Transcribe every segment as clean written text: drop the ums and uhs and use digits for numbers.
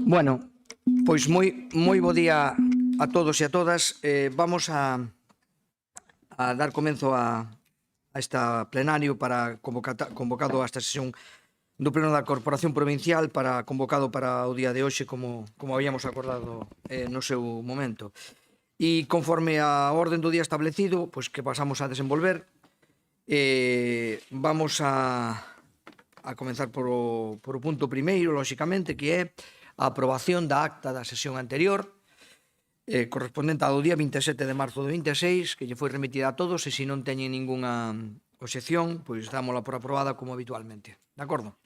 Bueno, pois moi bo día a todos e a todas. Vamos a dar comenzo a esta plenario convocado a esta sesión do Pleno da Corporación Provincial convocado para o día de hoxe como habíamos acordado no seu momento. E conforme a orden do día establecido, pois que pasamos a desenvolver, vamos a comenzar por o punto primeiro, lóxicamente, que é a aprobación da acta da sesión anterior, correspondente ao día 27 de marzo de 26, que lle foi remitida a todos, e se non teñen ningunha obxección, pois dámola por aprobada como habitualmente. De acordo?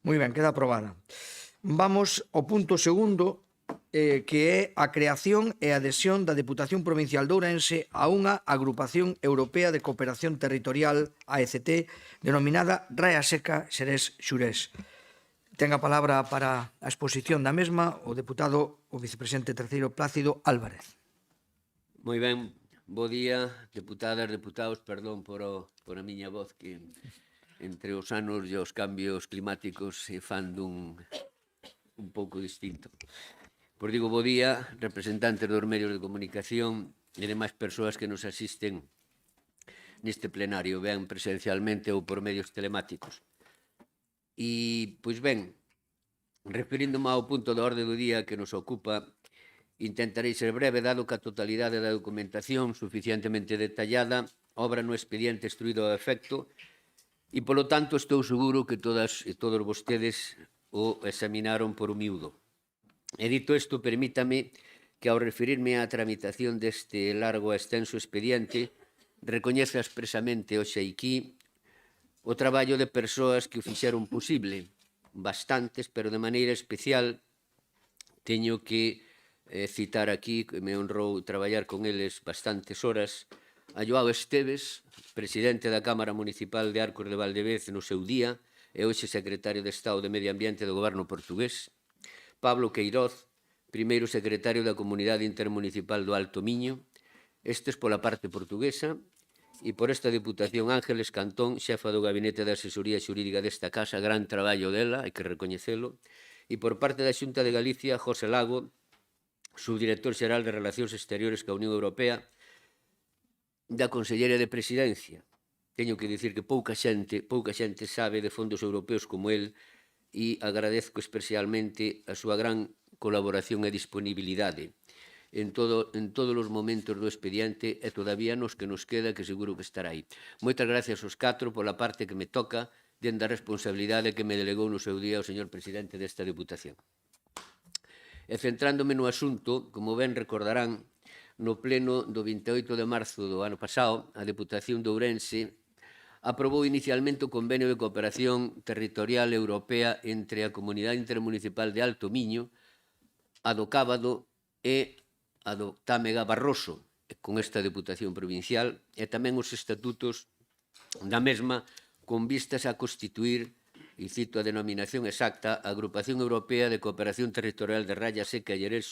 Moi ben, queda aprobada. Vamos ao punto segundo, que é a creación e adhesión da Deputación Provincial de Ourense a unha agrupación europea de cooperación territorial, AECT, denominada Raia Seca Xerés Xurés. Ten a palabra para a exposición da mesma o deputado, o vicepresidente terceiro Plácido Álvarez. Moi ben, bo día, deputadas, deputados, perdón por a miña voz que entre os anos e os cambios climáticos se fan un pouco distinto. Pois digo, bo día, representantes dos medios de comunicación e demais persoas que nos asisten neste plenario, ben presencialmente ou por medios telemáticos. E, pois ben, referíndome ao punto da orde do día que nos ocupa, intentarei ser breve, dado que a totalidade da documentación suficientemente detallada obra no expediente instruído ao efecto e, polo tanto, estou seguro que todas e todos vostedes o examinaron por o miúdo. E dito isto, permítame que ao referirme á tramitación deste largo e extenso expediente recoñeza expresamente hoxe aquí o traballo de persoas que o fixeron posible, bastantes, pero de maneira especial teño que citar aquí, que me honrou traballar con eles bastantes horas, a Joao Esteves, presidente da Cámara Municipal de Arcos de Valdevez no seu día, e hoxe secretario de Estado de Medio Ambiente do Goberno portugués, Pablo Queiroz, primeiro secretario da Comunidade Intermunicipal do Alto Miño, estes pola parte portuguesa, e por esta Deputación Ángeles Cantón, xefa do Gabinete de Asesoría Xurídica desta casa, gran traballo dela, hai que recoñecelo, e por parte da Xunta de Galicia, José Lago, subdirector xeral de Relacións Exteriores ca Unión Europea, da Conselleira de Presidencia. Teño que dicir que pouca xente sabe de fondos europeos como el, e agradezco especialmente a súa gran colaboración e disponibilidade en todos os momentos do expediente e todavía nos que nos queda, que seguro que estará aí. Moitas gracias aos 4 pola parte que me toca dende a responsabilidade que me delegou no seu día o señor presidente desta Deputación. E centrándome no asunto, como ben recordarán, no pleno do 28 de marzo do ano pasado, a Deputación de Ourense aprobou inicialmente o convenio de cooperación territorial europea entre a Comunidade Intermunicipal de Alto Miño, a do Cábado e a do Támega Barroso, con esta Deputación Provincial, e tamén os estatutos da mesma con vistas a constituir, e cito a denominación exacta, a Agrupación Europea de Cooperación Territorial de Raia Seca e Xerés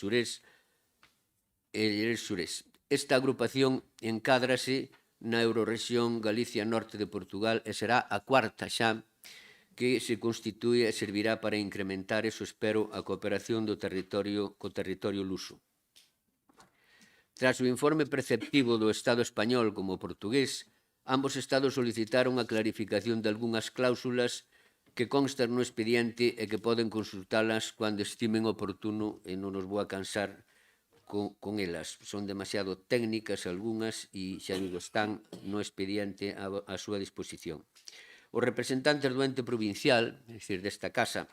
Xurés. Esta agrupación encádrase na Eurorrexión Galicia Norte de Portugal e será a cuarta xa que se constitúe e servirá para incrementar, eso espero, a cooperación co territorio luso. Tras o informe preceptivo do Estado español como portugués, ambos estados solicitaron a clarificación de algunhas cláusulas que constan no expediente e que poden consultalas cando estimen oportuno, e non os vou a cansar con elas. Son demasiado técnicas algunhas e xa digo, están no expediente a súa disposición. Os representantes do ente provincial, é dicir, desta casa,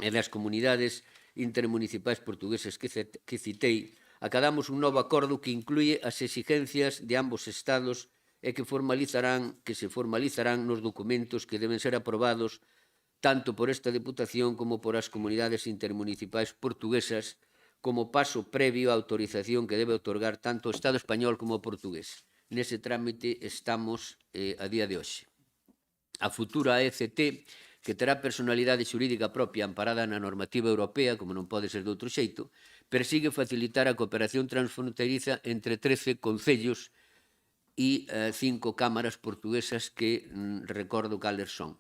e das comunidades intermunicipais portugueses que citei, acadamos un novo acordo que incluye as exigencias de ambos estados e que se formalizarán nos documentos que deben ser aprobados tanto por esta Deputación como por as comunidades intermunicipais portuguesas como paso previo á autorización que debe otorgar tanto o Estado español como o portugués. Nese trámite estamos a día de hoxe. A futura AECT, que terá personalidade xurídica propia amparada na normativa europea, como non pode ser de outro xeito, persigue facilitar a cooperación transfronteiriza entre 13 concellos e 5 cámaras portuguesas que recordo cales son.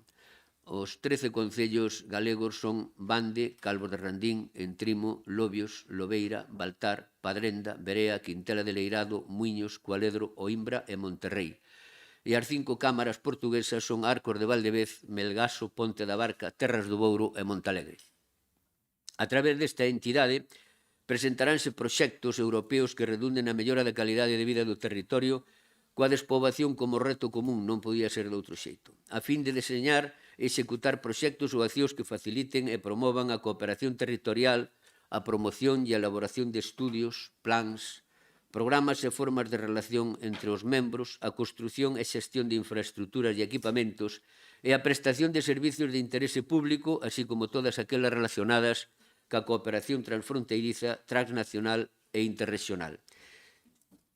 Os 13 concellos galegos son Bande, Calvo de Randín, Entrimo, Lobios, Lobeira, Baltar, Padrenda, Berea, Quintela de Leirado, Muiños, Cualedro, Oimbra e Monterrei. E as 5 cámaras portuguesas son Arcos de Valdevez, Melgaso, Ponte da Barca, Terras do Bouro e Montalegre. A través desta entidade presentaránse proxectos europeos que redunden na mellora da calidade de vida do territorio coa despoboación como reto común, non podía ser de outro xeito, a fin de deseñar e executar proxectos ou accións que faciliten e promovan a cooperación territorial, a promoción e a elaboración de estudios, plans, programas e formas de relación entre os membros, a construción e xestión de infraestructuras e equipamentos e a prestación de servicios de interese público, así como todas aquelas relacionadas ca cooperación transfronteiriza, transnacional e interregional.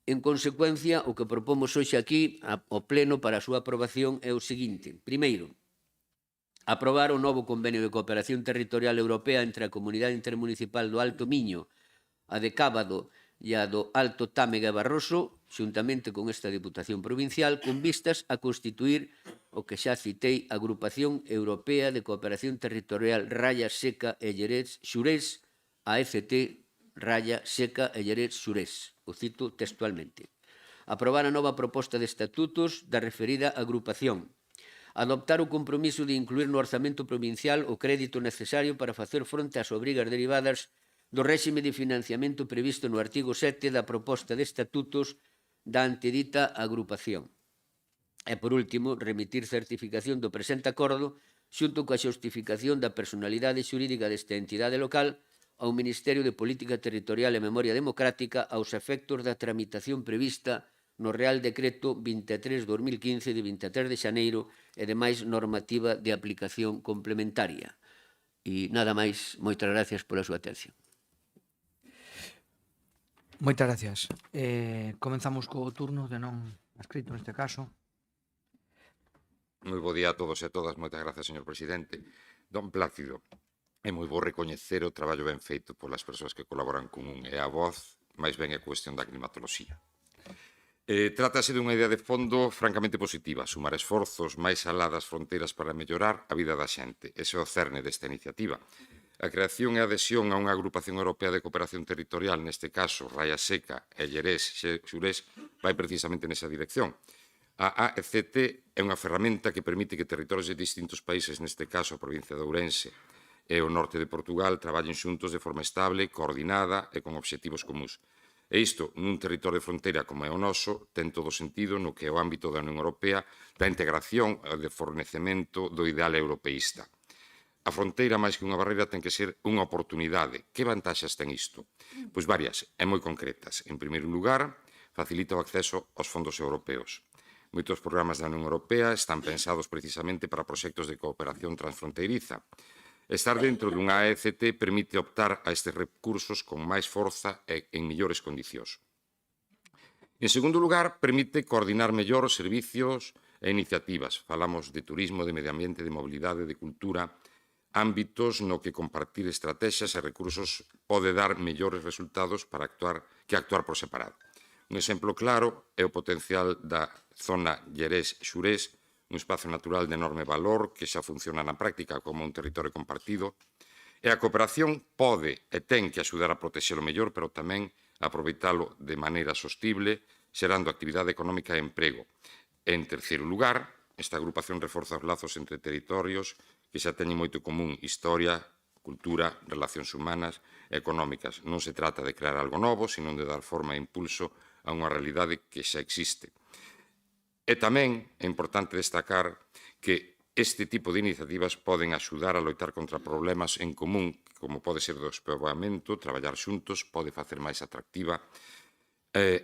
En consecuencia, o que propomos hoxe aquí ao Pleno para a súa aprobación é o seguinte. Primeiro, aprobar o novo convenio de cooperación territorial europea entre a Comunidade Intermunicipal do Alto Miño, a de Cábado e a do Alto Támega e Barroso, xuntamente con esta Diputación Provincial, con vistas a constituir o que xa citei, Agrupación Europea de Cooperación Territorial Raya Seca e Llerés Xurés, AECT Raya Seca e Llerés Xurés. O cito textualmente. Aprobar a nova proposta de estatutos da referida agrupación. Adoptar o compromiso de incluir no orzamento provincial o crédito necesario para facer fronte ás obrigas derivadas do réxime de financiamento previsto no artigo 7 da proposta de estatutos da antedita agrupación. E, por último, remitir certificación do presente acordo xunto coa xustificación da personalidade xurídica desta entidade local ao Ministerio de Política Territorial e Memoria Democrática aos efectos da tramitación prevista no Real Decreto 23/2015 de 23 de xaneiro e demais normativa de aplicación complementaria. E nada máis, moitas gracias pola súa atención. Moitas gracias. Comenzamos co turno de non escrito neste caso. Moi bo día a todos e a todas. Moitas grazas, señor presidente. Don Plácido, é moi bo recoñecer o traballo ben feito polas persoas que colaboran con un e a voz, máis ben é cuestión da climatoloxía. Trátase dunha idea de fondo francamente positiva, sumar esforzos máis alá das fronteiras para mellorar a vida da xente. Ese é o cerne desta iniciativa. A creación e adhesión a unha agrupación europea de cooperación territorial, neste caso Raya Seca e Llerés Xurés, vai precisamente nesa dirección. A AECT é unha ferramenta que permite que territorios de distintos países, neste caso a provincia de Ourense e o norte de Portugal, traballen xuntos de forma estable, coordinada e con obxectivos comuns. E isto, nun territorio de fronteira como é o noso, ten todo sentido no que é o ámbito da Unión Europea da integración e de fornecemento do ideal europeísta. A fronteira, máis que unha barreira, ten que ser unha oportunidade. Que vantaxas ten isto? Pois varias, e moi concretas. En primeiro lugar, facilita o acceso aos fondos europeos. Moitos programas da Unión Europea están pensados precisamente para proxectos de cooperación transfronteiriza. Estar dentro dunha AECT permite optar a estes recursos con máis forza e en mellores condicións. En segundo lugar, permite coordinar mellor os servicios e iniciativas. Falamos de turismo, de medio ambiente, de mobilidade, de cultura, ámbitos no que compartir estrategias e recursos pode dar mellores resultados que actuar por separado. Un exemplo claro é o potencial da zona Llerés-Xurés, un espazo natural de enorme valor que xa funciona na práctica como un territorio compartido, e a cooperación pode e ten que axudar a protexelo mellor, pero tamén aproveitalo de maneira sostible, xerando actividade económica e emprego. En terceiro lugar, esta agrupación reforza os lazos entre territorios que xa teñen moito común: historia, cultura, relacións humanas e económicas. Non se trata de crear algo novo, sino de dar forma e impulso a unha realidade que xa existe. E tamén é importante destacar que este tipo de iniciativas poden axudar a loitar contra problemas en común, como pode ser do despoboamento. Traballar xuntos pode facer máis atractiva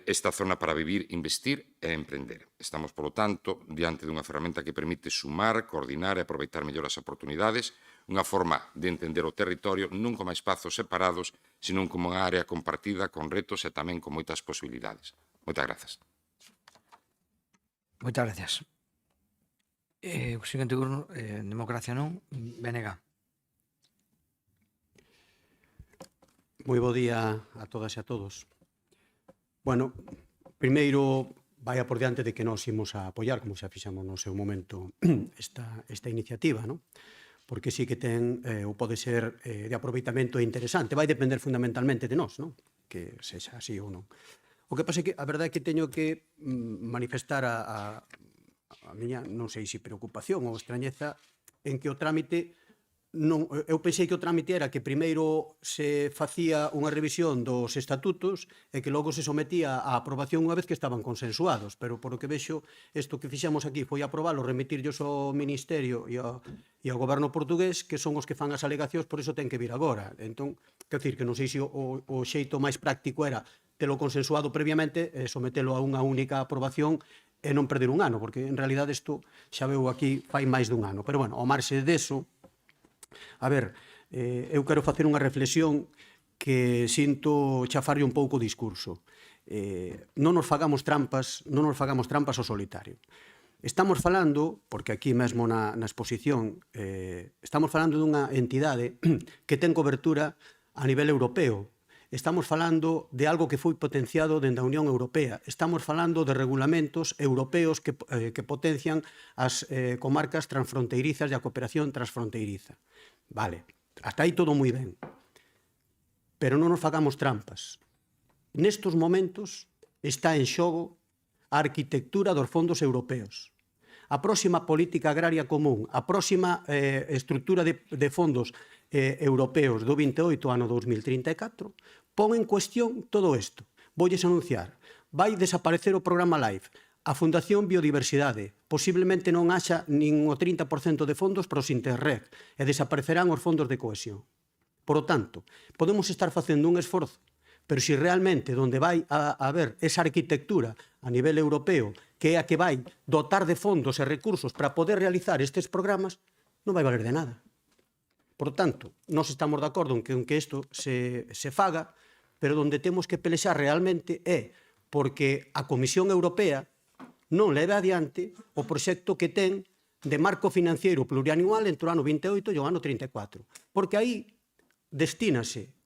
esta zona para vivir, investir e emprender. Estamos, polo tanto, diante dunha ferramenta que permite sumar, coordinar e aproveitar mellor as oportunidades, unha forma de entender o territorio non como espazos separados, sino como unha área compartida con retos e tamén con moitas posibilidades. Moitas grazas. Moitas gracias. O seguinte turno, Democracia Non, BNG. Moi bo día a todas e a todos. Bueno, primeiro vaya por diante de que nós imos a apoiar, como xa fixamos no seu momento, esta iniciativa, non? Porque sí que ten, ou pode ser de aproveitamento interesante, vai depender fundamentalmente de nós, non? Que sexa así ou non. O que pasa é que a verdade é que teño que manifestar a miña, non sei se preocupación ou extrañeza, en que o trámite non, eu pensei que o trámite era que primeiro se facía unha revisión dos estatutos e que logo se sometía á aprobación unha vez que estaban consensuados, pero por o que vexo, isto que fixemos aquí foi aprobalo, remitirllos ao Ministerio e ao Goberno portugués, que son os que fan as alegacións, por iso ten que vir agora. Entón, quer dizer, que non sei se o xeito máis práctico era telo consensuado previamente e sometelo a unha única aprobación e non perder un ano, porque en realidad isto xa veu aquí fai máis dun ano. Pero, bueno, ao marxe deso, a ver, eu quero facer unha reflexión que sinto chafarlle un pouco o discurso. Non nos fagamos trampas ao solitario. Estamos falando, porque aquí mesmo na exposición, estamos falando dunha entidade que ten cobertura a nivel europeo. Estamos falando de algo que foi potenciado dende a Unión Europea. Estamos falando de regulamentos europeos que potencian as comarcas transfronteirizas e a cooperación transfronteiriza. Vale, hasta aí todo moi ben. Pero non nos fagamos trampas. Nestos momentos está en xogo a arquitectura dos fondos europeos. A próxima política agraria común, a próxima estructura de fondos europeos do 28 ano 2034, pon en cuestión todo isto. Voulles anunciar, vai desaparecer o programa LIFE, a Fundación Biodiversidade, posiblemente non haxa nin o 30% de fondos para os Interreg e desaparecerán os fondos de cohesión. Por lo tanto, podemos estar facendo un esforzo, pero se realmente onde vai a haber esa arquitectura a nivel europeo que é a que vai dotar de fondos e recursos para poder realizar estes programas, non vai valer de nada. Por tanto, nós estamos de acordo en que isto se faga, pero onde temos que pelexar realmente é porque a Comisión Europea non leve adiante o proxecto que ten de marco financiero plurianual entre o ano 28 e o ano 34. Porque aí destínase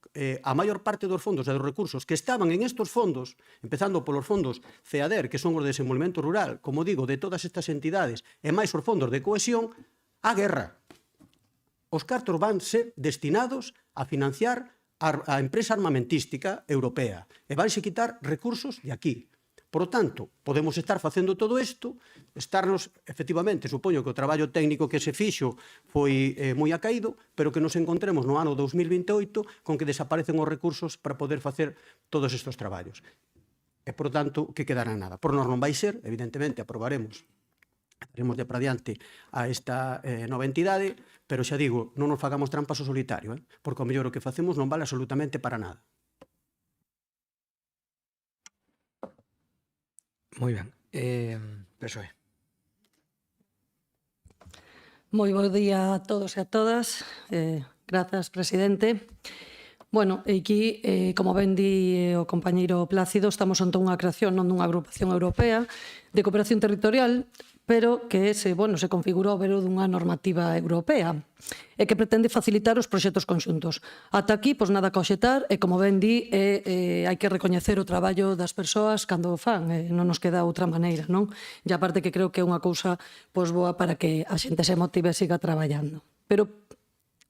a maior parte dos fondos e dos recursos que estaban en estos fondos, empezando polos fondos FEADER, que son os de desenvolvemento rural, como digo, de todas estas entidades, e máis os fondos de cohesión, á guerra. Os cartos van ser destinados a financiar a empresa armamentística europea e vanse quitar recursos de aquí. Por lo tanto, podemos estar facendo todo isto, estarnos, efectivamente, supoño que o traballo técnico que se fixo foi moi acaído, pero que nos encontremos no ano 2028 con que desaparecen os recursos para poder facer todos estes traballos. E, por tanto, que quedará nada. Por nós non vai ser, evidentemente, aprobaremos de para diante a esta nova entidade, pero xa digo, non nos fagamos trampas ao solitario, porque o mellor o que facemos non vale absolutamente para nada. Moi ben. PSOE. Moi bo día a todos e a todas. Grazas, presidente. Bueno, aquí, como ben di o compañeiro Plácido, estamos ante unha creación non dunha agrupación europea de cooperación territorial, pero que se configurou ver dunha normativa europea e que pretende facilitar os proxectos conxuntos. Ata aquí, pois nada que obxetar, e como ben di, hai que recoñecer o traballo das persoas cando o fan, non nos queda outra maneira, non? E aparte que creo que é unha cousa pois boa para que a xente se motive e siga traballando. Pero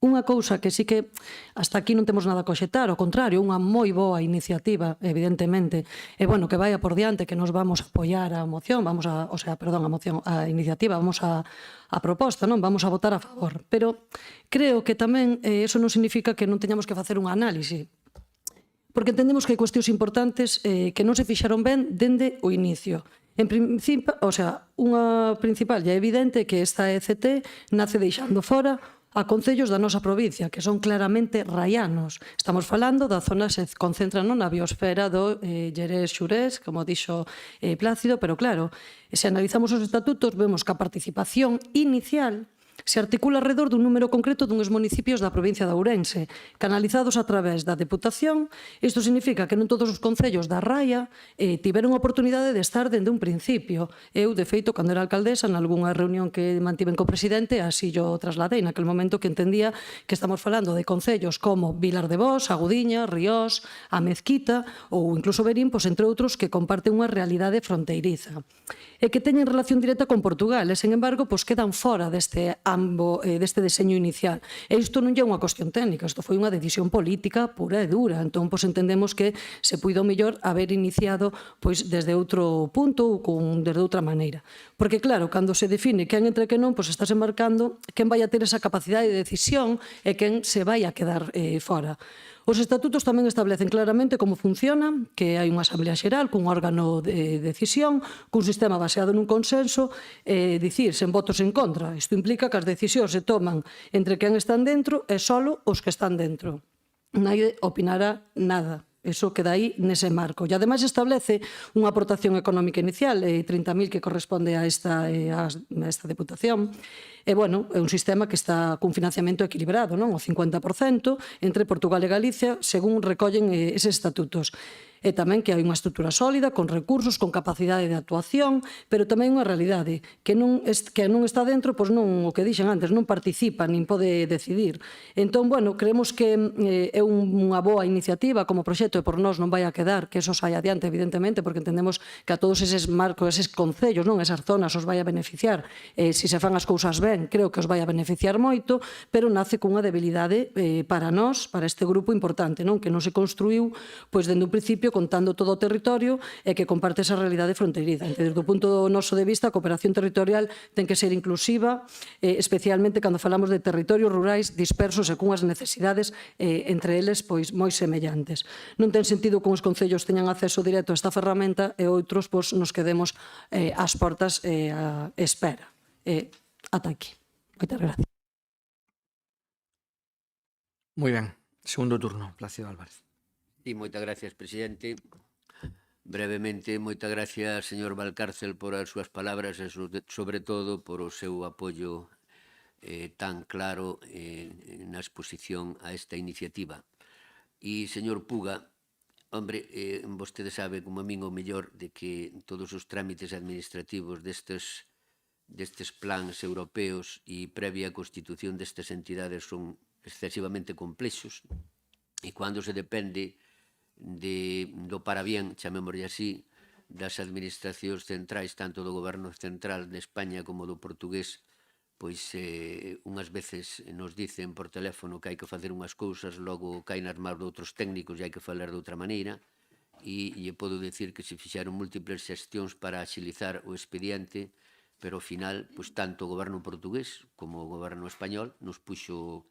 unha cousa que sí que hasta aquí non temos nada que obxetar, ao contrario, unha moi boa iniciativa, evidentemente, e bueno, que vaya por diante, que nos vamos a apoiar a moción, a iniciativa, vamos a proposta, non? Vamos a votar a favor. Pero creo que tamén eso non significa que non teñamos que facer un análise, porque entendemos que hai cuestións importantes que non se fixaron ben dende o inicio. En principio, unha principal e evidente que esta ECT nace deixando fora a concellos da nosa provincia, que son claramente raianos. Estamos falando da zona que se concentra na biosfera do Llerés-Xurés, como dixo Plácido, pero claro, se analizamos os estatutos, vemos que a participación inicial se articula alrededor dun número concreto dunhos municipios da provincia de Ourense, canalizados a través da Deputación. Isto significa que non todos os concellos da Raia tiveron a oportunidade de estar dende un principio. Eu, de feito, cando era alcaldesa, nalgúnha reunión que mantiven co presidente, así yo trasladei naquel momento que entendía que estamos falando de concellos como Vilar de Bos, Agudiña, Ríos, A Mezquita ou incluso Verín, pois, entre outros, que comparten unha realidade fronteiriza e que teñen relación directa con Portugal e, sen embargo, pois, quedan fora deste deseño inicial. E isto non é unha cuestión técnica, isto foi unha decisión política pura e dura. Entón, pois, entendemos que se puido mellor haber iniciado pois, desde outro punto ou desde outra maneira. Porque, claro, cando se define quen entre que non, pois estás enmarcando quen vai a ter esa capacidade de decisión e quen se vai a quedar fora. Os estatutos tamén establecen claramente como funciona, que hai unha Asamblea Xeral cun órgano de decisión, cun sistema baseado nun consenso, dicir, sen votos en contra. Isto implica que as decisións se toman entre quen están dentro e solo os que están dentro. Nadie opinará nada. Eso queda aí nese marco. E ademais establece unha aportación económica inicial, 30.000 que corresponde a esta deputación. E, bueno, é un sistema que está cun financiamento equilibrado, non? O 50% entre Portugal e Galicia, según recollen eses estatutos. E tamén que hai unha estrutura sólida, con recursos, con capacidade de actuación, pero tamén unha realidade, que non está dentro, pois non, o que dixen antes, non participa, nin pode decidir. Entón, bueno, creemos que é unha boa iniciativa como proxecto e por nós non vai a quedar que eso saia adiante, evidentemente, porque entendemos que a todos eses marcos, eses concellos, non, esas zonas os vai a beneficiar. Se se fan as cousas ben, creo que os vai a beneficiar moito, pero nace cunha debilidade para nós, para este grupo importante, non, que non se construiu pois dende un principio contando todo o territorio e que comparte esa realidade fronteiriza. Desde o punto do noso de vista, a cooperación territorial ten que ser inclusiva, especialmente cando falamos de territorios rurais dispersos e cunhas necesidades entre eles pois moi semellantes. Non ten sentido que uns concellos teñan acceso directo a esta ferramenta e outros pois nos quedemos ás portas a espera. Ata aquí. Moitas gracias. Moi ben. Segundo turno, Plácido Álvarez. Sí, moitas gracias, presidente. Brevemente, moitas gracias, señor Valcárcel, por as súas palabras e, sobre todo, por o seu apoio tan claro na exposición a esta iniciativa. E, señor Puga, hombre, vostede sabe, como a min, o mellor, de que todos os trámites administrativos destes plans europeos e previa constitución destas entidades son excesivamente complexos e cando se depende do parabien, chamémoslle así, das administracións centrais, tanto do goberno central de España como do portugués, pois unhas veces nos dicen por teléfono que hai que facer unhas cousas, logo caen nas mãos de outros técnicos e hai que falar de outra maneira, e podo dicir que se fixeron múltiples xestións para axilizar o expediente, pero ao final, pois tanto o goberno portugués como o goberno español nos puxo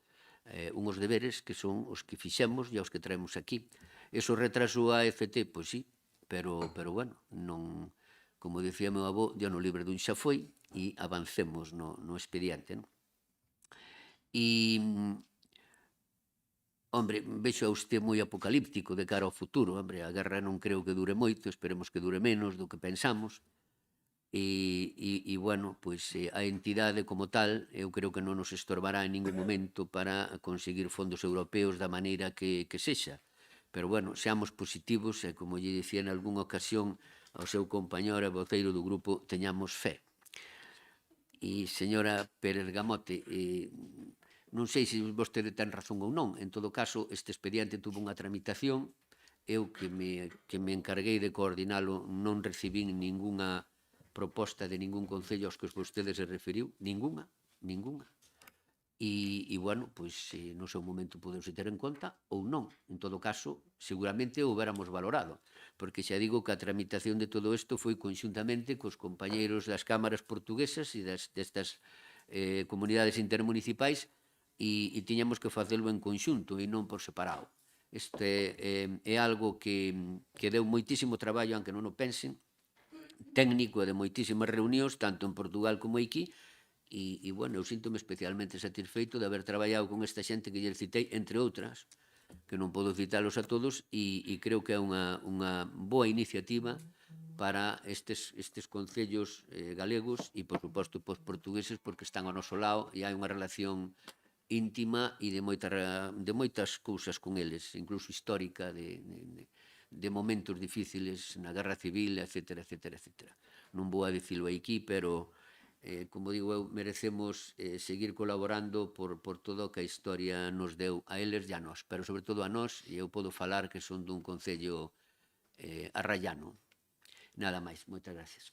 unhos deberes que son os que fixemos e os que traemos aquí. Eso retrasou a AFT? Pois sí, pero bueno, non, como dicía meu avó, Dios no libre dun xa foi, e avancemos no expediente. E, hombre, vexo a usted moi apocalíptico de cara ao futuro. Hombre, a guerra non creo que dure moito, esperemos que dure menos do que pensamos. E bueno, pois a entidade como tal, eu creo que non nos estorbará en ningún momento para conseguir fondos europeos da maneira que sexa. Pero, bueno, seamos positivos e, como lle dicía en algunha ocasión ao seu compañero e voceiro do grupo, teñamos fe. E, señora Pérez Gamote, non sei se vostede ten razón ou non. En todo caso, este expediente tuvo unha tramitación. Eu que me encarguei de coordinalo non recibín ningunha proposta de ningún concello aos que vostede se referiu. Ningunha. E, bueno, pois no seu momento podeuse ter en conta ou non. En todo caso, seguramente o hubiéramos valorado, porque xa digo que a tramitación de todo isto foi conxuntamente cos compañeiros das cámaras portuguesas e destas comunidades intermunicipais e tiñamos que facelo en conxunto e non por separado. Este é algo que deu moitísimo traballo, aunque non o pensen, técnico e de moitísimas reunións, tanto en Portugal como aquí. E, bueno, eu sinto-me especialmente satisfeito de haber traballado con esta xente que lle citei, entre outras, que non podo citalos a todos, e creo que é unha boa iniciativa para estes concellos galegos e, por suposto, pos portugueses, porque están ao noso lado e hai unha relación íntima e de moitas cousas con eles, incluso histórica, de momentos difíciles na Guerra Civil, etc. Non vou a dicilo aquí, pero, como digo eu, merecemos seguir colaborando por todo o que a historia nos deu a eles e a nós, pero sobre todo a nós, e eu podo falar que son dun concello arraiano. Nada máis, moitas gracias.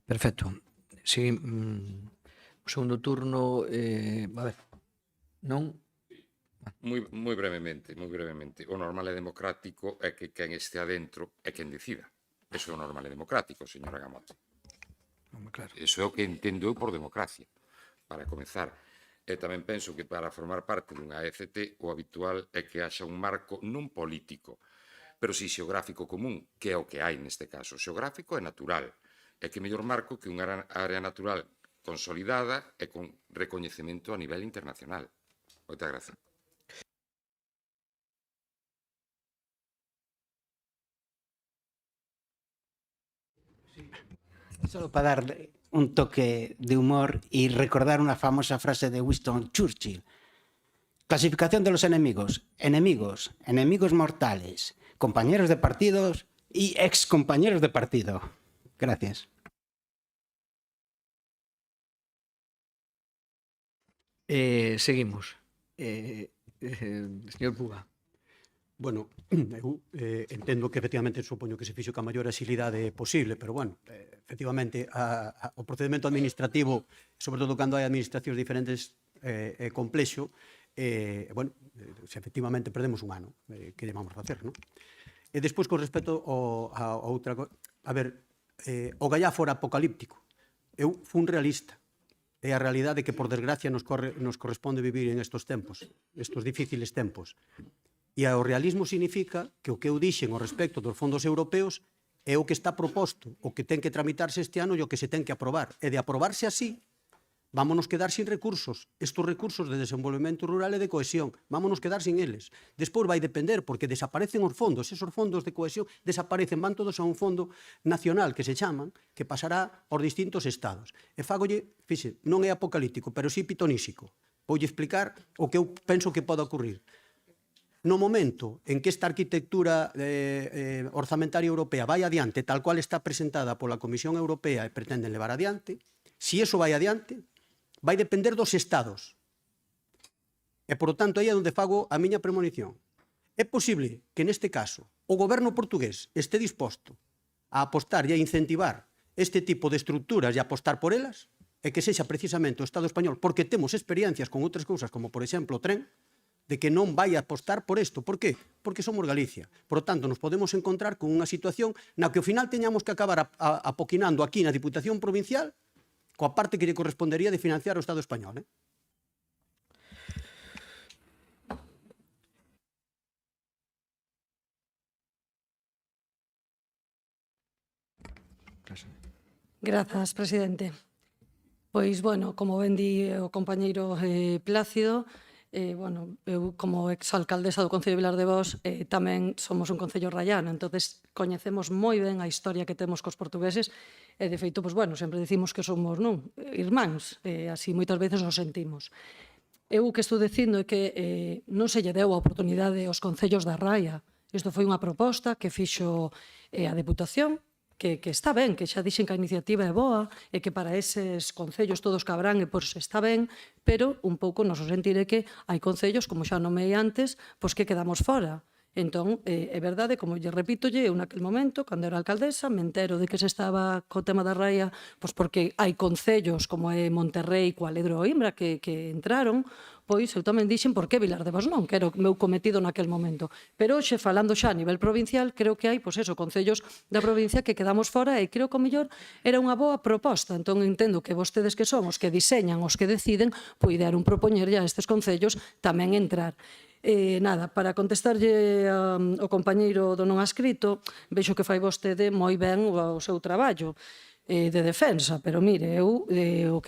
Perfecto. Si, o segundo turno, a ver, non? Moi brevemente. O normal e democrático é que quen este adentro é quen decida. Eso é o normal e democrático, señora Gamote. Claro. Eso é o que entendo eu por democracia, para comezar. E tamén penso que para formar parte dunha ECT o habitual é que haxa un marco non político, pero si xeográfico común, que é o que hai neste caso. Xeográfico e natural. É que mellor marco que unha área natural consolidada e con recoñecemento a nivel internacional. Moitas gracias. Solo para dar un toque de humor y recordar una famosa frase de Winston Churchill. Clasificación de los enemigos. Enemigos, enemigos mortales, compañeros de partidos y excompañeros de partido. Gracias. Seguimos. Señor Puga. Bueno, eu entendo que efectivamente supoño que se fixo ca maior axilidade posible, pero bueno, efectivamente o procedimento administrativo, sobre todo cando hai administracións diferentes, é complexo, bueno, se efectivamente perdemos un ano, que lle vamos a facer, non? E despois, con respecto a outra cosa, a ver, o galláfora apocalíptico, eu fun realista, é a realidade que, por desgracia, nos corresponde vivir en estos tempos, estos difíciles tempos. E o realismo significa que o que eu dixen ao respecto dos fondos europeos é o que está proposto, o que ten que tramitarse este ano e o que se ten que aprobar. E de aprobarse así, vámonos quedar sin recursos. Estos recursos de desenvolvemento rural e de cohesión, vámonos quedar sin eles. Despois vai depender, porque desaparecen os fondos, esos fondos de cohesión desaparecen, van todos a un fondo nacional que se chaman, que pasará aos distintos estados. E fagolle, fixe, non é apocalíptico, pero sí pitonísico. Voulle explicar o que eu penso que pode ocurrir. No momento en que esta arquitectura orzamentaria europea vai adiante tal cual está presentada pola Comisión Europea e pretenden levar adiante, si eso vai adiante, vai depender dos estados. E, por lo tanto, aí é onde fago a miña premonición. É posible que, neste caso, o goberno portugués este disposto a apostar e a incentivar este tipo de estructuras e a apostar por elas, e que sexa precisamente o Estado español, porque temos experiencias con outras cousas, como, por exemplo, o tren, de que non vai a apostar por isto. Por qué? Porque somos Galicia. Por lo tanto, nos podemos encontrar con unha situación na que ao final teñamos que acabar apoquinando aquí na Diputación Provincial coa parte que lle correspondería de financiar o Estado español. Grazas, presidente. Pois, bueno, como ben di o compañeiro Plácido, bueno, eu como exalcaldesa do Concello de Vilar de Vós tamén somos un concello raiano, entonces coñecemos moi ben a historia que temos cos portugueses e de feito, pues, bueno, sempre dicimos que somos irmáns, así moitas veces nos sentimos. Eu o que estou dicindo é que non se lle deu a oportunidade aos concellos da Raia. Isto foi unha proposta que fixo a Deputación, que está ben, que xa dixen que a iniciativa é boa e que para eses concellos todos cabrán e pois está ben, pero un pouco nos sentir é que hai concellos, como xa nomei antes, pois que quedamos fora. Entón, é verdade, como lle repítolle, eu naquele momento, cando era alcaldesa, me entero de que se estaba co tema da Raia, pois porque hai concellos como é Monterrey, Cualedro ou Imbra que entraron, pois eu tamén dixen por que Vilar de Vós non, que era o meu cometido naquele momento. Pero hoxe, falando xa a nivel provincial, creo que hai, pois eso, concellos da provincia que quedamos fora e creo que o mellor era unha boa proposta. Entón, entendo que vostedes que son os que diseñan, os que deciden, poideron propoñerlle a estes concellos tamén entrar. Nada, para contestarlle ao compañeiro do non adscrito, vexo que fai vostede moi ben o seu traballo de defensa, pero mire, eu o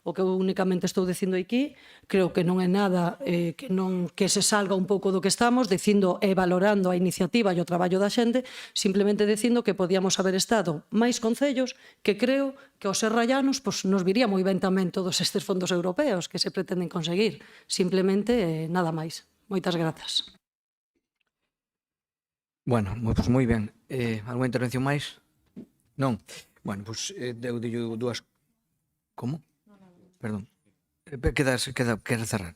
O que eu únicamente estou dicindo aquí, creo que non é nada que se salga un pouco do que estamos, dicindo e valorando a iniciativa e o traballo da xente, simplemente dicindo que podíamos haber estado máis concellos, que creo que aos serrallanos nos viría moi ben tamén todos estes fondos europeos que se pretenden conseguir. Simplemente nada máis. Moitas grazas. Bueno, pois moi ben. Alguna intervención máis? Non. Bueno, pois eu dillo dúas... Como? Perdón. Queres cerrar?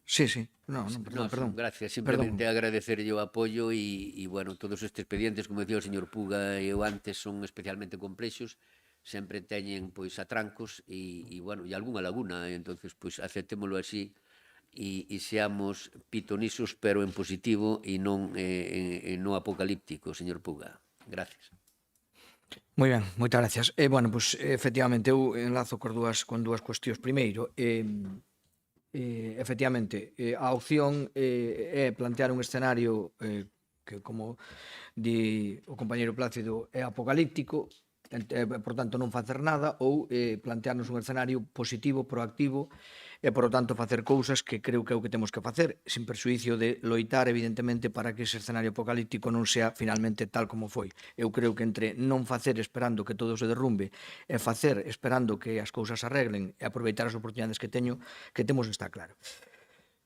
Sí. No, perdón. Gracias, simplemente agradecerlle o apoio e, bueno, todos estes expedientes, como decía o señor Puga e eu antes, son especialmente complexos, sempre teñen, pois, atrancos e bueno, e algunha laguna, entonces, pois, aceptémolo así e seamos pitonisos, pero en positivo e non apocalíptico, señor Puga. Gracias. Moi ben, moitas gracias. Bueno, pois, efectivamente, eu enlazo con dúas cuestións. Primeiro, efectivamente, a opción é plantear un escenario que, como di o compañeiro Plácido, é apocalíptico, por tanto non facer nada, ou plantearnos un escenario positivo, proactivo, e, por tanto, facer cousas que creo que é o que temos que facer, sin persuicio de loitar, evidentemente, para que ese escenario apocalíptico non sea finalmente tal como foi. Eu creo que entre non facer esperando que todo se derrumbe e facer esperando que as cousas se arreglen e aproveitar as oportunidades que temos está claro.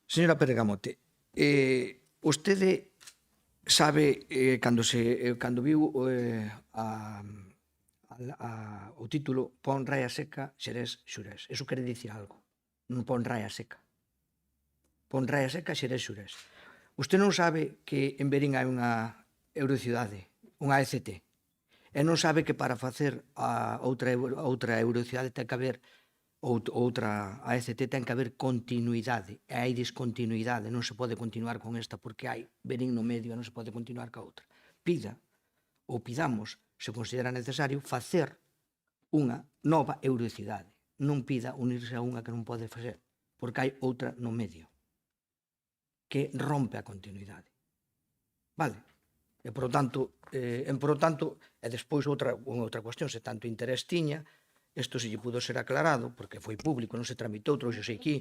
Señora Pergamote, vostede sabe, cando viu o título Pon raia seca, Xerés, Xurés. Eso quere dicir algo. Non pon raia seca. Pon raia seca, Xerés, Xurés. Usted non sabe que en Verín hai unha eurocidade, unha ECT, e non sabe que para facer outra eurocidade ten que haber a ECT ten que haber continuidade, e hai discontinuidade, non se pode continuar con esta porque hai Verín no medio e non se pode continuar ca outra. Pidamos, se considera necesario, facer unha nova eurocidade. Non pida unirse a unha que non pode facer, porque hai outra no medio que rompe a continuidade. Vale? E, por tanto, e despois outra cuestión, se tanto interés tiña, isto se lle pudo ser aclarado, porque foi público, non se tramitou, trouxose aquí,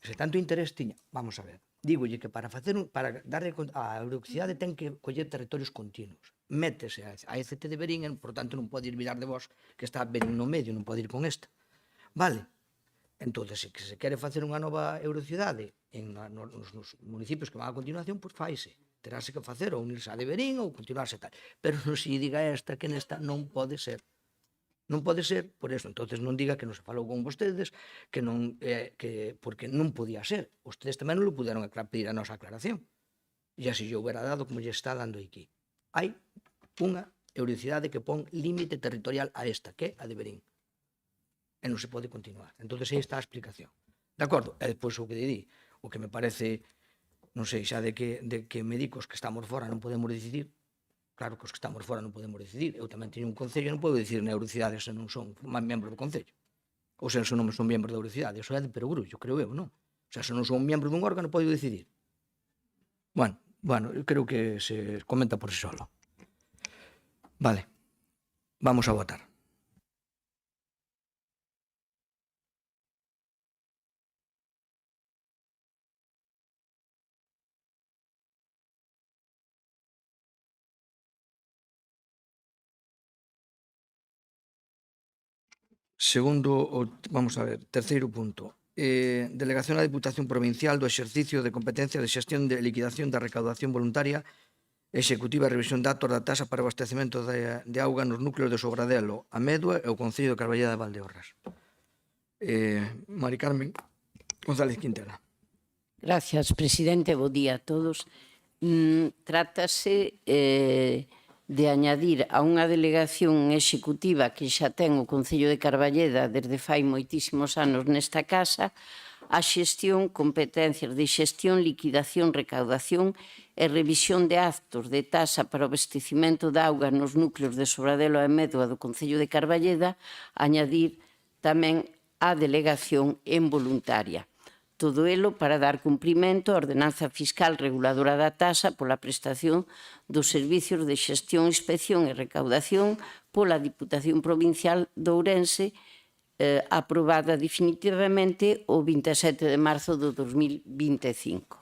se tanto interés tiña, vamos a ver, dígolle que para darle a eurocidade ten que coller territorios continuos. Métese a ECT de Verín, por tanto non pode ir virar de vos que está Verín no medio, non pode ir con esta. Vale? Entón, se se quere facer unha nova eurocidade nos municipios que van a continuación, pois faise. Teráse que facer ou unirse a de Verín ou continuarse tal. Pero non se diga esta que nesta non pode ser. Non pode ser por eso. Entón non diga que non se falou con vostedes, porque non podía ser. Vostedes tamén non lo puderon pedir a nosa aclaración. E así yo hubiera dado como lle está dando aquí. Hai unha eurocidade que pon límite territorial a esta, que é a de Verín. E non se pode continuar. Entón, aí está a explicación. De acordo? E depois o que di, o que me parece, non sei, xa de que médicos que estamos fora non podemos decidir, claro que os que estamos fora non podemos decidir. Eu tamén teño un concello, non podo decidir na eurocidade se non son membro do concello. Ou se non son membro da eurocidade. Eso é de perogrullo, creo eu, non? O sea, se non son membro dun órgano, podo decidir. Bueno, eu creo que se comenta por si solo. Vale, vamos a votar. Vamos a ver, terceiro punto. Delegación á Diputación Provincial do exercicio de competencia de xestión de liquidación da recaudación voluntaria executiva e revisión de datos da tasa para abastecemento de auga nos núcleos de Sobradelo, a Medua e o Concello de Carballeda de Valdeorras. Mari Carmen González Quintela. Gracias, presidente. Bo día a todos. Trátase de añadir a unha delegación executiva que xa ten o Concello de Carballeda desde fai moitísimos anos nesta casa a xestión, competencias de xestión, liquidación, recaudación e revisión de actos de tasa para o abastecimento de auga nos núcleos de Sobradelo e Medua do Concello de Carballeda, añadir tamén a delegación en voluntaria. Todo elo para dar cumprimento á ordenanza fiscal reguladora da tasa pola prestación dos servicios de xestión, inspección e recaudación pola Diputación Provincial de Ourense aprobada definitivamente o 27 de marzo do 2025.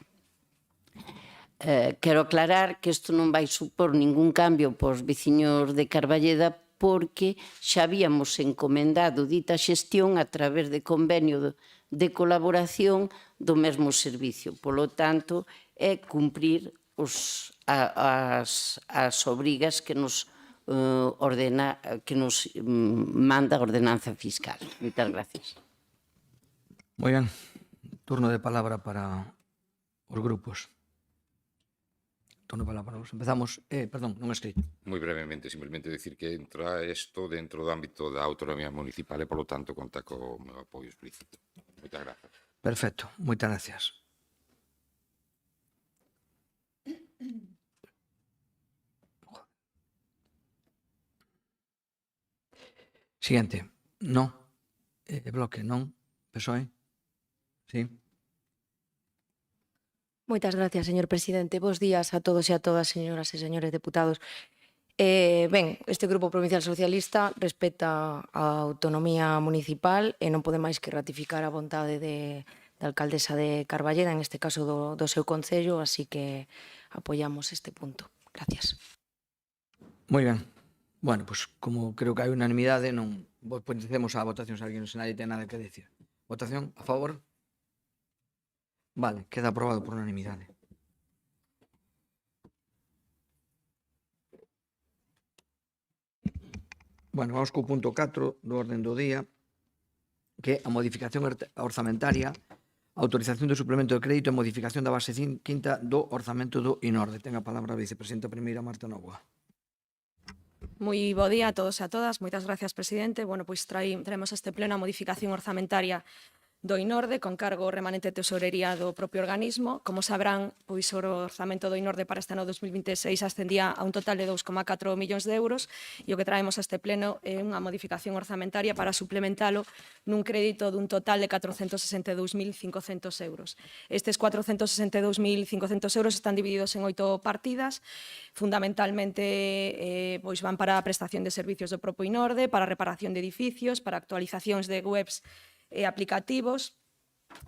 Quero aclarar que isto non vai supor ningún cambio pos veciños de Carballeda porque xa habíamos encomendado dita xestión a través de convenio de colaboración do mesmo servicio. Polo tanto, é cumprir as obrigas que nos manda a ordenanza fiscal. Moitas gracias. Moi ben. Turno de palabra para os grupos. Turno de palabra para os. Empezamos, perdón, non escrito. Moi brevemente, simplemente decir que entra isto dentro do ámbito da autonomía municipal e, polo tanto, conta co meu apoio explícito. Moitas grazas. Perfecto, moitas gracias. Siguiente. No. Bloque, non. PSOE. Sí. Moitas gracias, señor presidente. Bos días a todos e a todas, señoras e señores deputados. Ben, este Grupo Provincial Socialista respeta a autonomía municipal e non pode máis que ratificar a vontade da alcaldesa de Carballeda, en este caso do seu concello, así que apoiamos este punto. Gracias. Moi ben. Bueno, pues como creo que hai unanimidade, non poñemos a votación se alguén se nadie ten nada que decir. Votación a favor? Vale, queda aprobado por unanimidade. Bueno, vamos co punto 4 do orden do día, que é a modificación orzamentaria, autorización do suplemento de crédito e modificación da base quinta do orzamento do INORDE. Ten a palabra a vicepresidenta primeira Marta Novoa. Moi bo día a todos e a todas. Moitas gracias, presidente. Bueno, pois traemos a este pleno a modificación orzamentaria do INORDE con cargo remanente de tesorería do propio organismo. Como sabrán, pois o orzamento do INORDE para este ano 2026 ascendía a un total de 2,4 millóns de euros e o que traemos a este pleno é unha modificación orzamentaria para suplementalo nun crédito dun total de 462.500 euros. Estes 462.500 euros están divididos en 8 partidas. Fundamentalmente pois van para a prestación de servicios do propio INORDE, para a reparación de edificios, para actualizacións de webs e aplicativos.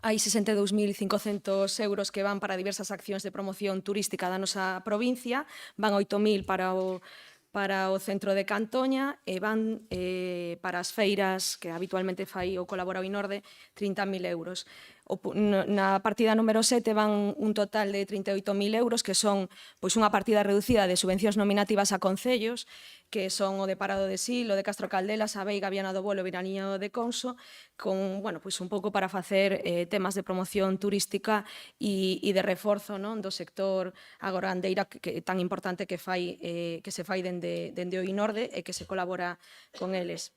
Hai 62.500 euros que van para diversas accións de promoción turística da nosa provincia, van 8.000 para o centro de Cantoña e van para as feiras que habitualmente fai ou colabora o INORDE 30.000 euros. Na partida número 7 van un total de 38.000 euros que son pois unha partida reducida de subvencións nominativas a concellos que son o de Parado de Sil, o de Castro Caldelas, a Veiga, Viana do Bolo, Viraniño de Conso, con, bueno, pois un pouco para facer temas de promoción turística e de reforzo, non, do sector agorandeira que tan importante que se fai dende o INORDE e que se colabora con eles.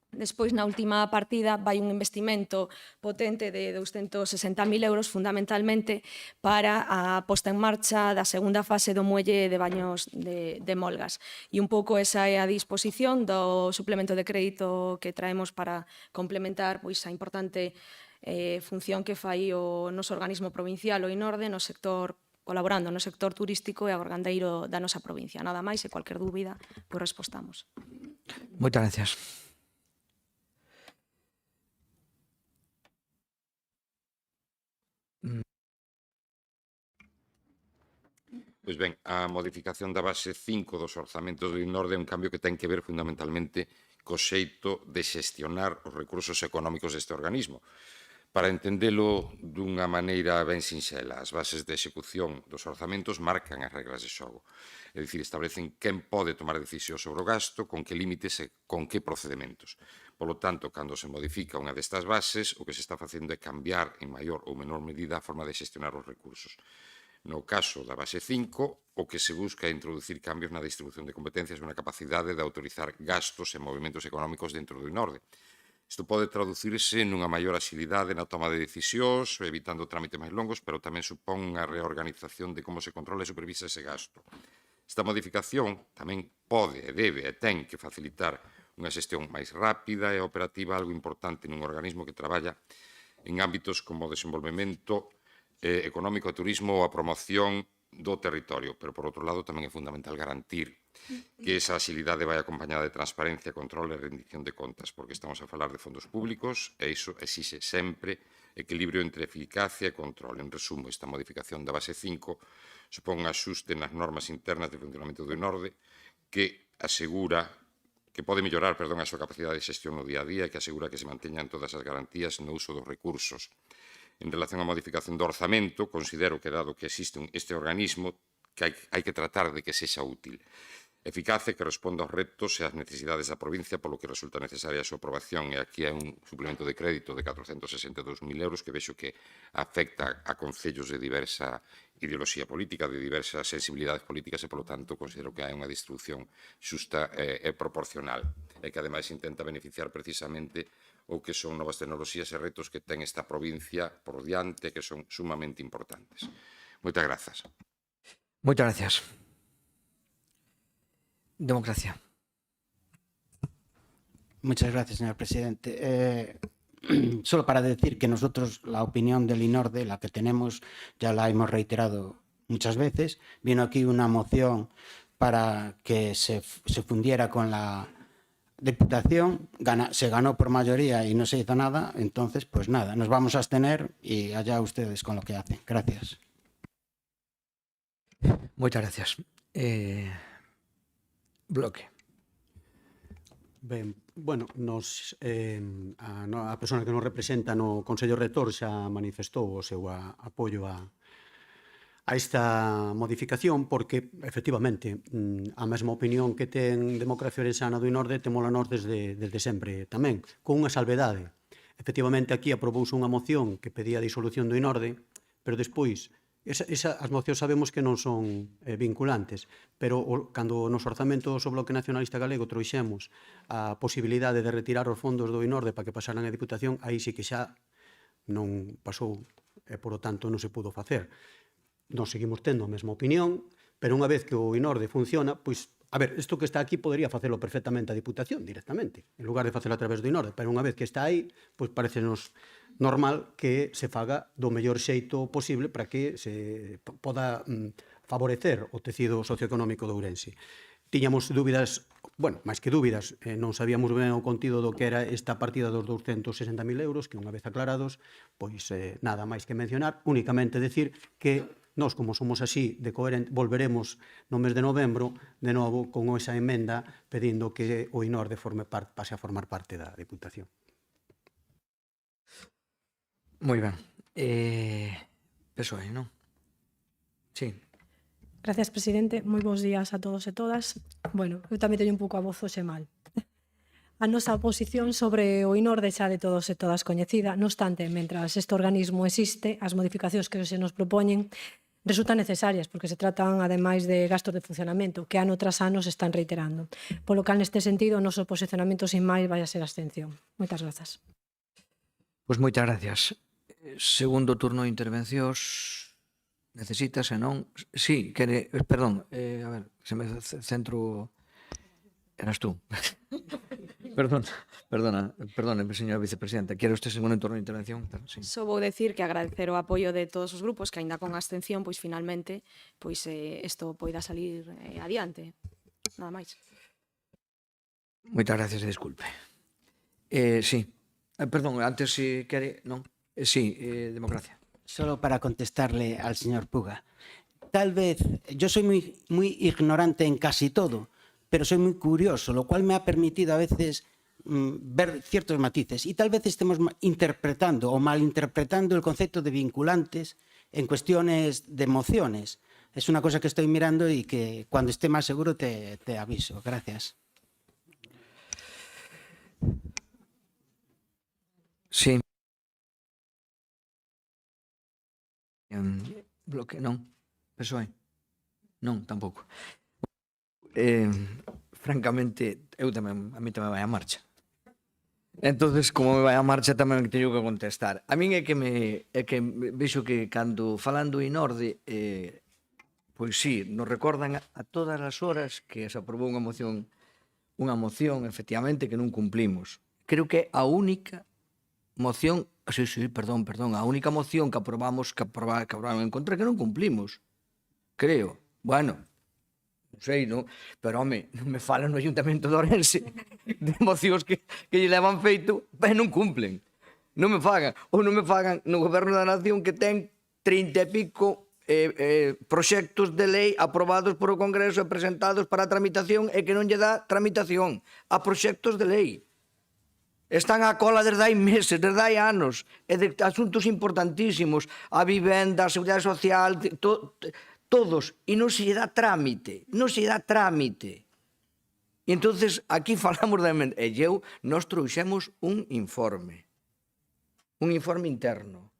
Despois, na última partida, vai un investimento potente de 260.000 euros, fundamentalmente para a posta en marcha da segunda fase do muelle de baños de Molgas. E un pouco esa é a disposición do suplemento de crédito que traemos para complementar pois a importante función que fai o noso organismo provincial, o INORDE, no sector colaborando no sector turístico e agorandeiro da nosa provincia. Nada máis e cualquier dúbida, pois respostamos. Moitas gracias. Pois ben, a modificación da base 5 dos orzamentos do INORDE é un cambio que ten que ver fundamentalmente co xeito de xestionar os recursos económicos deste organismo. Para entendelo dunha maneira ben sinxela, as bases de execución dos orzamentos marcan as regras de xogo. É dicir, establecen quen pode tomar decisión sobre o gasto, con que límites e con que procedementos. Polo tanto, cando se modifica unha destas bases, o que se está facendo é cambiar en maior ou menor medida a forma de xestionar os recursos. No caso da base 5, o que se busca é introducir cambios na distribución de competencias e na capacidade de autorizar gastos e movimentos económicos dentro do INORDE. Isto pode traducirse nunha maior axilidade na toma de decisións, evitando trámites máis longos, pero tamén supón unha reorganización de como se controla e supervisa ese gasto. Esta modificación tamén pode, e debe e ten que facilitar unha xestión máis rápida e operativa, algo importante nun organismo que traballa en ámbitos como o desenvolvemento económico e turismo ou a promoción do territorio, pero por outro lado tamén é fundamental garantir que esa axilidade vai acompañada de transparencia, control e rendición de contas, porque estamos a falar de fondos públicos e iso exixe sempre equilibrio entre eficacia e control. En resumo, esta modificación da base 5 supón un axuste nas normas internas de funcionamento do INORDE que pode mellorar, a súa capacidade de xestión no día a día e que asegura que se manteñan todas as garantías no uso dos recursos. En relación á modificación do orzamento, considero que, dado que existe este organismo, que hai que tratar de que sexa útil, eficaz e que responda aos retos e ás necesidades da provincia, polo que resulta necesaria a súa aprobación, e aquí hai un suplemento de crédito de 462.000 euros que vexo que afecta a concellos de diversa ideoloxía política, de diversas sensibilidades políticas, e, polo tanto, considero que hai unha distribución xusta e proporcional, e que, ademais, intenta beneficiar precisamente o que son novas tecnoloxías e retos que ten esta provincia por diante, que son sumamente importantes. Moitas grazas. Moitas gracias. Democracia. Muchas gracias, señor presidente. Solo para decir que nosotros la opinión del INORDE, la que tenemos, ya la hemos reiterado muchas veces. Vino aquí una moción para que se fundiera con la Diputación, se ganó por mayoría y no se hizo nada, entonces pues nada, nos vamos a abstener y allá ustedes con lo que hacen. Gracias. Moitas gracias. Bloque. Ben, bueno, a persona que nos representa no Consello Rector xa manifestou o seu apoio a esta modificación porque, efectivamente, a mesma opinión que ten Democracia Orensana do INORDE temola nós desde sempre tamén, con unha salvedade. Efectivamente, aquí aprobouse unha moción que pedía a disolución do INORDE, pero despois, as mocións sabemos que non son vinculantes, pero cando nos orzamentos do Bloque Nacionalista Galego trouxemos a posibilidade de retirar os fondos do INORDE para que pasaran a Diputación, aí sí que xa non pasou e, por lo tanto, non se pudo facer. Nós seguimos tendo a mesma opinión, pero unha vez que o INORDE funciona, pois, a ver, isto que está aquí podería facelo perfectamente a Diputación directamente, en lugar de facelo a través do INORDE, pero unha vez que está aí, pois parecenos normal que se faga do mellor xeito posible para que se poda favorecer o tecido socioeconómico de Ourense. Tiñamos dúbidas, bueno, máis que dúbidas, non sabíamos ben o contido do que era esta partida dos 260.000 euros, que unha vez aclarados, pois nada máis que mencionar, únicamente decir que nós, como somos así de coherente, volveremos no mes de novembro, de novo, con esa emenda pedindo que o INORDE pase a formar parte da Diputación. Moi ben. PSOE, non? Sí. Gracias, presidente. Moi bons días a todos e todas. Bueno, eu tamén teño un pouco a voz hoxe mal. A nosa oposición sobre o INORDE xa de todos e todas coñecida. Non obstante, mentras este organismo existe, as modificacións que se nos propoñen resultan necesarias porque se tratan, ademais, de gastos de funcionamento que ano tras ano se están reiterando. Polo cal, neste sentido, o noso posicionamento sin máis vai a ser abstención. Moitas grazas. Pois moitas gracias. Segundo turno de intervencións. Necesitas, e non? Sí, quere... Perdón, a ver, se me centro... Eras tú. Perdone, señora vicepresidenta. Quere usted segundo turno de intervención? Sí. Só vou decir que agradecer o apoio de todos os grupos que, aínda con abstención, pois finalmente isto poida salir adiante. Nada máis. Moitas gracias e disculpe. Sí. Perdón, antes si quere... Non? Sí, Democracia. Solo para contestarle al señor Puga. Tal vez, yo soy muy ignorante en casi todo, pero soy muy curioso, lo cual me ha permitido a veces ver ciertos matices. Y tal vez estemos interpretando o malinterpretando el concepto de vinculantes en cuestiones de mociones. Es una cosa que estoy mirando y que cuando esté más seguro te aviso. Gracias. Sí. Bloque, non. PSOE. Non, tampouco. Francamente, a mí tamén vai a marcha. Entonces, como me vai a marcha, tamén teño que contestar. A min é que vexo que cando falando INORDE, pois sí, nos recordan a todas as horas que se aprobou unha moción, efectivamente, que non cumplimos. Creo que a única moción, perdón, a única moción que aprobaron en contra que non cumplimos. creo. Bueno, non sei, non? Pero, home, non me falan no Ayuntamento de Ourense de mocións que lle levan feito e non cumplen. Non me fagan. Ou non me fagan no Goberno da Nación que ten 30 e pico proxectos de lei aprobados por o Congreso e presentados para a tramitación e que non lle dá tramitación a proxectos de lei. Están á cola desde hai meses, desde hai anos, e de asuntos importantísimos, a vivenda, a seguridade social, todos, e non se lle dá trámite, non se lle dá trámite. E entonces aquí falamos da emenda, e nós trouxemos un informe interno,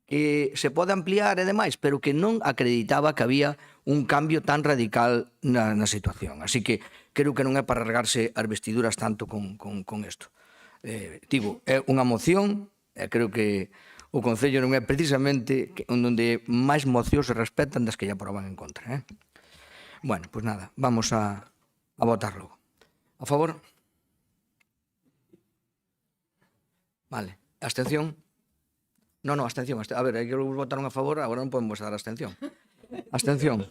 que se pode ampliar e demais, pero que non acreditaba que había un cambio tan radical na situación. Así que creo que non é para regarse as vestiduras tanto con isto. Digo, é unha moción, e creo que o Concello non é precisamente onde máis mocións se respetan das que lle aproban en contra. Bueno, pois nada, vamos a votar logo. A favor? Vale. Abstención? No, abstención. A ver, hai que votaron a favor, agora non podemos dar abstención. Abstención.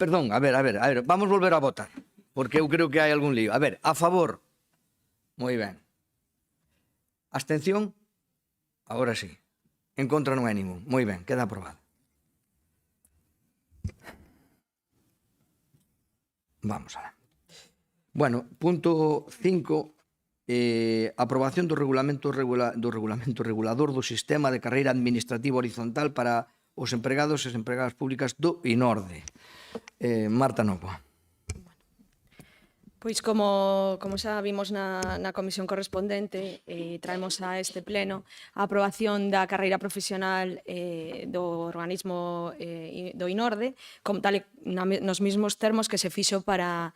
Perdón, a ver, vamos volver a votar, porque eu creo que hai algún lío. A ver, a favor. Moi ben. Abstención? Agora sí. En contra non hai ningún. Moi ben, queda aprobado. Vamos a ver. Bueno, punto 5... aprobación do regulamento regulador do sistema de carreira administrativa horizontal para os empregados e as empregadas públicas do INORDE. Marta Novoa. Pois como xa vimos na comisión correspondente, traemos a este pleno a aprobación da carreira profesional do organismo do INORDE, como tal nos mesmos termos que se fixo para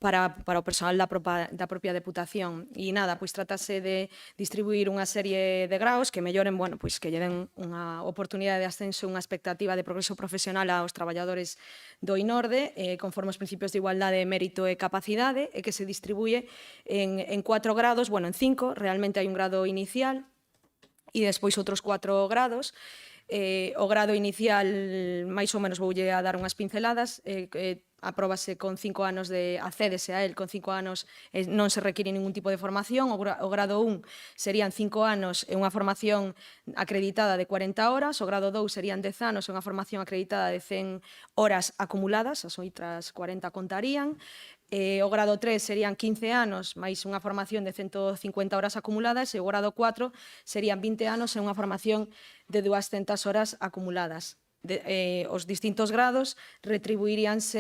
o persoal da propia Deputación. E nada, pois trátase de distribuir unha serie de graos que melloren, bueno, pois que lle den unha oportunidade de ascenso, unha expectativa de progreso profesional aos traballadores do INORDE, conforme os principios de igualdade, mérito e capacidade, e que se distribuye en 4 grados, bueno, en 5, realmente hai un grado inicial e despois outros 4 grados. O grado inicial, máis ou menos voulle a dar unhas pinceladas, apróbase con 5 anos accédese a él con 5 anos, non se require ningún tipo de formación. O grado 1 serían 5 anos e unha formación acreditada de 40 horas, o grado 2 serían 10 anos e unha formación acreditada de 100 horas acumuladas, as outras 40 contarían. O grado 3 serían 15 anos máis unha formación de 150 horas acumuladas, e o grado 4 serían 20 anos e unha formación de 200 horas acumuladas. Os distintos grados retribuiríanse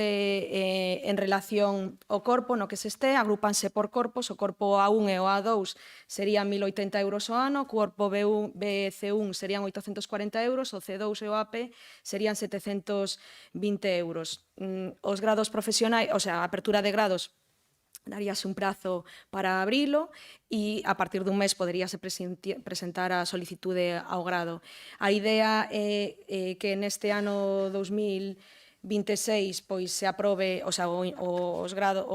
en relación ao corpo no que se este, agrupanse por corpos. O corpo A1 e o A2 serían 1.080 euros ao ano, o corpo BC1 serían 840 euros, o C2 e o AP serían 720 euros. Os grados profesionais, o sea, a apertura de grados, daríase un prazo para abrilo e a partir dun mes poderíase presentar a solicitude ao grado. A idea é que neste ano 2026 pois se aprobe, o sea, o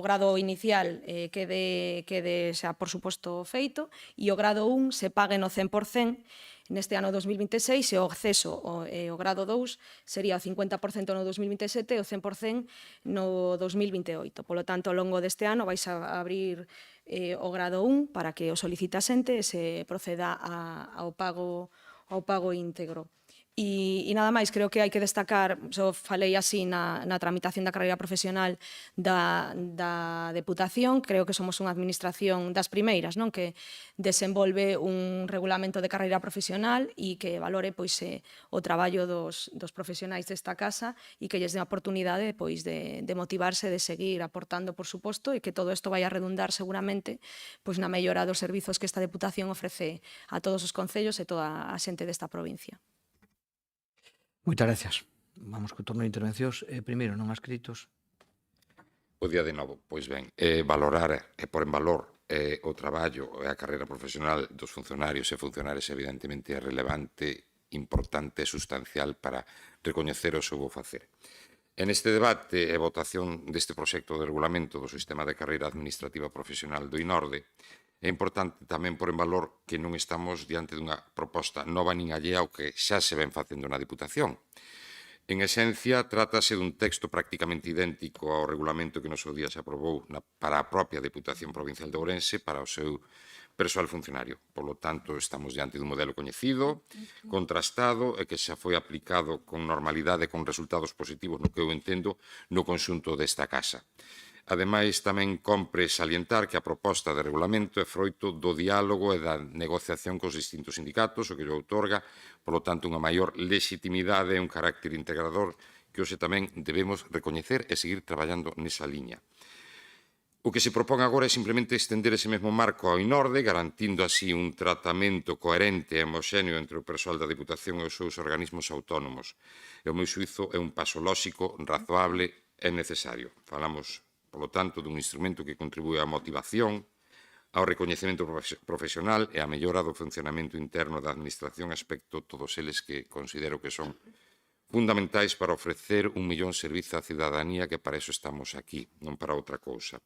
grado inicial quede xa por suposto feito, e o grado 1 se pague no 100% neste ano 2026, e o acceso o grado 2 sería o 50% no 2027 e o 100% no 2028. Polo tanto, ao longo deste ano vais a abrir o grado 1 para que o solicite a xente e se proceda ao pago íntegro. E nada máis, creo que hai que destacar, só falei así na tramitación da carreira profesional da Deputación, creo que somos unha administración das primeiras, non, que desenvolve un regulamento de carreira profesional e que valore pois o traballo dos profesionais desta casa e que lles dé a oportunidade pois de motivarse, de seguir aportando, por suposto, e que todo isto vai a redundar seguramente pois na mellora dos servizos que esta Deputación ofrece a todos os concellos e toda a xente desta provincia. Moitas gracias. Vamos co turno de intervencións. Primeiro, non adscritos. O día de novo, pois ben, valorar e por en valor o traballo e a carreira profesional dos funcionarios e funcionarias evidentemente é relevante, importante e sustancial para recoñecer o seu bo facer. En este debate e votación deste proxecto de regulamento do Sistema de Carreira Administrativa Profesional do INORDE, é importante tamén pôr en valor que non estamos diante dunha proposta nova nin allea ao que xa se ven facendo na Diputación. En esencia, trátase dun texto prácticamente idéntico ao regulamento que no seu día se aprobou para a propia Deputación Provincial de Ourense para o seu persoal funcionario. Por lo tanto, estamos diante dun modelo coñecido, contrastado e que xa foi aplicado con normalidade e con resultados positivos, no que eu entendo, no conxunto desta casa. Ademais, tamén compre salientar que a proposta de regulamento é froito do diálogo e da negociación cos distintos sindicatos, o que lle outorga, por lo tanto, unha maior legitimidade e un carácter integrador que hoxe tamén debemos recoñecer e seguir traballando nesa liña. O que se propón agora é simplemente estender ese mesmo marco ao INORDE, garantindo así un tratamento coherente e homoxéneo entre o persoal da Diputación e os seus organismos autónomos. E o meu suizo é un paso lóxico, razoable e necesario. Falamos, por lo tanto, dun instrumento que contribúe á motivación, ao recoñecemento profesional e á mellora do funcionamento interno da Administración, aspecto todos eles que considero que son fundamentais para ofrecer un millón de servizo á cidadanía, que para iso estamos aquí, non para outra cousa,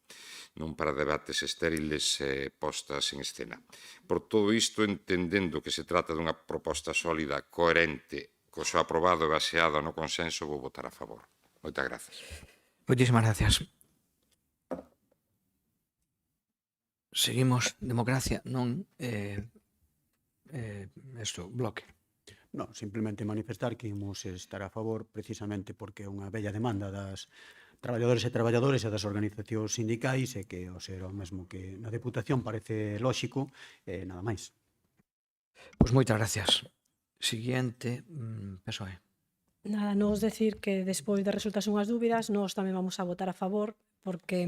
non para debates estériles postas en escena. Por todo isto, entendendo que se trata dunha proposta sólida, coherente, co seu aprobado e baseada no consenso, vou votar a favor. Moitas grazas. Moitísimas gracias. Seguimos, democracia, non bloque. Non, simplemente manifestar que imos estar a favor precisamente porque é unha bella demanda das traballadores e traballadores e das organizacións sindicais e que o ser o mesmo que na Deputación parece lóxico e nada máis. Pois moitas gracias. Siguiente, PSOE. Nada, nos decir que despois de resultarse unhas dúbidas, nós tamén vamos a votar a favor porque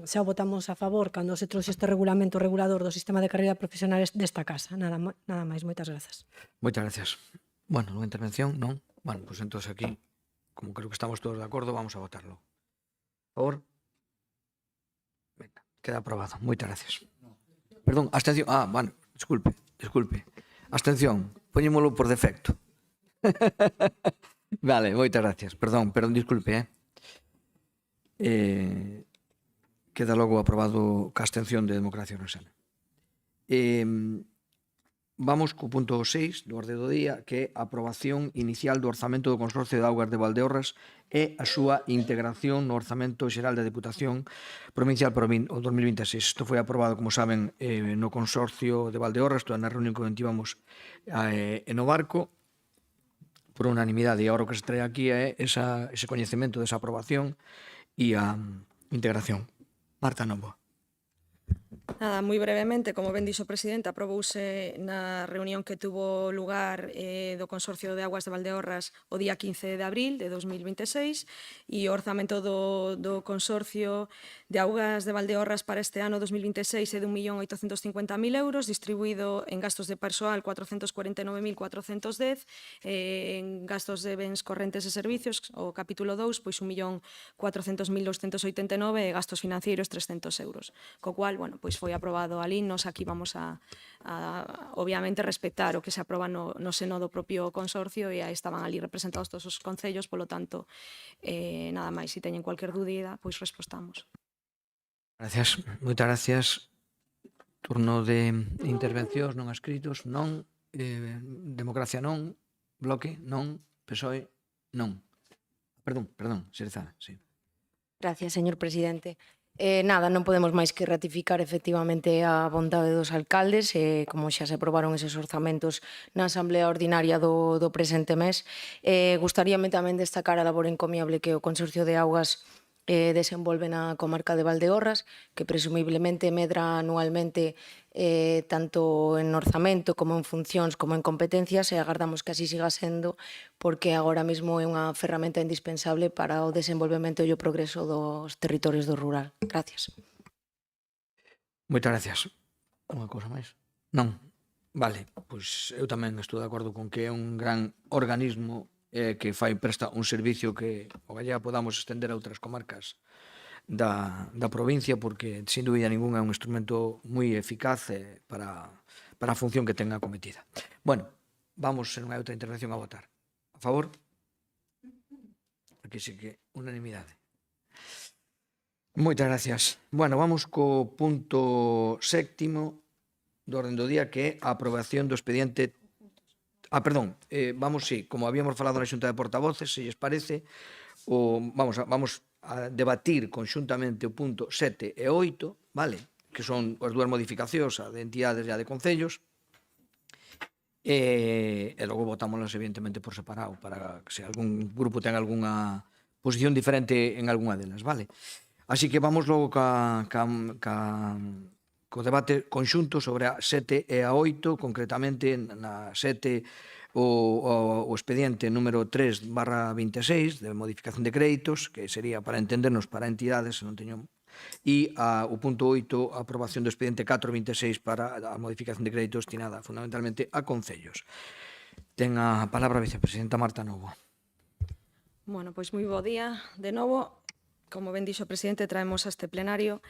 xa votamos a favor cando se trouxe este regulamento regulador do sistema de carreira profesional desta casa. Nada máis, moitas grazas. Moitas gracias. Bueno, unha intervención, non? Bueno, pois entón aquí, como creo que estamos todos de acordo, vamos a votarlo. Por favor. Venga, queda aprobado. Moitas gracias. Perdón, abstención. Bueno, disculpe. Abstención. Poñémolo por defecto. Vale, moitas gracias. Perdón, disculpe, queda logo aprobado ca abstención de Democracia Ourensana. Vamos co punto 6 do orde do día, que é a aprobación inicial do orzamento do Consorcio de Augas de Valdeorras e a súa integración no orzamento xeral da Deputación Provincial para o 2026. Isto foi aprobado, como saben, no Consorcio de Valdeorras, toda na reunión que tivemos no barco, por unanimidade. E agora o que se trae aquí é ese coñecemento desa aprobación e a integración. Marta Novo. Nada, moi brevemente, como ben dixo o presidente, aprobouse na reunión que tuvo lugar do Consorcio de Augas de Valdeorras o día 15 de abril de 2026 e o orzamento do Consorcio de Augas de Valdeorras para este ano 2026 é de 1.850.000 euros, distribuído en gastos de persoal 449.410, en gastos de bens correntes e servicios, o capítulo 2, pois 1.400.289 e gastos financeiros 300 euros. Co cual, bueno, pois foi aprobado ali, nos aquí vamos a obviamente respectar o que se aproba no seno do propio consorcio e aí estaban ali representados todos os concellos, polo tanto, nada máis, se teñen cualquier dúbida, pois respostamos. Gracias, moitas gracias. Turno de intervencións non escritos, non. Democracia non. Bloque non. PSOE non. Perdón, Xerezada, sí. Gracias, señor presidente. Nada, non podemos máis que ratificar efectivamente a vontade dos alcaldes, como xa se aprobaron eses orzamentos na Asamblea Ordinaria do presente mes. Gustaríame tamén destacar a labor encomiable que o Consorcio de Augas desenvolve na comarca de Valdeorras, que presumiblemente medra anualmente tanto en orzamento como en funcións como en competencias, e agardamos que así siga sendo, porque agora mesmo é unha ferramenta indispensable para o desenvolvemento e o progreso dos territorios do rural. Gracias. Moitas gracias. Unha cousa máis? Non. Vale, pois eu tamén estou de acordo con que é un gran organismo que presta un servicio que ojalá podamos estender a outras comarcas da provincia, porque sin dúbida ninguna é un instrumento moi eficaz para a función que tenga acometida. Bueno, vamos en unha outra intervención a votar. A favor? Aquí sí que unanimidade. Moitas gracias. Bueno, vamos co punto séptimo do orden do día, que é a aprobación do expediente. Perdón, vamos, sí, como habíamos falado na Xunta de Portavoces, se lles parece, vamos a debatir conxuntamente o punto 7 e 8, vale? Que son as dúas modificacións, a de entidades e a de concellos, e logo votámoslas evidentemente por separado, para que se algún grupo ten algunha posición diferente en algunha delas, vale? Así que vamos logo co debate conxunto sobre a 7 e a 8, concretamente na 7 o expediente número 3/26 de modificación de créditos, que sería para entendernos para entidades, se non teño, e o punto 8, a aprobación do expediente 4/26 para a modificación de créditos destinada fundamentalmente a concellos. Ten a palabra a vicepresidenta Marta Novo. Bueno, pois moi bo día de novo. Como ben dixo o presidente, traemos a este plenario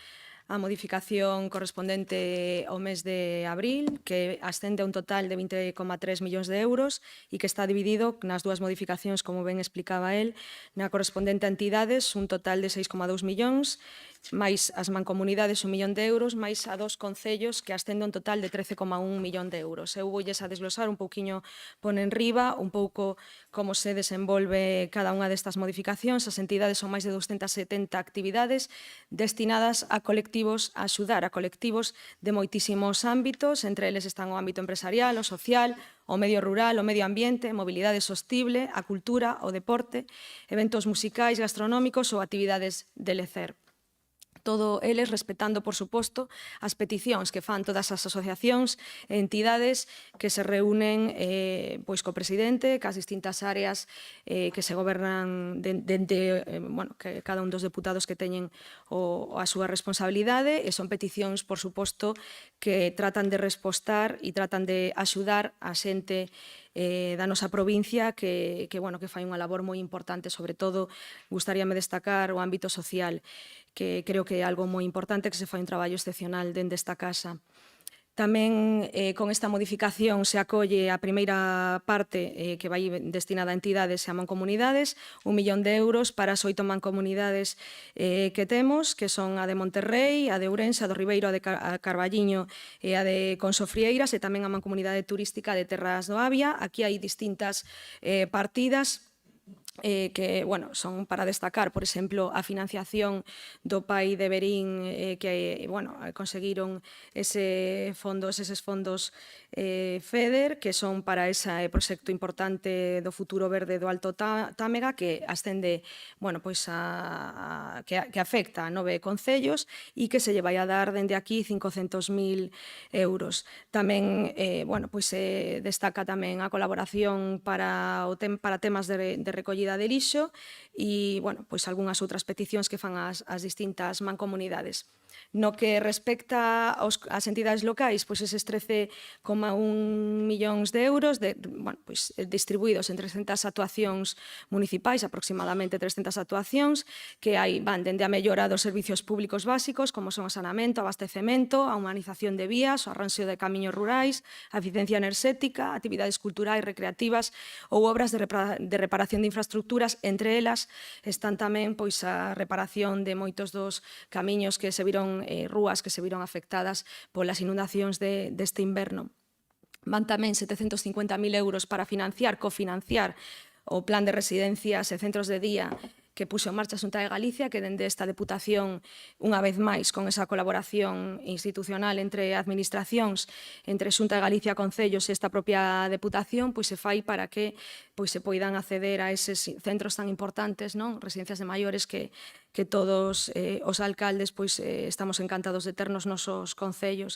a modificación correspondente ao mes de abril, que ascende a un total de 20,3 millóns de euros e que está dividido nas dúas modificacións, como ben explicaba el, na correspondente a entidades, un total de 6,2 millóns, máis as mancomunidades 1 millón de euros, máis a dos concellos, que ascende a un total de 13,1 millón de euros. Eu voulles a desglosar un pouquiño pon en riba, un pouco como se desenvolve cada unha destas modificacións. As entidades son máis de 270 actividades destinadas a colectivos, a axudar a colectivos de moitísimos ámbitos, entre eles están o ámbito empresarial, o social, o medio rural, o medio ambiente, mobilidade sostible, a cultura, o deporte, eventos musicais, gastronómicos ou actividades de lecer. Todo eles respetando, por suposto, as peticións que fan todas as asociacións e entidades que se reúnen pois co presidente, cas distintas áreas que se gobernan que cada un dos deputados que teñen a súa responsabilidade, e son peticións, por suposto, que tratan de respostar e tratan de axudar a xente da nosa provincia que fai unha labor moi importante. Sobre todo, gustaríame destacar o ámbito social, que creo que é algo moi importante, que se fai un traballo excepcional dende esta casa. Tamén con esta modificación se acolle a primeira parte que vai destinada a entidades e a mancomunidades, 1 millón de euros para as 8 mancomunidades que temos, que son a de Monterrey, a de Ourense, a do Ribeiro, a de Carballiño e a de Consofrieiras, e tamén a mancomunidade turística de Terras do Avia. Aquí hai distintas partidas que son para destacar, por exemplo, a financiación do Pai de Verín, que conseguiron eses fondos FEDER, que son para ese proxecto importante do futuro verde do Alto Támega, que ascende, que afecta a 9 concellos e que se lle vai a dar dende aquí 500.000 euros. Tamén, destaca tamén a colaboración para temas de recollida de lixo e, algunhas outras peticións que fan as distintas mancomunidades. No que respecta ás entidades locais, eses 13,1 millóns de euros distribuídos en 300 actuacións municipais, aproximadamente 300 actuacións, que van dende a mellora dos servicios públicos básicos, como son o saneamento, abastecemento, a humanización de vías, o arranxo de camiños rurais, a eficiencia enerxética, actividades culturais, recreativas ou obras de reparación de infraestructuras. Entre elas están tamén a reparación de moitos dos camiños que se viron, rúas que se viron afectadas polas inundacións deste inverno. Van tamén 750.000 euros para cofinanciar o plan de residencias e centros de día que puxo en marcha a Xunta de Galicia, que dende esta Deputación, unha vez máis, con esa colaboración institucional entre administracións, entre Xunta de Galicia, Concellos e esta propia Deputación, se fai para que se poidan acceder a eses centros tan importantes, residencias de maiores que todos os alcaldes estamos encantados de ter nos nosos concellos.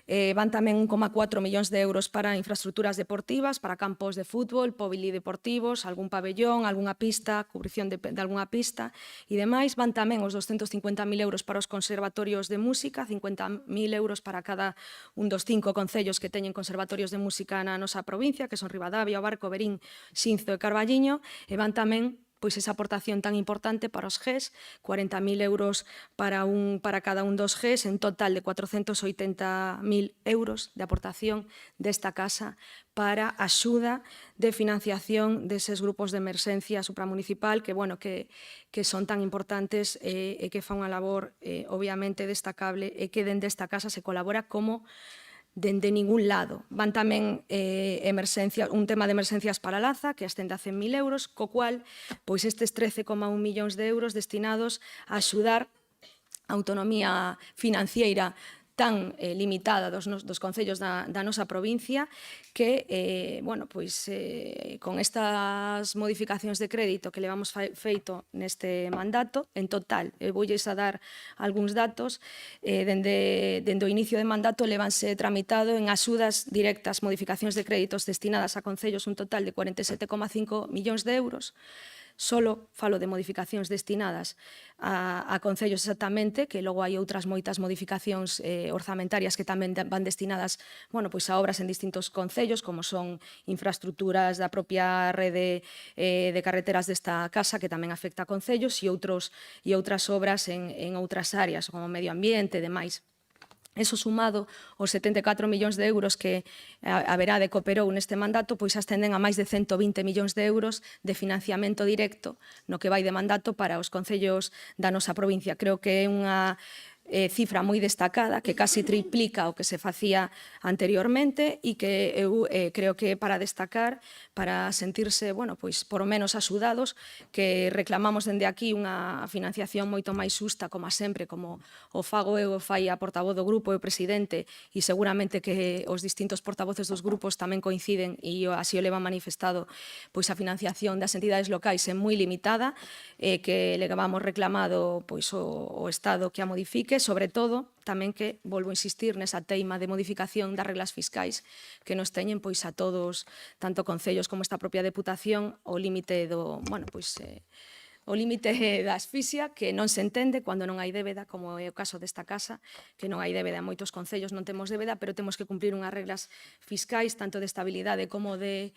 Van tamén 1,4 millóns de euros para infraestructuras deportivas, para campos de fútbol, polideportivos, algún pabellón, algunha pista, cubrición de algunha pista e demais. Van tamén os 250.000 euros para os conservatorios de música, 50.000 euros para cada un dos 5 concellos que teñen conservatorios de música na nosa provincia, que son Ribadavia, O Barco, Verín, Xinzo e Carballiño, e van tamén pois esa aportación tan importante para os GES, 40.000 euros para cada un dos GES, en total de 480.000 euros de aportación desta casa para axuda de financiación deses grupos de emerxencia supramunicipal que son tan importantes e que fan unha labor obviamente destacable e que dende esta casa se colabora como dende ningún lado. Van tamén un tema de emerxencias para Laza, que ascende a 100.000 euros, co cual, pois estes 13,1 millóns de euros destinados a axudar a autonomía financiera tan limitada dos concellos da nosa provincia que, con estas modificacións de crédito que levamos feito neste mandato, en total, voulles a dar algúns datos, dende o inicio de mandato levanse tramitado en axudas directas, modificacións de créditos destinadas a concellos un total de 47,5 millóns de euros. Solo falo de modificacións destinadas a concellos exactamente, que logo hai outras moitas modificacións orzamentarias que tamén van destinadas a obras en distintos concellos, como son infraestructuras da propia rede de carreteras desta casa, que tamén afecta a concellos, e outras obras en outras áreas, como medio ambiente e demais. Eso sumado aos 74 millóns de euros que a Verade cooperou neste mandato, pois ascenden a máis de 120 millóns de euros de financiamento directo no que vai de mandato para os concellos da nosa provincia. Creo que é unha cifra moi destacada, que casi triplica o que se facía anteriormente e que eu creo que para destacar, para sentirse, por o menos axudados, que reclamamos dende aquí unha financiación moito máis xusta, como sempre, como o fago eu, o fai a portavoz do grupo e o presidente, e seguramente que os distintos portavoces dos grupos tamén coinciden, e así o levan manifestado, pois a financiación das entidades locais é moi limitada, que levamos reclamado o Estado que a modifique, sobre todo, tamén que, volvo a insistir, nesa teima de modificación das reglas fiscais que nos teñen a todos, tanto concellos como esta propia Deputación, o límite o límite da asfixia, que non se entende cando non hai débeda, como é o caso desta casa, que non hai débeda en moitos concellos, non temos débeda, pero temos que cumplir unhas reglas fiscais, tanto de estabilidade como de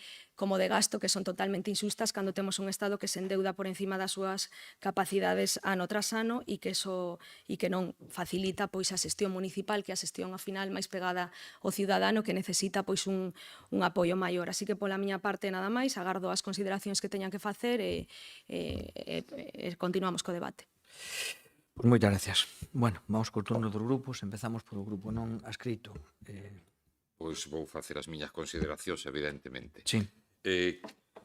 gasto, que son totalmente injustas cando temos un Estado que se endeuda por encima das súas capacidades ano tras ano e que non facilita a xestión municipal, que é a xestión ao final máis pegada ao cidadano, que necesita un apoio maior. Así que pola miña parte nada máis, agardo as consideracións que teñan que facer e continuamos co debate. Pois moitas gracias. Vamos co turno dos grupos. Empezamos polo grupo non adscrito. Pois vou facer as miñas consideracións, evidentemente. Sí.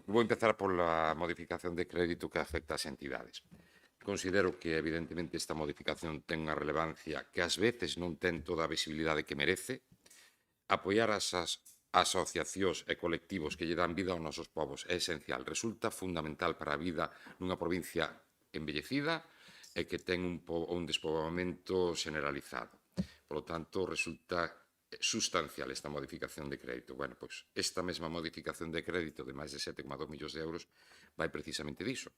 Vou empezar pola modificación de crédito que afecta ás entidades. Considero que, evidentemente, esta modificación ten unha relevancia que ás veces non ten toda a visibilidade que merece. Apoiar as asociacións e colectivos que lle dan vida aos nosos povos é esencial. Resulta fundamental para a vida nunha provincia envellecida e que ten un despoboamento generalizado. Por lo tanto, resulta sustancial esta modificación de crédito. Pois esta mesma modificación de crédito de máis de 7,2 millóns de euros vai precisamente diso.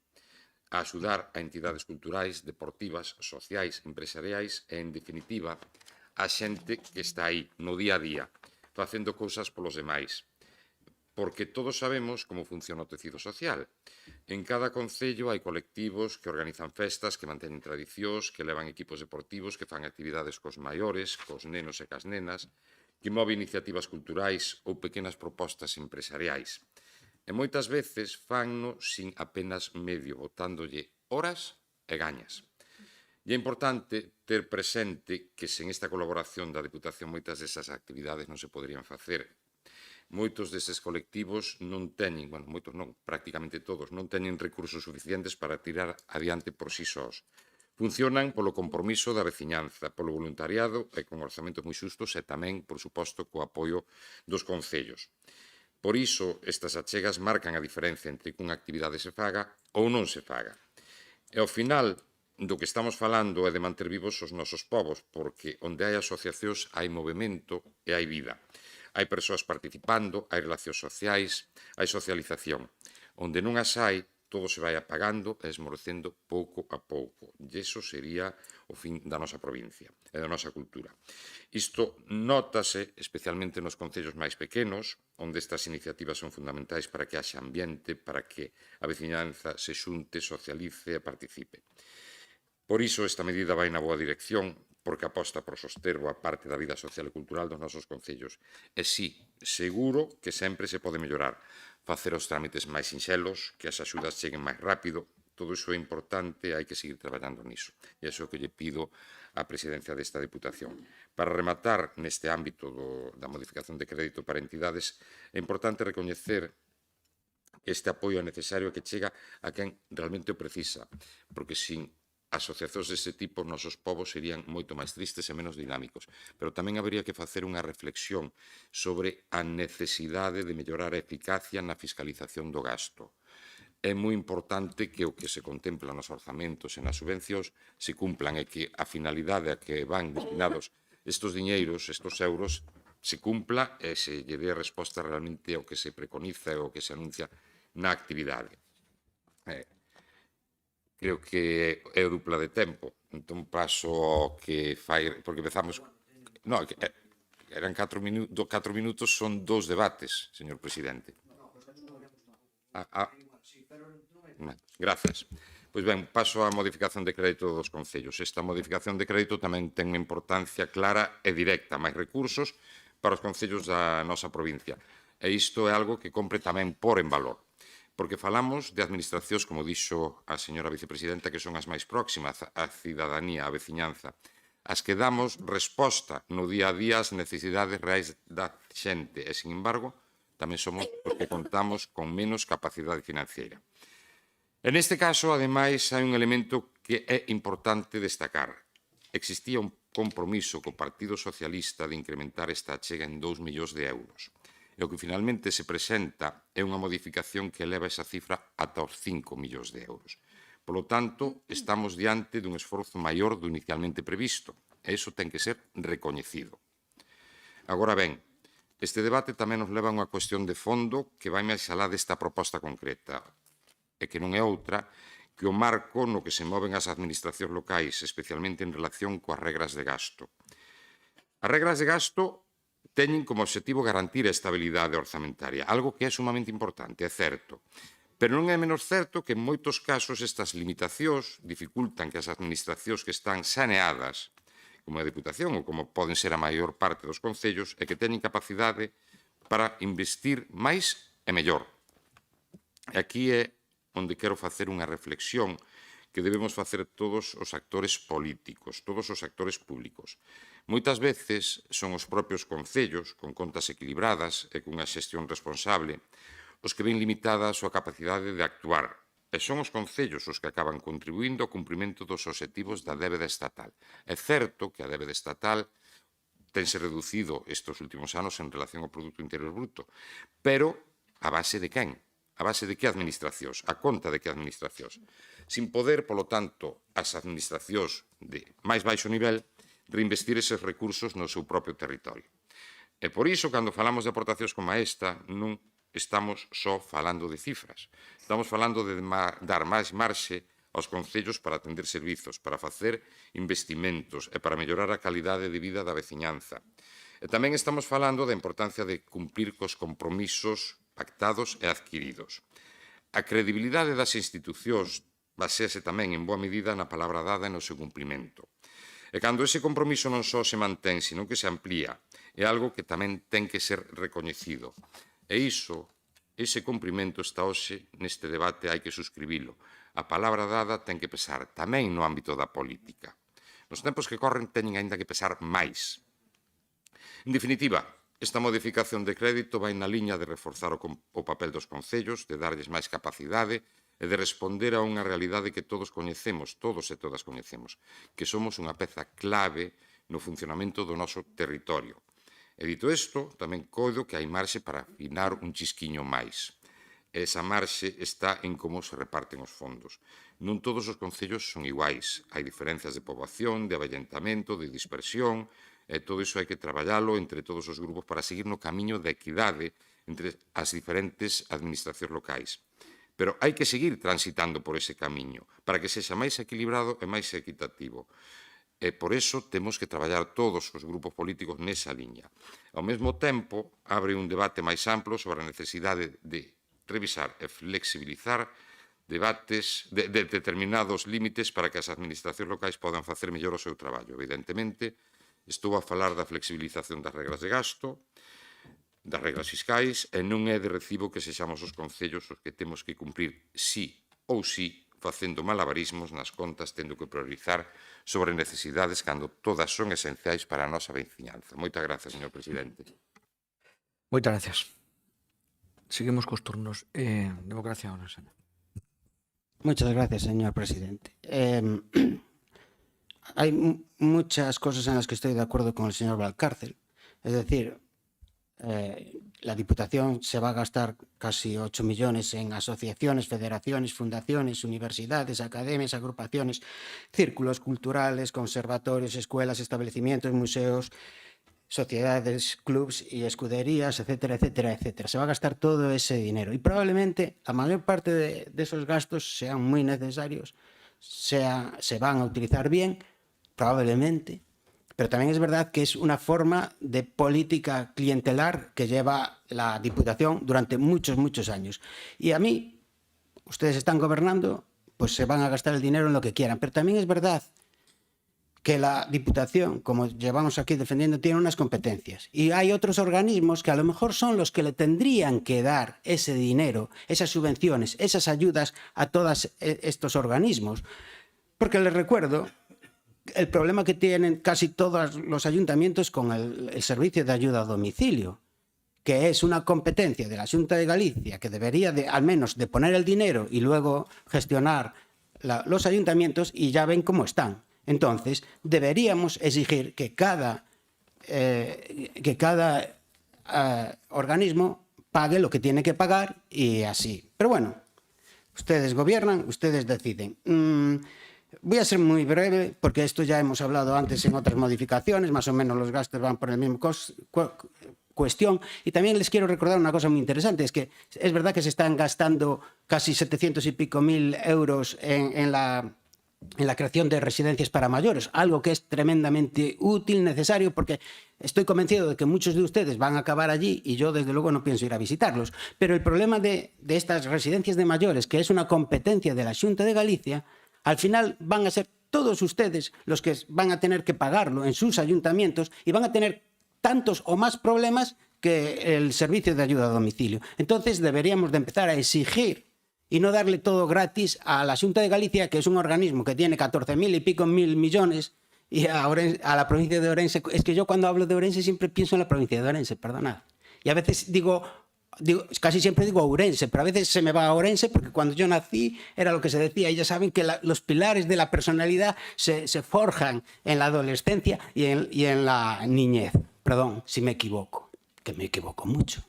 A axudar a entidades culturais, deportivas, sociais, empresariais e, en definitiva, a xente que está aí no día a día, facendo cousas polos demais. Porque todos sabemos como funciona o tecido social. En cada concello hai colectivos que organizan festas, que manteñen tradicións, que levan equipos deportivos, que fan actividades cos maiores, cos nenos e cas nenas, que move iniciativas culturais ou pequenas propostas empresariais. E moitas veces fanno sin apenas medio, botándolle horas e gañas. E é importante ter presente que sen esta colaboración da Deputación moitas desas actividades non se poderían facer. Moitos destes colectivos non teñen, moitos non, prácticamente todos, non teñen recursos suficientes para tirar adiante por sí sós. Funcionan polo compromiso da veciñanza, polo voluntariado e con orzamentos moi xustos e tamén, por suposto, co apoio dos concellos. Por iso, estas achegas marcan a diferencia entre que unha actividade se faga ou non se faga. E ao final, do que estamos falando é de manter vivos os nosos povos, porque onde hai asociacións hai movimento e hai vida. Hai persoas participando, hai relacións sociais, hai socialización. Onde non as hai, todo se vai apagando e esmorecendo pouco a pouco. E iso sería o fin da nosa provincia e da nosa cultura. Isto nótase especialmente nos concellos máis pequenos, onde estas iniciativas son fundamentais para que haxa ambiente, para que a veciñanza se xunte, socialice e participe. Por iso, esta medida vai na boa dirección, porque aposta por soster boa parte da vida social e cultural dos nosos concellos. E sí, seguro que sempre se pode mellorar, facer os trámites máis sinxelos, que as axudas cheguen máis rápido, todo iso é importante e hai que seguir traballando niso. E iso é o que lle pido á presidencia desta Deputación. Para rematar neste ámbito da modificación de crédito para entidades, é importante recoñecer que este apoio é necesario e que chega a quen realmente o precisa, porque sin asociacións deste tipo, os nosos povos serían moito máis tristes e menos dinámicos. Pero tamén habería que facer unha reflexión sobre a necesidade de mellorar a eficacia na fiscalización do gasto. É moi importante que o que se contempla nos orzamentos e nas subvencións se cumplan e que a finalidade a que van destinados estes diñeiros, estes euros, se cumpla e se lle dé resposta realmente ao que se preconiza e ao que se anuncia na actividade. Creo que é dupla de tempo, entón paso ao que fai, porque empezamos... No, eran 4 minutos, son 2 debates, señor presidente. Grazas. Pois ben, paso á modificación de crédito dos concellos. Esta modificación de crédito tamén ten unha importancia clara e directa, máis recursos para os concellos da nosa provincia. E isto é algo que compre tamén por en valor. Porque falamos de administracións, como dixo a señora vicepresidenta, que son as máis próximas á cidadanía, á veciñanza, as que damos resposta no día a día ás necesidades reais da xente. E, sin embargo, tamén somos os que contamos con menos capacidade financiera. En este caso, ademais, hai un elemento que é importante destacar. Existía un compromiso co Partido Socialista de incrementar esta achega en 2 millóns de euros. E o que finalmente se presenta é unha modificación que eleva esa cifra ata os 5 millóns de euros. Por lo tanto, estamos diante dun esforzo maior do inicialmente previsto. E iso ten que ser recoñecido. Agora ben, este debate tamén nos leva a unha cuestión de fondo que vai máis alá desta proposta concreta, e que non é outra que o marco no que se moven as administracións locais, especialmente en relación coas regras de gasto. As regras de gasto teñen como obxectivo garantir a estabilidade orzamentaria, algo que é sumamente importante, é certo. Pero non é menos certo que en moitos casos estas limitacións dificultan que as administracións que están saneadas, como a Deputación ou como poden ser a maior parte dos concellos, e que teñen capacidade para investir máis e mellor. E aquí é onde quero facer unha reflexión que debemos facer todos os actores políticos, todos os actores públicos. Moitas veces son os propios concellos, con contas equilibradas e cunha xestión responsable, os que ven limitada a súa capacidade de actuar. E son os concellos os que acaban contribuindo ao cumprimento dos obxectivos da débeda estatal. É certo que a débeda estatal tense reducido estes últimos anos en relación ao Produto Interior Bruto, pero a base de quen? A base de que administracións? A conta de que administracións? Sin poder, polo tanto, as administracións de máis baixo nivel reinvestir eses recursos no seu propio territorio. E por iso, cando falamos de aportacións como esta, non estamos só falando de cifras. Estamos falando de dar máis marxe aos concellos para atender servizos, para facer investimentos e para mellorar a calidade de vida da veciñanza. E tamén estamos falando da importancia de cumprir cos compromisos pactados e adquiridos. A credibilidade das institucións baséase tamén en boa medida na palabra dada e no seu cumprimento. E cando ese compromiso non só se mantén, sino que se amplía, é algo que tamén ten que ser recoñecido. E iso, ese cumprimento está hoxe neste debate, hai que suscribilo. A palabra dada ten que pesar tamén no ámbito da política. Nos tempos que corren teñen aínda que pesar máis. En definitiva, esta modificación de crédito vai na liña de reforzar o papel dos concellos, de darlles máis capacidade e de responder a unha realidade que todos coñecemos, todos e todas coñecemos, que somos unha peza clave no funcionamento do noso territorio. E dito isto, tamén coido que hai marxe para afinar un chisquiño máis. E esa marxe está en como se reparten os fondos. Non todos os concellos son iguais. Hai diferenzas de poboación, de avellentamento, de dispersión, e todo iso hai que traballalo entre todos os grupos para seguir no camiño da equidade entre as diferentes administracións locais. pero hai que seguir transitando por ese camiño para que sexa máis equilibrado e máis equitativo. E por iso temos que traballar todos os grupos políticos nesa liña. Ao mesmo tempo, abre un debate máis amplo sobre a necesidade de revisar e flexibilizar debates de determinados límites para que as administracións locais podan facer mellor o seu traballo. Evidentemente, estou a falar da flexibilización das regras de gasto, das regras fiscais, e non é de recibo que sexamos os concellos os que temos que cumprir sí ou sí facendo malabarismos nas contas, tendo que priorizar sobre necesidades cando todas son esenciais para a nosa veciñanza. Moitas grazas, señor presidente. Moitas gracias. Seguimos cos turnos. Democracia Ona, señor. Muchas gracias, señor presidente. Hay muchas cosas en las que estoy de acuerdo con el señor Valcárcel. Es decir, la Diputación se va a gastar casi 8 millones en asociaciones, federaciones, fundaciones, universidades, academias, agrupaciones, círculos culturales, conservatorios, escuelas, establecimientos, museos, sociedades, clubs y escuderías, etcétera, etcétera, etcétera. Se va a gastar todo ese dinero y probablemente la mayor parte de esos gastos sean muy necesarios, se van a utilizar bien, probablemente, pero también es verdad que es una forma de política clientelar que lleva la Diputación durante muchos, muchos años. Y a mí, ustedes están gobernando, pues se van a gastar el dinero en lo que quieran, pero también es verdad que la Diputación, como llevamos aquí defendiendo, tiene unas competencias. Y hay otros organismos que a lo mejor son los que le tendrían que dar ese dinero, esas subvenciones, esas ayudas a todos estos organismos. Porque les recuerdo el problema que tienen casi todos los ayuntamientos con el servicio de ayuda a domicilio, que es una competencia de la Xunta de Galicia que debería al menos de poner el dinero y luego gestionar los ayuntamientos, y ya ven cómo están. Entonces, deberíamos exigir que cada organismo pague lo que tiene que pagar y así. Pero bueno, ustedes gobiernan, ustedes deciden. Voy a ser muy breve porque esto ya hemos hablado antes en otras modificaciones, más o menos los gastos van por el mismo cuestión. Y también les quiero recordar una cosa muy interesante, es que es verdad que se están gastando casi 700 y pico mil euros en la creación de residencias para mayores, algo que es tremendamente útil, necesario, porque estoy convencido de que muchos de ustedes van a acabar allí y yo desde luego no pienso ir a visitarlos. Pero el problema de estas residencias de mayores, que es una competencia de la Xunta de Galicia, al final van a ser todos ustedes los que van a tener que pagarlo en sus ayuntamientos y van a tener tantos o más problemas que el servicio de ayuda a domicilio. Entonces deberíamos de empezar a exigir y no darle todo gratis a la Xunta de Galicia, que es un organismo que tiene 14.000 y pico mil millones, y a la provincia de Ourense. Es que yo cuando hablo de Ourense siempre pienso en la provincia de Ourense, perdonad. Y a veces casi siempre digo Ourense, pero a veces se me va a Ourense porque cuando yo nací era lo que se decía. Y ya saben que los pilares de la personalidad se forjan en la adolescencia y en la niñez. Perdón si me equivoco, que me equivoco mucho.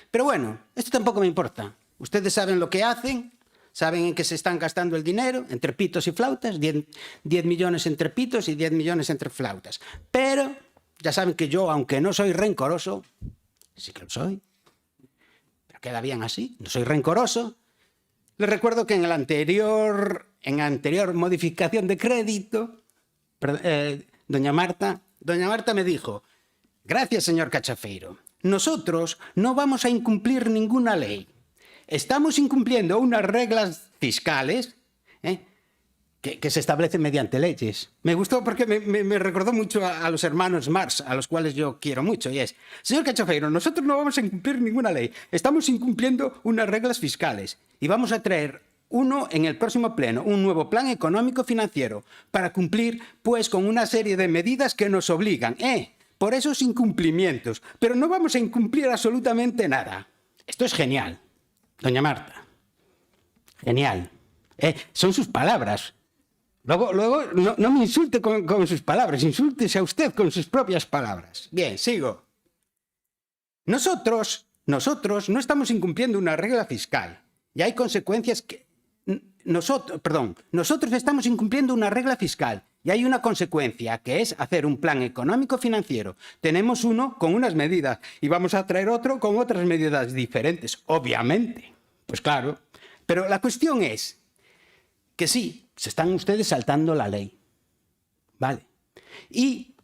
Pero bueno, esto tampoco me importa. Ustedes saben lo que hacen, saben en qué se están gastando el dinero, entre pitos y flautas, 10 millones entre pitos y 10 millones entre flautas. Pero ya saben que yo, aunque no soy rencoroso, sí que lo soy, pero queda bien así, no soy rencoroso. Les recuerdo que en la anterior modificación de crédito, doña Marta me dijo: gracias, señor Cachafeiro, nosotros no vamos a incumplir ninguna ley. Estamos incumpliendo unas reglas fiscales que se establecen mediante leyes. Me gustó porque me recordó mucho a los hermanos Marx, a los cuales yo quiero mucho, y es: señor Cachafeiro, nosotros no vamos a incumplir ninguna ley, estamos incumpliendo unas reglas fiscales y vamos a traer en el próximo pleno, un nuevo plan económico financiero para cumplir pues con una serie de medidas que nos obligan por esos incumplimientos, pero no vamos a incumplir absolutamente nada. Esto es genial. Doña Marta, genial. Son sus palabras. Luego no me insulte con sus palabras, insúltese a usted con sus propias palabras. Bien, sigo. Nosotros no estamos incumpliendo una regla fiscal y hay consecuencias que... Nosotros estamos incumpliendo una regla fiscal y hay una consecuencia, que es hacer un plan económico financiero. Tenemos uno con unas medidas y vamos a traer otro con otras medidas diferentes, obviamente. Pues claro, Pero la cuestión es que sí, se están ustedes saltando la ley. Vale. Y,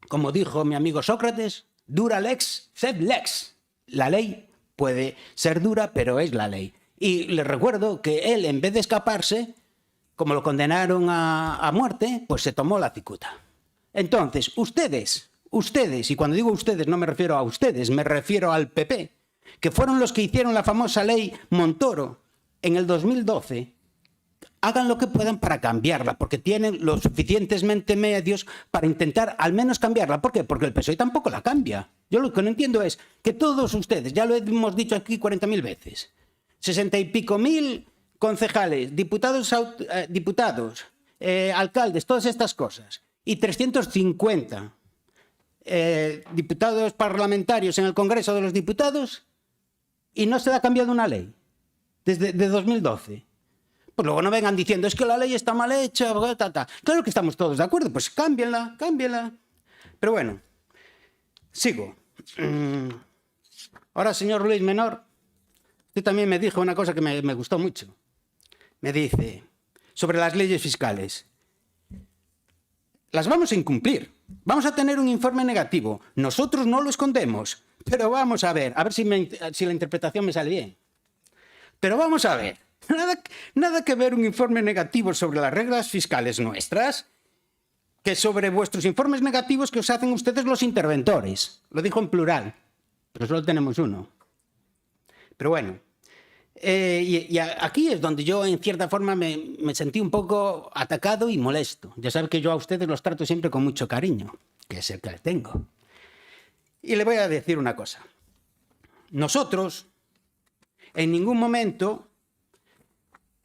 como dijo mi amigo Sócrates, dura lex, sed lex. La ley puede ser dura, pero es la ley. Y les recuerdo que él, en vez de escaparse, como lo condenaron a muerte, pues se tomó la cicuta. Entonces, ustedes, y cuando digo ustedes no me refiero a ustedes, me refiero al PP, que fueron los que hicieron la famosa ley Montoro en el 2012, hagan lo que puedan para cambiarla, porque tienen los suficientemente medios para intentar al menos cambiarla. ¿Por qué? Porque el PSOE tampoco la cambia. Yo lo que no entiendo es que todos ustedes, ya lo hemos dicho aquí 40.000 veces, 60 y pico mil concejales, diputados, alcaldes, todas estas cosas, y 350 diputados parlamentarios en el Congreso de los Diputados, y no se ha cambiado una ley desde 2012. Pues luego no vengan diciendo, es que la ley está mal hecha, Claro que estamos todos de acuerdo, pues cámbienla. Pero bueno, sigo. Ahora, señor Luis Menor, usted también me dijo una cosa que me gustó mucho. Me dice, sobre las leyes fiscales, las vamos a incumplir. Vamos a tener un informe negativo. Nosotros no lo escondemos, pero vamos a ver si la interpretación me sale bien. Pero vamos a ver. Nada que ver un informe negativo sobre las reglas fiscales nuestras que sobre vuestros informes negativos que os hacen ustedes los interventores. Lo dijo en plural, pero solo tenemos uno. Pero bueno, y aquí es donde yo en cierta forma me sentí un poco atacado y molesto. Ya saben que yo a ustedes los trato siempre con mucho cariño, que es el que les tengo. Y le voy a decir una cosa. Nosotros en ningún momento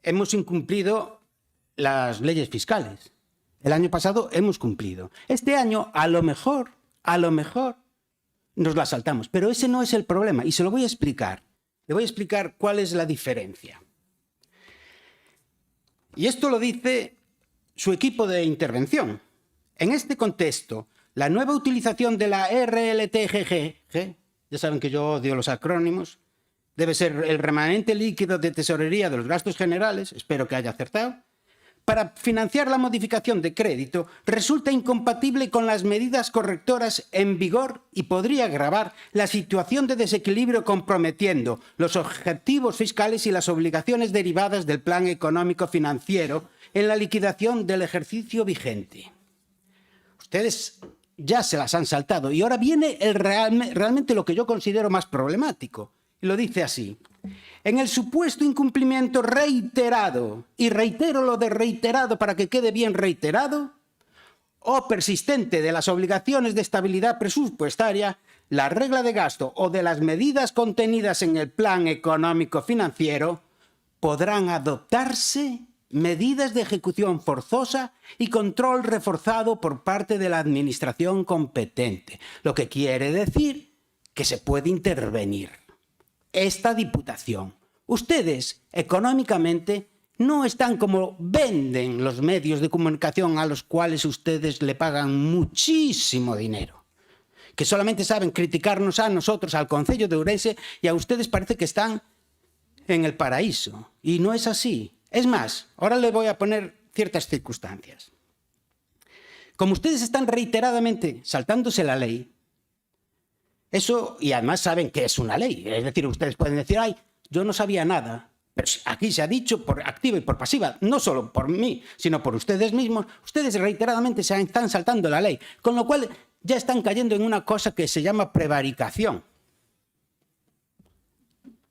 hemos incumplido las leyes fiscales. El año pasado hemos cumplido. Este año, a lo mejor, nos las saltamos. Pero ese no es el problema y se lo voy a explicar. Le voy a explicar cuál es la diferencia. Y esto lo dice su equipo de intervención. En este contexto, la nueva utilización de la RLTGG, ya saben que yo odio los acrónimos, debe ser el remanente líquido de tesorería de los gastos generales, espero que haya acertado, para financiar la modificación de crédito, resulta incompatible con las medidas correctoras en vigor y podría agravar la situación de desequilibrio comprometiendo los objetivos fiscales y las obligaciones derivadas del plan económico financiero en la liquidación del ejercicio vigente. Ustedes ya se las han saltado y ahora viene realmente lo que yo considero más problemático. Y lo dice así. En el supuesto incumplimiento reiterado, y reitero lo de reiterado para que quede bien reiterado, o persistente de las obligaciones de estabilidad presupuestaria, la regla de gasto o de las medidas contenidas en el plan económico financiero, podrán adoptarse medidas de ejecución forzosa y control reforzado por parte de la administración competente, lo que quiere decir que se puede intervenir. Esta Diputación. Ustedes, económicamente, no están como venden los medios de comunicación a los cuales ustedes le pagan muchísimo dinero. Que solamente saben criticarnos a nosotros, al Concello de Ourense, y a ustedes parece que están en el paraíso. Y no es así. Es más, ahora le voy a poner ciertas circunstancias. Como ustedes están reiteradamente saltándose la ley, eso, y además saben que es una ley. Es decir, ustedes pueden decir, ay, yo no sabía nada. Pero aquí se ha dicho por activa y por pasiva, no solo por mí, sino por ustedes mismos. Ustedes reiteradamente se están saltando la ley, con lo cual ya están cayendo en una cosa que se llama prevaricación.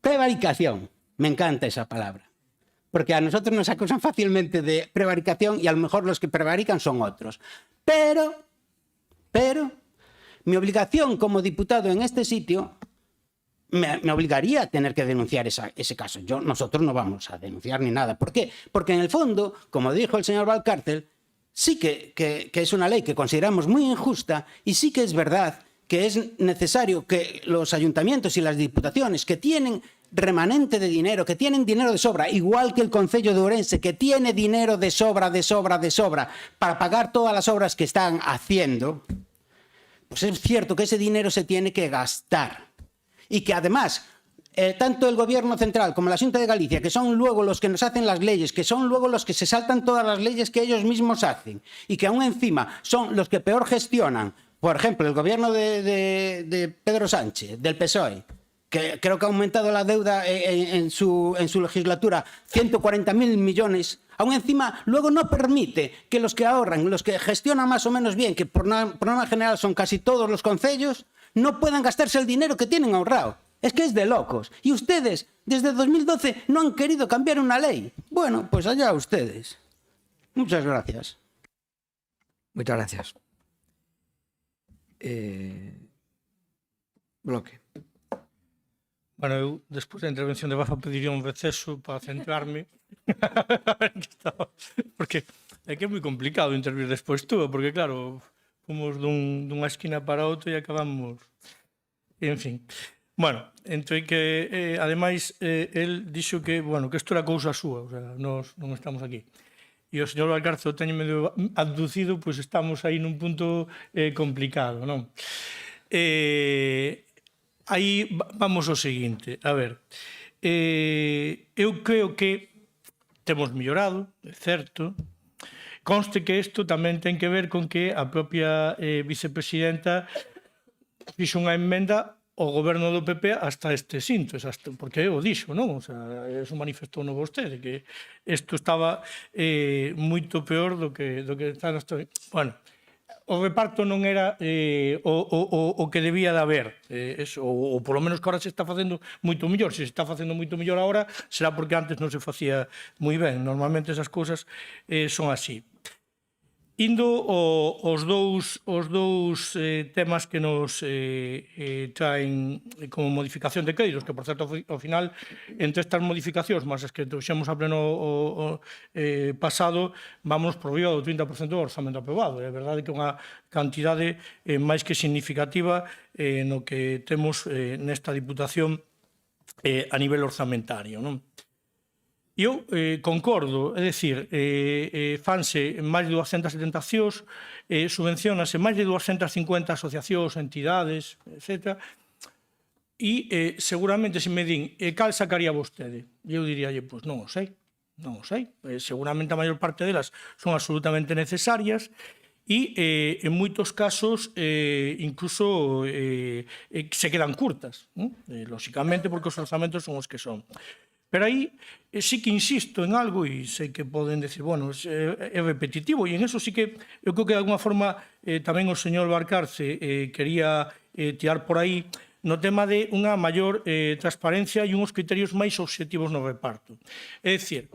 Prevaricación. Me encanta esa palabra. Porque a nosotros nos acusan fácilmente de prevaricación y a lo mejor los que prevarican son otros. Pero, mi obligación como diputado en este sitio me obligaría a tener que denunciar ese caso. Nosotros no vamos a denunciar ni nada. ¿Por qué? Porque en el fondo, como dijo el señor Valcárcel, sí que es una ley que consideramos muy injusta y sí que es verdad que es necesario que los ayuntamientos y las diputaciones que tienen remanente de dinero, que tienen dinero de sobra, igual que el Concello de Ourense, que tiene dinero de sobra, para pagar todas las obras que están haciendo, pues es cierto que ese dinero se tiene que gastar. Y que además tanto el gobierno central como la Xunta de Galicia, que son luego los que nos hacen las leyes, que son luego los que se saltan todas las leyes que ellos mismos hacen, y que aún encima son los que peor gestionan, por ejemplo, el gobierno de Pedro Sánchez, del PSOE, que creo que ha aumentado la deuda en su legislatura 140.000 millones, aún encima luego no permite que los que ahorran, los que gestionan más o menos bien, que por norma general son casi todos los concellos, no puedan gastarse el dinero que tienen ahorrado. Es que es de locos. Y ustedes, desde 2012, no han querido cambiar una ley. Bueno, pues allá ustedes. Muchas gracias. Muchas gracias. Bloque. Bueno, eu, despois da intervención de Bafa, pediría un receso para centrarme. Porque é que é moi complicado intervir despois tú, porque claro, fomos dunha esquina para outra e acabamos... En fin. Bueno, entre que, ademais, el dixo que, bueno, que isto era cousa súa, o sea, nós non estamos aquí. E o señor Valcarce o teño medio abducido, pois estamos aí nun punto complicado, non? Aí vamos ao seguinte, a ver, eu creo que temos mellorado, é certo, conste que isto tamén ten que ver con que a propia vicepresidenta fixo unha emenda o goberno do PP hasta este sinto, porque o dixo, non? O sea, eso manifestou no vostede, que isto estaba moito peor do que está na historia. Bueno, o reparto non era o que debía de haber, ou polo menos que ahora se está facendo moito mellor. Se está facendo moito mellor agora, será porque antes non se facía moi ben. Normalmente esas cousas son así. Indo aos dous temas que nos traen como modificación de créditos, que, por certo, ao final, entre estas modificacións, mas as que trouxemos a pleno pasado, vamos por riba do 30% do orzamento aprobado. É verdade que é unha cantidade máis que significativa no que temos nesta Diputación a nivel orzamentario, non? Eu concordo, é dicir, fanse máis de 270 accións, subvencionase máis de 250 asociacións, entidades, etc. E seguramente se me din, cal sacaría vostede? E eu diría, pois non o sei, non o sei. Seguramente a maior parte delas son absolutamente necesarias e en moitos casos incluso se quedan curtas, lóxicamente, porque os orzamentos son os que son. Pero aí sí que insisto en algo, e sei que poden decir, bueno, é repetitivo, e en eso sí que eu creo que de alguna forma tamén o señor Valcarce quería tirar por aí no tema de unha maior transparencia e uns criterios máis obxectivos no reparto. É dicir,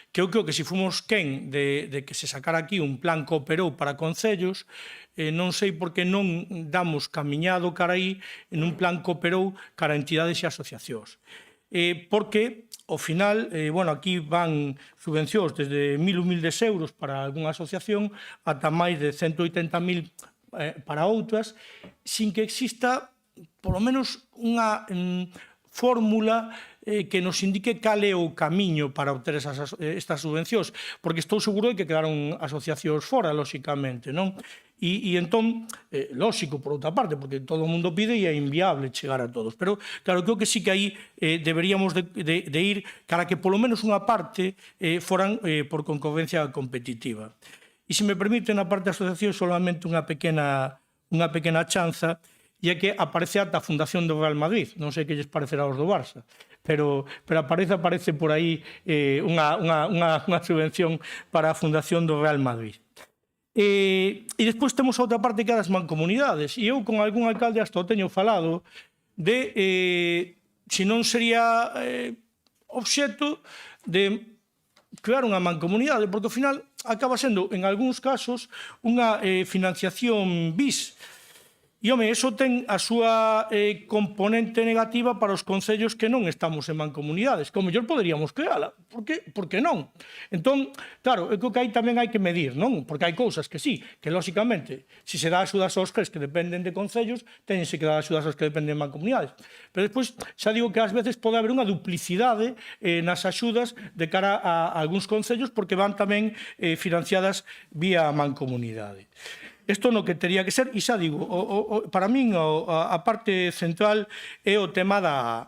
que eu creo que se fomos quen de que se sacara aquí un plan cooperou para concellos, non sei por que non damos camiñado cara aí en un plan cooperou cara a entidades e asociacións. Porque, ao final, bueno, aquí van subvencións desde 1.000 humildes euros para algunha asociación ata máis de 180.000 para outras, sin que exista, polo menos, unha fórmula que nos indique cal é o camiño para obter estas subvencións, porque estou seguro de que quedaron asociacións fora, lóxicamente, non? E entón, lóxico, por outra parte, porque todo o mundo pide e é inviable chegar a todos. Pero, claro, creo que sí que aí deberíamos de ir cara que polo menos unha parte foran por concurrencia competitiva. E se me permite, na parte da asociación, solamente unha pequena chanza, e é que aparece ata a Fundación do Real Madrid. Non sei que lles parecerá aos do Barça, pero aparece por aí unha subvención para a Fundación do Real Madrid. E despois temos a outra parte que é das mancomunidades, e eu con algún alcalde hasta o teño falado de se non sería obxecto de crear unha mancomunidade, porque ao final acaba sendo, en algúns casos, unha financiación bis. E, home, iso ten a súa componente negativa para os concellos que non estamos en mancomunidades, que ao mellor poderíamos creala. Por que non? Entón, claro, eu creo que aí tamén hai que medir, non? Porque hai cousas que sí, que lóxicamente, se se dá axudas aos CRES que dependen de concellos, teñense que dar axudas aos que dependen de mancomunidades. Pero despois, xa digo que ás veces pode haber unha duplicidade nas axudas de cara a algúns concellos porque van tamén financiadas vía mancomunidade. isto no que tería que ser, e xa digo, para min a parte central é o tema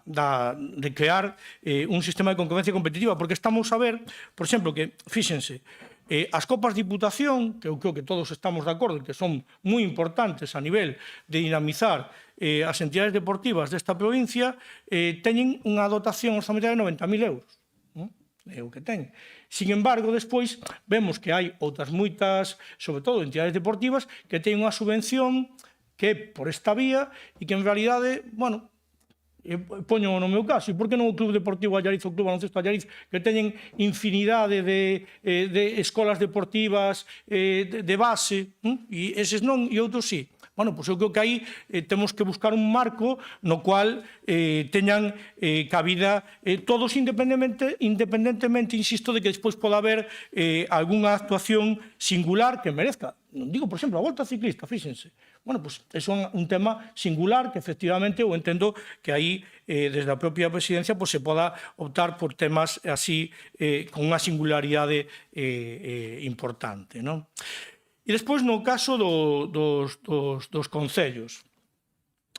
de crear un sistema de concorrencia competitiva, porque estamos a ver, por exemplo, que, fíxense, as copas de Diputación, que eu creo que todos estamos de acordo, que son moi importantes a nivel de dinamizar as entidades deportivas desta provincia, teñen unha dotación orzamentaria de 90.000 euros. É o que ten. Sin embargo, despois vemos que hai outras moitas, sobre todo entidades deportivas, que teñen unha subvención que é por esta vía e que en realidade, bueno, poño no meu caso, e por que non o Club Deportivo Allariz ou o Club Baloncesto Allariz, que teñen infinidade de escolas deportivas de base, e eses non, e outros sí. Bueno, pois eu creo que aí temos que buscar un marco no cual teñan cabida todos independentemente, insisto, de que despois poda haber algunha actuación singular que merezca. Non digo, por exemplo, a volta ciclista, fíxense. Bueno, pois é un tema singular que efectivamente eu entendo que aí desde a propia presidencia se poda optar por temas así con unha singularidade importante, non? E despois, no caso dos concellos,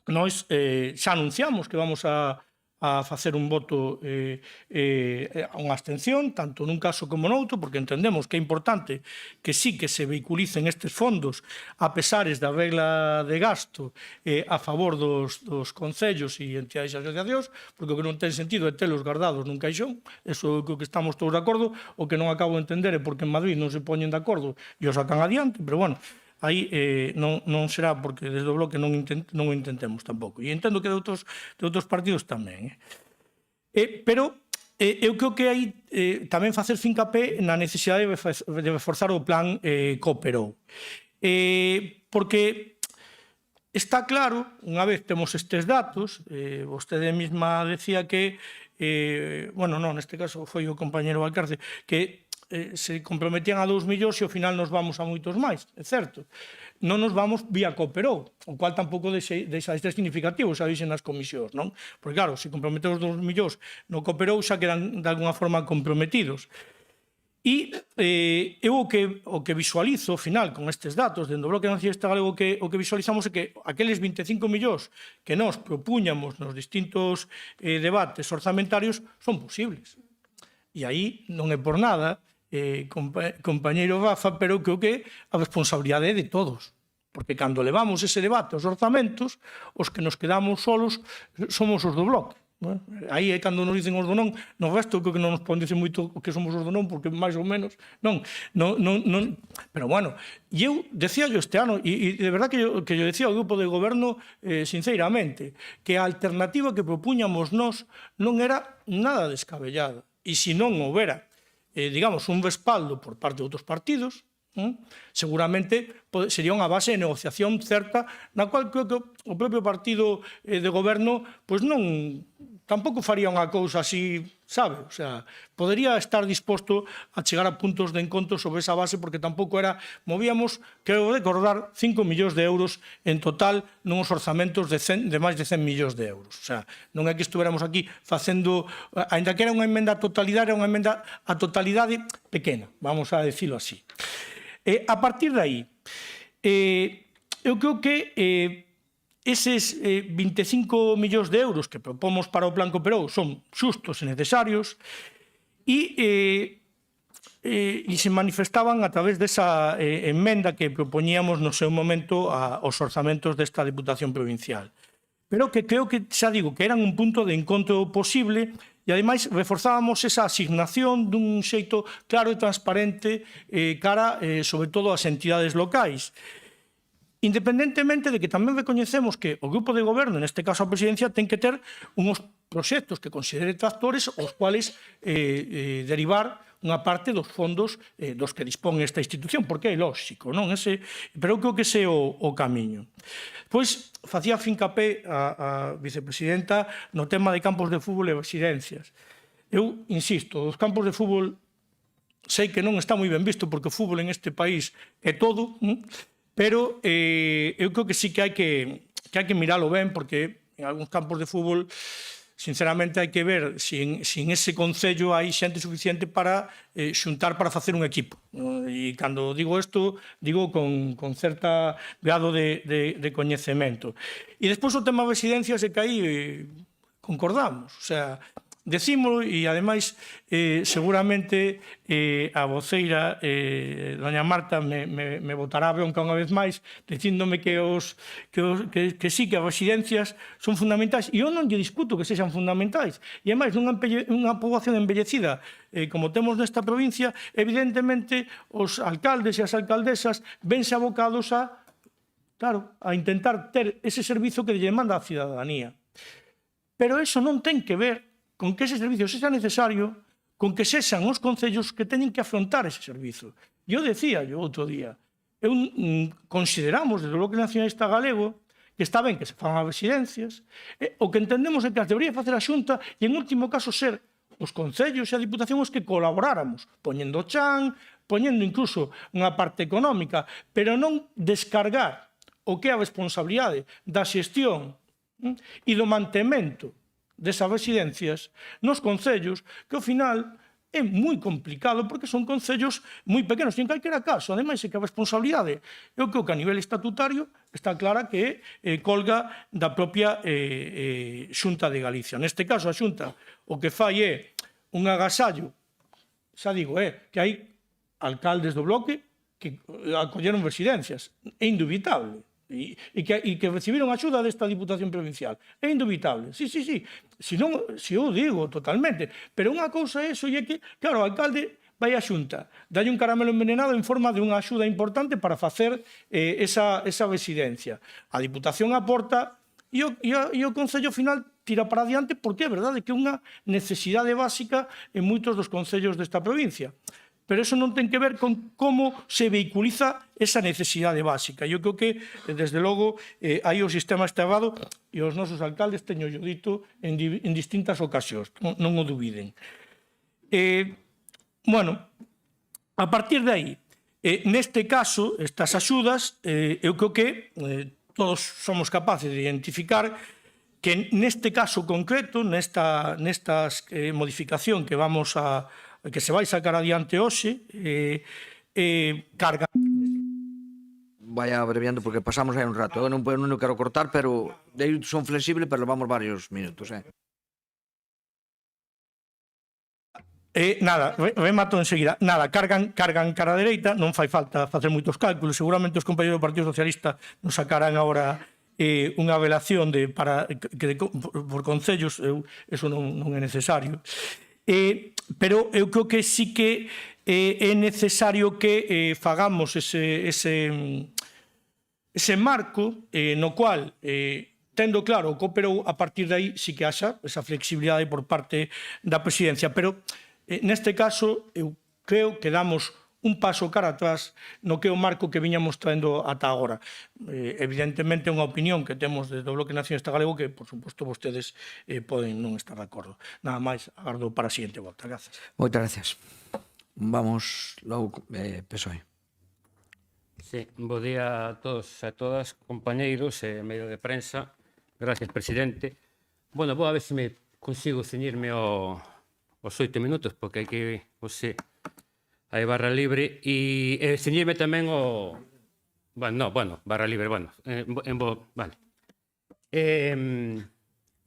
nós xa anunciamos que vamos a facer un voto unha abstención, tanto nun caso como noutro, porque entendemos que é importante que sí que se vehiculicen estes fondos a pesares da regla de gasto a favor dos concellos e entidades e asociacións, porque o que non ten sentido é telos guardados nun caixón, eso é o que estamos todos de acordo. O que non acabo de entender é porque en Madrid non se poñen de acordo e o sacan adiante, pero bueno, aí non será porque desde o bloque non o intentemos tampouco. E entendo que de outros partidos tamén. Pero eu creo que aí tamén facer fincapé na necesidade de reforzar o plan Cooperou. Porque está claro, unha vez temos estes datos, vostede mesma decía que, bueno, non, neste caso foi o compañero Valcarce, que se comprometían a 2 millóns e ao final nos vamos a moitos máis, é certo. Non nos vamos vía Cooperou, o cual tampouco deixa de ser significativo, xa dixen nas comisións, non? Porque claro, se comprometemos 2 millóns no Cooperou xa quedan de alguna forma comprometidos. E eu o que visualizo, ao final, con estes datos, dentro do Bloque Nacionalista Galego, o que visualizamos é que aqueles 25 millóns que nós propuñamos nos distintos debates orzamentarios son posibles. E aí non é por nada, compañeiro Rafa, pero creo que a responsabilidade é de todos. Porque cando levamos ese debate aos orzamentos, os que nos quedamos solos somos os do Bloque. Aí é cando nos dicen os do non, no resto creo que non nos poden dicir moito que somos os do non, porque máis ou menos non. Pero bueno, e eu decía este ano, e de verdad que yo decía ao grupo de goberno sinceramente, que a alternativa que propuñamos nós non era nada descabellada. E se non houbera, digamos, un respaldo por parte de outros partidos, seguramente sería unha base de negociación certa, na cual creo que o propio partido de goberno pois non tampouco faría unha cousa así, sabe? O sea, podería estar disposto a chegar a puntos de encontro sobre esa base, porque tampouco era, movíamos, quero recordar, 5 millóns de euros en total nuns orzamentos de máis de 100 millóns de euros. O sea, non é que estuveramos aquí facendo, ainda que era unha emenda a totalidade, era unha emenda a totalidade pequena, vamos a decirlo así. A partir de aí, eu creo que eses 25 millóns de euros que propomos para o Plan Cooperou son xustos e necesarios e se manifestaban a través desa emenda que propoñíamos no seu momento aos orzamentos desta Diputación Provincial. Pero que creo que, xa digo, que eran un punto de encontro posible. E, ademais, reforzábamos esa asignación dun xeito claro e transparente cara, sobre todo, ás entidades locais. Independentemente de que tamén recoñecemos que o grupo de goberno, neste caso a presidencia, ten que ter uns proxectos que considere tractores aos cuales derivar unha parte dos fondos dos que dispón esta institución, porque é lóxico, non? Pero eu creo que ese é o camiño. Pois, facía fincapé a vicepresidenta no tema de campos de fútbol e residencias. Eu insisto, os campos de fútbol sei que non está moi ben visto, porque o fútbol en este país é todo, pero eu creo que sí que hai que miralo ben, porque en algúns campos de fútbol sinceramente hai que ver se en ese Concello hai xente suficiente para xuntar para facer un equipo. E cando digo isto, digo con certa grado de coñecemento. E despois o tema de residencias é que aí concordamos, o sea, decímolo e, ademais, seguramente a voceira, doña Marta, me botará bronca unha vez máis dicíndome que sí, que as residencias son fundamentais, e eu non lle discuto que sexan fundamentais, e, ademais, nunha poboación envellecida como temos nesta provincia, evidentemente, os alcaldes e as alcaldesas vense abocados a intentar ter ese servizo que lle manda a cidadanía. Pero eso non ten que ver con que ese servizo sexa necesario, con que sexan os concellos que teñen que afrontar ese servizo. Eu decía outro día, consideramos desde o Bloque Nacionalista Galego que está ben que se fan as residencias, o que entendemos é que as debería facer a Xunta e, en último caso, ser os concellos e a Diputación os que colaboráramos, poñendo chan, poñendo incluso unha parte económica, pero non descargar o que é a responsabilidade da xestión e do mantemento desas residencias nos concellos, que ao final é moi complicado porque son concellos moi pequenos. E en calquera caso, ademais, é que a responsabilidade é o que a nivel estatutario está clara que colga da propia Xunta de Galicia. Neste caso, a Xunta o que fai é un agasallo, xa digo, que hai alcaldes do bloque que acolleron residencias. É indubitable. E que recibiron axuda desta Diputación Provincial. É indubitable. Sí. Si eu digo totalmente. Pero unha cousa é iso, e é que, claro, o alcalde vai á Xunta, dalle un caramelo envenenado en forma de unha axuda importante para facer esa residencia. A Diputación aporta e o Concello final tira para adiante, porque é verdade que é unha necesidade básica en moitos dos concellos desta provincia. Pero eso non ten que ver con como se vehiculiza esa necesidade básica. Eu creo que, desde logo, aí o sistema está errado e os nosos alcaldes teño yo dito en distintas ocasións, non o dubiden. Bueno, a partir de aí, neste caso, estas axudas, eu creo que todos somos capaces de identificar que neste caso concreto, nesta modificación que se vai sacar adiante hoxe, carga... Vaya abreviando porque pasamos aí un rato. Eu non quero cortar, pero son flexibles, pero levamos varios minutos. Nada, remato enseguida. Nada, cargan cara dereita, non fai falta facer moitos cálculos. Seguramente os compañeros do Partido Socialista nos sacarán agora unha relación por concellos, eso non é necesario. Pero eu creo que sí que é necesario que fagamos ese marco no cual, tendo claro o que operou, a partir de aí sí que haxa esa flexibilidade por parte da Presidencia. Pero neste caso eu creo que damos un paso cara atrás no que é o marco que viñamos traendo ata agora. Evidentemente é unha opinión que temos desde o Bloque Nacionalista Galego que, por suposto, vostedes poden non estar de acordo. Nada máis, agardo para a seguinte volta. Gracias. Moitas gracias. Vamos logo, PSOE. Sí, bo día a todos e a todas, compañeiros e medio de prensa. Gracias, presidente. Bueno, vou a ver se me consigo ceñirme aos 8 minutos, porque hai que, hai barra libre, e ceñirme tamén barra libre, vale. E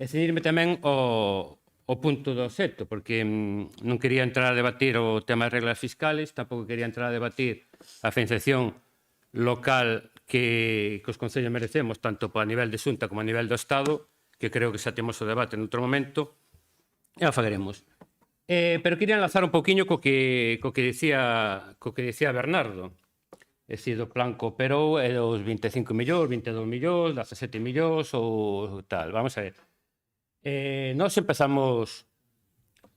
ceñirme tamén o punto do xeto, porque non quería entrar a debatir o tema de reglas fiscales, tampouco quería entrar a debatir a financiación local que os concellos merecemos, tanto a nivel de Xunta como a nivel do Estado, que creo que xa temos o debate en outro momento, e a fagaremos. Pero quería enlazar un pouquiño co que dicía Bernardo. É dicir, do plan que operou é dos 25 millóns, 22 millóns, 17 millóns ou tal. Vamos a ver. Nós empezamos,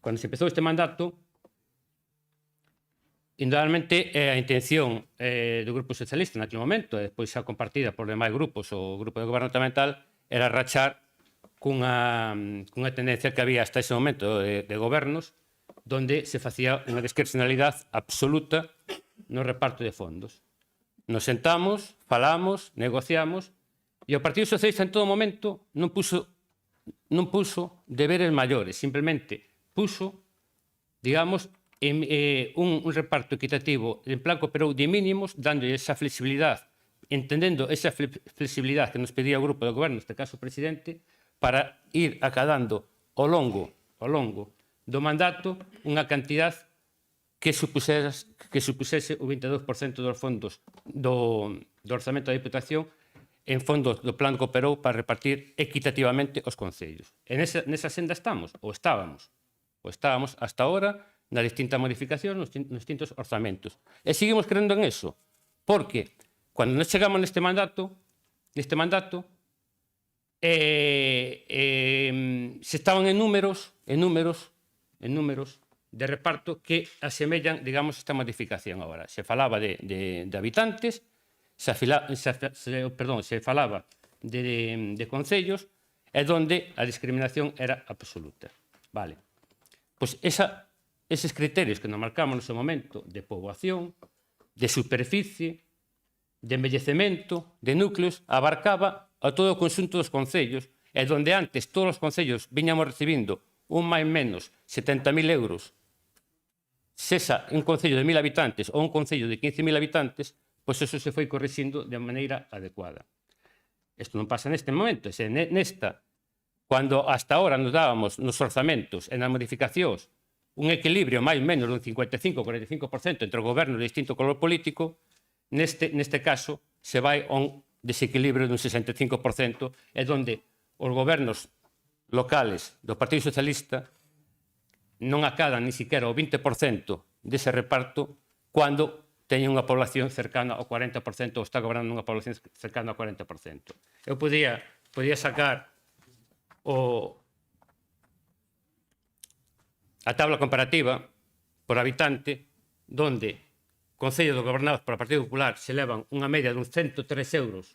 cando se empezou este mandato, indudablemente a intención do Grupo Socialista naquele momento, e despois xa compartida por demais grupos, o Grupo de Gobernamental, era rachar cunha tendencia que había hasta ese momento de gobernos, donde se facía unha discrecionalidade absoluta no reparto de fondos. Nos sentamos, falamos, negociamos, e o Partido Socialista en todo momento non puso non puso deberes maiores, simplemente puso, digamos, un reparto equitativo en plan cooperou de mínimos, dando esa flexibilidade, entendendo esa flexibilidade que nos pedía o grupo do goberno, neste caso o presidente, para ir acadando ao longo do mandato unha cantidad que supusese o 22% dos fondos do orzamento da Diputación en fondos do plan que cooperou para repartir equitativamente os concellos. E nesa senda estamos, ou estábamos hasta ahora, nas distintas modificacións, nos distintos orzamentos. E seguimos crendo en eso, porque cando nos chegamos neste mandato, se estaban en números de reparto que asemellan, digamos, esta modificación agora. Se falaba de habitantes, se falaba de concellos, e donde a discriminación era absoluta. Vale. Pois eses criterios que nos marcamos no seu momento de poboación, de superficie, de envellecemento, de núcleos, abarcaba a todo o conxunto dos concellos, e donde antes todos os concellos viñamos recibindo un máis menos 70.000 euros, sesa un concello de 1.000 habitantes ou un concello de 15.000 habitantes, pois eso se foi corrixindo de maneira adecuada. Isto non pasa neste momento, cando hasta ahora nos dábamos nos orzamentos e nas modificacións un equilibrio máis ou menos dun 55-45% entre o goberno de distinto color político, neste caso se vai a un desequilibrio dun 65%, é onde os gobernos locales do Partido Socialista non acadan ni siquiera o 20% dese reparto cando teñen unha población cercana ao 40% ou está gobernando unha población cercana ao 40%. Eu podía sacar a tabla comparativa por habitante, donde concellos gobernados por o Partido Popular se levan unha media dun 103 euros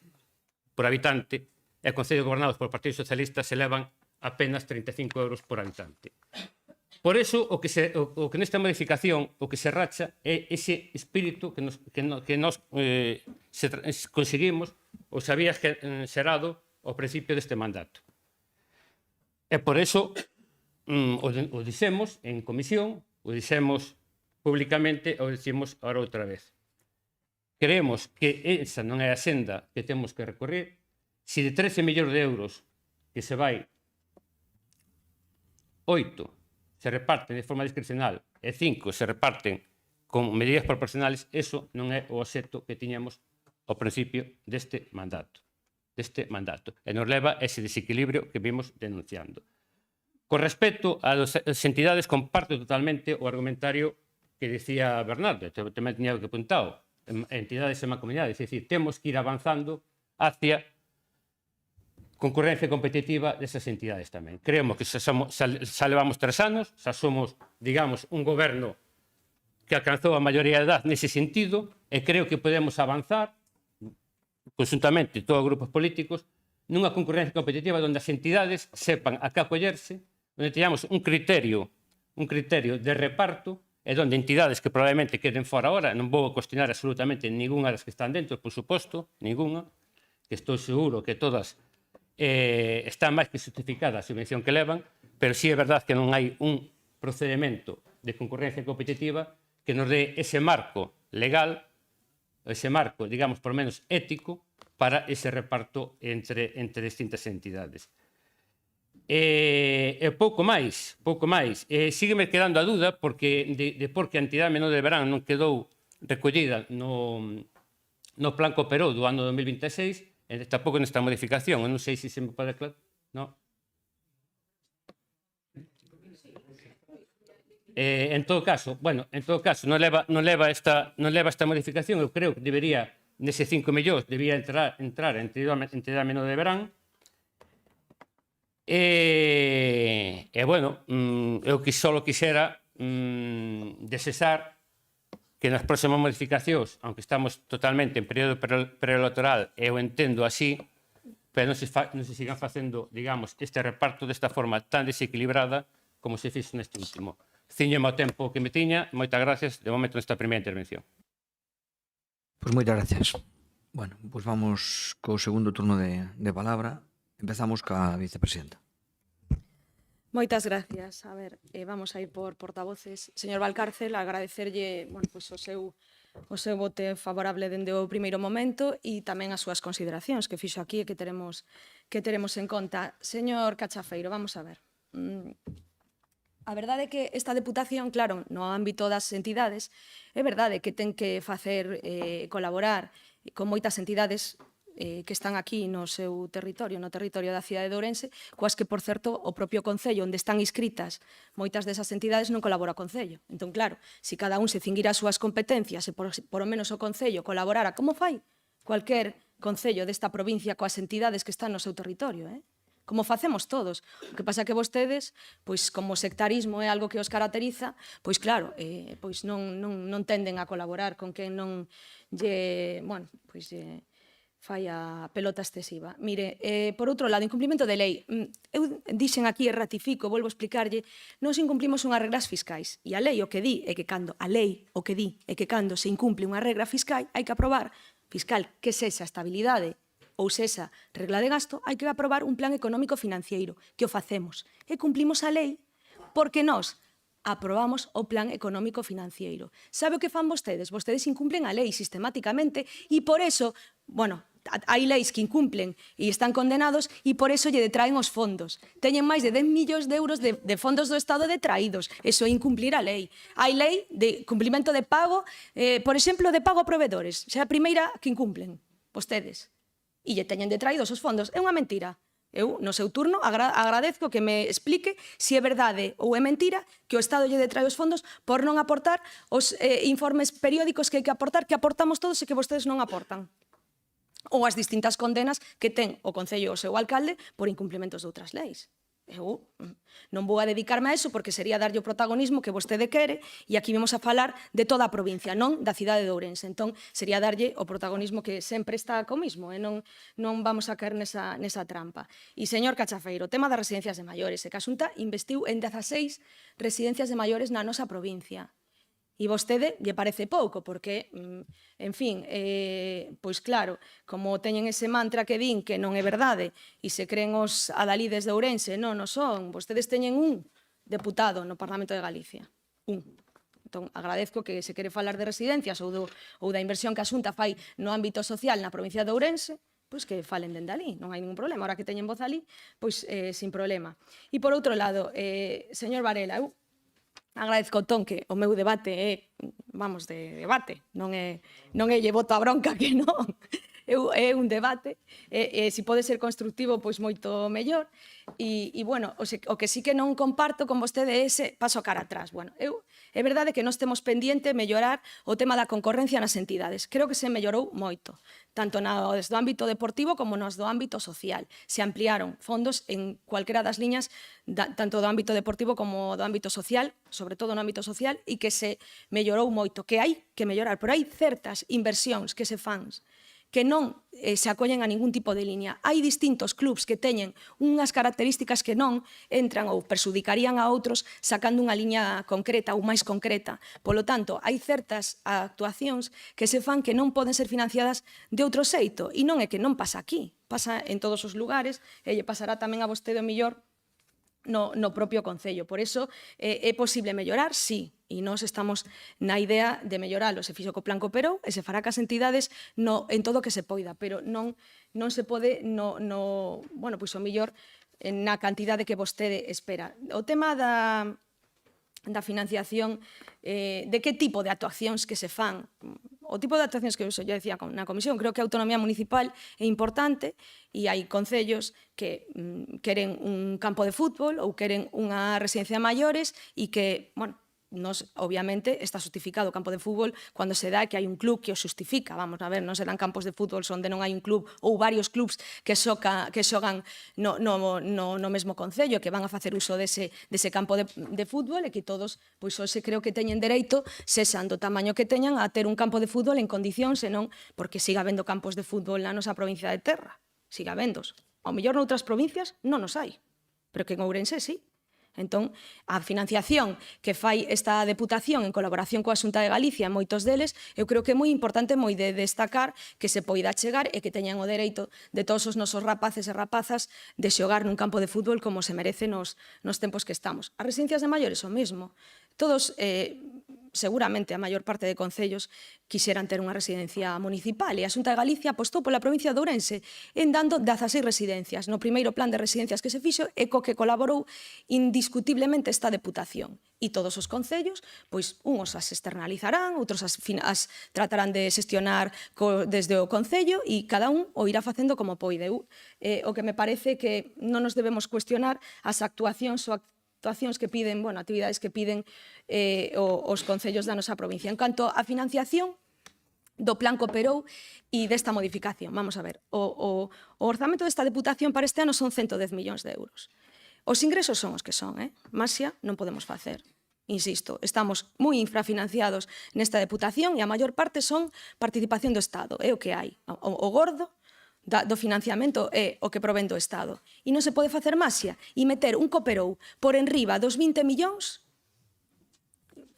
por habitante e concellos gobernados por o Partido Socialista se levan apenas 35 euros por habitante. Por eso, o que nesta modificación o que se racha é ese espírito que nos conseguimos ou se había xerado ao principio deste mandato. E por eso o dixemos en comisión, o dixemos públicamente, o dixemos ahora outra vez. Creemos que esa non é a senda que temos que recorrer. Se de 13 millóns de euros que se vai 8 se reparten de forma discrecional e 5 se reparten con medidas proporcionales, eso non é o obxecto que tiñamos ao principio deste mandato. E nos leva a ese desequilibrio que vimos denunciando. Con respecto ás entidades, comparto totalmente o argumentario que decía Bernardo, tamén tiña que apuntado, entidades e mancomunidades, é dicir, temos que ir avanzando hacia concurrencia competitiva desas entidades tamén. Creemos que xa levamos 3 anos, xa somos, digamos, un goberno que alcanzou a maioría de edad nese sentido, e creo que podemos avanzar conjuntamente todos os grupos políticos nunha concurrencia competitiva onde as entidades sepan a que acollerse, onde teñamos un criterio de reparto e onde entidades que probablemente queden fora ahora, non vou cuestionar absolutamente ninguna das que están dentro, por suposto, ninguna, que estou seguro que todas están máis que justificadas a subvención que levan, pero sí é verdade que non hai un procedimento de concurrencia competitiva que nos dé ese marco legal, ese marco, digamos, por menos ético, para ese reparto entre distintas entidades. E pouco máis. Sígueme quedando a dúda porque a entidade menor de verán non quedou recollida no plan que operou do ano 2026, tampouco nesta modificación, non sei se me pode aclarar. No. En todo caso, non leva esta modificación, eu creo que debería, nese 5 millóns, debía entrar a entidade menor de verán. Eu só quixera desexar que nas próximas modificacións, aunque estamos totalmente en período preelectoral, eu entendo así, pero non se sigan facendo, digamos, este reparto desta forma tan desequilibrada como se fixo neste último. Ciñome ao tempo que me tiña, moitas gracias, de momento nesta primeira intervención. Pois moitas gracias. Pois vamos co segundo turno de palabra. Empezamos ca vicepresidenta. Moitas gracias. A ver, vamos a ir por portavoces. Señor Valcárcel, agradecerlle o seu voto favorable dende o primeiro momento e tamén as súas consideracións que fixo aquí e que teremos en conta. Señor Cachafeiro, vamos a ver. A verdade é que esta deputación, claro, no ámbito das entidades, é verdade que ten que facer colaborar con moitas entidades que están aquí no seu territorio, no territorio da cidade de Ourense, coas que, por certo, o propio Concello, onde están inscritas moitas desas entidades, non colabora o Concello. Entón, claro, se cada un se cinguira as súas competencias e por o menos o Concello colaborara, como fai cualquier Concello desta provincia coas entidades que están no seu territorio, como facemos todos. O que pasa que vostedes, pois como o sectarismo é algo que os caracteriza, pois claro, pois non tenden a colaborar con quen non lle, fai a pelota excesiva. Mire, por outro lado, incumplimento de lei. Eu dixen aquí e ratifico, volvo a explicarlle, nos incumplimos unhas regras fiscais. E a lei o que di é que cando se incumple unha regra fiscal, hai que aprobar que sexa estabilidade ou sexa regla de gasto, hai que aprobar un plan económico financiero, que o facemos. E cumplimos a lei porque nós aprobamos o plan económico financiero. Sabe o que fan vostedes? Vostedes incumplen a lei sistemáticamente e por eso, hai leis que incumplen e están condenados e por eso lle detraen os fondos. Teñen máis de 10 millóns de euros de fondos do Estado detraídos. Eso é incumplir a lei. Hai lei de cumplimento de pago, por exemplo, de pago a proveedores. Xa é a primeira que incumplen vostedes. E lle teñen detraídos os fondos. É unha mentira. Eu, no seu turno, agradezco que me explique se é verdade ou é mentira que o Estado lle detrae os fondos por non aportar os informes periódicos que hai que aportar, que aportamos todos e que vostedes non aportan. Ou as distintas condenas que ten o Concello e o seu alcalde por incumplimentos de outras leis. Eu non vou a dedicarme a eso porque sería darlle o protagonismo que vostede quere e aquí vamos a falar de toda a provincia, non da cidade de Ourense. Entón, sería darlle o protagonismo que sempre está co mismo e non vamos a caer nesa trampa. E, señor Cachafeiro, o tema das residencias de maiores, que a Xunta investiu en 16 residencias de maiores na nosa provincia. E vostede lle parece pouco, porque, en fin, pois claro, como teñen ese mantra que din que non é verdade e se creen os adalides de Ourense, non son, vostedes teñen un deputado no Parlamento de Galicia, un. Entón, agradezco que se quere falar de residencias ou da inversión que a Xunta fai no ámbito social na provincia de Ourense, pois que falen dende ali, non hai ningún problema. Ahora que teñen voz ali, pois sin problema. E por outro lado, señor Varela, eu agradezco o ton que o meu debate é, de debate, non é lle voto a bronca que non. É un debate, e se pode ser constructivo, pois moito mellor. E, o que sí que non comparto con vostede é ese paso cara atrás. É verdade que nós temos pendiente mellorar o tema da concorrencia nas entidades. Creo que se mellorou moito, tanto no ámbito deportivo como no ámbito social. Se ampliaron fondos en cualquera das liñas, tanto do ámbito deportivo como do ámbito social, sobre todo no ámbito social, e que se mellorou moito, que hai que mellorar, pero hai certas inversións que se fan que non se acollen a ningún tipo de liña. Hai distintos clubs que teñen unhas características que non entran ou persudicarían a outros sacando unha liña concreta ou máis concreta. Polo tanto, hai certas actuacións que se fan que non poden ser financiadas de outro xeito. E non é que non pasa aquí, pasa en todos os lugares e lle pasará tamén a vostede o mellor no propio Concello. Por eso, é posible mellorar, sí, e nós estamos na idea de melloralo. Se fixo co plan cooperou e se fará cas entidades en todo o que se poida, pero non se pode pois o mellor na cantidade que vostede espera. O tema da financiación, de que tipo de actuacións que se fan, o tipo de actuacións que eu decía na comisión, creo que a autonomía municipal é importante e hai concellos que queren un campo de fútbol ou queren unha residencia de maiores e que, nos, obviamente, está justificado o campo de fútbol cando se dá que hai un club que o justifica. Vamos a ver, non se dan campos de fútbol onde non hai un club ou varios clubs que xogan no mesmo concello, que van a facer uso dese campo de fútbol e que todos, pois hoxe creo que teñen dereito, sexan do tamaño que teñan, a ter un campo de fútbol en condicións, senón porque siga habendo campos de fútbol na nosa provincia de Terra. Siga habendos. Ao mellor noutras provincias non os hai, pero que en Ourense sí. Entón, a financiación que fai esta Deputación en colaboración coa Xunta de Galicia, moitos deles, eu creo que é moi importante, moi de destacar que se poida chegar e que teñan o dereito de todos os nosos rapaces e rapazas de xogar nun campo de fútbol como se merece nos tempos que estamos. As residencias de maiores o mesmo. Todos, seguramente a maior parte de concellos quixeran ter unha residencia municipal e a Xunta de Galicia apostou pola provincia de Ourense en dando 16 residencias. No primeiro plan de residencias que se fixo e co que colaborou indiscutiblemente esta Deputación. E todos os concellos, pois uns as externalizarán, outros as tratarán de xestionar desde o concello e cada un o irá facendo como poide. O que me parece que non nos debemos cuestionar as actuacións que piden, actividades que piden os concellos da nosa provincia. En canto á financiación do Plan Cooperou e desta modificación, vamos a ver, o orzamento desta Deputación para este ano son 110 millóns de euros. Os ingresos son os que son, Maxia non podemos facer. Insisto, estamos moi infrafinanciados nesta Deputación e a maior parte son participación do Estado, é o que hai. O gordo do financiamento é o que provén do Estado. E non se pode facer maxia e meter un Cooperou por enriba dos 20 millóns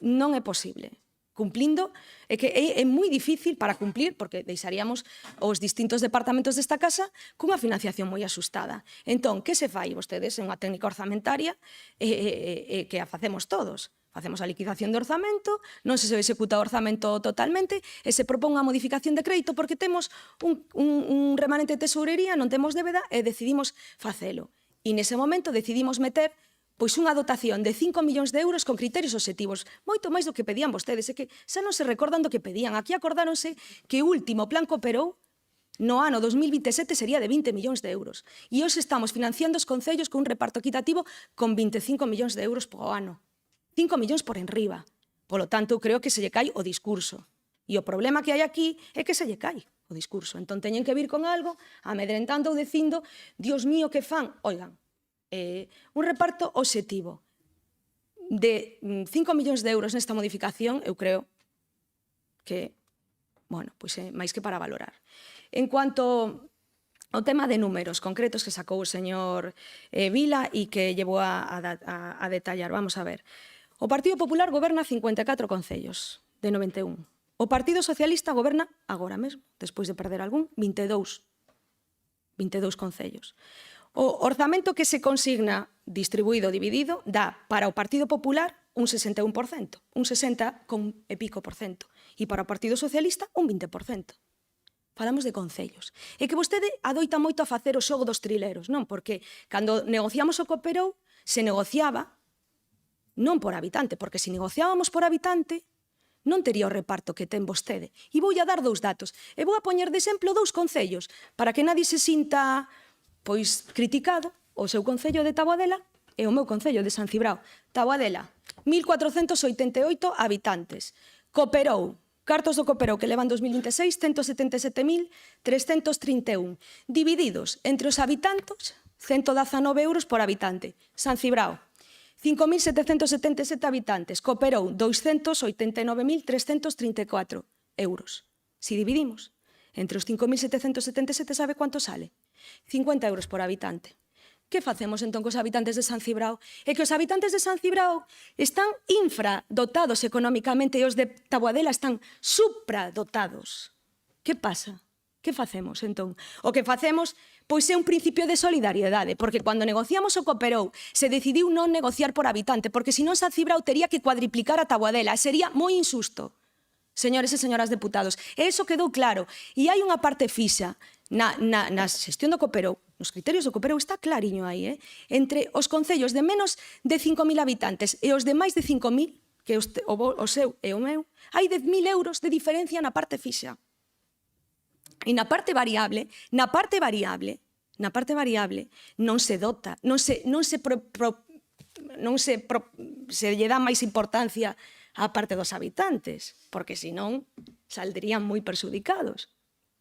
non é posible. Cumplindo, é que é moi difícil para cumplir, porque deixaríamos os distintos departamentos desta casa cunha financiación moi asustada. Entón, que se fai? Vostedes en unha técnica orzamentaria que a facemos todos. Facemos a liquidación do orzamento, non se executa o orzamento totalmente e se propón unha modificación de crédito porque temos un remanente de tesourería, non temos débeda e decidimos facelo. E nese momento decidimos meter pois unha dotación de 5 millóns de euros con criterios obxectivos, moito máis do que pedían vostedes, é que xa non se recordan do que pedían. Aquí acordáronse que o último plan Cooperou no ano 2027 sería de 20 millóns de euros. E hoxe estamos financiando os concellos con un reparto equitativo con 25 millóns de euros por ano. 5 millóns por enriba. Polo tanto, creo que se lle cai o discurso. E o problema que hai aquí é que se lle cai o discurso. Entón, teñen que vir con algo, amedrentando ou dicindo, Dios mío, que fan? Oigan, un reparto obxectivo de 5 millóns de euros nesta modificación, eu creo que, pois é máis que para valorar. En cuanto ao tema de números concretos que sacou o señor Vila e que llevou a detallar, vamos a ver. O Partido Popular goberna 54 concellos de 91. O Partido Socialista goberna agora mesmo, despois de perder algún, 22 concellos. O orzamento que se consigna distribuído, dividido, dá para o Partido Popular un 61%, un 60 con e pico por cento, e para o Partido Socialista un 20%. Falamos de concellos. E que vostede adoita moito a facer o xogo dos trileros, non? Porque cando negociamos o Cooperou, se negociaba non por habitante, porque se negociábamos por habitante, non tería o reparto que ten vostede. E vou a dar 2 datos. E vou a poñer de exemplo 2 concellos, para que nadie se sinta, pois, criticado. O seu concello de Taboadela e o meu concello de San Cibrao. Taboadela, 1.488 habitantes. Cooperou, cartos do Cooperou que levan 2026, 177.331. Divididos entre os habitantes, 119 euros por habitante. San Cibrao, 5.777 habitantes, Cooperou 289.334 euros. Si dividimos entre os 5.777, sabe cuánto sale? 50 euros por habitante. Que facemos entón cos habitantes de San Cibrao? É que os habitantes de San Cibrao están infradotados económicamente e os de Taboadela están supradotados. Que pasa? Que facemos, entón? O que facemos, pois é un principio de solidariedade, porque cando negociamos o Cooperou se decidiu non negociar por habitante, porque senón San Cibrao tería que cuadriplicar a Taboadela, sería moi injusto, señores e señoras deputados. E iso quedou claro. E hai unha parte fixa na xestión do Cooperou, nos criterios do Cooperou está clariño aí, entre os concellos de menos de 5.000 habitantes e os de máis de 5.000, que o seu e o meu, hai 10.000 euros de diferencia na parte fixa. E na parte variable non se dota, se lle dá máis importancia á parte dos habitantes, porque senón saldrían moi perxudicados.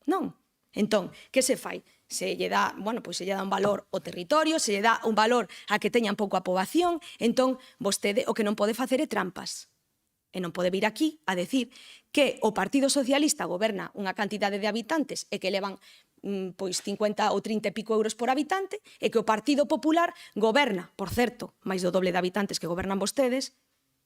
Non. Entón, que se fai? Se lle dá, se lle dá un valor ao territorio, se lle dá un valor a que teñan pouco a poboación, entón vostede o que non pode facer é trampas. E non pode vir aquí a decir que o Partido Socialista goberna unha cantidade de habitantes e que levan pois 50 ou 30 e pico euros por habitante e que o Partido Popular goberna, por certo, máis do doble de habitantes que gobernan vostedes,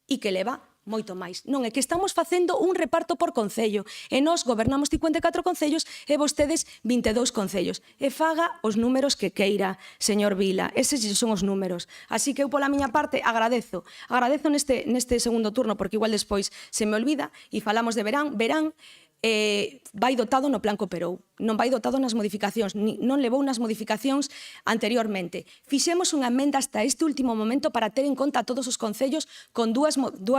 e que leva moito máis. Non, é que estamos facendo un reparto por concello e nós gobernamos 54 concellos e vostedes 22 concellos. E faga os números que queira, señor Vila. Eses son os números. Así que eu pola miña parte agradezo neste segundo turno, porque igual despois se me olvida, e falamos de verán, vai dotado no plan Cooperou, non vai dotado nas modificacións, non levou nas modificacións anteriormente. Fixemos unha emenda hasta este último momento para ter en conta todos os concellos con dúas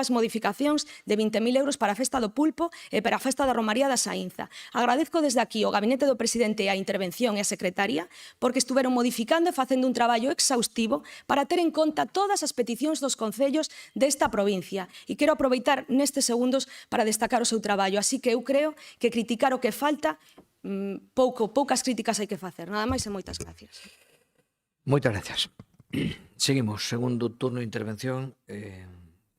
modificacións de 20.000 euros para a Festa do Pulpo e para a Festa da Romaría da Saínza. Agradezco desde aquí ao Gabinete do Presidente a intervención e a Secretaría porque estuveron modificando e facendo un traballo exhaustivo para ter en conta todas as peticións dos concellos desta provincia. E quero aproveitar nestes segundos para destacar o seu traballo. Así que eu creo que criticar o que falta, poucas críticas hai que facer. Nada máis e moitas gracias. Moitas gracias. Seguimos, segundo turno de intervención,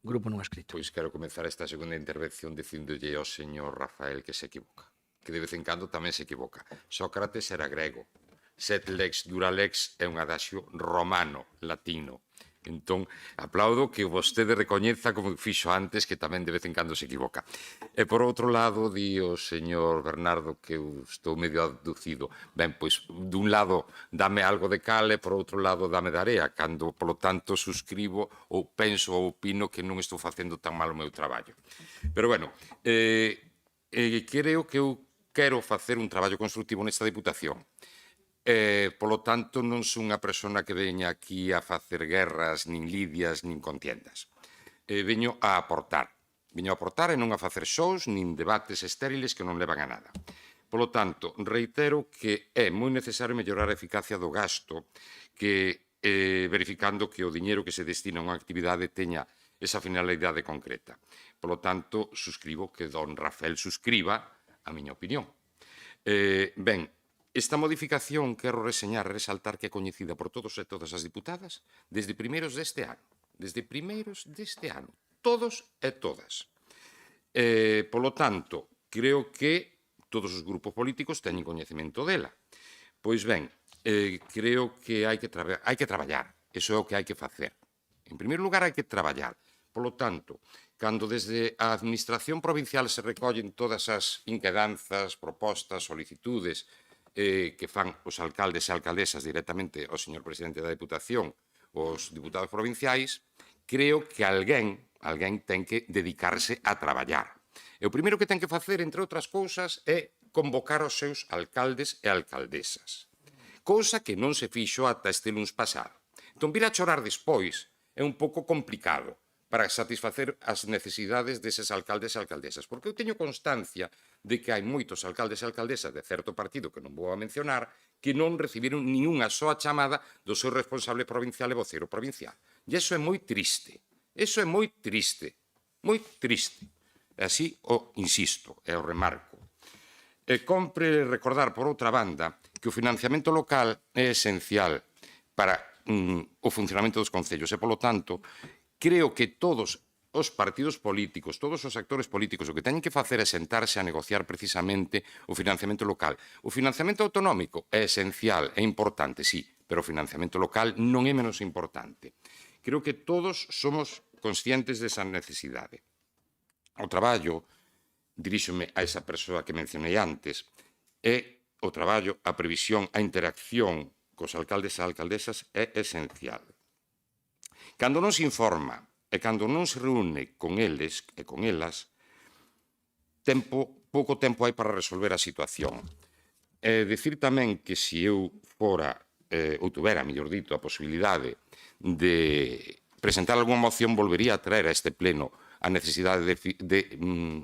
grupo non escrito. Pois quero comenzar esta segunda intervención dicindolle ao señor Rafael que se equivoca, que de vez en cando tamén se equivoca. Sócrates era grego, sed lex dura lex é un adaxio romano, latino. Entón, aplaudo que vostede recoñeza, como fixo antes, que tamén de vez en cando se equivoca. E por outro lado, di o señor Bernardo que eu estou medio abducido. Ben, pois, dun lado dame algo de cal e por outro lado dame de area, cando, polo tanto, suscribo ou penso ou opino que non estou facendo tan mal o meu traballo. Pero, bueno, creo que eu quero facer un traballo constructivo nesta Diputación. Polo tanto, non son unha persona que veña aquí a facer guerras, nin lidias, nin contiendas. Veño a aportar. Veño a aportar e non a facer shows, nin debates estériles que non levan a nada. Polo tanto, reitero que é moi necesario mellorar a eficacia do gasto, que verificando que o diñeiro que se destina a unha actividade teña esa finalidade concreta. Polo tanto, suscribo que don Rafael suscriba a miña opinión. Ben, esta modificación quero reseñar e resaltar que é coñecida por todos e todas as diputadas desde primeiros deste ano. Desde primeiros deste ano. Todos e todas. Polo tanto, creo que todos os grupos políticos teñen coñecemento dela. Pois ben, creo que hai que traballar. Iso é o que hai que facer. En primeiro lugar, hai que traballar. Polo tanto, cando desde a Administración Provincial se recollen todas as inquedanzas, propostas, solicitudes que fan os alcaldes e alcaldesas directamente ao señor presidente da Diputación, os diputados provinciais, creo que alguén ten que dedicarse a traballar. E o primeiro que ten que facer, entre outras cousas, é convocar os seus alcaldes e alcaldesas. Cousa que non se fixo ata este luns pasado. Entón, vir a chorar despois é un pouco complicado para satisfacer as necesidades deses alcaldes e alcaldesas. Porque eu teño constancia de que hai moitos alcaldes e alcaldesas de certo partido, que non vou a mencionar, que non recibiron ni unha soa chamada do seu responsable provincial e voceiro provincial. E iso é moi triste. Iso é moi triste. Moi triste. E así o insisto, e o remarco. E compre recordar, por outra banda, que o financiamento local é esencial para o funcionamento dos concellos e, polo tanto, creo que todos os partidos políticos, todos os actores políticos, o que teñen que facer é sentarse a negociar precisamente o financiamento local. O financiamento autonómico é esencial, é importante, sí, pero o financiamento local non é menos importante. Creo que todos somos conscientes desa necesidade. O traballo, diríxome a esa persoa que mencionei antes, é o traballo, a previsión, a interacción cos alcaldes e alcaldesas é esencial. Cando non se informa e cando non se reúne con eles e con elas, pouco tempo hai para resolver a situación. Dicir tamén que se eu fora, ou tuvera, mellor dito, a posibilidade de presentar algunha moción, volvería a traer a este pleno a necesidade de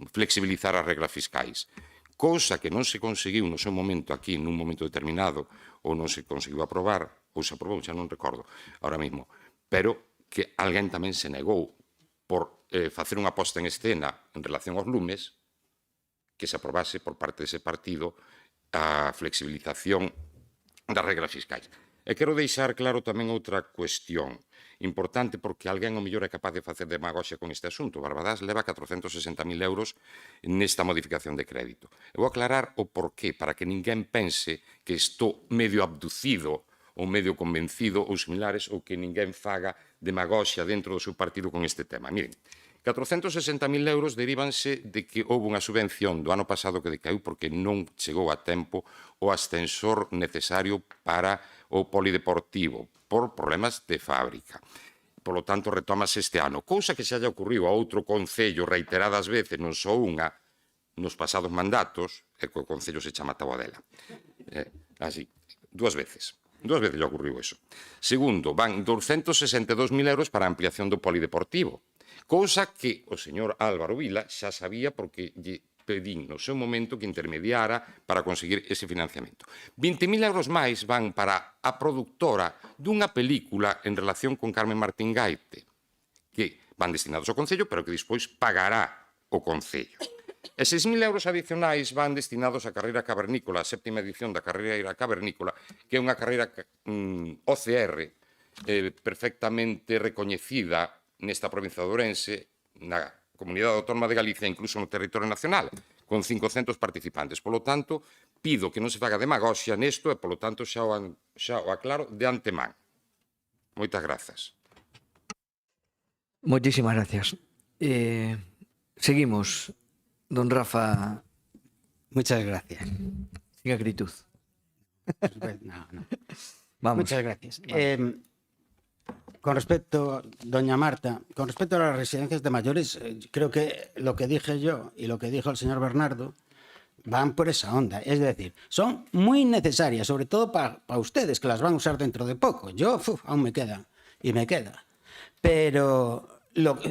flexibilizar as reglas fiscais. Cousa que non se conseguiu no seu momento aquí, nun momento determinado, ou non se conseguiu aprobar, ou se aprobou, xa non recordo ahora mismo, pero que alguén tamén se negou por facer unha posta en escena en relación aos lumes, que se aprobase por parte dese partido a flexibilización das reglas fiscais. E quero deixar claro tamén outra cuestión importante, porque alguén o mellor é capaz de facer demagoxia con este asunto. Barbadás leva 460.000 euros nesta modificación de crédito. E vou aclarar o porqué, para que ninguén pense que estou medio abducido ou medio convencido ou similares, ou que ninguén faga demagoxia dentro do seu partido con este tema. Miren, 460.000 euros derivanse de que houve unha subvención do ano pasado que decaiu porque non chegou a tempo o ascensor necesario para o polideportivo por problemas de fábrica. Por lo tanto, retómase este ano. Cousa que se haya ocurrido a outro concello reiteradas veces, non só unha, nos pasados mandatos, e que o concello se chama Taboadela. Así, dúas veces lle ocurriu eso. Segundo, van 262.000 euros para a ampliación do polideportivo, cousa que o señor Álvaro Vila xa sabía porque lle pedín no seu momento que intermediara para conseguir ese financiamento. 20.000 euros máis van para a productora dunha película en relación con Carmen Martín Gaite, que van destinados ao Concello, pero que despois pagará o Concello. E 6.000 euros adicionais van destinados á carreira cavernícola, a 7ª edición da carreira cavernícola, que é unha carreira OCR perfectamente recoñecida nesta provincia de Ourense, na Comunidade Autónoma de Galicia, incluso no territorio nacional, con 500 participantes. Por lo tanto, pido que non se faga demagoxia nesto e, por lo tanto, xa o aclaro de antemán. Moitas grazas. Moitísimas gracias. Seguimos. Don Rafa. Muchas gracias. Sin acritud. No. Vamos. Muchas gracias. Con respecto, doña Marta, con respecto a las residencias de mayores, creo que lo que dije yo y lo que dijo el señor Bernardo van por esa onda. Es decir, son muy necesarias, sobre todo para ustedes, que las van a usar dentro de poco. Yo, aún me queda, y me queda. Pero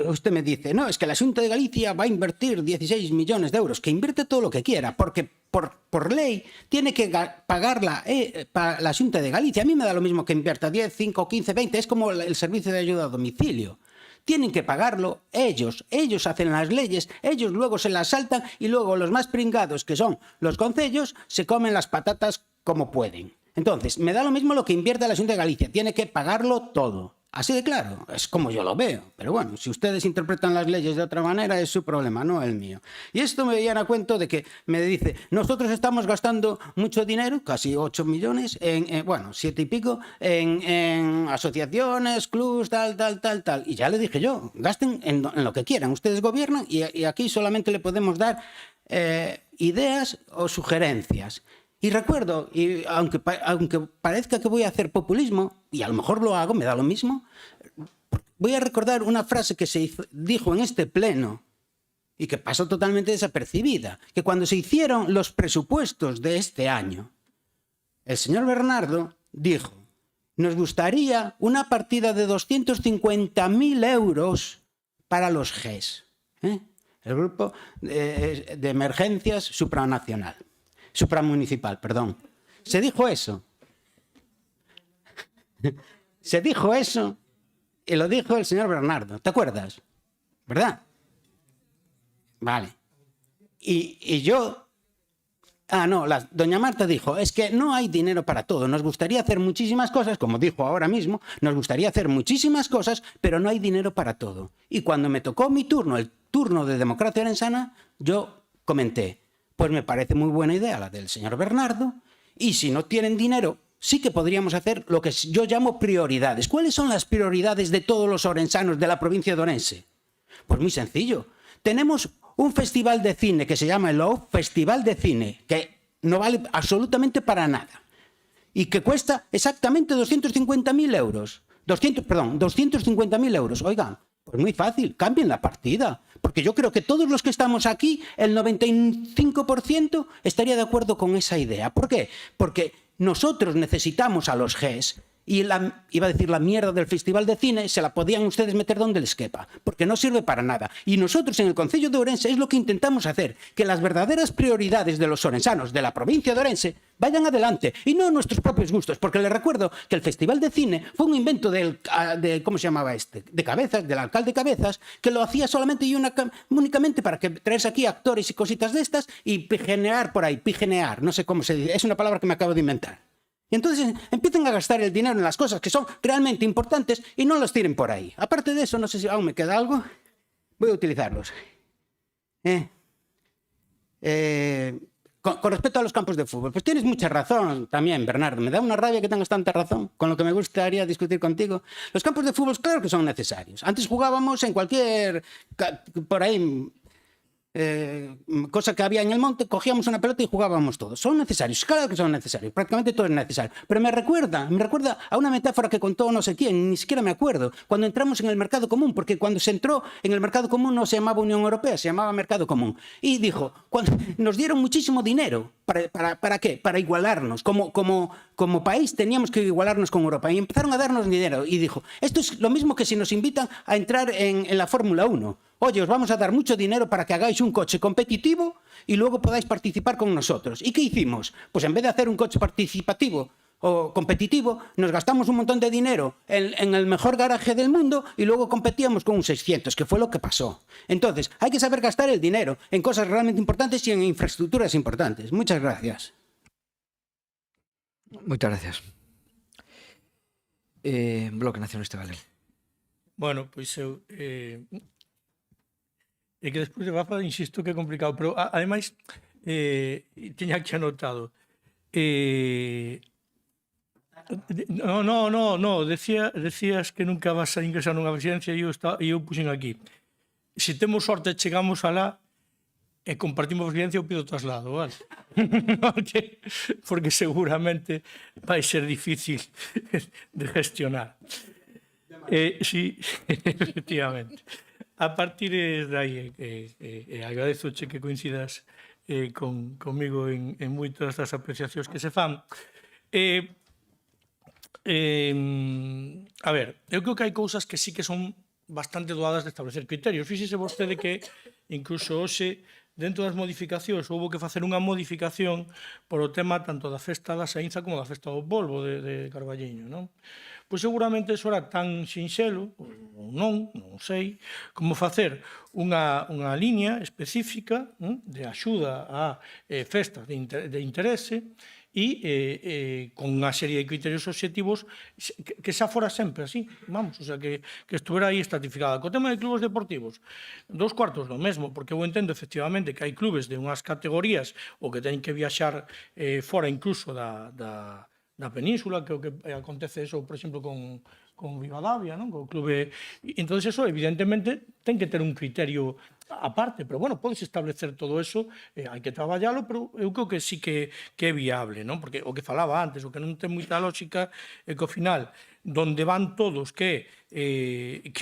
usted me dice, no, es que la Xunta de Galicia va a invertir 16 millones de euros, que invierte todo lo que quiera, porque por ley tiene que pagar la Xunta de Galicia. A mí me da lo mismo que invierta 10, 5, 15, 20, es como el servicio de ayuda a domicilio. Tienen que pagarlo ellos hacen las leyes, ellos luego se las saltan y luego los más pringados, que son los concellos, se comen las patatas como pueden. Entonces, me da lo mismo lo que invierte la Xunta de Galicia, tiene que pagarlo todo. Así de claro, es como yo lo veo. Pero bueno, si ustedes interpretan las leyes de otra manera es su problema, no el mío. Y esto me viene a cuento de que me dice, nosotros estamos gastando mucho dinero, casi 8 millones, 7 y pico, en asociaciones, clubs, tal. Y ya le dije yo, gasten en lo que quieran, ustedes gobiernan y aquí solamente le podemos dar ideas o sugerencias. Y recuerdo, y aunque parezca que voy a hacer populismo, y a lo mejor lo hago, me da lo mismo, voy a recordar una frase que se dijo en este pleno y que pasó totalmente desapercibida, que cuando se hicieron los presupuestos de este año, el señor Bernardo dijo, nos gustaría una partida de 250.000 euros para los GES, el Grupo de Emergencias Supramunicipal, perdón. Se dijo eso. Se dijo eso y lo dijo el señor Bernardo. ¿Te acuerdas? ¿Verdad? Vale. Y yo... doña Marta dijo, es que no hay dinero para todo. Nos gustaría hacer muchísimas cosas, como dijo ahora mismo, nos gustaría hacer muchísimas cosas, pero no hay dinero para todo. Y cuando me tocó mi turno, el turno de Democracia Orensana, yo comenté, pues me parece muy buena idea la del señor Bernardo, y si no tienen dinero, sí que podríamos hacer lo que yo llamo prioridades. ¿Cuáles son las prioridades de todos los orensanos de la provincia de Orense? Pues muy sencillo. Tenemos un festival de cine que se llama el OU, Festival de Cine, que no vale absolutamente para nada y que cuesta exactamente 250.000 euros. 250.000 euros. Oigan, pues muy fácil, cambien la partida. Porque yo creo que todos los que estamos aquí, el 95% estaría de acuerdo con esa idea. ¿Por qué? Porque nosotros necesitamos a los GES y iba a decir la mierda del Festival de Cine, se la podían ustedes meter donde les quepa, porque no sirve para nada. Y nosotros en el Concello de Ourense es lo que intentamos hacer, que las verdaderas prioridades de los orensanos de la provincia de Ourense vayan adelante y no nuestros propios gustos, porque les recuerdo que el Festival de Cine fue un invento ¿cómo se llamaba este? De Cabezas, del alcalde Cabezas, que lo hacía solamente y únicamente para que traes aquí actores y cositas de estas y pigenear por ahí, pigenear, no sé cómo se dice, es una palabra que me acabo de inventar. Y entonces empiecen a gastar el dinero en las cosas que son realmente importantes y no los tiren por ahí. Aparte de eso, no sé si aún me queda algo, voy a utilizarlos. Con respecto a los campos de fútbol, pues tienes mucha razón también, Bernardo. Me da una rabia que tengas tanta razón con lo que me gustaría discutir contigo. Los campos de fútbol, claro que son necesarios. Antes jugábamos en cualquier... por ahí... cosa que había en el monte, cogíamos una pelota y jugábamos todos. Son necesarios, claro que son necesarios, prácticamente todo es necesario. Pero me recuerda a una metáfora que contó no sé quién, ni siquiera me acuerdo, cuando entramos en el mercado común, porque cuando se entró en el mercado común no se llamaba Unión Europea, se llamaba mercado común. Y dijo, cuando nos dieron muchísimo dinero, ¿para qué? Para igualarnos. Como país teníamos que igualarnos con Europa y empezaron a darnos dinero. Y dijo, esto es lo mismo que si nos invitan a entrar en la Fórmula 1. Oye, os vamos a dar mucho dinero para que hagáis un coche competitivo y luego podáis participar con nosotros. ¿Y qué hicimos? Pues en vez de hacer un coche participativo o competitivo, nos gastamos un montón de dinero en el mejor garaje del mundo y luego competíamos con un 600, que fue lo que pasó. Entonces, hay que saber gastar el dinero en cosas realmente importantes y en infraestructuras importantes. Muchas gracias. Moitas gracias. Bloque Nacionalista Galego. Bueno, pois eu... É que despois de Rafa, insisto que é complicado, pero ademais, tiña aquí anotado. No, decías que nunca vas a ingresar nunha residencia e eu puxen aquí. Se temos sorte chegamos alá e compartimos residencia, eu pido traslado, vale? Porque seguramente vai ser difícil de gestionar. Sí, efectivamente. A partir de aí, agradezoche que coincidas conmigo en moitas das apreciacións que se fan. A ver, eu creo que hai cousas que sí que son bastante doadas de establecer criterios. Fíxese vostede que incluso hoxe dentro das modificacións houve que facer unha modificación por o tema tanto da festa da Saínza como da festa do Polvo de Carballiño, non? Pois seguramente eso era tan sinxelo, ou non sei, como facer unha liña específica de axuda a festas de interese e con unha serie de criterios obxectivos que xa fora sempre así, vamos, o sea, que estuvera aí estratificada. Co tema de clubes deportivos, 2/4 do mesmo, porque eu entendo efectivamente que hai clubes de unhas categorías ou que teñen que viaxar fora incluso da península, que o que acontece eso, por exemplo, con Rivadavia, non? Co clube... Entonces eso, evidentemente, ten que ter un criterio aparte, pero, bueno, podes establecer todo eso, hai que traballalo, pero eu creo que sí que é viable, non? Porque o que falaba antes, o que non ten moita lógica é que, ao final, donde van todos que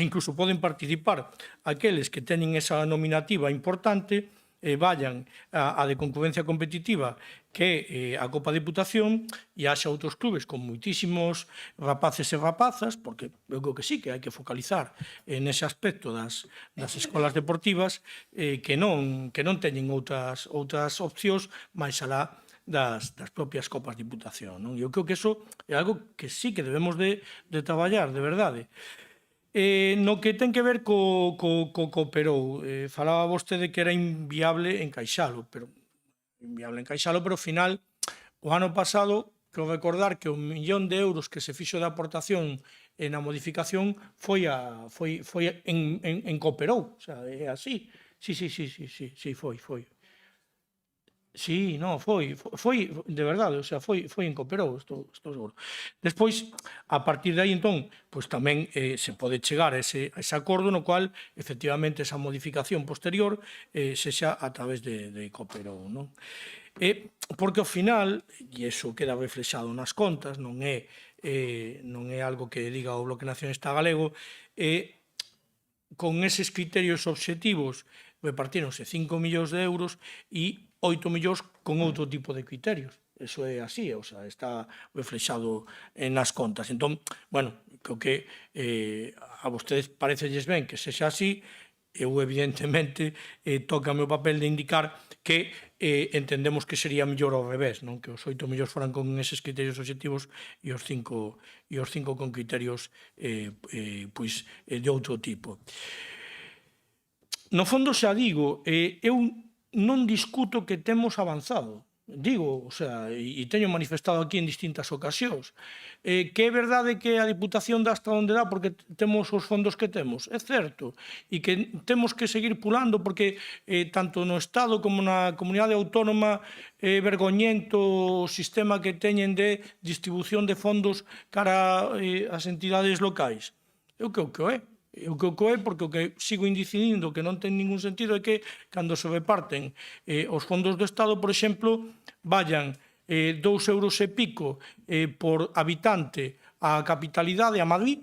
incluso poden participar aqueles que teñen esa nominativa importante, vayan a de concurrencia competitiva que a Copa Diputación e haxa outros clubes con moitísimos rapaces e rapazas, porque eu creo que sí, que hai que focalizar nese aspecto das escolas deportivas que non teñen outras opcións máis alá das propias Copas Diputación, non? Eu creo que eso é algo que sí que debemos de traballar, de verdade. No que ten que ver co Cooperou, falaba vostede que era inviable encaixalo, pero ao final, o ano pasado, creo recordar que o 1 millón de euros que se fixo de aportación na modificación foi en Cooperou, o sea, é así. Sí, foi. Sí, non, foi, de verdade, o sea, foi en Cooperou, estou seguro. Despois, a partir de aí, entón, pois tamén se pode chegar a ese acordo no cual, efectivamente, esa modificación posterior sexa a través de Cooperou, non? Porque ao final, e iso queda reflexado nas contas, non é algo que diga o Bloque Nacionalista Galego, con eses criterios obxectivos repartíronse 5 millóns de euros e 8 millóns con outro tipo de criterios. Eso é así, o sea, está reflexado nas contas. Entón, bueno, creo que a vostedes parecelles ben que sexa así, eu evidentemente toca o meu papel de indicar que entendemos que sería mellor ao revés, non? Que os 8 millóns foran con eses criterios obxectivos e os 5 con criterios pois de outro tipo. No fondo xa digo, eu non discuto que temos avanzado. digo, o sea, e teño manifestado aquí en distintas ocasións, que é verdade que a Diputación dá hasta onde dá porque temos os fondos que temos, é certo, e que temos que seguir pulando porque tanto no Estado como na comunidade autónoma é vergoñento o sistema que teñen de distribución de fondos cara ás entidades locais. Eu creo que é. O que é, porque o que sigo indicidindo que non ten ningún sentido é que cando se reparten os fondos do Estado, por exemplo, vayan 2 euros e pico por habitante a capitalidade, a Madrid,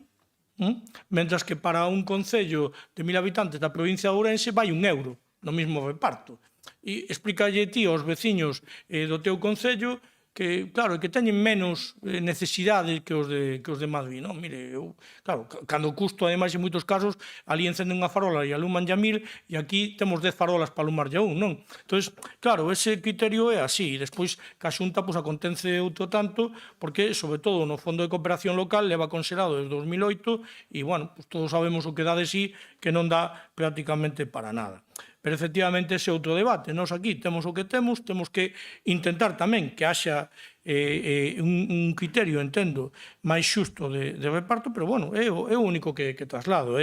mentras que para un concello de 1000 habitantes da provincia de Ourense vai 1 euro no mesmo reparto. E explícalle ti aos veciños do teu concello que, claro, que teñen menos necesidade que os de Madrid, non? Mire, eu, claro, cando custo, ademais, en moitos casos, ali encenden unha farola e aluman ya 1000, e aquí temos 10 farolas para alumar ya un, non? Entón, claro, ese criterio é así, e despois, que a Xunta, pois, acontense outro tanto, porque, sobre todo, no Fondo de Cooperación Local, leva conselado desde 2008, e, bueno, pois, todos sabemos o que dá de sí, que non dá prácticamente para nada. Pero, efectivamente, ese é outro debate. Nós aquí temos o que temos que intentar tamén que haxa un criterio, entendo, máis xusto de reparto, pero, bueno, é o único que traslado.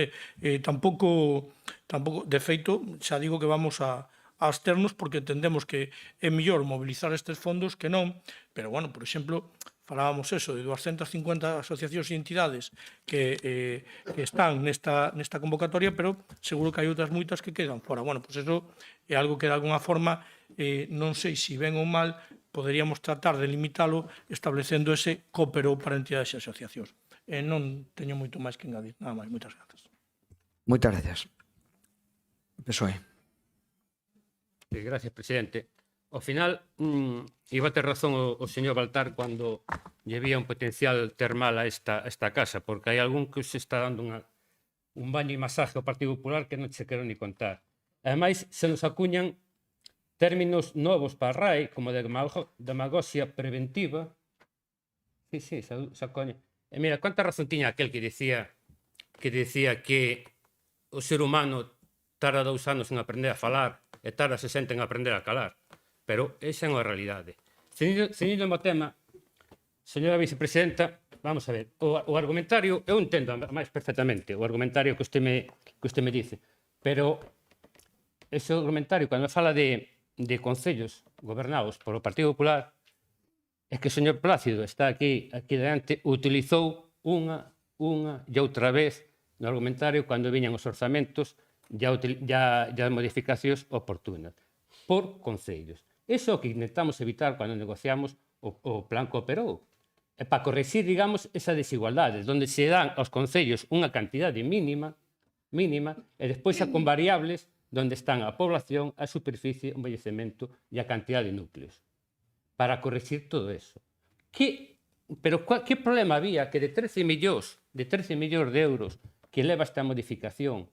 Tampouco, de feito, xa digo que vamos a absternos porque entendemos que é mellor mobilizar estes fondos que non, pero, bueno, por exemplo, falábamos eso, de 250 asociacións e entidades que están nesta convocatoria, pero seguro que hai outras moitas que quedan fora. Bueno, pois eso é algo que de alguna forma, non sei se ben ou mal, poderíamos tratar de limitalo establecendo ese cópero para entidades e asociacións. Non teño moito máis que engadir. Nada máis, moitas grazas. Moitas gracias. PSOE. Gracias, presidente. Ao final, iba a ter razón o señor Baltar cando lle vía un potencial termal a esta casa, porque hai algún que se está dando un baño e masaje ao Partido Popular que non se quero ni contar. Ademais, se nos acuñan términos novos para a RAE, como demagogia preventiva. Sí, se acuña. E mira, cuánta razón tiña aquel que dicía que o ser humano tarda 2 anos en aprender a falar e tarda 60 en aprender a calar. Pero esa é unha realidade. Ceñindo o tema, señora vicepresidenta, vamos a ver, o argumentario, eu entendo máis perfectamente o argumentario que usted me dice, pero ese argumentario, cando me fala de concellos gobernados polo Partido Popular, é que o señor Plácido está aquí diante, utilizou unha e outra vez no argumentario cando viñan os orzamentos e modificacións oportunas por concellos. Iso é o que intentamos evitar cando negociamos o plan Cooperou. É para corregir, digamos, esa desigualdade, onde se dan aos concellos unha cantidade mínima, e despois con variables onde están a población, a superficie, o envellecemento e a cantidad de núcleos. Para corregir todo eso. Pero que problema había que de 13 millóns de euros que leva esta modificación,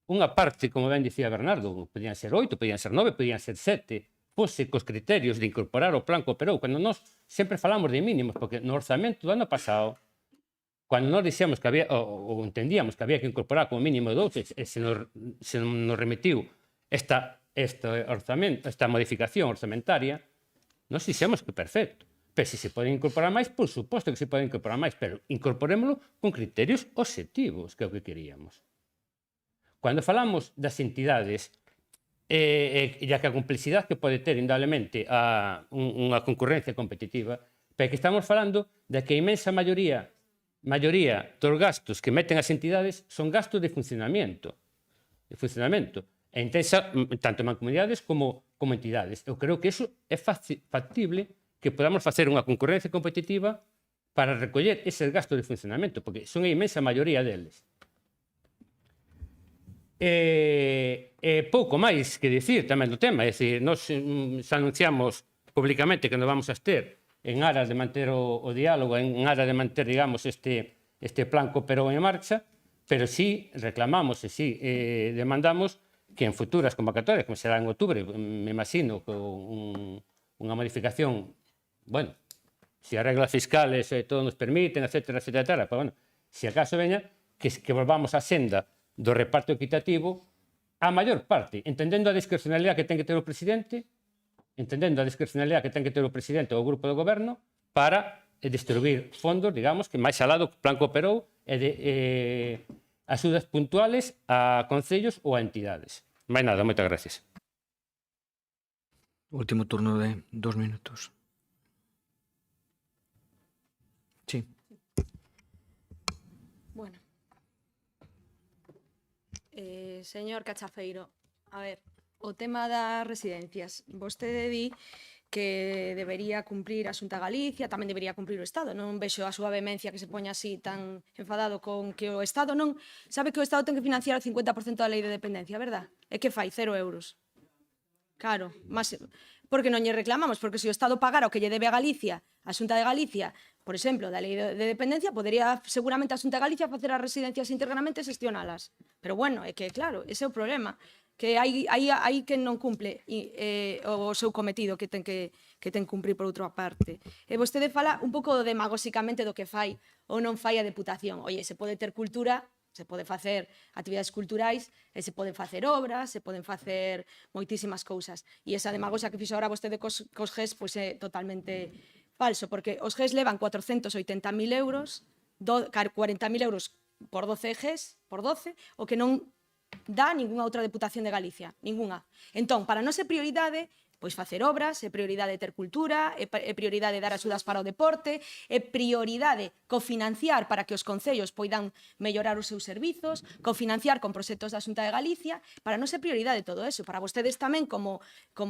unha parte, como ben dicía Bernardo, podían ser 8, podían ser 9, podían ser 7, fose cos criterios de incorporar o plan Cooperou, cando nós sempre falamos de mínimos, porque no orzamento do ano pasado, cando nós dixemos que había, ou entendíamos que había que incorporar como mínimo 2, se nos remitiu esta modificación orzamentaria, nós dixemos que perfecto. Pero se se poden incorporar máis, por suposto que se poden incorporar máis, pero incorporémoslo con criterios obxectivos, que é o que queríamos. Cando falamos das entidades e a que a complexidade que pode ter indudablemente unha concurrencia competitiva, pero que estamos falando de que a inmensa maioría dos gastos que meten as entidades son gastos de funcionamento. E intensa tanto mancomunidades como entidades. Eu creo que iso é factible que podamos facer unha concurrencia competitiva para recoller eses gastos de funcionamento, porque son a inmensa maioría deles. Pouco máis que dicir tamén do tema, é dicir, nós anunciamos públicamente que nos vamos a ter en aras de manter o diálogo, en aras de manter, digamos, este plan Cooperou en marcha, pero sí reclamamos e sí demandamos que en futuras convocatorias, como será en outubro, me imagino, con unha modificación, bueno, se as reglas fiscales todo nos permiten, etcétera, etcétera, pero, bueno, se acaso veña, que volvamos á senda do reparto equitativo a maior parte, entendendo a discrecionalidade que ten que ter o presidente, entendendo a discrecionalidade que ten que ter o presidente ou o grupo do goberno para distribuir fondos, digamos, que máis alá do plan cooperou e de axudas puntuales a concellos ou a entidades. Máis nada, moitas gracias. Último turno de 2 minutos. Sí. Bueno. Señor Cachafeiro, a ver, o tema das residencias. Vostede di que debería cumprir a Xunta Galicia, tamén debería cumprir o Estado. Non vexo a súa vehemencia que se poña así tan enfadado con que o Estado non... Sabe que o Estado ten que financiar o 50% da lei de dependencia, verdad? E que fai? 0 euros. Claro, mas porque non lle reclamamos, porque se o Estado pagara o que lle debe a Galicia, a Xunta de Galicia, por exemplo, da lei de dependencia, podería seguramente a Xunta de Galicia facer as residencias íntegramente e xestionalas. Pero bueno, é que claro, ese é o problema, que hai que non cumple o seu cometido que ten que cumprir por outra parte. E vostede fala un pouco demagóxicamente do que fai ou non fai a Deputación. Oye, se pode ter cultura, se pode facer actividades culturais, e se poden facer obras, se poden facer moitísimas cousas. E esa demagoxia que fixo agora vostede cos GES pois é totalmente falso, porque os GES levan 480.000 euros, 40.000 euros por 12 GES, por 12, o que non dá ningunha outra Deputación de Galicia, ningunha. Entón, para non ser prioridade, pois facer obras, é prioridade ter cultura, é prioridade dar axudas para o deporte, é prioridade cofinanciar para que os concellos poidan mellorar os seus servizos, cofinanciar con proxectos da Xunta de Galicia, para non ser prioridade todo eso. Para vostedes tamén, como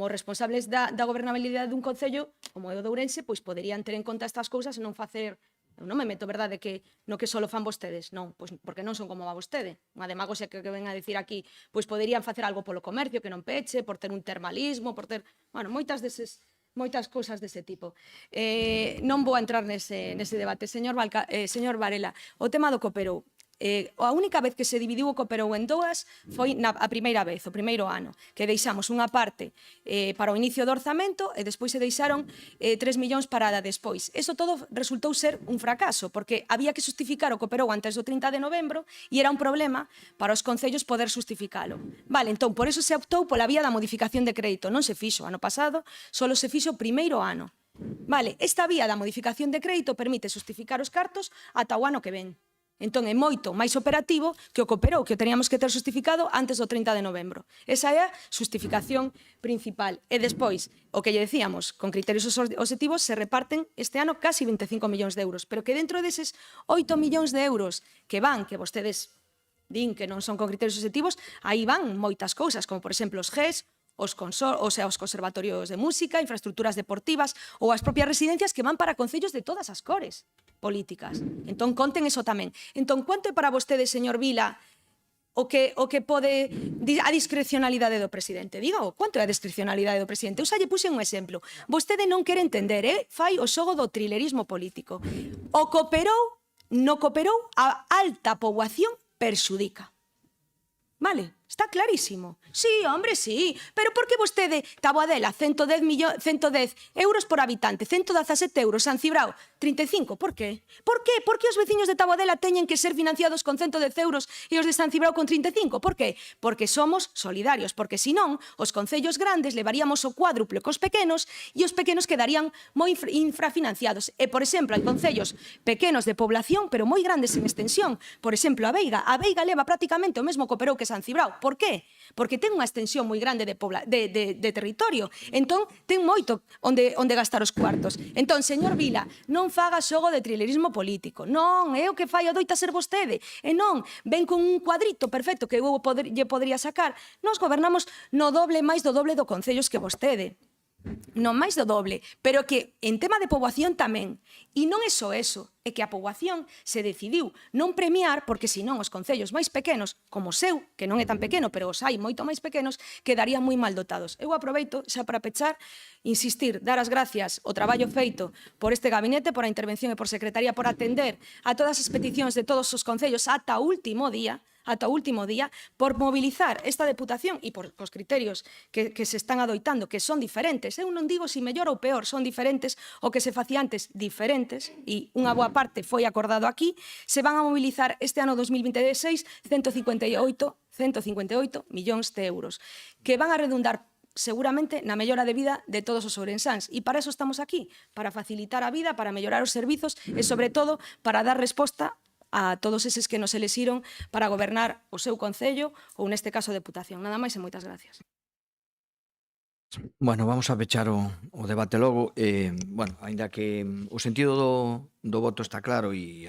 responsables da gobernabilidade dun concello, como é o de Ourense, pois poderían ter en conta estas cousas e non facer... Eu non me meto, verdade, que no que solo fan vostedes, non, pois porque non son como va vostede. Unha demagoxia que ven a dicir aquí, pois poderían facer algo polo comercio que non peche, por ter un termalismo, por ter, bueno, moitas cousas dese tipo. Non vou a entrar nese debate. Señor Varela, o tema do cooperou. A única vez que se dividiu o cooperou en dúas foi a primeira vez, o primeiro ano, que deixamos unha parte para o inicio do orzamento e despois se deixaron 3 millóns para despois. Eso todo resultou ser un fracaso, porque había que justificar o cooperou antes do 30 de novembro e era un problema para os concellos poder justificalo. Vale, entón, por eso se optou pola vía da modificación de crédito. Non se fixo ano pasado, solo se fixo o primeiro ano. Vale, esta vía da modificación de crédito permite justificar os cartos ata o ano que ven. Entón, é moito máis operativo que o cooperou, que o teníamos que ter justificado antes do 30 de novembro. Esa é a justificación principal. E despois, o que lle decíamos, con criterios obxectivos, se reparten este ano casi 25 millóns de euros, pero que dentro deses 8 millóns de euros que van, que vostedes din que non son con criterios obxectivos, aí van moitas cousas, como por exemplo os GES, os conservatorios de música, infraestructuras deportivas ou as propias residencias que van para concellos de todas as cores políticas. Entón, conten eso tamén. Entón, quanto é para vostede, señor Vila, o que pode a discrecionalidade do presidente? Dígao, quanto é a discrecionalidade do presidente? Eu xa lle puxen un exemplo. Vostede non quere entender, fai o xogo do trilerismo político. O cooperou, no cooperou, a alta poboación perxudica. Vale? Está clarísimo. Sí, hombre, sí. Pero por que vostede, Taboadela, 110 euros por habitante, 117 euros, San Cibrao, 35? Por qué? Por qué? Por que os veciños de Taboadela teñen que ser financiados con 110 euros e os de San Cibrao con 35? Por qué? Porque somos solidarios, porque senón os concellos grandes levaríamos o cuádruple cos pequenos e os pequenos quedarían moi infrafinanciados. E, por exemplo, hai concellos pequenos de población, pero moi grandes en extensión. Por exemplo, a Veiga. A Veiga leva prácticamente o mesmo cooperou que San Cibrao. Por qué? Porque ten unha extensión moi grande de territorio. Entón, ten moito onde gastar os cuartos. Entón, señor Vila, non faga xogo de trilerismo político. Non, é o que fai adoita ser vostede. E non, ven con un cuadrito perfecto que eu lle podría sacar. Nós gobernamos no doble máis do doble do concellos que vostede. Non máis do doble, pero que en tema de poboación tamén. E non é só eso, é que a poboación se decidiu non premiar porque senón os concellos máis pequenos, como o seu, que non é tan pequeno, pero os hai moito máis pequenos, quedarían moi mal dotados. Eu aproveito xa para pechar, insistir, dar as gracias ao traballo feito por este gabinete, por a intervención e por secretaría, por atender a todas as peticións de todos os concellos ata o último día, por mobilizar esta Deputación e por os criterios que se están adoitando, que son diferentes. Eu non digo si mellor ou peor, son diferentes, o que se facía antes, diferentes, e unha boa parte foi acordado aquí, se van a mobilizar este ano 2026 158 millóns de euros, que van a redundar seguramente na mellora de vida de todos os ourensáns. E para eso estamos aquí, para facilitar a vida, para mellorar os servizos e, sobre todo, para dar resposta a todos eses que nos elixiron para gobernar o seu concello ou, neste caso, a Deputación. Nada máis e moitas gracias. Bueno, vamos a pechar o debate logo. Bueno, aínda que o sentido do voto está claro e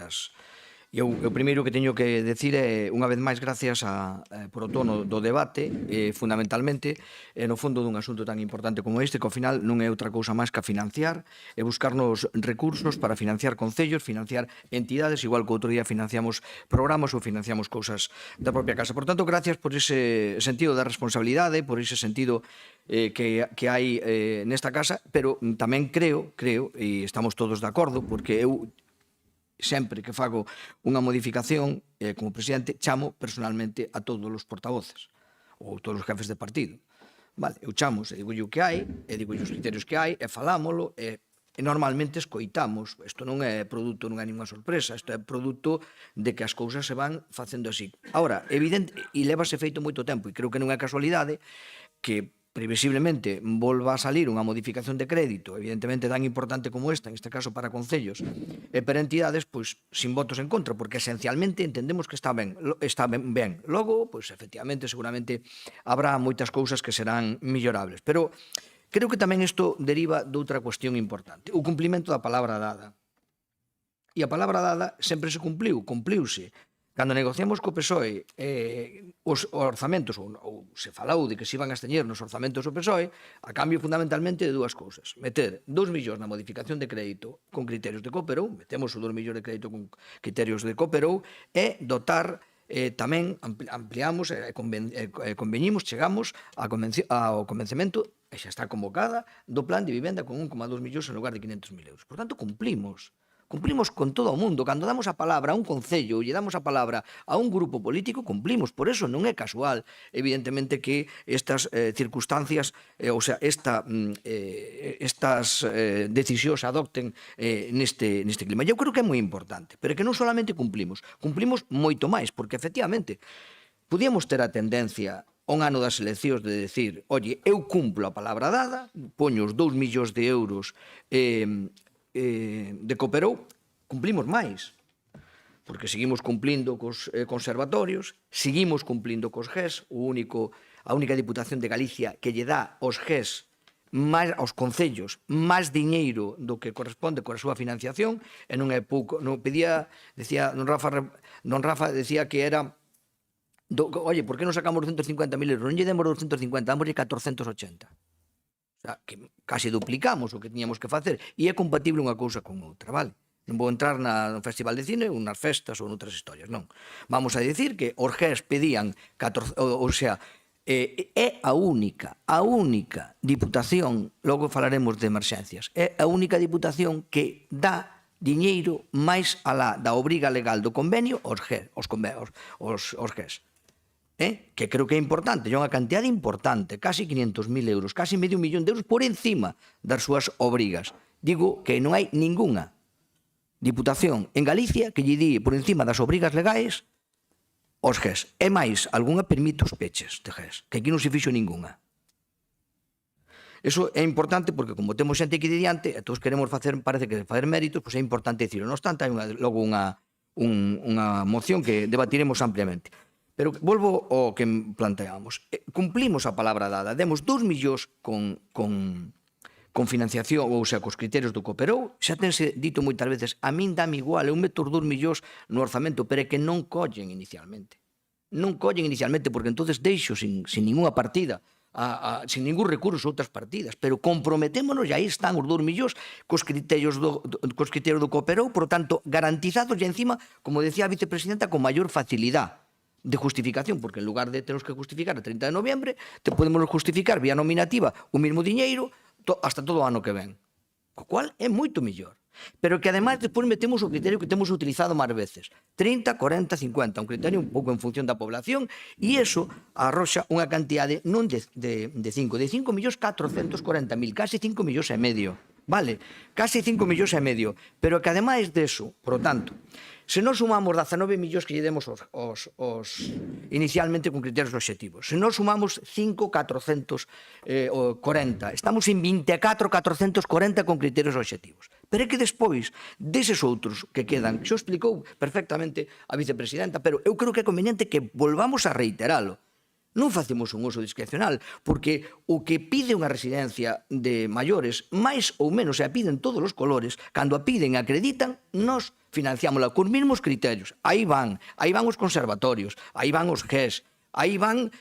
o primeiro que teño que decir é, unha vez máis, gracias por o tono do debate, fundamentalmente, no fondo dun asunto tan importante como este, que ao final non é outra cousa máis que financiar e buscarnos recursos para financiar concellos, financiar entidades, igual que outro día financiamos programas ou financiamos cousas da propia casa. Por tanto, gracias por ese sentido da responsabilidade, por ese sentido que hai nesta casa, pero tamén creo, e estamos todos de acordo, porque eu sempre que fago unha modificación como presidente chamo personalmente a todos os portavoces ou todos os jefes de partido. Vale, eu chamos e digo o que hai, e digo os criterios que hai, e falámolo, e normalmente escoitamos. Isto non é produto, non é ninguna sorpresa, isto é produto de que as cousas se van facendo así. Ahora, evidente, e levase feito moito tempo, e creo que non é casualidade que previsiblemente volva a salir unha modificación de crédito, evidentemente tan importante como esta, en este caso para concellos e para entidades, pois sin votos en contra, porque esencialmente entendemos que está ben. Logo, pois efectivamente, seguramente habrá moitas cousas que serán mellorables, pero creo que tamén isto deriva de outra cuestión importante, o cumplimento da palabra dada. E a palabra dada sempre se cumpliuse. Cando negociamos co PSOE os orzamentos, ou se falou de que se iban a esteñer nos orzamentos do PSOE, a cambio fundamentalmente de dúas cousas. Meter 2 millóns na modificación de crédito con criterios de Cooperou, metemos o 2 millóns de crédito con criterios de Cooperou, e dotar tamén, ampliamos, conveñimos, chegamos ao convencemento, e xa está convocada, do plan de vivenda con 1,2 millóns en lugar de 500.000 euros. Por tanto, cumplimos con todo o mundo. Cando damos a palabra a un concello, lle damos a palabra a un grupo político, cumplimos. Por eso non é casual, evidentemente, que estas circunstancias, o sea, estas decisións se adopten neste clima. Eu creo que é moi importante, pero que non solamente cumplimos moito máis, porque, efectivamente, podíamos ter a tendencia un ano das eleccións de decir, oye, eu cumplo a palabra dada, poño os 2 millóns de euros de Cooperou, cumplimos máis, porque seguimos cumplindo cos conservatorios, seguimos cumplindo cos GES, a única Diputación de Galicia que lle dá aos GES aos concellos máis diñeiro do que corresponde coa súa financiación, e non é pouco, non pedía, decía don Rafa decía que era oye, por que non sacamos 250.000 euros? Non lle demos 250, damoslle 480. O sea, que casi duplicamos o que tiñamos que facer, e é compatible unha cousa con outra, vale? Non vou entrar no Festival de Cine ou nas festas ou noutras historias, non. Vamos a dicir que os GES pedían 14, o sea, é a única Diputación, logo falaremos de emerxencias, é a única Diputación que dá diñeiro máis alá da obriga legal do convenio aos GES. Que creo que é importante, é unha cantidade importante, casi 500.000 euros, casi medio millón de euros por encima das súas obrigas. Digo que non hai ningunha Diputación en Galicia que lle di por encima das obrigas legais aos GES. E máis, algunha permite os peches de GES, que aquí non se fixo ningunha. Eso é importante porque, como temos xente aquí de diante, e todos queremos facer méritos, pois é importante dicirlo. Non obstante, hai logo unha moción que debatiremos ampliamente. Pero volvo ao que planteamos. Cumplimos a palabra dada. Demos 2 millóns con financiación, ou sea, cos criterios do Cooperou. Xa tense dito moitas veces, a min dame igual, eu meto os 2 millóns no orzamento, pero é que non collen inicialmente. Non collen inicialmente, porque entonces deixo sin ninguna partida, sin ningún recurso outras partidas, pero comprometémonos, e aí están os 2 millóns cos criterios do Cooperou, por tanto, garantizados, e encima, como decía a vicepresidenta, con maior facilidade de justificación, porque en lugar de termos que justificar a 30 de noviembre, podemos justificar vía nominativa o mesmo diñeiro hasta todo o ano que ven. Co cual é moito mellor. Pero que ademais despois metemos o criterio que temos utilizado máis veces. 30, 40, 50, un criterio un pouco en función da población, e iso arroxa unha cantidade non de 5 millóns 440.000, casi 5 millóns e medio vale, casi 5 millóns e medio, pero que ademais deso, por lo tanto, se non sumamos 19 millóns que lle demos inicialmente con criterios obxectivos, se non sumamos 5.440, estamos en 24.440 con criterios obxectivos. Pero é que despois deses outros que quedan, xo explicou perfectamente a vicepresidenta, pero eu creo que é conveniente que volvamos a reiteralo. Non facemos un uso discrecional, porque o que pide unha residencia de maiores, máis ou menos, se a piden todos os colores, cando a piden e acreditan, nos financiámola cos mesmos criterios. Aí van os conservatorios, aí van os GES, aí van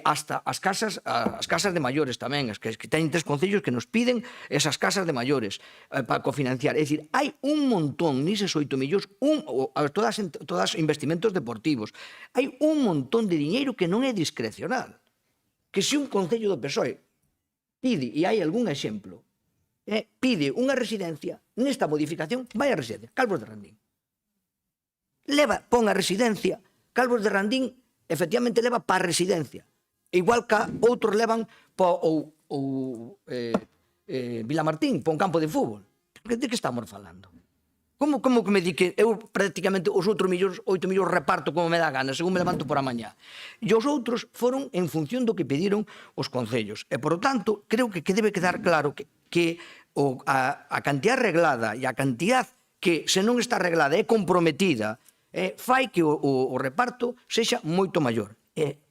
hasta as casas de maiores tamén, as que teñen 3 concellos que nos piden esas casas de maiores para cofinanciar. É dicir, hai un montón, nises 8 millóns, todas investimentos deportivos, hai un montón de diñeiro que non é discrecional. Que se un concello do PSOE pide, e hai algún exemplo, pide unha residencia, nesta modificación, vai a residencia, Calvos de Randín. Pon a residencia, Calvos de Randín, efectivamente leva para a residencia. Igual que outros levan para Vilamartín, para un campo de fútbol. De que estamos falando? Como que me di que eu prácticamente os outros 8 millóns reparto como me dá gana, según me levanto por a mañá? E os outros foron en función do que pediron os concellos. E, por lo tanto, creo que debe quedar claro que a cantidad reglada e a cantidad que, se non está reglada, é comprometida, fai que o reparto sexa moito maior.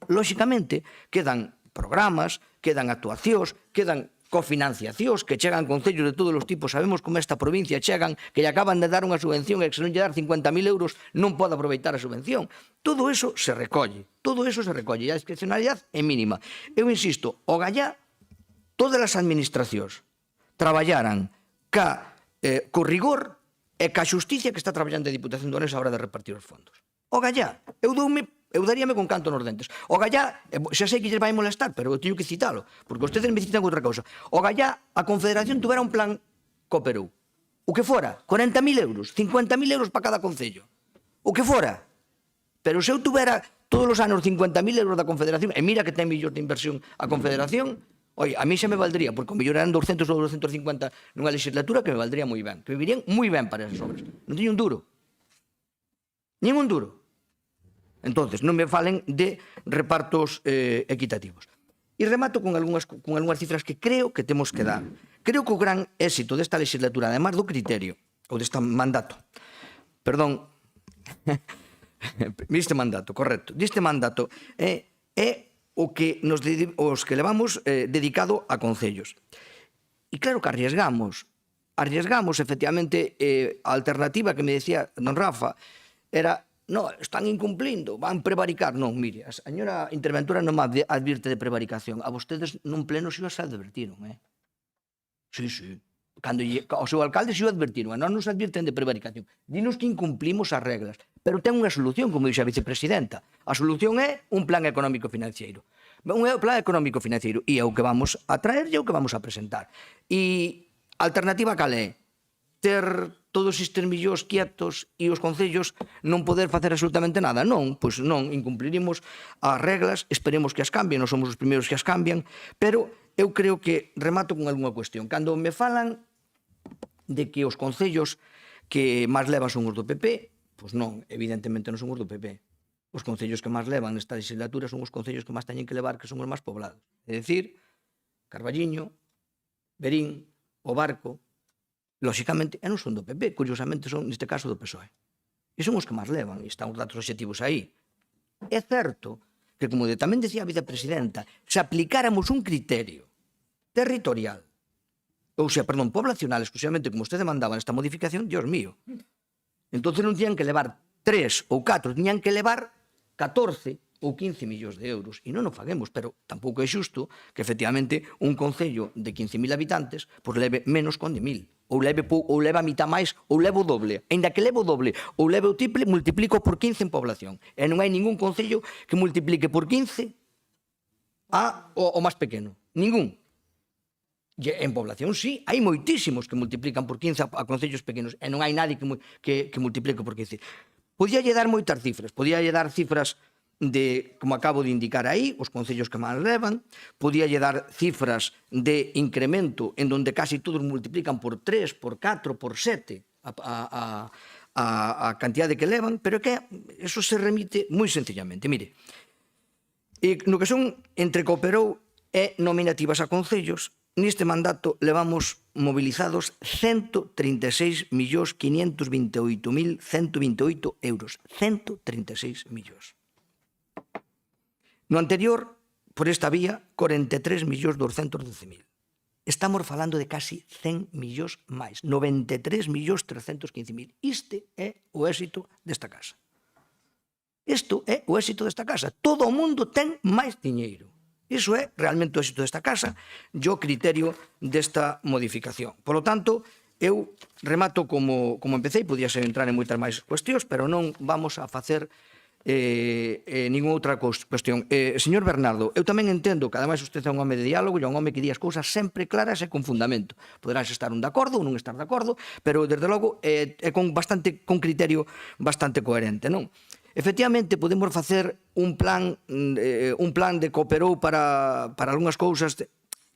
Lóxicamente, quedan programas, quedan actuacións, quedan cofinanciacións que chegan concellos de todos os tipos. Sabemos como esta provincia chegan, que lle acaban de dar unha subvención e que se non lle dar 50.000 euros non pode aproveitar a subvención. Todo eso se recolle. E a discrecionalidade é mínima. Eu insisto, o gallá, todas as administracións traballaran co rigor e ca xusticia que está traballando a Diputación de Ourense a hora de repartir os fondos. O gallá, eu daríame con canto nos dentes. O gallá, xa sei que lles vai molestar, pero eu teño que citalo, porque ustedes me citan outra cousa. O gallá, a Confederación tuvera un plan cooperou. O que fora, 40.000 euros, 50.000 euros para cada concello. O que fora. Pero se eu tuvera todos os anos 50.000 euros da Confederación, e mira que ten millóns de inversión a Confederación, oi, a mí xa me valdría, porque o mellor eran 200 ou 250 nunha legislatura que me valdría moi ben, que me virían moi ben para esas obras. Non teño un duro. Nin un duro. Entonces, non me falen de repartos equitativos. E remato con algunhas cifras que creo que temos que dar. Creo que o gran éxito desta legislatura, además do criterio, ou deste mandato, perdón, deste mandato, correcto, deste mandato, é os que levamos dedicado a concellos. E claro que arriesgamos, efectivamente, a alternativa que me decía don Rafa era, no, están incumplindo, van prevaricar. Non, mire, a señora interventora non me advirte de prevaricación. A vostedes nun pleno se os advertiron, Sí. Cando o seu alcalde se o advertiron, a non nos advirten de prevaricación. Dinos que incumplimos as reglas. Pero ten unha solución, como dixe a vicepresidenta. A solución é un plan económico financiero. Un plan económico financiero. E é o que vamos a traer e é o que vamos a presentar. E a alternativa cal é? Ter todos estes millóns quietos e os concellos non poder facer absolutamente nada? Non, pois non, incumplirimos as reglas, esperemos que as cambien, non somos os primeiros que as cambian, pero eu creo que remato con algunha cuestión. Cando me falan de que os concellos que máis levan son os do PP, pois non, evidentemente non son os do PP. Os concellos que máis levan nesta legislatura son os concellos que máis teñen que levar, que son os máis poblados. É dicir, Carballiño, Verín, O Barco, lóxicamente, e non son do PP, curiosamente son, neste caso, do PSOE. E son os que máis levan, e están os datos obxectivos aí. É certo que, como tamén decía a vicepresidenta, se aplicáramos un criterio territorial, ou sea, perdón, poblacional, exclusivamente como usted demandaba nesta modificación, Dios mío. Entonces non tiñan que levar 3 ou 4, tiñan que levar 14 ou 15 millóns de euros. E non o faguemos, pero tampouco é xusto que, efectivamente, un concello de 15.000 habitantes pois leve menos con de 1.000. Ou leva a mitad máis, ou leva o doble. Ainda que leva o doble ou leva o triple, multiplico por 15 en población. E non hai ningún concello que multiplique por 15 o máis pequeno. Ningún. E en población, sí, hai moitísimos que multiplican por 15 a concellos pequenos, e non hai nadie que multiplique por 15. Podíalle dar moitas cifras, podíalle dar cifras de, como acabo de indicar aí, os concellos que máis levan, podía lle dar cifras de incremento en donde casi todos multiplican por 3, por 4, por 7 a cantidade que levan, pero que eso se remite moi sencillamente. Mire, no que son entre Cooperou e nominativas a concellos, neste mandato levamos movilizados 136.528.128 euros. 136 millóns. No anterior, por esta vía, 43.212.000. Estamos falando de casi 100 millóns máis. 93.315.000. Este é o éxito desta casa. Isto é o éxito desta casa. Todo o mundo ten máis diñeiro. Iso é realmente o éxito desta casa e o criterio desta modificación. Por lo tanto, eu remato como empecé, podíase entrar en moitas máis cuestións, pero non vamos a facer ninguna outra cuestión. Señor Bernardo, eu tamén entendo que ademais usted é un home de diálogo e un home que di as cousas sempre claras e con fundamento. Poderás estar un de acordo ou non estar de acordo, pero desde logo é con criterio bastante coherente, non? Efectivamente, podemos facer un plan de Cooperou para algunhas cousas.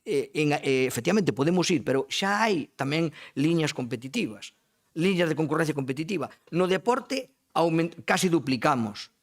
Efectivamente, podemos ir, pero xa hai tamén liñas competitivas, liñas de concurrencia competitiva. No deporte, casi duplicamos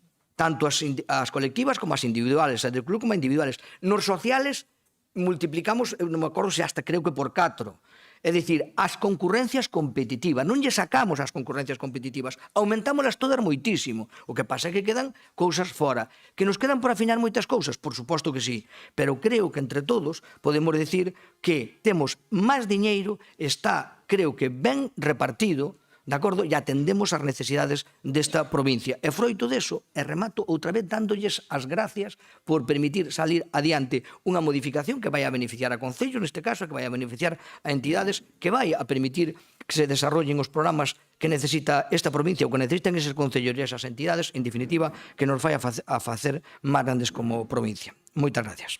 tanto as colectivas como as individuales, as del club como as individuales. Nos sociales, multiplicamos, non me acordo se hasta creo que por 4. É dicir, as concurrencias competitivas. Non lle sacamos as concurrencias competitivas, aumentámolas todas moitísimo. O que pasa é que quedan cousas fora. Que nos quedan por afinar moitas cousas? Por suposto que sí. Pero creo que entre todos podemos decir que temos máis diñeiro, está, creo que, ben repartido, de acordo, e atendemos as necesidades desta provincia. E froito deso, e remato outra vez dándolles as gracias por permitir salir adiante unha modificación que vai a beneficiar a concellos, neste caso, que vai a beneficiar a entidades, que vai a permitir que se desarrollen os programas que necesita esta provincia ou que necesitan eses concellos e esas entidades, en definitiva, que nos vai a facer máis grandes como provincia. Moitas gracias.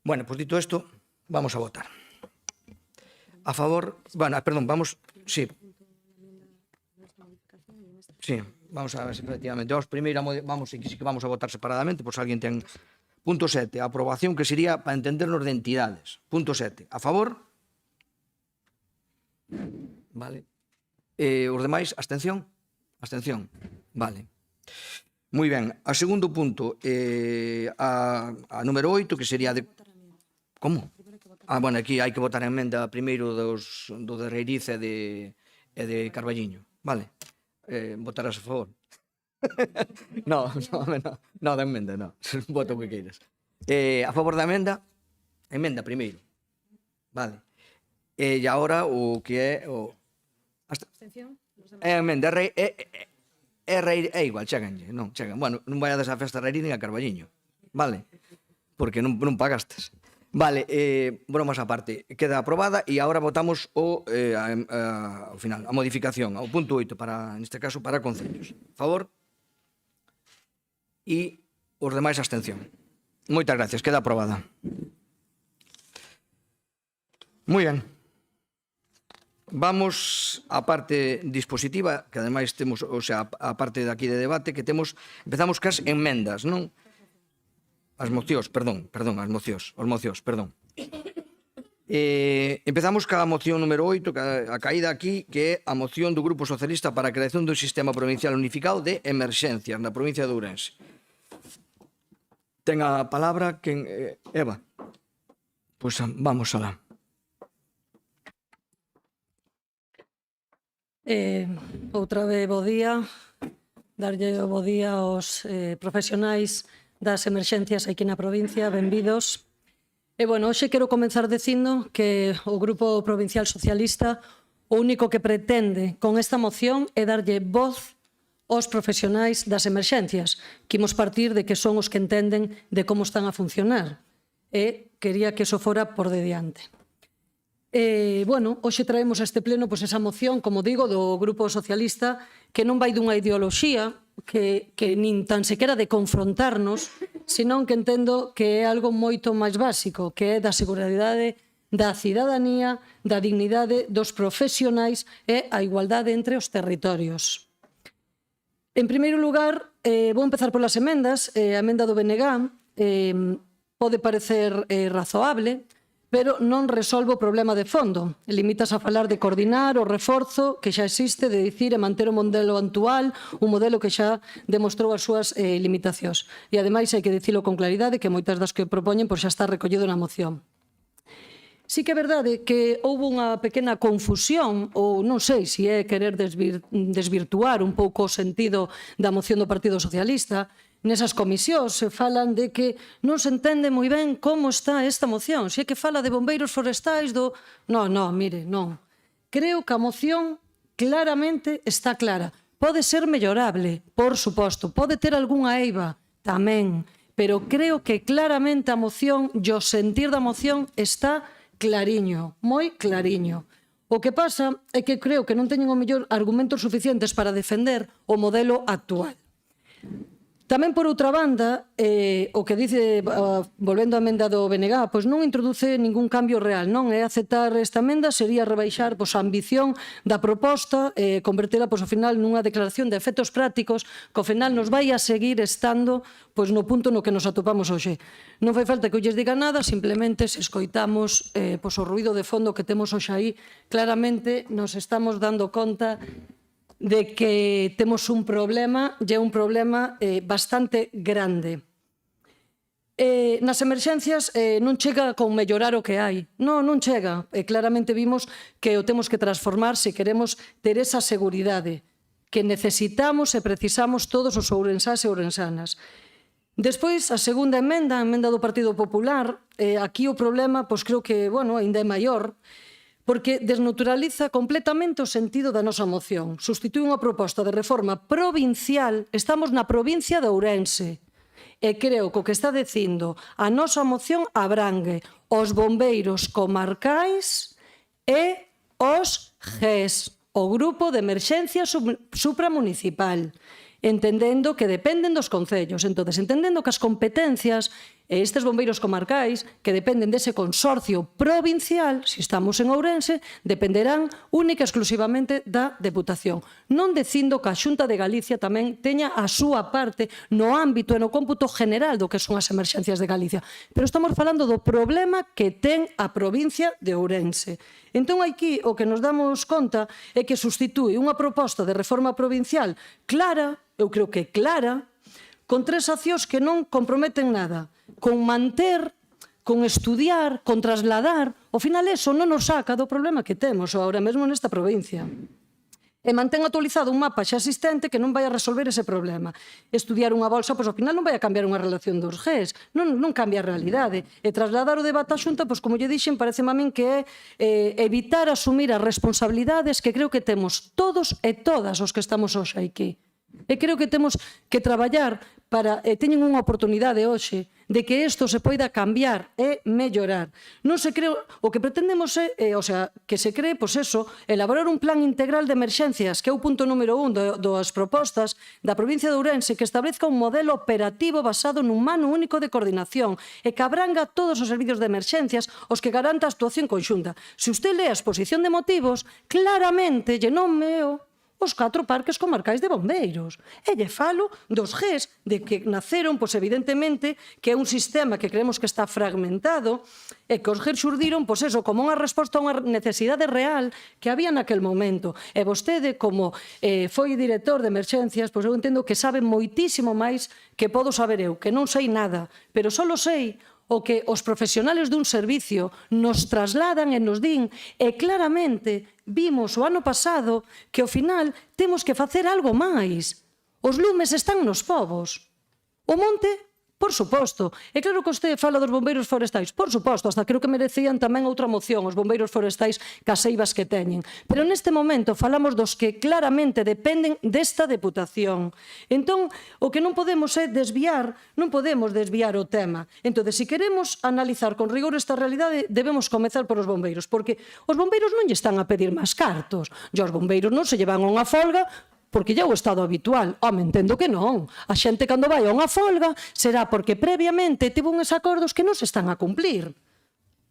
Bueno, pues dito isto, vamos a votar. A favor, bueno, perdón, vamos, sí. Sí, vamos a ver si efectivamente. Sí que vamos a votar separadamente, por si alguén ten. Punto 7, aprobación que sería para entendernos de entidades. Punto 7, a favor? Vale. Os demais, abstención? Abstención. Vale. Moi ben. A segundo punto, a número 8, que sería de... Como? Bueno, aquí hai que votar a emenda primeiro do de Reiriz e de Carballiño. Vale. Votarás a favor? No, da emenda, no. Voto o que queiras. A favor da emenda? Emenda primeiro. Vale. E agora o que é o... Abstención? É emenda, é igual, cheganlle, non, chegan. Bueno, non vayades á festa Reiriz nin a Carballiño. Vale? Porque non pagastes. Vale, bromas aparte, queda aprobada e agora votamos ao final, a modificación, ao punto 8, neste caso, para concellos. Favor? E os demais abstención. Moitas gracias, queda aprobada. Moi ben. Vamos á parte dispositiva, que ademais temos, o sea, a parte de aquí de debate, que temos, empezamos cas enmendas, non? As mocións, perdón. Empezamos ca moción número 8, a caída aquí, que é a moción do Grupo Socialista para a creación dun sistema provincial unificado de emerxencias na provincia de Ourense. Ten a palabra quen... Eva. Pois vamos alá. Outra vez bo día, darlle o bo día aos profesionais das emerxencias aquí na provincia, benvidos. E, bueno, hoxe quero comenzar dicindo que o Grupo Provincial Socialista o único que pretende con esta moción é darlle voz aos profesionais das emerxencias, que imos partir de que son os que entenden de como están a funcionar. E quería que eso fora por de diante. Bueno, hoxe traemos a este pleno esa moción, como digo, do Grupo Socialista, que non vai dunha ideoloxía, que nin tan sequera de confrontarnos, senón que entendo que é algo moito máis básico, que é da seguridade da cidadanía, da dignidade dos profesionais e a igualdade entre os territorios. En primeiro lugar, vou empezar polas emendas. A emenda do BNG pode parecer razoable, pero non resolve o problema de fondo. Limitas a falar de coordinar o reforzo que xa existe, de dicir e manter o modelo actual, un modelo que xa demostrou as súas limitacións. E, ademais, hai que dicilo con claridade que moitas das que propoñen xa está recollido na moción. Sí que é verdade que houve unha pequena confusión, ou non sei se é querer desvirtuar un pouco o sentido da moción do Partido Socialista. Nesas comisións se falan de que non se entende moi ben como está esta moción. Se é que fala de bombeiros forestais do... Non, mire, non. Creo que a moción claramente está clara. Pode ser mellorable, por suposto. Pode ter algunha eiva, tamén. Pero creo que claramente a moción e o sentir da moción está clariño, moi clariño. O que pasa é que creo que non teñen o mellor argumentos suficientes para defender o modelo actual. Tamén, por outra banda, o que dice, volvendo á emenda do BNG, pois non introduce ningún cambio real, non é aceptar esta emenda, sería rebaixar a ambición da proposta, convertela, ao final, nunha declaración de efectos prácticos que, ao final, nos vai a seguir estando no punto no que nos atopamos hoxe. Non fai falta que eu lles diga nada, simplemente, se escoitamos o ruído de fondo que temos hoxe aí, claramente nos estamos dando conta de que temos un problema, e é un problema bastante grande. Nas emerxencias non chega con mellorar o que hai. Non chega. Claramente vimos que o temos que transformar se queremos ter esa seguridade que necesitamos e precisamos todos os ourensáns e ourensanas. Despois, a segunda emenda, a emenda do Partido Popular, aquí o problema, creo que, ainda é maior, porque desnaturaliza completamente o sentido da nosa moción. Substitúe unha proposta de reforma provincial, estamos na provincia de Ourense, e creo que o que está dicindo a nosa moción abrangue os bombeiros comarcais e os GES, o Grupo de Emerxencia Supramunicipal, entendendo que dependen dos concellos. Entón, entendendo que as competencias e estes bombeiros comarcais que dependen dese consorcio provincial, se estamos en Ourense, dependerán única e exclusivamente da Deputación. Non dicindo que a Xunta de Galicia tamén teña a súa parte no ámbito e no cómputo general do que son as emerxencias de Galicia. Pero estamos falando do problema que ten a provincia de Ourense. Entón, aquí o que nos damos conta é que substitúe unha proposta de reforma provincial clara, eu creo que clara, con tres accións que non comprometen nada. Con manter, con estudiar, con trasladar, ao final eso non nos saca do problema que temos agora mesmo nesta provincia. E mantén actualizado un mapa xa existente que non vai a resolver ese problema. Estudiar unha bolsa, ao final non vai a cambiar unha relación dos GES, non cambia a realidade. E trasladar o debate á Xunta, como lle dixen, pareceme a min que é evitar asumir as responsabilidades que creo que temos todos e todas os que estamos hoxe aquí. E creo que temos que traballar para, teñen unha oportunidade hoxe de que isto se poida cambiar e mellorar. Non se cree, o que pretendemos é, que se cree, elaborar un plan integral de emerxencias, que é o punto número 1 das propostas da provincia de Ourense, que establezca un modelo operativo basado nun mano único de coordinación e que abranga todos os servicios de emerxencias os que garanta a actuación conxunta. Se usted lee a exposición de motivos, claramente lle nomeo os 4 parques comarcais de bombeiros. E lle falo dos GES, de que naceron, evidentemente, que é un sistema que creemos que está fragmentado, e que os GES xurdiron, como unha resposta a unha necesidade real que había naquel momento. E vostede, como foi director de emerxencias, eu entendo que sabe moitísimo máis que podo saber eu, que non sei nada, pero só sei o que os profesionales dun servicio nos trasladan e nos din, e claramente vimos o ano pasado que ao final temos que facer algo máis. Os lumes están nos povos. O monte, por suposto. E claro que vostede fala dos bombeiros forestais. Por suposto, hasta creo que merecían tamén outra moción os bombeiros forestais cas eivas que teñen. Pero neste momento falamos dos que claramente dependen desta Deputación. Entón, o que non podemos é desviar, non podemos desviar o tema. Entón, se queremos analizar con rigor esta realidade, debemos comezar por os bombeiros, porque os bombeiros non lle están a pedir máis cartos. E os bombeiros non se llevan a unha folga porque lle é o estado habitual. Home, entendo que non. A xente cando vai a unha folga será porque previamente tivo uns acordos que non se están a cumplir.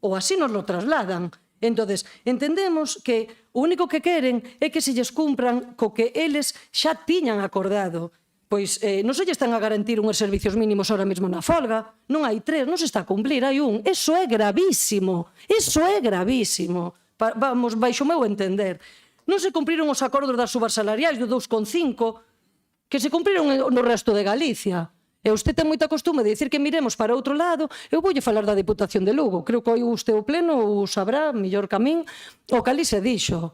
Ou así nos lo trasladan. Entonces, entendemos que o único que queren é que se lles cumpran co que eles xa tiñan acordado. Pois non se lle están a garantir uns servicios mínimos ahora mesmo na folga, non hai 3, non se está a cumplir, hai un. Eso é gravísimo, eso é gravísimo. Vamos, baixo o meu entender. Non se cumpriron os acordos das subas salariais do 2,5 que se cumpriron no resto de Galicia. E usted ten moita costume de dicir que miremos para outro lado. Eu voulle falar da Deputación de Lugo. Creo que hoy usted o pleno o sabrá mellor que a min o que ali se dixo.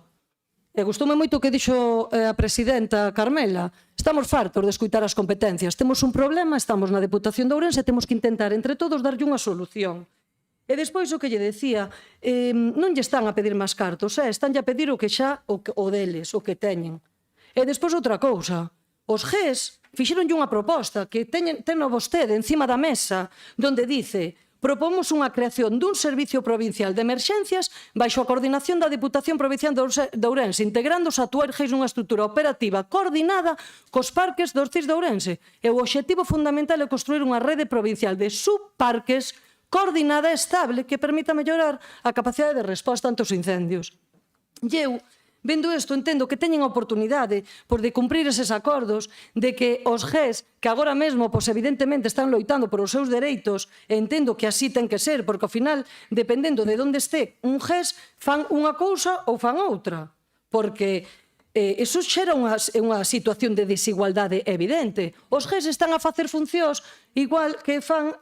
E gustoume moito o que dixo a presidenta Carmela. Estamos fartos de escutar as competencias. Temos un problema, estamos na Deputación de Ourense e temos que intentar entre todos darlle unha solución. E despois o que lle decía, non lle están a pedir máis cartos, estánlle a pedir o que xa o deles, o que teñen. E despois outra cousa, os GES fixeronlle unha proposta que ten vostede encima da mesa, donde dice: propomos unha creación dun servicio provincial de emerxencias baixo a coordinación da Deputación Provincial de Ourense, integrando os actuais GES nunha estrutura operativa coordinada cos parques dos CIS de Ourense. E o obxectivo fundamental é construir unha rede provincial de subparques coordinada e estable que permita mellorar a capacidade de resposta ante os incendios. E eu, vendo isto, entendo que teñen a oportunidade de cumprir eses acordos, de que os GES, que agora mesmo, evidentemente, están loitando por os seus dereitos, entendo que así ten que ser, porque ao final, dependendo de onde este un GES, fan unha cousa ou fan outra. Porque eso xera unha situación de desigualdade evidente. Os GES están a facer funcións igual que fan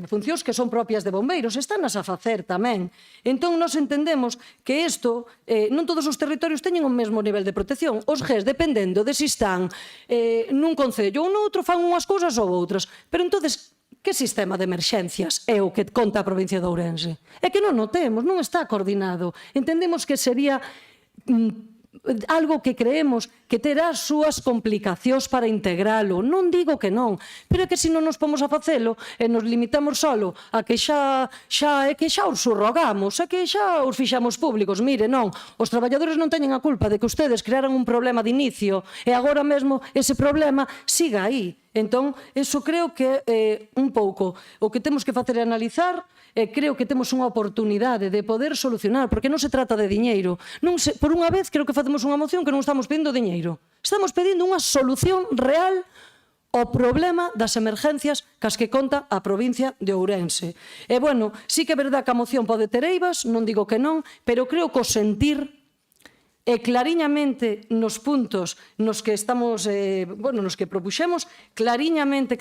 funcións que son propias de bombeiros, están a facer tamén. Entón, nós entendemos que isto, non todos os territorios teñen o mesmo nivel de protección. Os GES, dependendo de se están nun concello ou noutro, fan unhas cousas ou outras. Pero, entonces, que sistema de emerxencias é o que conta a provincia de Ourense? É que non o temos, non está coordinado. Entendemos que sería algo que creemos que terá as súas complicacións para integralo. Non digo que non, pero é que se non nos pomos a facelo e nos limitamos solo a que xa os surrogamos, a que xa os fixamos públicos. Mire, non, os traballadores non teñen a culpa de que ustedes crearan un problema de inicio e agora mesmo ese problema siga aí. Entón, eso creo que un pouco o que temos que facer é analizar. Creo que temos unha oportunidade de poder solucionar, porque non se trata de diñeiro. Por unha vez, creo que facemos unha moción que non estamos pedindo diñeiro. Estamos pedindo unha solución real ao problema das emergencias cas que conta a provincia de Ourense. E, bueno, sí que é verdad que a moción pode ter eivas, non digo que non, pero creo que o sentir e clariñamente nos puntos nos que estamos, nos que propuxemos, clariñamente,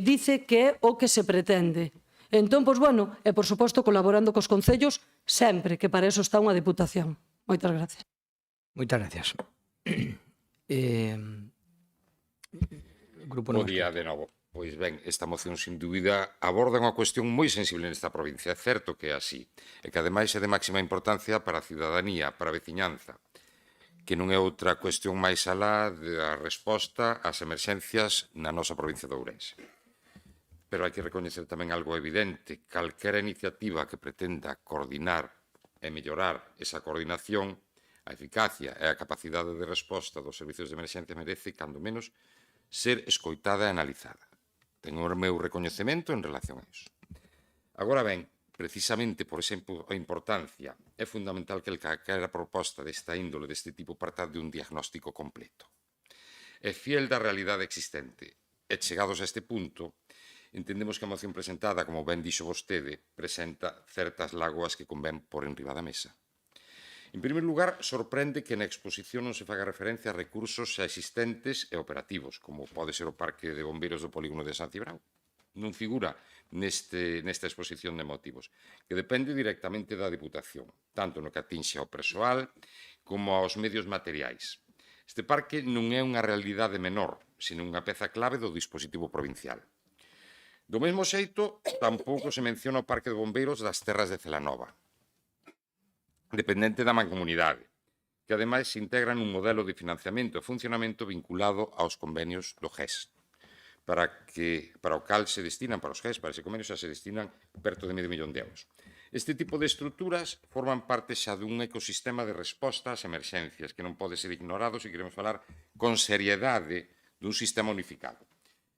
dice que é o que se pretende. Entón, pois, bueno, e por suposto colaborando cos concellos sempre, que para eso está unha deputación. Moitas gracias. Moitas gracias. Bo día de novo. Pois ben, esta moción, sin dúbida, aborda unha cuestión moi sensible nesta provincia. É certo que é así. E que, ademais, é de máxima importancia para a ciudadanía, para a veciñanza, que non é outra cuestión máis alá da resposta ás emerxencias na nosa provincia de Ourense. Pero hai que recoñecer tamén algo evidente. Calquera iniciativa que pretenda coordinar e mellorar esa coordinación, a eficacia e a capacidade de resposta dos servicios de emerxencia merece, cando menos, ser escoitada e analizada. Tengo o meu recoñecemento en relación a iso. Agora ben, precisamente por esa importancia, é fundamental que calquera proposta desta índole, deste tipo, parta de un diagnóstico completo. É fiel da realidade existente. E chegados a este punto, entendemos que a moción presentada, como ben dixo vostede, presenta certas lágoas que convén por enriba da mesa. En primeiro lugar, sorprende que na exposición non se faga referencia a recursos xa existentes e operativos, como pode ser o Parque de Bombeiros do Polígono de San Cibrao. Non figura nesta exposición de motivos, que depende directamente da Deputación, tanto no que atinxe ao persoal como aos medios materiais. Este parque non é unha realidade menor, sino unha peza clave do dispositivo provincial. Do mesmo xeito, tampouco se menciona o Parque de Bombeiros das Terras de Celanova, dependente da mancomunidade, que ademais se integra nun modelo de financiamento e funcionamento vinculado aos convenios do GES, para o cal se destinan, para os GES, para ese convenio xa se destinan perto de €500.000 de euros. Este tipo de estruturas forman parte xa dun ecosistema de resposta ás emerxencias que non pode ser ignorado se queremos falar con seriedade dun sistema unificado.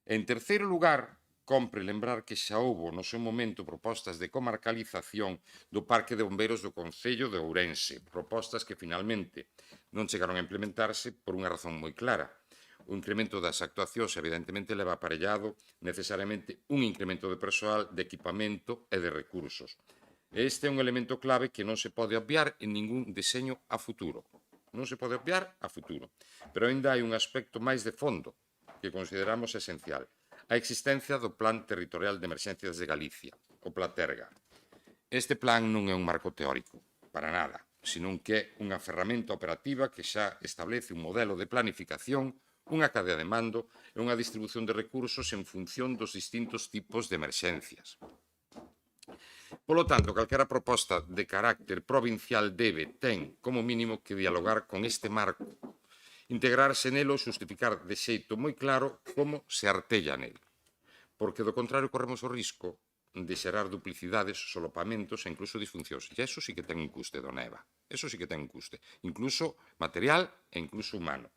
En terceiro lugar, compre lembrar que xa houbo no seu momento propostas de comarcalización do Parque de Bombeiros do Concello de Ourense, propostas que finalmente non chegaron a implementarse por unha razón moi clara. O incremento das actuacións evidentemente leva aparellado necesariamente un incremento de persoal, de equipamento e de recursos. Este é un elemento clave que non se pode obviar en ningún deseño a futuro. Non se pode obviar a futuro. Pero ainda hai un aspecto máis de fondo que consideramos esencial. A existencia do Plan Territorial de Emerxencias de Galicia, o Platerga. Este plan non é un marco teórico, para nada, senón que é unha ferramenta operativa que xa establece un modelo de planificación, unha cadea de mando e unha distribución de recursos en función dos distintos tipos de emerxencias. Polo tanto, calquera proposta de carácter provincial ten como mínimo que dialogar con este marco, integrarse nelo e justificar de xeito moi claro como se artella nel. Porque do contrario corremos o risco de xerar duplicidades, solopamentos e incluso disfuncións. E eso sí que ten un custe, dona Eva. Eso sí que ten un custe, incluso material e incluso humano.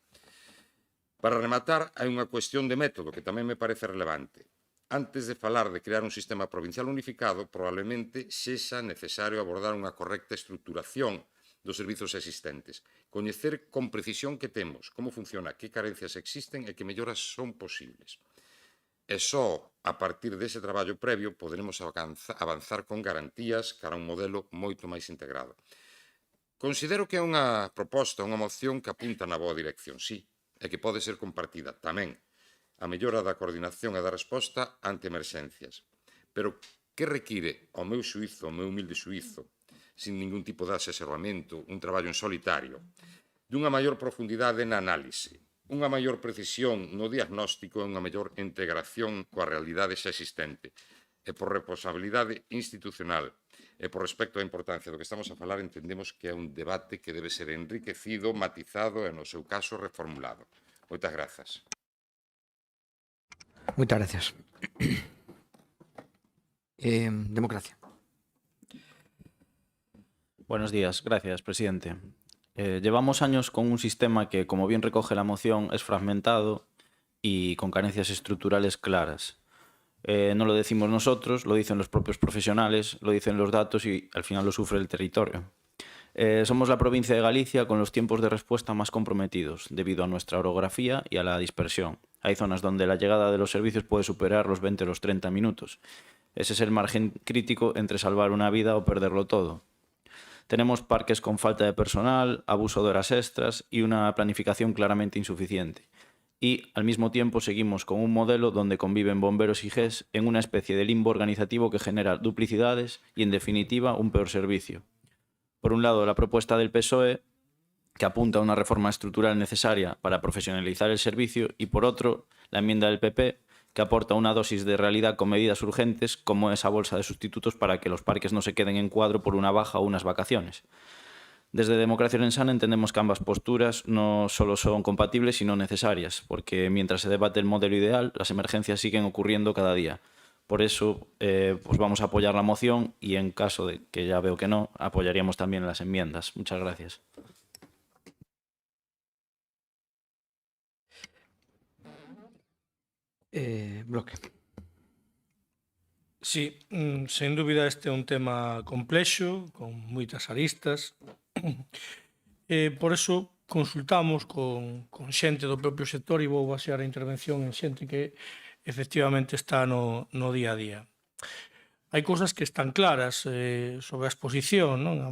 Para rematar, hai unha cuestión de método que tamén me parece relevante. Antes de falar de crear un sistema provincial unificado, probablemente sexa necesario abordar unha correcta estructuración dos servizos existentes, coñecer con precisión que temos, como funciona, que carencias existen e que melloras son posibles. E só a partir dese traballo previo poderemos avanzar con garantías cara a un modelo moito máis integrado. Considero que é unha proposta, unha moción que apunta na boa dirección, sí, e que pode ser compartida tamén, a mellora da coordinación e da resposta ante emerxencias. Pero que require, ao meu xuízo, ao meu humilde xuízo, sin ningún tipo de asesoramento, un traballo en solitario, dunha maior profundidade na análise, unha maior precisión no diagnóstico e unha maior integración coa realidade xa existente. E por responsabilidade institucional e por respecto á importancia do que estamos a falar, entendemos que é un debate que debe ser enriquecido, matizado e, no seu caso, reformulado. Moitas grazas. Moitas gracias. Democracia. Buenos días, gracias, presidente. Llevamos años con un sistema que, como bien recoge la moción, es fragmentado y con carencias estructurales claras. No lo decimos nosotros, lo dicen los propios profesionales, lo dicen los datos y al final lo sufre el territorio. Somos la provincia de Galicia con los tiempos de respuesta más comprometidos, debido a nuestra orografía y a la dispersión. Hay zonas donde la llegada de los servicios puede superar los 20 o los 30 minutos. Ese es el margen crítico entre salvar una vida o perderlo todo. Tenemos parques con falta de personal, abuso de horas extras y una planificación claramente insuficiente. Y, al mismo tiempo, seguimos con un modelo donde conviven bomberos y GES en una especie de limbo organizativo que genera duplicidades y, en definitiva, un peor servicio. Por un lado, la propuesta del PSOE, que apunta a una reforma estructural necesaria para profesionalizar el servicio, y, por otro, la enmienda del PP, que aporta una dosis de realidad con medidas urgentes como esa bolsa de sustitutos para que los parques no se queden en cuadro por una baja o unas vacaciones. Desde Democracia Orensana entendemos que ambas posturas no solo son compatibles, sino necesarias, porque mientras se debate el modelo ideal, las emergencias siguen ocurriendo cada día. Por eso pues vamos a apoyar la moción y, en caso de que ya veo que no, apoyaríamos también las enmiendas. Muchas gracias. Bloque. Sí, sen dúbida este é un tema complexo, con moitas aristas. Por eso consultamos con xente do propio sector e vou basear a intervención en xente que efectivamente está no día a día. Hai cousas que están claras sobre a exposición, non?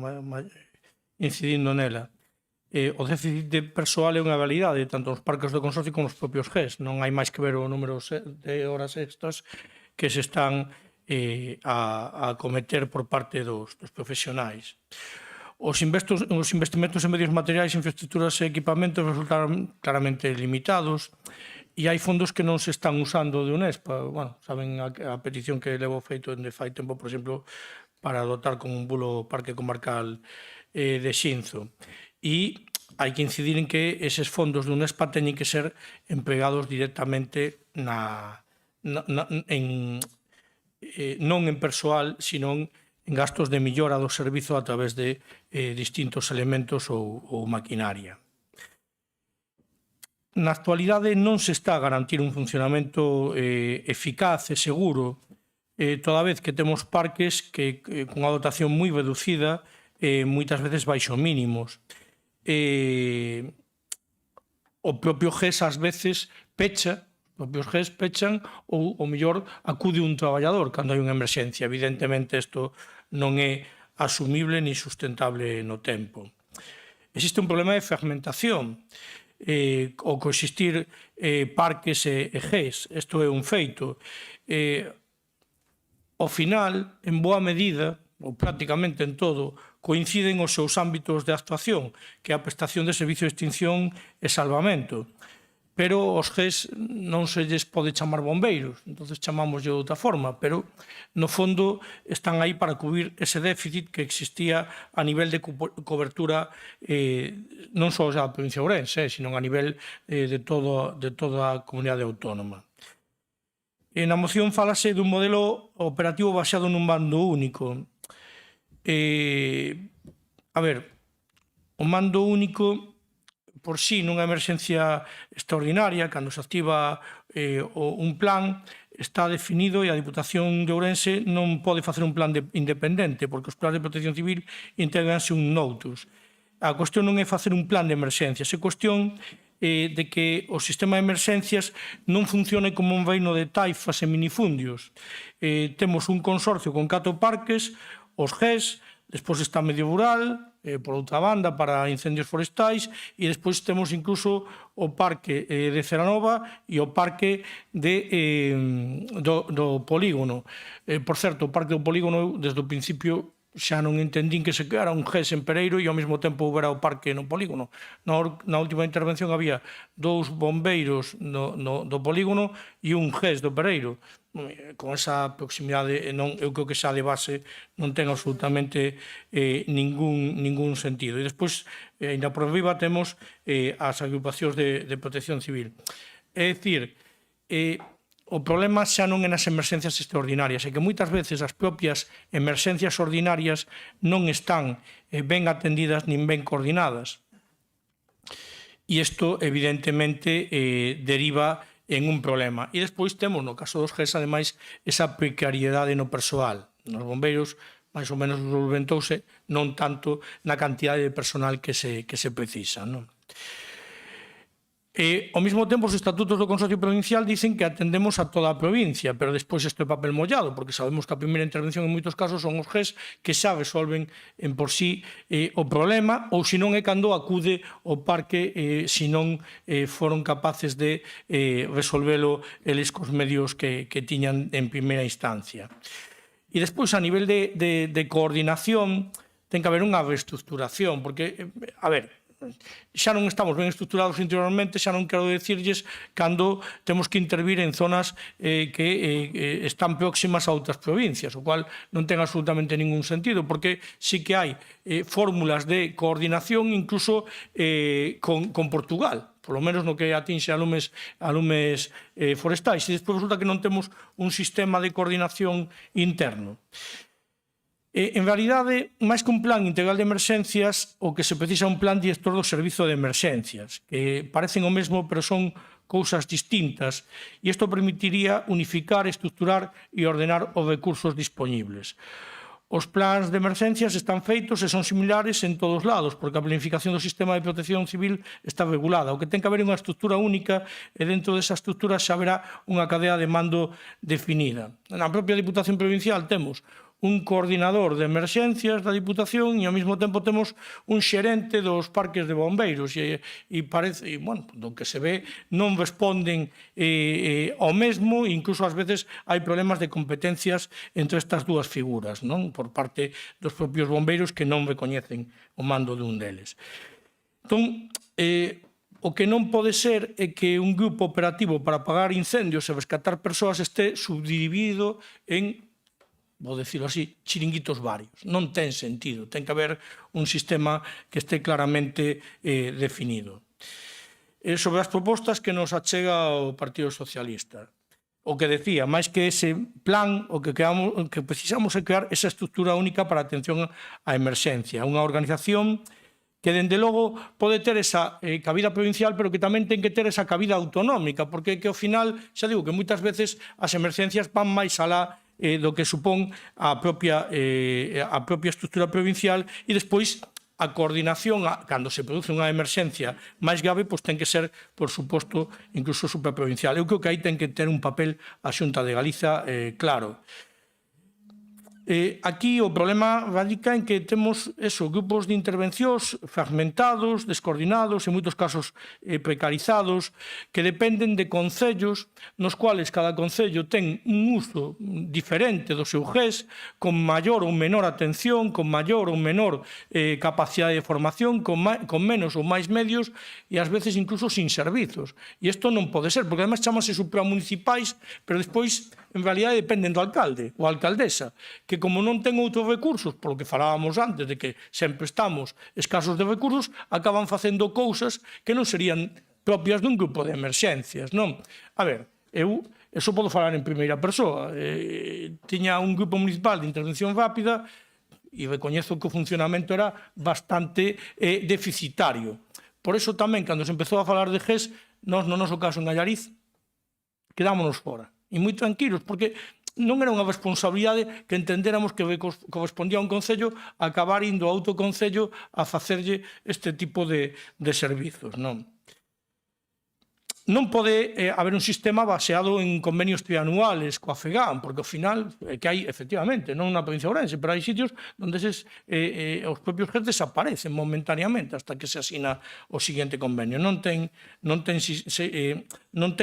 Incidindo nela. O déficit de persoal é unha realidade, tanto nos parques do consorcio como nos propios GES. Non hai máis que ver o número de horas extras que se están a cometer por parte dos profesionais. Os investimentos en medios materiais, infraestructuras e equipamentos resultaron claramente limitados e hai fondos que non se están usando de UNESPA. Bueno, saben a petición que levo feito de fai tempo, por exemplo, para dotar con un bulo parque comarcal de Xinzo. E hai que incidir en que eses fondos de UNESPA teñen que ser empregados directamente non en persoal, sino en gastos de millora do servizo a través de distintos elementos ou maquinaria. na actualidade non se está a garantir un funcionamento eficaz e seguro, toda vez que temos parques que con unha dotación moi reducida, moitas veces baixo mínimos. O propio GES ás veces pecha, os propios GES pechan ou, o mellor, acude un traballador cando hai unha emerxencia. Evidentemente, isto non é asumible ni sustentable no tempo. Existe un problema de fragmentación, o coexistir parques e GES. Isto é un feito. Ao final, en boa medida, ou prácticamente en todo, coinciden os seus ámbitos de actuación, que é a prestación de servicio de extinción e salvamento. Pero os GES non se lles pode chamar bombeiros, entonces chamamos de outra forma, pero no fondo están aí para cubrir ese déficit que existía a nivel de cobertura non só da provincia de Ourense, sino a nivel de toda a comunidade autónoma. Na moción falase dun modelo operativo baseado nun mando único. A ver, o mando único por sí nunha emerxencia extraordinaria, cando se activa un plan, está definido e a Diputación de Ourense non pode facer un plan independente, porque os plans de protección civil integranse un noutros. A cuestión non é facer un plan de emerxencias, é cuestión de que o sistema de emerxencias non funcione como un reino de taifas e minifundios. Temos un consorcio con 4 parques, os GES, despois está Medio Rural, por outra banda, para incendios forestais, e despois temos incluso o parque de Ceranova e o parque do polígono. Por certo, o parque do polígono, desde o principio, xa non entendín que se quedara un GES en Pereiro e ao mesmo tempo houbera o parque no polígono. Na última intervención había 2 bombeiros do polígono e un GES do Pereiro. Con esa proximidade, eu creo que xa de base non ten absolutamente ningún sentido. E despois, ainda por arriba, temos as agrupacións de protección civil. É dicir, o problema xa non é nas emerxencias extraordinarias, é que moitas veces as propias emerxencias ordinarias non están ben atendidas nin ben coordinadas. E isto, evidentemente, deriva en un problema. E despois temos, no caso dos GES, ademais, esa precariedade no persoal. Nos bombeiros, máis ou menos, solventouse non tanto na cantidade de personal que se precisa, non? Ao mesmo tempo, os estatutos do Consorcio Provincial dicen que atendemos a toda a provincia, pero despois isto é papel mollado, porque sabemos que a primeira intervención en moitos casos son os GES que xa resolven en por sí o problema, ou se non é cando acude o parque se non foron capaces de resolvelo eles cos medios que tiñan en primeira instancia. E despois, a nivel de coordinación, ten que haber unha reestructuración, porque, a ver, xa non estamos ben estructurados interiormente, xa non quero decirlles cando temos que intervir en zonas que están próximas a outras provincias, o cual non ten absolutamente ningún sentido, porque sí que hai fórmulas de coordinación incluso con Portugal, polo menos no que atinxe a lumes forestais, e despois resulta que non temos un sistema de coordinación interno. En realidade, máis que un plan integral de emerxencias, o que se precisa é un plan director do servizo de emerxencias, que parecen o mesmo, pero son cousas distintas, e isto permitiría unificar, estructurar e ordenar os recursos dispoñibles. Os plans de emerxencias están feitos e son similares en todos lados, porque a planificación do sistema de protección civil está regulada. O que ten que haber unha estructura única e dentro desa estructura xa haberá unha cadea de mando definida. Na propia Diputación Provincial temos un coordinador de emerxencias da Diputación e ao mesmo tempo temos un xerente dos parques de bombeiros e parece, bueno, do que se ve non responden ao mesmo, incluso ás veces hai problemas de competencias entre estas dúas figuras, non? Por parte dos propios bombeiros que non recoñecen o mando dun deles. Entón, o que non pode ser é que un grupo operativo para apagar incendios e rescatar persoas este subdividido en, vou dicilo así, chiringuitos varios. Non ten sentido. Ten que haber un sistema que este claramente definido. Sobre as propostas que nos achega o Partido Socialista, o que decía, máis que ese plan, o que precisamos é crear esa estructura única para a atención á emerxencia, unha organización que dende logo pode ter esa cabida provincial, pero que tamén ten que ter esa cabida autonómica, porque que ao final, xa digo que moitas veces as emergencias van máis alá do que supón a propia estrutura provincial, e despois a coordinación, cando se produce unha emerxencia máis grave, pois ten que ser, por suposto, incluso supraprovincial. Eu creo que aí ten que ter un papel a Xunta de Galiza claro. Aquí o problema radica en que temos grupos de intervencións fragmentados, descoordinados, en moitos casos precarizados, que dependen de concellos nos cuales cada concello ten un uso diferente do seu GES, con maior ou menor atención, con maior ou menor capacidade de formación, con menos ou máis medios e ás veces incluso sin servizos. E isto non pode ser, porque además chamase supramunicipais, pero despois en realidade dependen do alcalde ou alcaldesa, que como non ten outros recursos, polo que falábamos antes de que sempre estamos escasos de recursos, acaban facendo cousas que non serían propias dun grupo de emerxencias, non? A ver, eu eso podo falar en primeira persoa. Tiña un grupo municipal de intervención rápida e recoñezo que o funcionamento era bastante deficitario. Por eso tamén, cando se empezou a falar de GES, nós, no noso caso en Allariz, quedámonos fora. E moi tranquilos, porque non era unha responsabilidade que entendéramos que correspondía a un concello acabar indo a outro concello a facerlle este tipo de servizos, non? Non pode haber un sistema baseado en convenios trianuales coa FEGAM, porque ao final que hai, efectivamente, non na provincia de Ourense, pero hai sitios onde os propios GES desaparecen momentáneamente hasta que se asina o seguinte convenio. Non ten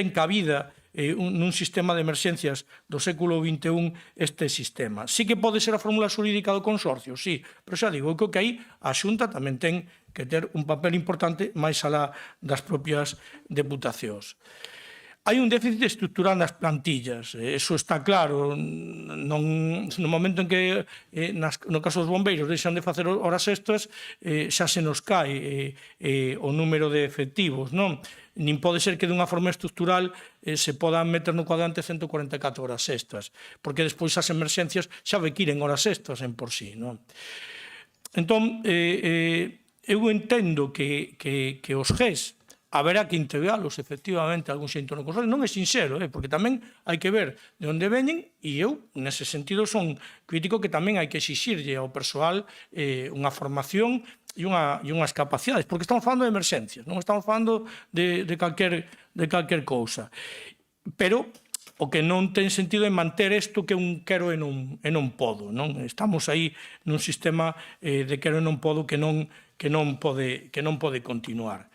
cabida nun sistema de emerxencias do século XXI este sistema. Sí que pode ser a fórmula xurídica do consorcio, sí, pero xa digo, que aí a Xunta tamén ten que ter un papel importante máis alá das propias deputacións. Hai un déficit estructural nas plantillas, eso está claro. No momento en que, no caso dos bombeiros, deixan de facer horas extras, xa se nos cae o número de efectivos, non? Nin pode ser que dunha forma estructural se podan meter no cuadrante 144 horas extras, porque despois as emerxencias xa requiren horas extras en por sí, non? Entón, eu entendo que os GES haberá que integralos efectivamente a algún xeito no consorcio. Non é sinxero, porque tamén hai que ver de onde veñen, e eu, nese sentido, son crítico que tamén hai que exixirlle ao persoal unha formación e unhas capacidades, porque estamos falando de emerxencias, non estamos falando de calquer cousa. Pero o que non ten sentido é manter isto que un quero e non podo, non? Estamos aí nun sistema de quero e non podo que non pode continuar.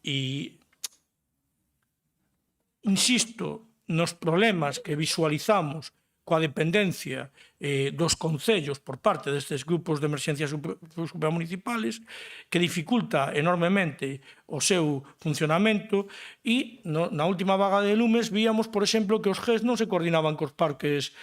E insisto nos problemas que visualizamos coa dependencia dos concellos por parte destes grupos de emerxencias supramunicipales, que dificulta enormemente o seu funcionamento, e na última vaga de lumes víamos, por exemplo, que os GES non se coordinaban cos parques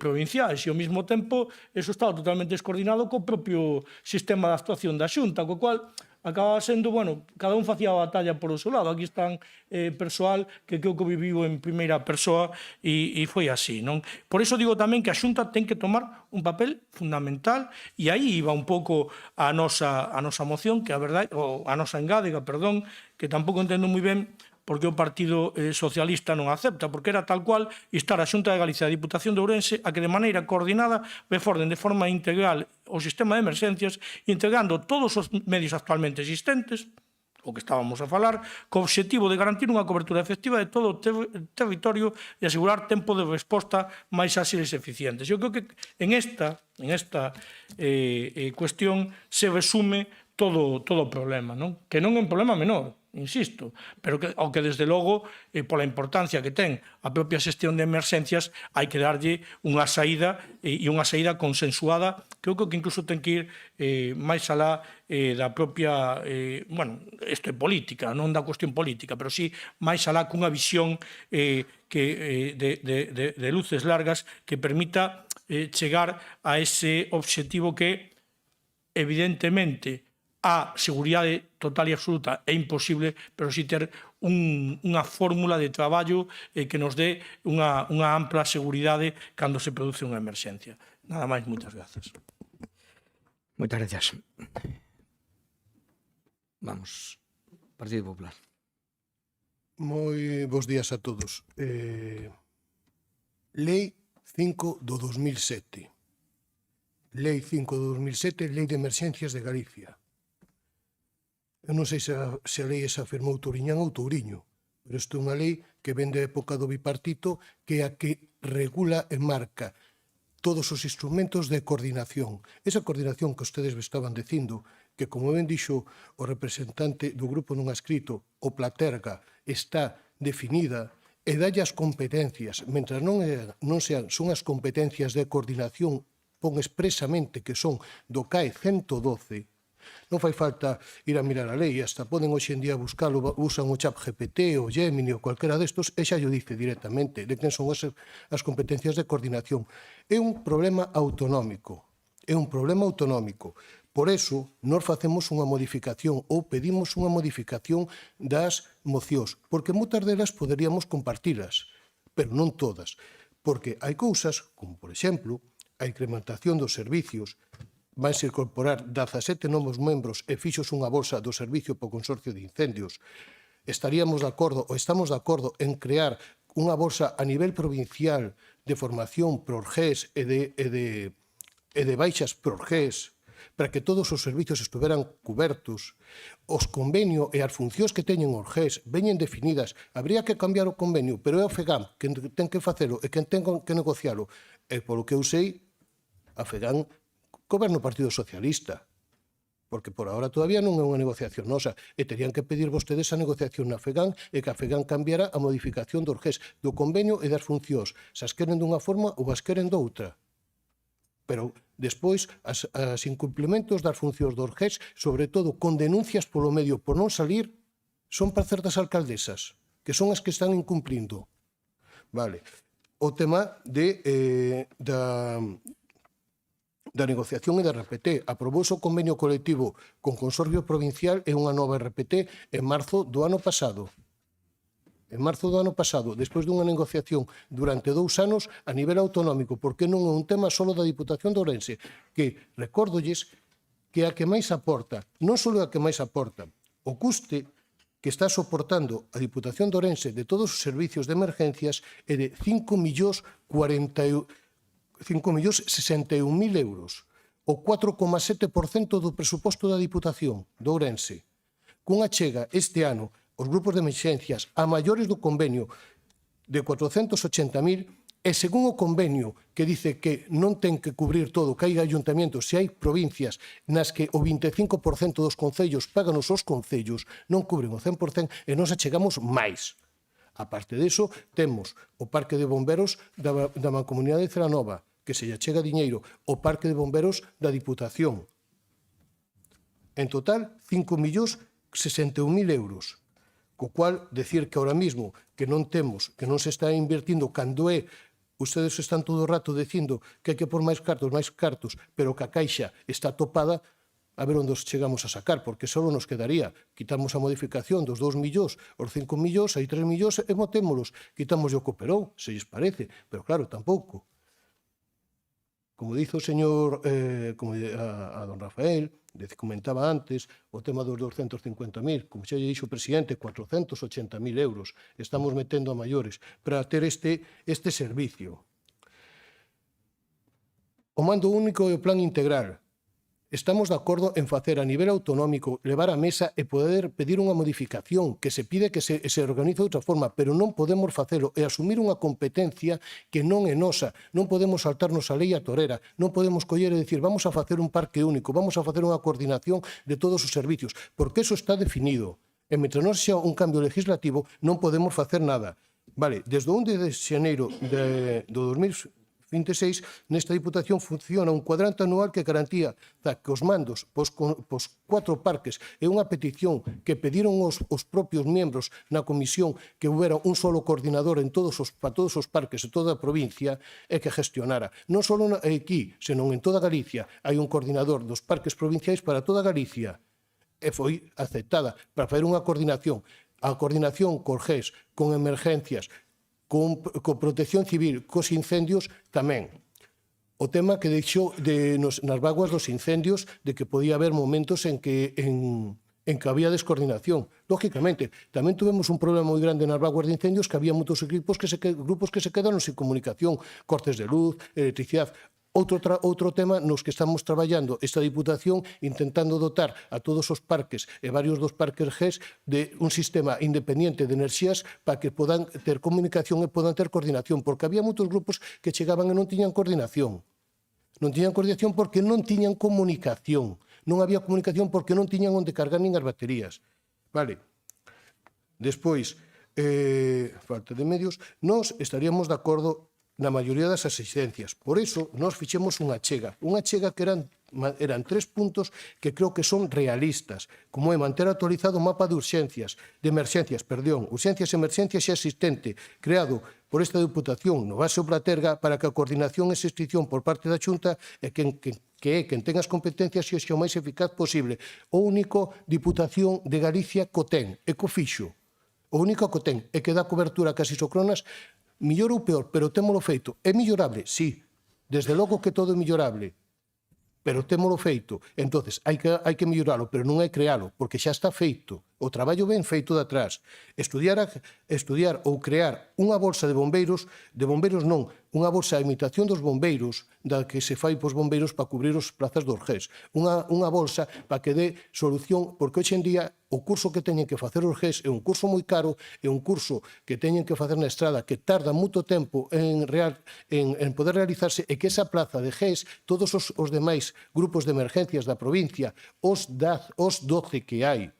provinciais, e ao mesmo tempo eso estaba totalmente descoordinado co propio sistema de actuación da Xunta, co cual acababa sendo, bueno, cada un facía a batalla por o seu lado. Aquí están persoal que creo que viviu en primeira persoa e foi así, non? Por iso digo tamén que a Xunta ten que tomar un papel fundamental, e aí iba un pouco a nosa moción, que a verdade, ou a nosa engádega, perdón, que tampouco entendo moi ben porque o Partido Socialista non acepta, porque era tal cual instar a Xunta de Galicia e a Diputación de Ourense a que de maneira coordinada reforden de forma integral o sistema de emerxencias, integrando todos os medios actualmente existentes, o que estábamos a falar, co obxectivo de garantir unha cobertura efectiva de todo o territorio e asegurar tempo de resposta máis áxiles e eficientes. Eu creo que en esta cuestión se resume todo o problema, non? Que non é un problema menor, insisto, pero ao que desde logo, pola importancia que ten a propia xestión de emerxencias, hai que darlle unha saída, e unha saída consensuada, que eu creo que incluso ten que ir máis alá da propia, bueno, isto é política, non da cuestión política, pero sí máis alá cunha visión de luces largas que permita chegar a ese obxectivo que, evidentemente, a seguridade total e absoluta é imposible, pero si ter unha fórmula de traballo que nos dé unha ampla seguridade cando se produce unha emerxencia. Nada máis, moitas grazas. Moitas gracias. Vamos, Partido Popular. Moi bons días a todos. Lei 5 do 2007. Lei 5 do 2007, Lei de Emerxencias de Galicia. Eu non sei se a lei esa firmou Touriñán ou Touriño, pero isto é unha lei que ven da época do bipartito, que é a que regula e marca todos os instrumentos de coordinación. Esa coordinación que ustedes me estaban dicindo, que como ben dixo o representante do grupo non escrito, o Platerga, está definida e dalle as competencias, mentras non son as competencias de coordinación, pon expresamente que son do CAE 112, non fai falta ir a mirar a lei, hasta poden hoxe en día buscalo, usan o ChatGPT, o Gemini ou cualquera destos, e xa lle dice directamente de quen son as competencias de coordinación. É un problema autonómico, é un problema autonómico. Por eso, nós facemos unha modificación ou pedimos unha modificación das mocións, porque moitas delas poderíamos compartilas, pero non todas, porque hai cousas, como por exemplo, a incrementación dos servicios, vanse incorporar 17 novos membros e fixos unha bolsa do Servicio para o Consorcio de Incendios. Estaríamos de acordo, ou estamos de acordo, en crear unha bolsa a nivel provincial de formación por GES e de baixas por GES, para que todos os servicios estuveran cubertos. Os convenio e as funcións que teñen os GES veñen definidas. Habría que cambiar o convenio, pero é o FEGAM quen ten que facelo e quen ten que negocialo. E polo que eu sei, a FEGAM goberna o Partido Socialista, porque por ahora todavía non é unha negociación nosa, e terían que pedir vostedes a negociación na FEGAM e que a FEGAM cambiara a modificación dos GES, do convenio e das funcións. Se as queren dunha forma ou as queren doutra. Pero despois, as incumplimentos das funcións dos GES, sobre todo con denuncias polo medio por non salir, son para certas alcaldesas, que son as que están incumplindo. Vale. O tema da negociación e da RPT. Aprobouse o convenio colectivo con Consorcio Provincial e unha nova RPT en marzo do ano pasado. En marzo do ano pasado, despois dunha negociación durante 2 anos a nivel autonómico, porque non é un tema só da Diputación de Ourense, que, recórdolles, que a que máis aporta, non só a que máis aporta, o custe que está soportando a Diputación de Ourense de todos os servicios de emergencias é de 5.061.000 euros, o 4,7% do presuposto da Diputación de Ourense. Cunha chega este ano os grupos de emerxencias a maiores do convenio de 480.000 e según o convenio que dice que non ten que cubrir todo, que hai ayuntamentos, se hai provincias nas que o 25% dos concellos pagan os concellos, non cubren o 100% e nos achegamos máis. A parte diso, temos o Parque de Bomberos da Mancomunidade de Celanova, que se lle achega diñeiro, o Parque de Bomberos da Diputación. En total, 5.061.000 euros. Co cual, decir que ahora mismo que non temos, que non se está invertindo cando é, ustedes están todo o rato dicindo que hai que pôr máis cartos, pero que a caixa está topada, a ver onde os chegamos a sacar, porque só nos quedaría, quitamos a modificación dos 2 millóns, os 5 millóns, hai 3 millóns e motémolos, quitamos o cooperou, se lles parece, pero claro, tampouco. Como dice o señor, como a don Rafael, comentaba antes, o tema dos 250.000, como xa lle dixo o presidente, 480.000 euros estamos metendo a maiores para ter este servicio. O mando único e o plan integral. Estamos de acordo en facer a nivel autonómico, levar a mesa e poder pedir unha modificación, que se pide que se organice de outra forma, pero non podemos facelo e asumir unha competencia que non é nosa. Non podemos saltarnos a lei a torera, non podemos coller e dicir vamos a facer un parque único, vamos a facer unha coordinación de todos os servicios, porque eso está definido. E mentre non xa un cambio legislativo non podemos facer nada. Vale, desde o 1 de xaneiro do 2026, nesta Diputación funciona un cuadrante anual que garantía que os mandos pos 4 parques e unha petición que pediron os propios membros na comisión que houbera un solo coordinador para todos os parques e toda a provincia e que gestionara. Non só aquí, senón en toda Galicia hai un coordinador dos parques provinciais para toda Galicia e foi aceptada para fazer unha coordinación. A coordinación con GES, con emergencias, con protección civil, cos incendios tamén. O tema que deixou nas vaguas dos incendios de que podía haber momentos en que en que había descoordinación. Lógicamente, tamén tuvemos un problema moi grande nas vaguas de incendios, que había moitos grupos que se quedaron sin comunicación, cortes de luz, electricidade. Outro tema nos que estamos traballando esta Diputación intentando dotar a todos os parques e varios dos parques GES de un sistema independiente de enerxías para que podan ter comunicación e podan ter coordinación, porque había moitos grupos que chegaban e non tiñan coordinación. Non tiñan coordinación porque non tiñan comunicación. Non había comunicación porque non tiñan onde cargar nin as baterías. Vale. Despois, falta de medios, nós estaríamos de acordo na maioría das exigencias. Por iso, nós fixemos unha chega que eran 3 puntos que creo que son realistas, como é manter actualizado o mapa de urxencias, urxencias e emerxencias xa existente, creado por esta Diputación no base Platerga para que a coordinación e extinción por parte da Xunta é quen ten as competencias e o máis eficaz posible. O único Diputación de Galicia co ten, e co fixo. O único que ten é que dá cobertura a casi isocronas. Millor ou peor, pero témolo feito. É millorable? Sí. Desde logo que todo é millorable. Pero témolo feito. Entonces, hai que milloralo, pero non hai crealo, porque xa está feito. O traballo ben feito de atrás. Estudiar ou crear unha bolsa de bombeiros non, unha bolsa de imitación dos bombeiros, da que se fai pos bombeiros para cubrir os plazas do GES. Unha bolsa para que dé solución, porque hoxe en día o curso que teñen que facer os GES é un curso moi caro, é un curso que teñen que facer na estrada que tarda moito tempo en poder realizarse, e que esa plaza de GES, todos os demais grupos de emergencias da provincia, os 12 que hai,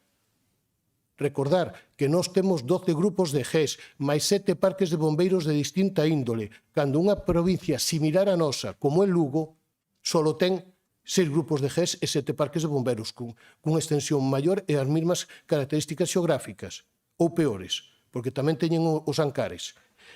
recordar que nós temos 12 grupos de GES, máis 7 parques de bombeiros de distinta índole, cando unha provincia similar a nosa, como é Lugo, só ten 6 grupos de GES e 7 parques de bombeiros, cunha extensión maior e as mesmas características xeográficas, ou peores, porque tamén teñen os Ancares.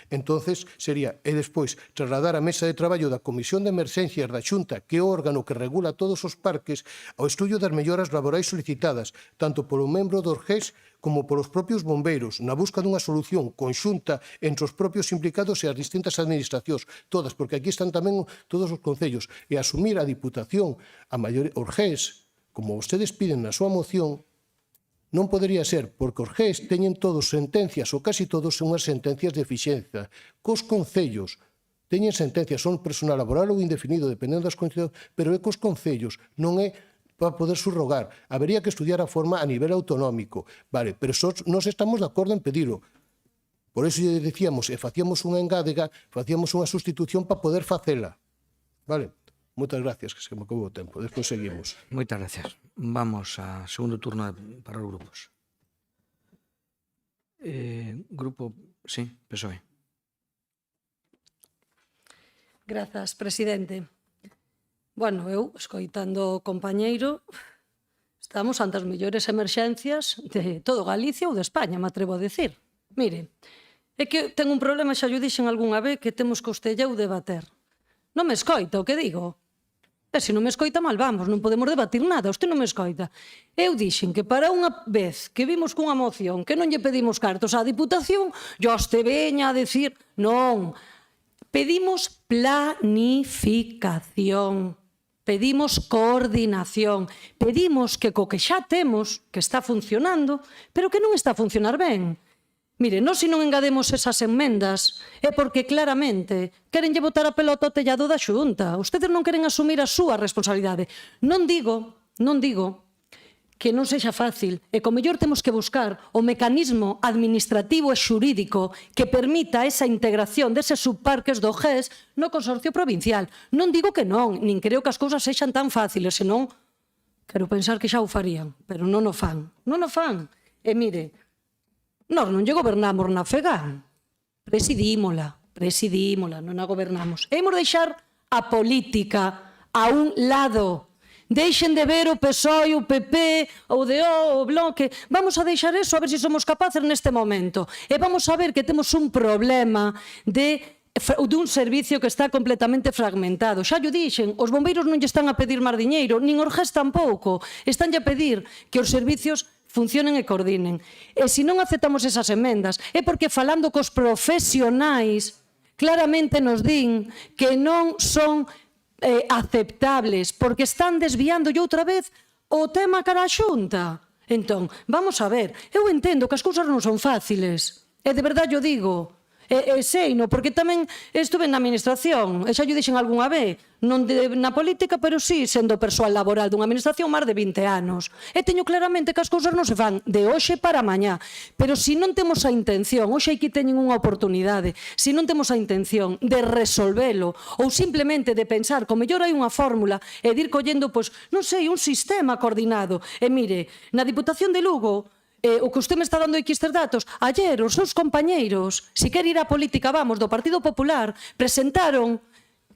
Entonces, sería, e despois, trasladar a mesa de traballo da Comisión de Emerxencias da Xunta, que é o órgano que regula todos os parques, ao estudio das melloras laborais solicitadas, tanto polo membro dos GES como polos propios bombeiros, na busca dunha solución conxunta entre os propios implicados e as distintas administracións, todas, porque aquí están tamén todos os concellos, e asumir a Diputación, os GES, como vostedes piden na súa moción, non podería ser, porque os GES teñen todos sentencias, ou casi todos son unhas sentencias de eficiencia. Cos concellos teñen sentencias, son personal laboral ou indefinido, dependendo das condicións, pero é cos concellos, non é para poder subrogar. Habería que estudiar a forma a nivel autonómico, vale, pero nós estamos de acordo en pedilo. Por iso lle decíamos, e facíamos unha engádega, facíamos unha sustitución para poder facela. Vale? Moitas gracias, que se me acabou o tempo. Despois seguimos. Moitas gracias. Vamos ao segundo turno para os grupos. Grupo, sí, PSOE. Grazas, presidente. Bueno, eu, escoitando o compañeiro, estamos ante as mellores emerxencias de todo Galicia ou de España, me atrevo a decir. Mire, é que ten un problema, xa yo dixen algunha vez, que temos que Costelleu debater. Non me escoita o que digo. E se non me escoita, mal vamos, non podemos debatir nada, usted non me escoita. Eu dixen que para unha vez que vimos cunha moción que non lle pedimos cartos á Diputación, te veña a decir, non, pedimos planificación, pedimos coordinación, pedimos que co que xa temos, que está funcionando, pero que non está a funcionar ben. Mire, nós se non engademos esas enmendas é porque claramente queren lle botar a pelota ao tellado da Xunta. Ustedes non queren asumir a súa responsabilidade. Non digo que non sexa fácil e que o mellor temos que buscar o mecanismo administrativo e xurídico que permita esa integración deses subparques do GES no Consorcio Provincial. Non digo que non, nin creo que as cousas sexan tan fáciles, senón quero pensar que xa o farían, pero non o fan. Non o fan. E mire, nós non lle gobernamos na FEGAN, presidímola, non a gobernamos. E imos deixar a política a un lado. Deixen de ver o PSOE, o PP, o DO, o Bloque. Vamos a deixar eso, a ver se somos capaces neste momento. E vamos a ver que temos un problema dun servicio que está completamente fragmentado. Xa yo dixen, os bombeiros non lle están a pedir máis diñeiro, nin os GES tampouco. Están a pedir que os servicios funcionen e coordinen. E se non aceptamos esas emendas é porque falando cos profesionais claramente nos din que non son aceptables porque están desviando outra vez o tema cara a Xunta. Entón, vamos a ver, eu entendo que as cousas non son fáciles, e de verdade o digo, seino, porque tamén estuve na administración, e xa yo dixen algunha vez, non na política, pero sí sendo persoal laboral dunha administración máis de 20 anos. E teño claramente que as cousas non se fan de hoxe para mañá. Pero se non temos a intención, hoxe aquí teñen unha oportunidade, se non temos a intención de resolvelo, ou simplemente de pensar que o mellor hai unha fórmula e de ir collendo, pois, non sei, un sistema coordinado. E mire, na Diputación de Lugo, o que usted me está dando aquí estes datos, ayer os seus compañeiros, si quer ir á política, vamos, do Partido Popular, presentaron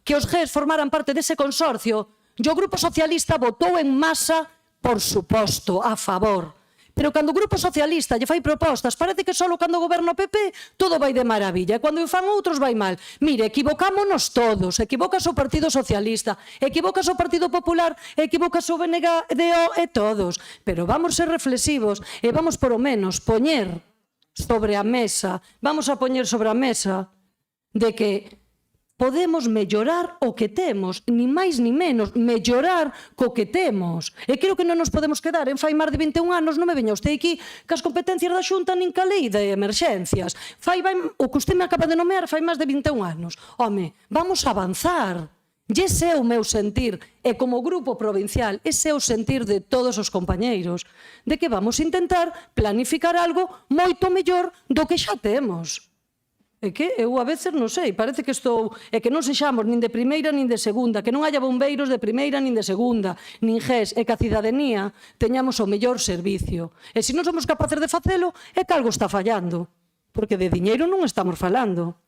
que os GES formaran parte dese consorcio e o Grupo Socialista votou en masa, por suposto, a favor. Pero cando o Grupo Socialista lle fai propostas, parece que só cando goberna o PP todo vai de maravilla, e cando o fan outros vai mal. Mire, equivocámonos todos, equivocas o Partido Socialista, equivocas o Partido Popular, equivocas o BNGDO e todos. Pero vamos ser reflexivos e vamos por o menos poñer sobre a mesa, vamos a poñer sobre a mesa de que podemos mellorar o que temos, ni máis ni menos, mellorar co que temos. E creo que non nos podemos quedar en fai máis de 21 anos, non me veña usted aquí que as competencias da Xunta nin ca lei de emerxencias. O que usted me acaba de nomear fai máis de 21 anos. Home, vamos a avanzar. E ese é o meu sentir, e como grupo provincial, ese é o sentir de todos os compañeiros, de que vamos intentar planificar algo moito mellor do que xa temos. É que eu a veces non sei, parece que estou... É que non sexamos nin de primeira nin de segunda, que non haya bombeiros de primeira nin de segunda, nin GES, e que a cidadanía teñamos o mellor servicio. E se non somos capaces de facelo, é que algo está fallando. Porque de diñeiro non estamos falando.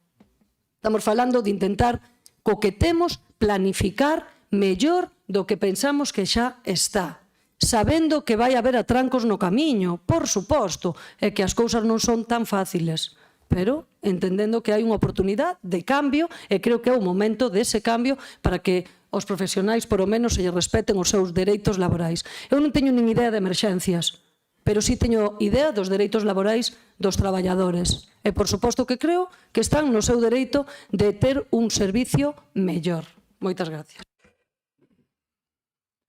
Estamos falando de intentar, co que temos, planificar mellor do que pensamos que xa está. Sabendo que vai haber atrancos no camiño, por suposto, e que as cousas non son tan fáciles. Pero entendendo que hai unha oportunidade de cambio e creo que é o momento dese cambio para que os profesionais, por o menos, se respeten os seus dereitos laborais. Eu non teño nin idea de emerxencias, pero sí teño idea dos dereitos laborais dos traballadores. E, por suposto, que creo que están no seu dereito de ter un servicio mellor. Moitas gracias.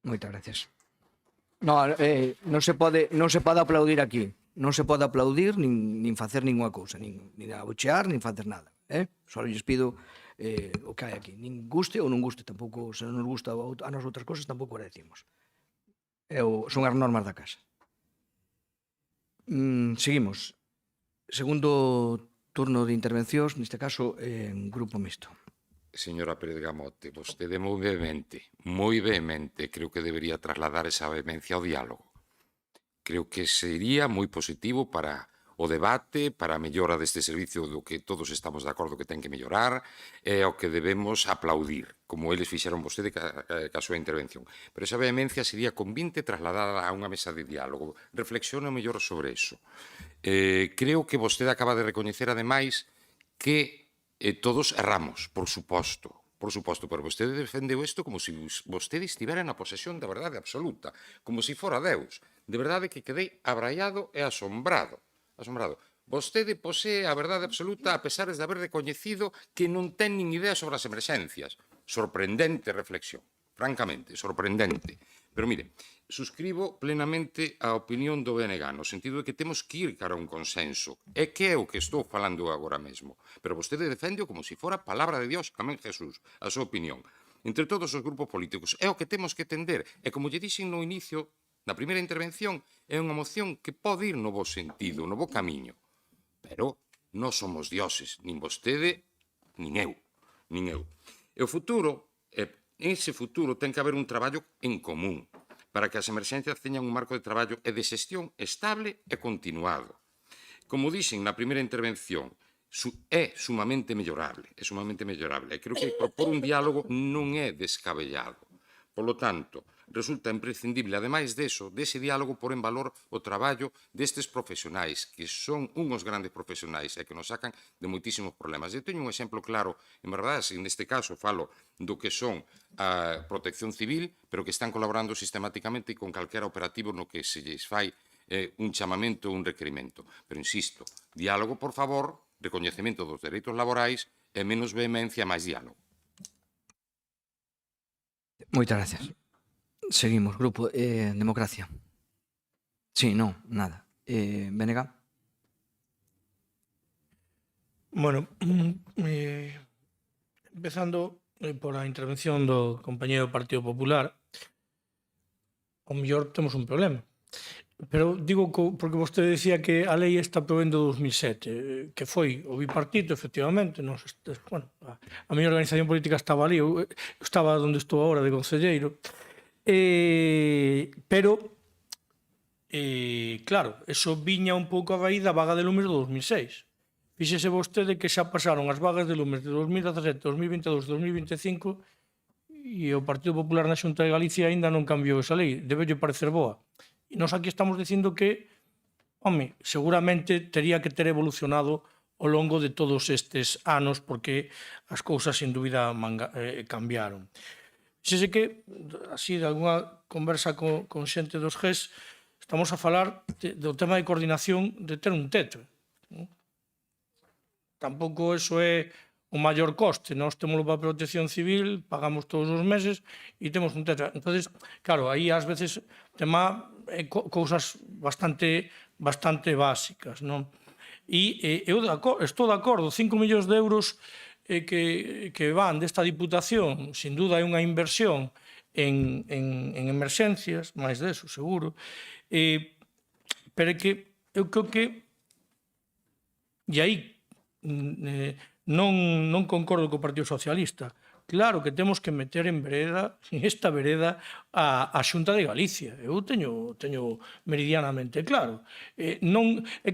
Moitas gracias. Non se pode aplaudir aquí. Non se pode aplaudir nin facer ninguna cousa, nin abuchear, nin facer nada. Só lles pido o que hai aquí. Nin guste ou non guste, tampouco, se non nos gusta a nas outras cousas, tampouco o decimos. Son as normas da casa. Seguimos. Segundo turno de intervencións, neste caso, en grupo mixto. Señora Pérez Gamote, vostede moi vehemente, creo que debería trasladar esa vehemencia ao diálogo. Creo que sería moi positivo para o debate, para a mellora deste servicio do que todos estamos de acordo que ten que mellorar, e o que debemos aplaudir, como eles fixeron vostede ca súa intervención. Pero esa vehemencia sería convinte trasladada a unha mesa de diálogo. Reflexione mellor sobre eso. Creo que vostede acaba de recoñecer, ademais, que todos erramos, por suposto, pero vostede defendeu isto como se vostede estivera na posesión da verdade absoluta, como se fora Deus. De verdade que quedei abraiado e asombrado. Vostede posee a verdade absoluta a pesar de haber recoñecido que non ten nin idea sobre as emerxencias. Sorprendente reflexión, francamente, sorprendente. Pero mire, suscribo plenamente a opinión do BNG, no sentido de que temos que ir cara a un consenso. É que é o que estou falando agora mesmo. Pero vostede defende como se fora palabra de Dios, amén Jesús, a súa opinión. Entre todos os grupos políticos, é o que temos que tender. E como lle dixen no inicio, na primeira intervención, é unha moción que pode ir no bo sentido, no bo camiño. Pero non somos dioses, nin vostede, nin eu. E o futuro, ese futuro, ten que haber un traballo en común para que as emerxencias teñan un marco de traballo e de xestión estable e continuado. Como dixen na primeira intervención, é sumamente mellorable. E creo que propor un diálogo non é descabellado. Por lo tanto, resulta imprescindible, ademais dese diálogo, pôr en valor o traballo destes profesionais, que son unhos grandes profesionais e que nos sacan de moitísimos problemas. Eu teño un exemplo claro, en verdade, neste caso falo do que son a protección civil, pero que están colaborando sistemáticamente con calquera operativo no que se lles fai un chamamento ou un requerimento. Pero insisto, diálogo, por favor, recoñecemento dos dereitos laborais e menos vehemencia, máis diálogo. Moitas gracias. Seguimos, grupo Democracia. Sí, no, nada. Benega? Bueno, empezando por a intervención do compañeiro do Partido Popular, ao mellor temos un problema. Pero digo porque vostede decía que a lei está provendo 2007, que foi o bipartito, efectivamente, bueno, a miña organización política estaba ali, eu estaba onde estou agora de concelleiro, pero, claro, eso viña un pouco a raíz da vaga de lumes do 2006. Fíxese vostede que xa pasaron as vagas de lumes de 2017, 2022, 2025 e o Partido Popular na Xunta de Galicia aínda non cambiou esa lei, debelle parecer boa. E nós aquí estamos dicindo que, home, seguramente tería que ter evolucionado ao longo de todos estes anos porque as cousas, sin dúbida, cambiaron. Xese que, así, de alguna conversa con xente dos GES, estamos a falar do tema de coordinación de ter un teto. Tampouco eso é o maior coste. Nós temos para a protección civil, pagamos todos os meses e temos un teto. Entonces, claro, aí ás veces tema cousas bastante básicas, non? E eu estou de acordo, 5 millóns de euros que van desta Diputación, sin duda é unha inversión en emerxencias, máis deso, seguro, pero é que eu creo que, e aí non concordo co Partido Socialista. Claro que temos que meter en esta vereda a Xunta de Galicia. Eu teño meridianamente claro. É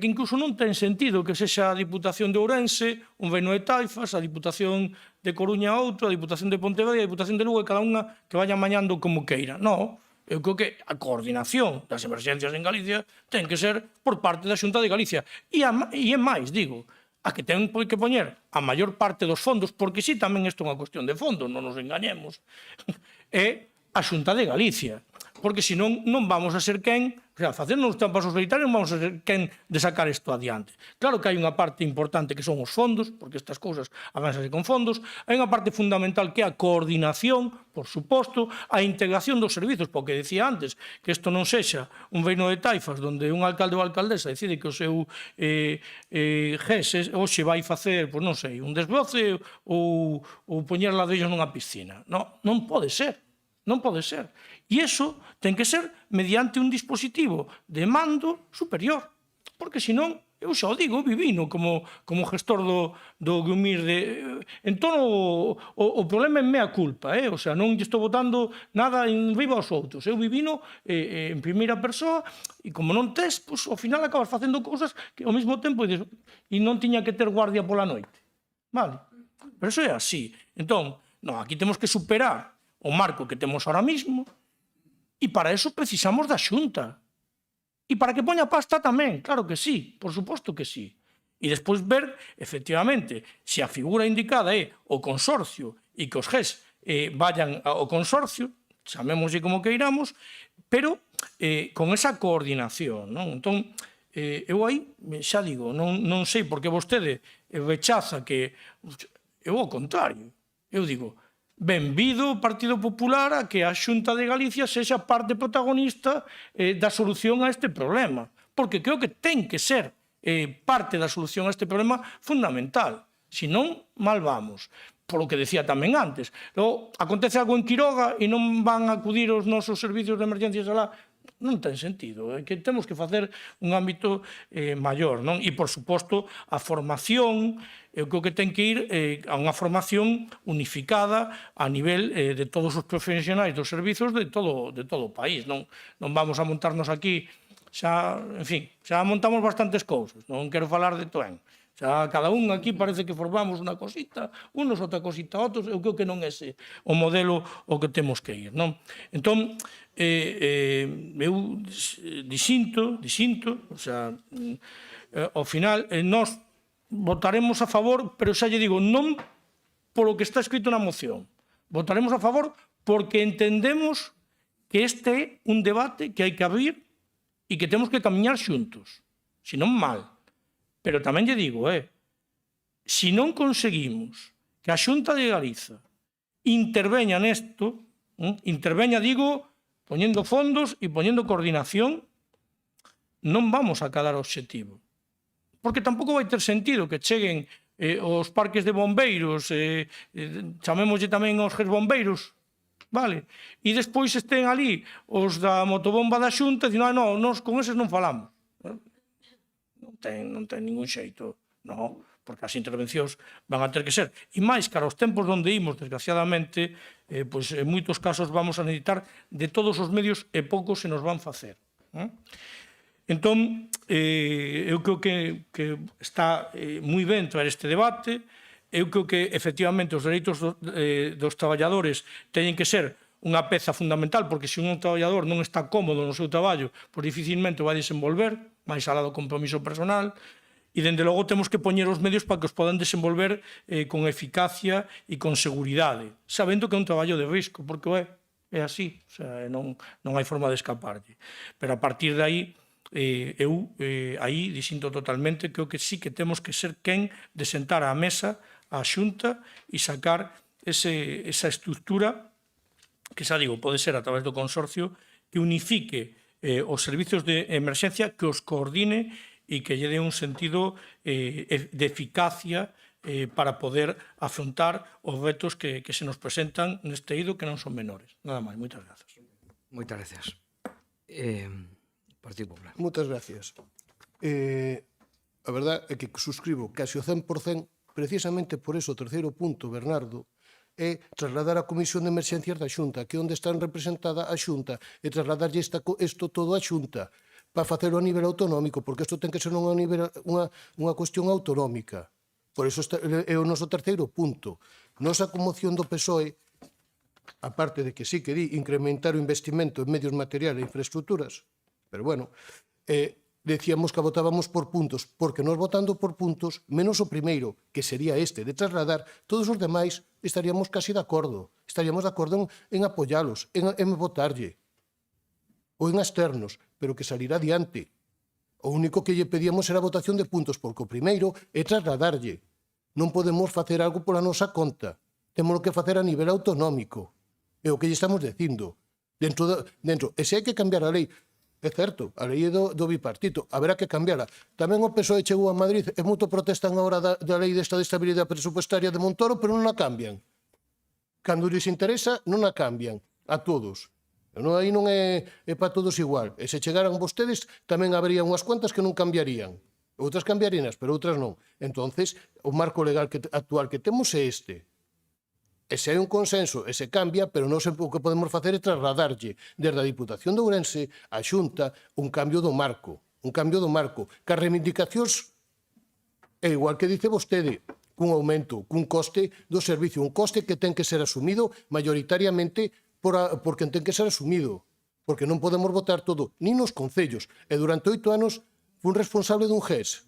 que incluso non ten sentido que sexa a Diputación de Ourense, un Reino de Taifas, a Diputación de Coruña outro, a Diputación de Pontevedra e a Diputación de Lugo, e cada unha que vaya mañando como queira. Non, eu creo que a coordinación das emerxencias en Galicia ten que ser por parte da Xunta de Galicia. E é máis, digo, a que ten que poñer a maior parte dos fondos, porque si tamén isto é unha cuestión de fondos, non nos engañemos, é a Xunta de Galicia. Porque senón non vamos a ser quen, o sea, facendo os pasos solitarios, non vamos a ser quen de sacar isto adiante. Claro que hai unha parte importante que son os fondos, porque estas cousas avanzase con fondos, hai unha parte fundamental que é a coordinación, por suposto, a integración dos servizos, porque decía antes, que isto non sexa un reino de taifas onde un alcalde ou alcaldesa decide que o seu GES hoxe vai facer, pois non sei, un desbroce ou poñer ladrillos nunha piscina. Non pode ser. Non pode ser. E iso ten que ser mediante un dispositivo de mando superior. Porque senón, eu xa o digo, vivino como gestor do Grumir entón o problema é mea culpa, o sea, non estou botando nada en riba aos outros. Eu vivino en primeira persoa e como non tes, ao final acabas facendo cousas que ao mesmo tempo e non tiña que ter guardia pola noite. Vale? Pero iso é así. Entón, aquí temos que superar o marco que temos ahora mismo e para eso precisamos da Xunta. E para que poña pasta tamén, claro que sí, por suposto que sí. E despois ver, efectivamente, se a figura indicada é o consorcio e que os GES vayan ao consorcio, chamémoslle como queiramos, pero con esa coordinación, non? Entón, eu aí, xa digo, non sei por que vostede rechaza que... Eu ao contrario, eu digo... Benvido o Partido Popular a que a Xunta de Galicia sexa parte protagonista da solución a este problema. Porque creo que ten que ser parte da solución a este problema fundamental. Se non, mal vamos. Por lo que decía tamén antes. Logo, acontece algo en Quiroga e non van a acudir os nosos servicios de emergencias alá. Non ten sentido. É que temos que facer un ámbito maior, non? E, por suposto, a formación, eu creo que ten que ir a unha formación unificada a nivel de todos os profesionais dos servizos de todo o país. Non vamos a montarnos aquí, xa montamos bastantes cousas, non quero falar de Toén. Xa cada un aquí parece que formamos unha cosita, unos outra cosita, outros, eu creo que non é ese o modelo o que temos que ir, non? Entón, eu disinto, o sea, ao final, nós votaremos a favor, pero xa lle digo, non polo que está escrito na moción. Votaremos a favor porque entendemos que este é un debate que hai que abrir e que temos que camiñar xuntos, senón mal. Pero tamén lle digo, se non conseguimos que a Xunta de Galiza interveña nesto, interveña, digo, poñendo fondos e poñendo coordinación, non vamos a cadar o obxectivo. Porque tampouco vai ter sentido que cheguen os parques de bombeiros, chamémoslle tamén os bombeiros, vale? E despois estén ali os da motobomba da Xunta dicindo, non, nós con eses non falamos. Non ten ningún xeito, non, porque as intervencións van a ter que ser. E máis, cara, os tempos onde imos, desgraciadamente, pois en moitos casos vamos a necesitar de todos os medios e poucos se nos van facer. Entón, eu creo que está moi ben traer este debate. Eu creo que, efectivamente, os dereitos dos traballadores teñen que ser unha peza fundamental, porque se un traballador non está cómodo no seu traballo, pois dificilmente o vai desenvolver, máis alá do compromiso personal, e, dende logo, temos que poñer os medios para que os podan desenvolver con eficacia e con seguridade, sabendo que é un traballo de risco, porque é así, o sea, non hai forma de escaparlle. Pero a partir de aí, eu aí disinto totalmente, creo que sí que temos que ser quen de sentar á mesa a Xunta e sacar esa estructura que, xa digo, pode ser a través do consorcio, que unifique os servicios de emerxencia, que os coordine e que lle dé un sentido de eficacia para poder afrontar os retos que se nos presentan neste eido, que non son menores. Nada máis, moitas grazas. Moitas gracias. Partido Popular. Moitas gracias. A verdade é que suscribo casi o 100%, precisamente por eso o terceiro punto, Bernardo, é trasladar a Comisión de Emerxencias da Xunta, que é onde están representada a Xunta, e trasladarlle isto todo á Xunta, para facelo a nivel autonómico, porque isto ten que ser unha cuestión autonómica. Por iso é o noso terceiro punto. Nosa moción do PSOE, aparte de que sí que di incrementar o investimento en medios materiais e infraestructuras, pero bueno, decíamos que votábamos por puntos, porque nós votando por puntos, menos o primeiro, que sería este, de trasladar, todos os demais estaríamos casi de acordo. Estaríamos de acordo en apoyalos, en votarlle, ou en externos, pero que salir adiante. O único que lle pedíamos era a votación de puntos, porque o primeiro é trasladarlle. Non podemos facer algo pola nosa conta. Temos que facer a nivel autonómico. É o que lle estamos dicindo. E se hai que cambiar a lei, é certo, a lei é do bipartito, haberá que cambiarla. Tamén o PSOE chegou a Madrid e moito protestan agora da lei desta de estabilidade presupuestaria de Montoro, pero non a cambian. Cando lles interesa, non a cambian. A todos. Aí non é para todos igual. E se chegaran vostedes, tamén habería unhas cuantas que non cambiarían. Outras cambiaríanas, pero outras non. Entonces, o marco legal actual que temos é este. E se hai un consenso, e se cambia, pero non o que podemos facer é trasladarlle desde a Diputación de Ourense á Xunta un cambio do marco. Un cambio do marco. Que as reivindicacións é igual que dice vostede, cun aumento, cun coste do servicio, un coste que ten que ser asumido maioritariamente por quen ten que ser asumido. Porque non podemos votar todo, nin nos concellos. E durante 8 anos fun responsable dun GES.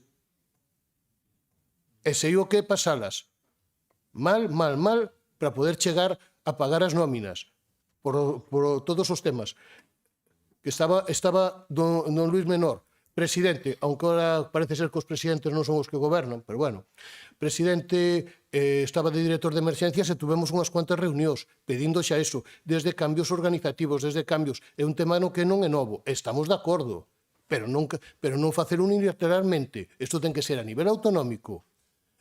E sei o que é pasalas. Mal, para poder chegar a pagar as nóminas por todos os temas. Que estaba don Luis Menor, presidente, aunque ahora parece ser que os presidentes non son os que gobernan, pero bueno, presidente estaba de director de emerxencias e tuvemos unhas cuantas reunións pedindo xa eso, desde cambios organizativos, desde cambios, é un tema no que non é novo, estamos de acordo, pero non facer unilateralmente, isto ten que ser a nivel autonómico.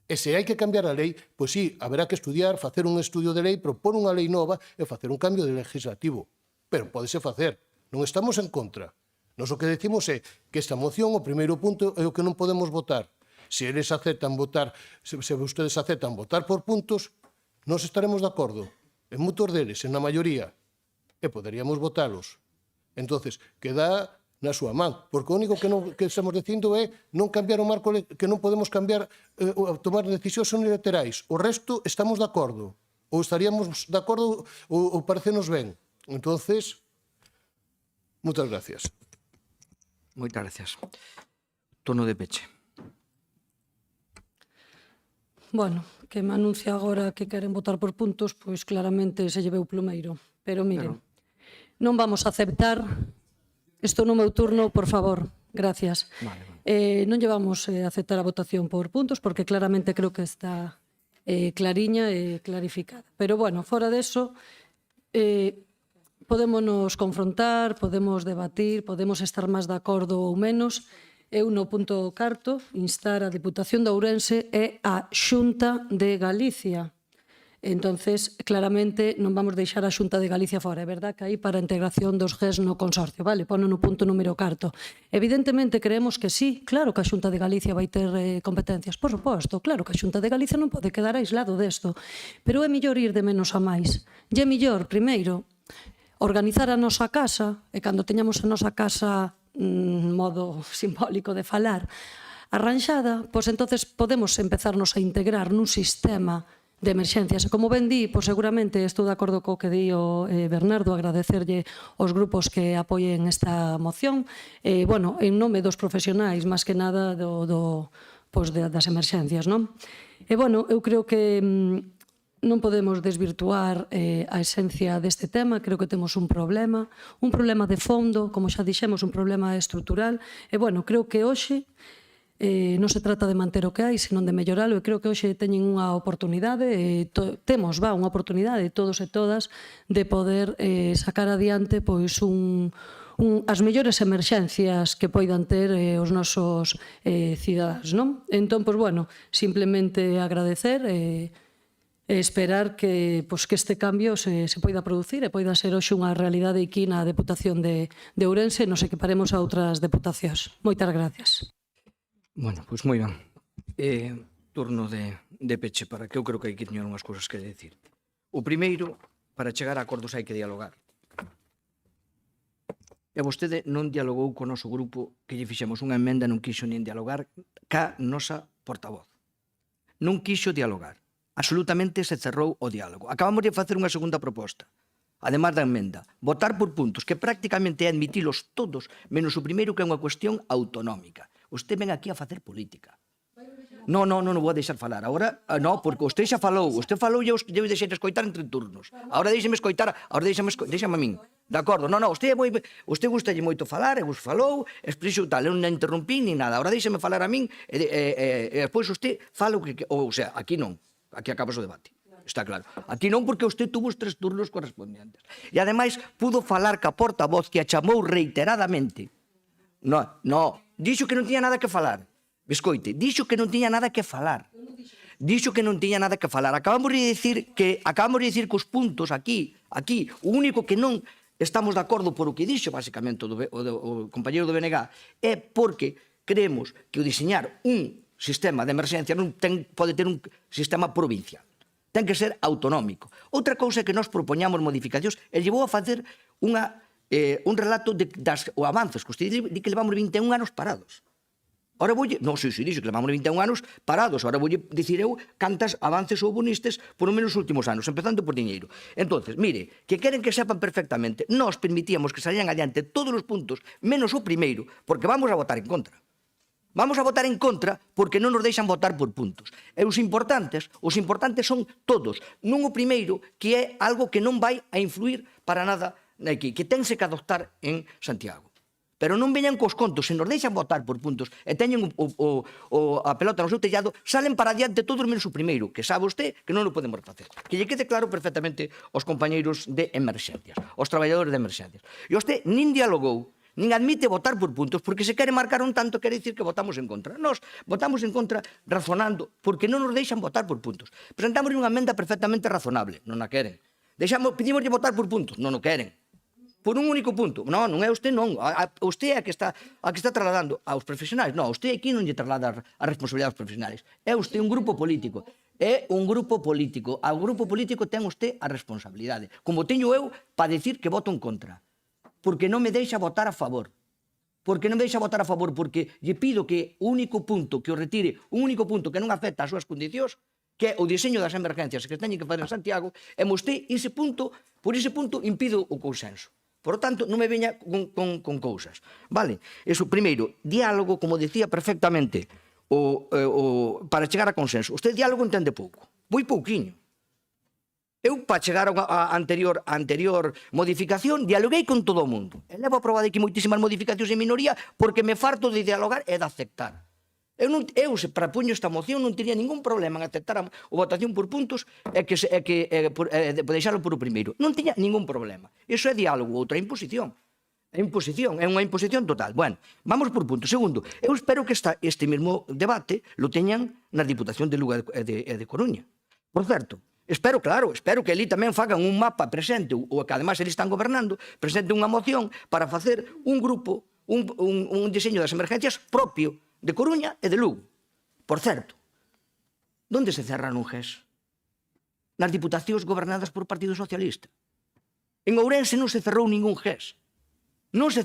E se hai que cambiar a lei, pois sí, haberá que estudiar, facer un estudio de lei, propor unha lei nova e facer un cambio de legislativo. Pero pódese facer. Non estamos en contra. Nós o que decimos é que esta moción, o primeiro punto, é o que non podemos votar. Se eles aceptan votar, se ustedes aceptan votar por puntos, nós estaremos de acordo. En moitos deles, en a maioría. E poderíamos votalos. Entonces, queda na súa man, porque o único que estamos dicindo é non cambiar o marco, que non podemos cambiar, tomar decisións unilaterais. O resto estamos de acordo, ou estaríamos de acordo, ou parecenos ben. Entonces, moitas gracias. Moitas gracias. Tono de peche. Bueno, que me anuncia agora que queren votar por puntos, pois claramente se lleveu plumeiro. Pero miren, non vamos a aceptar. Isto no meu turno, por favor. Gracias. Non llevamos a aceptar a votación por puntos, porque claramente creo que está clariña e clarificada. Pero, bueno, fora deso, podémonos confrontar, podemos debatir, podemos estar máis de acordo ou menos. Eu no punto 4 instar a Diputación de Ourense e a Xunta de Galicia. Entonces, claramente, non vamos deixar a Xunta de Galicia fora. É verdad que aí para a integración dos GES no consorcio, vale? Pono no punto número 4. Evidentemente, creemos que sí, claro que a Xunta de Galicia vai ter competencias, por suposto, claro que a Xunta de Galicia non pode quedar aislado desto, pero é mellor ir de menos a máis. E é mellor, primeiro, organizar a nosa casa, e cando teñamos a nosa casa, modo simbólico de falar, arranxada, pois entonces podemos empezarnos a integrar nun sistema de emerxencias. Como ben di, pois seguramente estou de acordo co que di o Bernardo, agradecerlle aos grupos que apoien esta moción. Bueno, en nome dos profesionais, máis que nada das emerxencias, non? E, bueno, eu creo que non podemos desvirtuar a esencia deste tema. Creo que temos un problema de fondo, como xa dixemos, un problema estrutural. E, bueno, creo que hoxe non se trata de manter o que hai, senón de melloralo, e creo que hoxe teñen unha oportunidade, temos unha oportunidade todos e todas de poder sacar adiante pois as mellores emerxencias que poidan ter os nosos cidadáns, non? Entón, pois, bueno, simplemente agradecer e esperar que este cambio se poida producir e poida ser hoxe unha realidade aquí na Deputación de Ourense, nos equiparemos a outras deputacións. Moitas gracias. Bueno, pois moi ben. Turno de peche, para que eu creo que hai que teñer unhas cousas que decir. O primeiro, para chegar a acordos hai que dialogar. E vostede non dialogou co noso grupo, que lle fixemos unha emenda, non quixo nin dialogar ca nosa portavoz. Non quixo dialogar. Absolutamente se cerrou o diálogo. Acabamos de facer unha segunda proposta, además da emenda, votar por puntos, que prácticamente é admitilos todos, menos o primeiro, que é unha cuestión autonómica. Usted ven aquí a facer política. Non vou deixar falar. Agora, non, porque usted xa falou. Usted falou e eu deixei de escoitar entre turnos. Agora deixeme escoitar, deixame a min. De acordo? Non, usted gustalle moito falar, e vos falou, exprixo tal, eu non interrumpí ni nada. Agora deixeme falar a min, e despois usted fala o que... Ou sea, aquí non. Aquí acabas o debate. Está claro. Aquí non, porque usted tuvo os 3 turnos correspondientes. E ademais pudo falar ca portavoz, que a chamou reiteradamente. Dixo que non tiña nada que falar. Escoite, dixo que non tiña nada que falar. Dixo que non tiña nada que falar. Acabamos de dicir que os puntos aquí, o único que non estamos de acordo por o que dixo, basicamente, o compañeiro do BNG, é porque creemos que o diseñar un sistema de emerxencia non pode ter un sistema provincial. Ten que ser autonómico. Outra cousa é que nós propoñamos modificacións, e llevou a facer un relato das avances, que usted di que levamos 21 anos parados. Ahora voulle... Non, sí, dixo que levamos 21 anos parados. Ahora voulle dicir eu cantas avances houbo nestes por lo menos os últimos anos, empezando por diñeiro. Entonces, mire, que queren que sepan perfectamente, nós permitíamos que salían adiante todos os puntos, menos o primeiro, porque vamos a votar en contra. Vamos a votar en contra porque non nos deixan votar por puntos. E os importantes son todos. Non o primeiro, que é algo que non vai a influir para nada aquí, que tense que adoptar en Santiago. Pero non veñan cos contos, se nos deixan votar por puntos e teñen a pelota no seu tellado, salen para adiante todos menos o primeiro, que sabe usted que non o podemos facer. Que lle quede claro perfectamente aos compañeiros de emerxencias, aos traballadores de emerxencias. E usted nin dialogou, nin admite votar por puntos, porque se quere marcar un tanto, quere dicir que votamos en contra. Nós votamos en contra razonando, porque non nos deixan votar por puntos. Presentamos unha emenda perfectamente razonable, non a queren. Pedimoslle votar por puntos, non o queren. Por un único punto. Non é usted, non. Usted é a que está trasladando aos profesionais. Non, usted aquí non lle traslada a responsabilidade aos profesionais. É usted un grupo político. É un grupo político. Ao grupo político ten usted a responsabilidade. Como teño eu para decir que voto en contra. Porque non me deixa votar a favor. Porque lle pido que o único punto que o retire, un único punto que non afecta as súas condicións, que é o diseño das emergencias que teñen que fazer en Santiago, e usted, por ese punto, impido o consenso. Por lo tanto, non me veña con cousas. Vale? Eso, primeiro, diálogo, como decía perfectamente, para chegar a consenso. Usted diálogo entende pouco. Moi pouquiño. Eu, para chegar a anterior modificación, dialoguei con todo o mundo. E levo aprobado aquí moitísimas modificacións en minoría porque me farto de dialogar e de aceptar. Eu se propuño esta moción, non teria ningún problema en aceptar a votación por puntos e deixalo por o primeiro. Non tiña ningún problema. Iso é diálogo, outra imposición. É imposición, é unha imposición total. Bueno, vamos por puntos. Segundo, eu espero que este mesmo debate lo teñan na Diputación de Lugo e de Coruña. Por certo, espero que ali tamén fagan un mapa presente, ou que ademais eles están gobernando, presente unha moción para facer un grupo, un diseño das emergencias propio de Coruña e de Lugo. Por certo, onde se cerran un GES? Nas diputacións gobernadas por o Partido Socialista. En Ourense non se cerrou ningún GES. Non se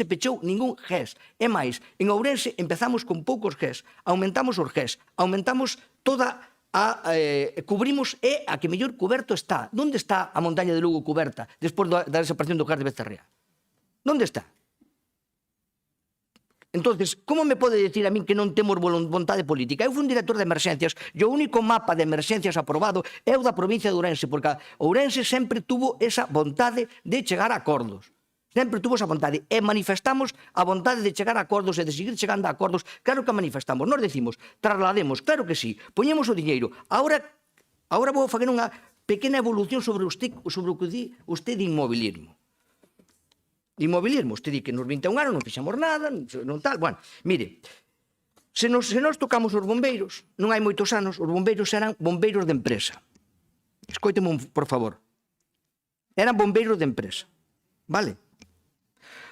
pechou ningún GES. É máis, en Ourense empezamos con poucos GES, aumentamos os GES, aumentamos toda cubrimos a que mellor coberto está. Onde está a montaña de Lugo coberta despois da desaparición do GES de Becerrea? Onde está? Entonces, como me pode dicir a min que non temos vontade política? Eu fui un director de emerxencias e o único mapa de emerxencias aprobado é o da provincia de Ourense, porque Ourense sempre tuvo esa vontade de chegar a acordos. Sempre tuvo esa vontade. E manifestamos a vontade de chegar a acordos e de seguir chegando a acordos. Claro que manifestamos. Nos decimos, traslademos, claro que sí, poñemos o diñeiro. Ahora vou fazer unha pequena evolución sobre o que di usted de inmobilismo. Usted di que nos 21 anos non fixamos nada, non tal. Bueno, mire, se nos tocamos os bombeiros, non hai moitos anos, os bombeiros eran bombeiros de empresa. Escoíteme, por favor. Eran bombeiros de empresa. Vale?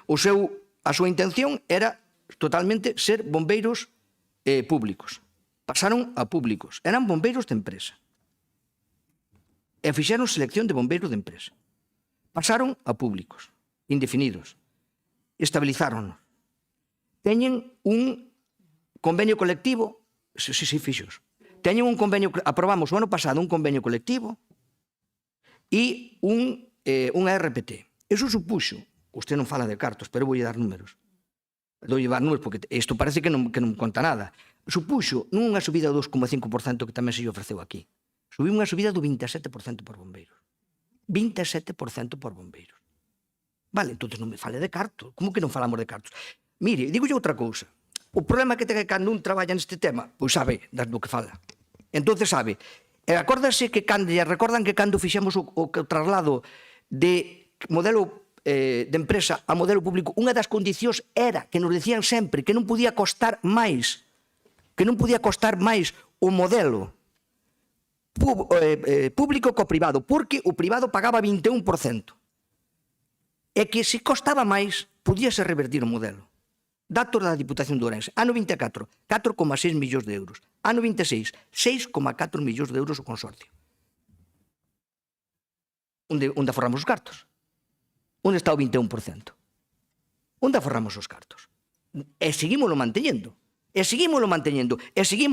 A súa intención era totalmente ser bombeiros públicos. Pasaron a públicos. Eran bombeiros de empresa. E fixeron selección de bombeiros de empresa. Pasaron a públicos. Indefinidos. Estabilizáronos. Teñen un convenio colectivo, sí, fixos. Teñen un convenio, aprobamos o ano pasado un convenio colectivo e unha RPT. Eso supuxo, usted non fala de cartos, pero vou dar números. Doulle dar números porque isto parece que non conta nada. Supuxo non unha subida do 2,5% que tamén se lle ofreceu aquí. Subiu unha subida do 27% por bombeiros. 27% por bombeiros. Vale, entón non me fale de cartos. Como que non falamos de cartos? Mire, digo outra cousa. O problema que ten cando un traballa neste tema, pois sabe do que fala. Entón sabe. E acórdase que recordan que cando fixemos o traslado de modelo de empresa a modelo público, unha das condicións era que nos decían sempre que non podía costar máis o modelo público co privado, porque o privado pagaba 21%. E que se costaba máis, podíase revertir o modelo. Datos da Diputación de Ourense. Ano 24, 4,6 millóns de euros. Ano 26, 6,4 millóns de euros o consorcio. Onde aforramos os cartos? Onde está o 21%? Onde aforramos os cartos? E seguímoslo manteñendo. E seguimos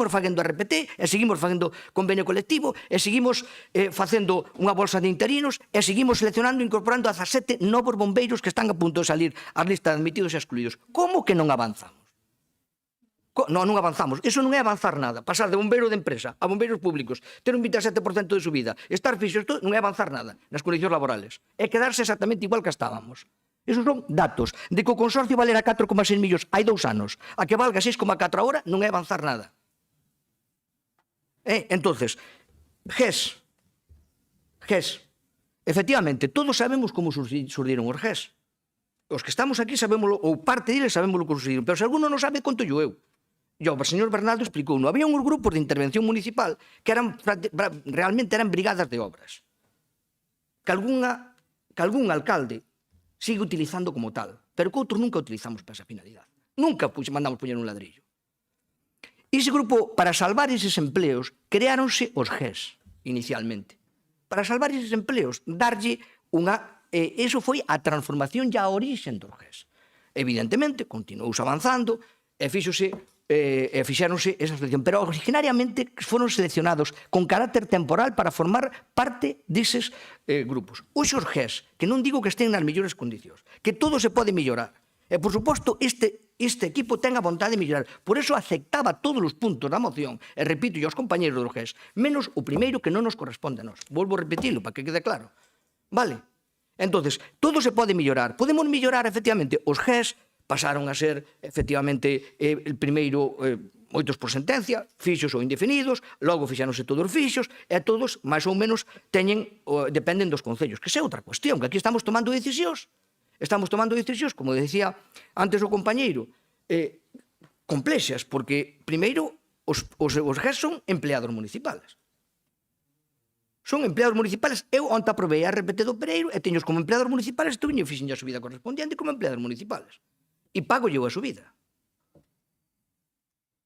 facendo RPT, e seguimos facendo convenio colectivo, e seguimos facendo unha bolsa de interinos, e seguimos seleccionando e incorporando 17 novos bombeiros que están a punto de salir ás listas de admitidos e excluídos. Como que non avanzamos? Non avanzamos. Eso non é avanzar nada. Pasar de bombeiro de empresa a bombeiros públicos, ter un 27% de subida, estar fixos, non é avanzar nada nas condicións laborales. É quedarse exactamente igual que estábamos. Esos son datos. De que o consorcio valera 4,6 millóns hai 2 anos, a que valga 6,4 agora, non é avanzar nada. Entonces, GES. Efectivamente, todos sabemos como surdiron os GES. Os que estamos aquí sabémoslo, ou parte deles sabémoslo que surdiron, pero se alguno non sabe, conto yo eu. O señor Bernardo explicou, había uns grupos de intervención municipal que realmente eran brigadas de obras. Que algún alcalde sigue utilizando como tal, pero que outros nunca utilizamos para esa finalidade. Nunca mandamos poñer un ladrillo. E ese grupo, para salvar eses empleos, creáronse os GES, inicialmente. Para salvar eses empleos, darlle unha... Eso foi a transformación e a orixen dos GES. Evidentemente, continuouse avanzando, e fixéronse esa selección, pero originariamente foron seleccionados con carácter temporal para formar parte deses grupos. Hoxe os GES, que non digo que estén nas mellores condicións, que todo se pode mellorar, e por suposto este equipo ten a vontade de mellorar, por eso aceptaba todos os puntos da moción, e repito aos compañeros dos GES, menos o primeiro que non nos corresponde a nós. Volvo a repetirlo para que quede claro. Vale? Entonces, todo se pode mellorar. Podemos mellorar, efectivamente, os GES pasaron a ser, efectivamente, moitos por sentencia, fixos ou indefinidos, logo fixáronse todos fixos, e todos, máis ou menos, dependen dos concellos, que é outra cuestión, que aquí estamos tomando decisións, como decía antes o compañeiro, complexas, porque, primeiro, os GES son empleados municipales. Son empleados municipales. Eu onte aprobei a RPT do Pereiro e teños como empleados municipales, estou viño fixen a subida correspondiente como empleados municipales. E pago eu a subida.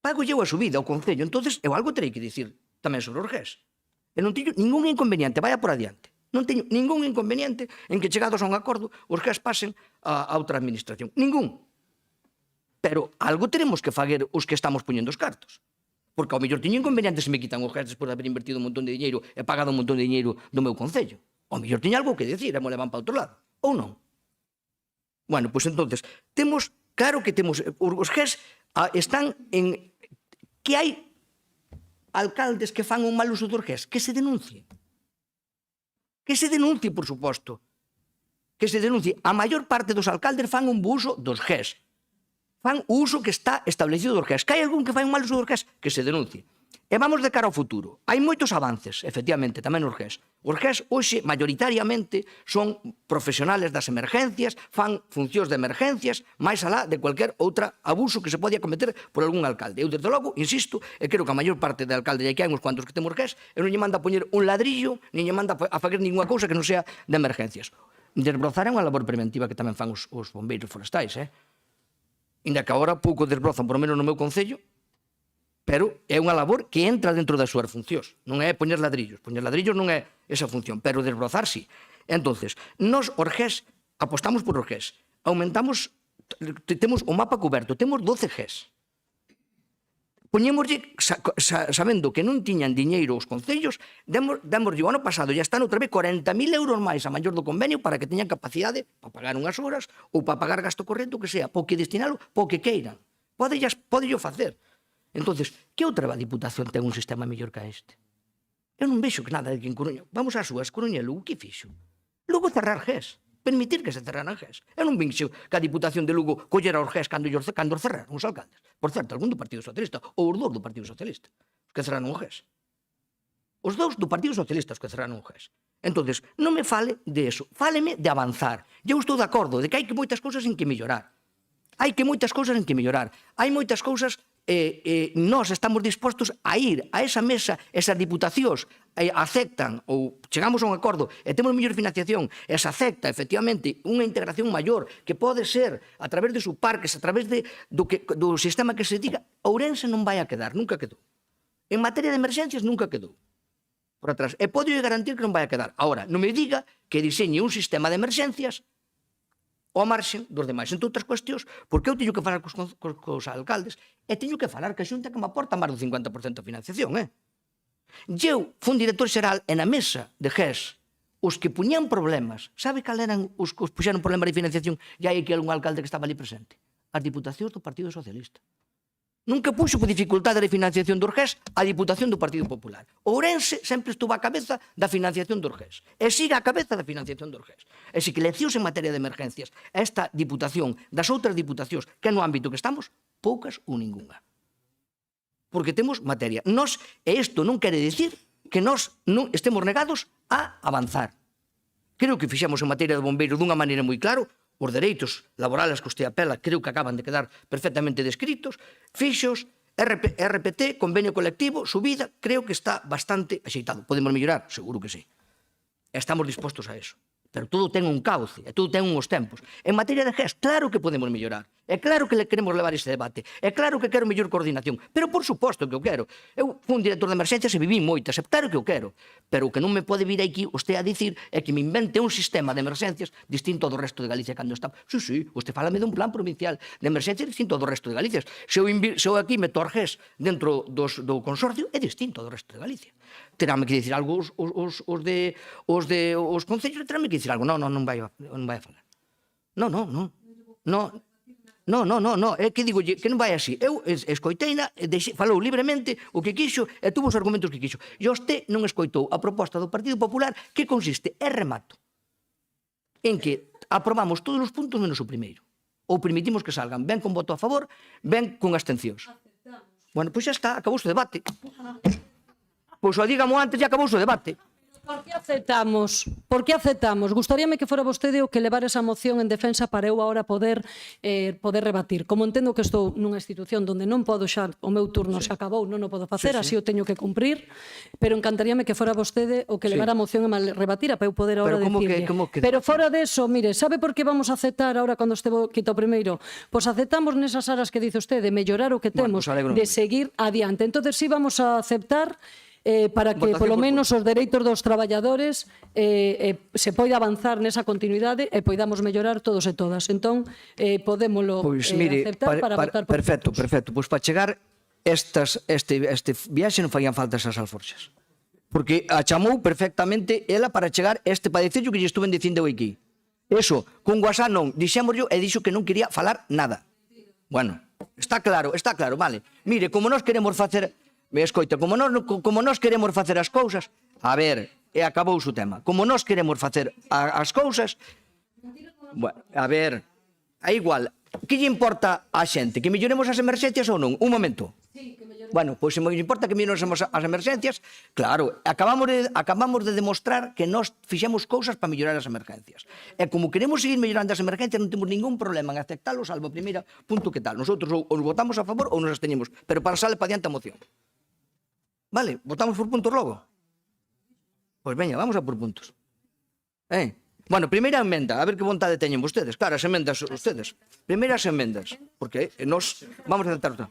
Pago eu a subida ao Concello. Entonces, eu algo terei que dicir tamén sobre os GES. E non teño ningún inconveniente, vaya por adiante. Non teño ningún inconveniente en que, chegados a un acordo, os GES pasen a outra administración. Ningún. Pero algo teremos que fazer os que estamos poñendo os cartos. Porque ao mellor teño inconveniente se me quitan os GES despois de haber invertido un montón de diñeiro e pagado un montón de diñeiro do meu Concello. Ao mellor teño algo que decir e me levan para outro lado. Ou non? Bueno, pois entonces, claro que temos, os GES están en que hai alcaldes que fan un mal uso dos GES, que se denuncie. Que se denuncie, por suposto. Que se denuncie. A maior parte dos alcaldes fan un bo uso dos GES. Fan o uso que está establecido dos GES. Que hai algún que fai un mal uso dos GES, que se denuncie. E vamos de cara ao futuro. Hai moitos avances, efectivamente, tamén nos GES. Os GES, hoxe, maioritariamente, son profesionales das emergencias, fan funcións de emergencias, máis alá de cualquier outra abuso que se podía cometer por algún alcalde. Eu, desde logo, insisto, e creo que a maior parte de alcaldes, e que hai uns cuantos que temos GES, e non lle manda a poñer un ladrillo, nin lle manda a fazer ninguna cousa que non sea de emergencias. Desbrozar é unha labor preventiva que tamén fan os bombeiros forestais, Inda que agora pouco desbrozan, por lo menos no meu concello, pero é unha labor que entra dentro das súas funcións. Non é poñer ladrillos. Poñer ladrillos non é esa función, pero desbrozar sí. Entonces, nos, os GES, apostamos por os GES. Aumentamos, temos o mapa coberto, temos 12 GES. Poñémoslle, sabendo que non tiñan diñeiro os concellos, démoslle o ano pasado, ya están outra vez 40.000 euros máis a maior do convenio para que teñan capacidade para pagar unhas horas ou para pagar gasto corrente, o que sea, porque destinalo, porque queiran. Podello facer. Entonces, que outra Diputación ten un sistema mellor que este? Eu non vexo que nada de que en Coruña. Vamos ás súas, Coruña e Lugo, que fixo? Lugo cerrar GES. Permitir que se cerraran GES. Eu non vexo que a Diputación de Lugo collera os GES cando os cerraron os alcaldes. Por certo, algún do Partido Socialista, ou os dous do Partido Socialista, os que cerraron o GES. Os dous do Partido Socialista os que cerraron o GES. Entonces, non me fale de eso, fáleme de avanzar. Eu estou de acordo de que hai moitas cousas en que mellorar. Hai moitas cousas en que mellorar. Hai moitas cousas nós estamos dispostos a ir a esa mesa, esas diputacións aceptan ou chegamos a un acordo e temos mellor financiación e se acepta efectivamente unha integración maior que pode ser a través de subparques, a través do sistema que se diga, Ourense non vai a quedar, nunca quedou. En materia de emerxencias nunca quedou por atrás. E podo garantir que non vai a quedar. Ahora, non me diga que diseñe un sistema de emerxencias ao marxen dos demais. Entre outras cuestións, porque eu teño que falar cos alcaldes e teño que falar que a Xunta que me aporta máis do 50% de financiación, Eu fui un director xeral e na mesa de GES os que puñan problemas, sabe cal eran os que puxeron problemas de financiación e hai aquí algún alcalde que estaba ali presente? As diputacións do Partido Socialista. Nunca puxo por dificultade de financiación dos GES a Diputación do Partido Popular. Ourense sempre estuvo á cabeza da financiación dos GES. E siga á cabeza da financiación dos GES. E se que leccións en materia de emergencias esta Diputación das outras diputacións que no ámbito que estamos, poucas ou ninguna. Porque temos materia. E isto non quere dicir que nós non estemos negados a avanzar. Creo que fixemos en materia de bombeiros dunha maneira moi claro. Os dereitos laborales que usted apela creo que acaban de quedar perfectamente descritos, fixos, RPT, convenio colectivo, subida, creo que está bastante axeitado. Podemos mellorar? Seguro que sí. Estamos dispostos a eso. Pero todo ten un cauce, e todo ten uns tempos. En materia de GES, claro que podemos mellorar. É claro que queremos levar ese debate. É claro que quero mellor coordinación. Pero por suposto que eu quero. Eu fui un director de emerxencias e viví moitas. Claro que eu quero. Pero o que non me pode vir aquí usted a dicir é que me invente un sistema de emerxencias distinto do resto de Galicia cando está. Sí, usted fálame dun plan provincial de emerxencias distinto do resto de Galicia. Se eu aquí meto a GES dentro do consorcio, é distinto do resto de Galicia. Terame que dicir algo os concellos, terame que dicir algo. Non vai a falar. Non, é que digo que non vai así. Eu escoiteina, falou libremente o que quixo e tuvo os argumentos que quixo. E vostede non escoitou a proposta do Partido Popular que consiste, remato, en que aprobamos todos os puntos menos o primeiro. Ou permitimos que salgan ben con voto a favor, ben con abstencións. Bueno, pois xa está, acabouse o debate. Pois o dígamo antes e acabouse o debate. Por que aceptamos? Por que aceptamos? Gustaríame que fora vostede o que levar esa moción en defensa para eu agora poder rebatir. Como entendo que estou nunha institución onde non podo xa, o meu turno se acabou, non o podo facer, así o teño que cumprir, pero encantaríame que fora vostede o que levara a moción a rebatir para eu poder agora decirle. Pero fora deso, mire, sabe por que vamos a aceptar agora cando estevo quito primeiro? Pois aceptamos nesas áreas que dice usted de mellorar o que temos, de seguir adiante. Entonces sí vamos a aceptar para que polo menos os dereitos dos traballadores se poida avanzar nesa continuidade e poidamos mellorar todos e todas. Entón, podémolo aceptar para votar por Perfecto. Pois para chegar este viaxe non farían falta esas alforxas. Porque a chamou perfectamente ela para chegar para dicir o que lle estuven dicindo aquí. Eso, con WhatsApp non, dixémoslo e dixo que non quería falar nada. Bueno, está claro, vale. Mire, como nós queremos facer... Escoita, como nós queremos facer as cousas, a ver, e acabou o tema. Como nós queremos facer as cousas, bueno, a ver, é igual. Que lle importa a xente? Que melloremos as emerxencias ou non? Un momento. Bueno, pois se me importa que melloremos as emerxencias, claro, acabamos de demostrar que nós fixemos cousas para mellorar as emergencias. E como queremos seguir mellorando as emergencias, non temos ningún problema en aceptalo, salvo a primeira punto que tal. Nosotros ou votamos a favor ou nos absteñemos, pero para sale para diante a moción. Vale, votamos por puntos logo? Pois veña, vamos a por puntos. Bueno, primeira emenda, a ver que vontade teñen vostedes. Claro, as emendas ustedes. Primeiras emendas, porque nos vamos a aceptar.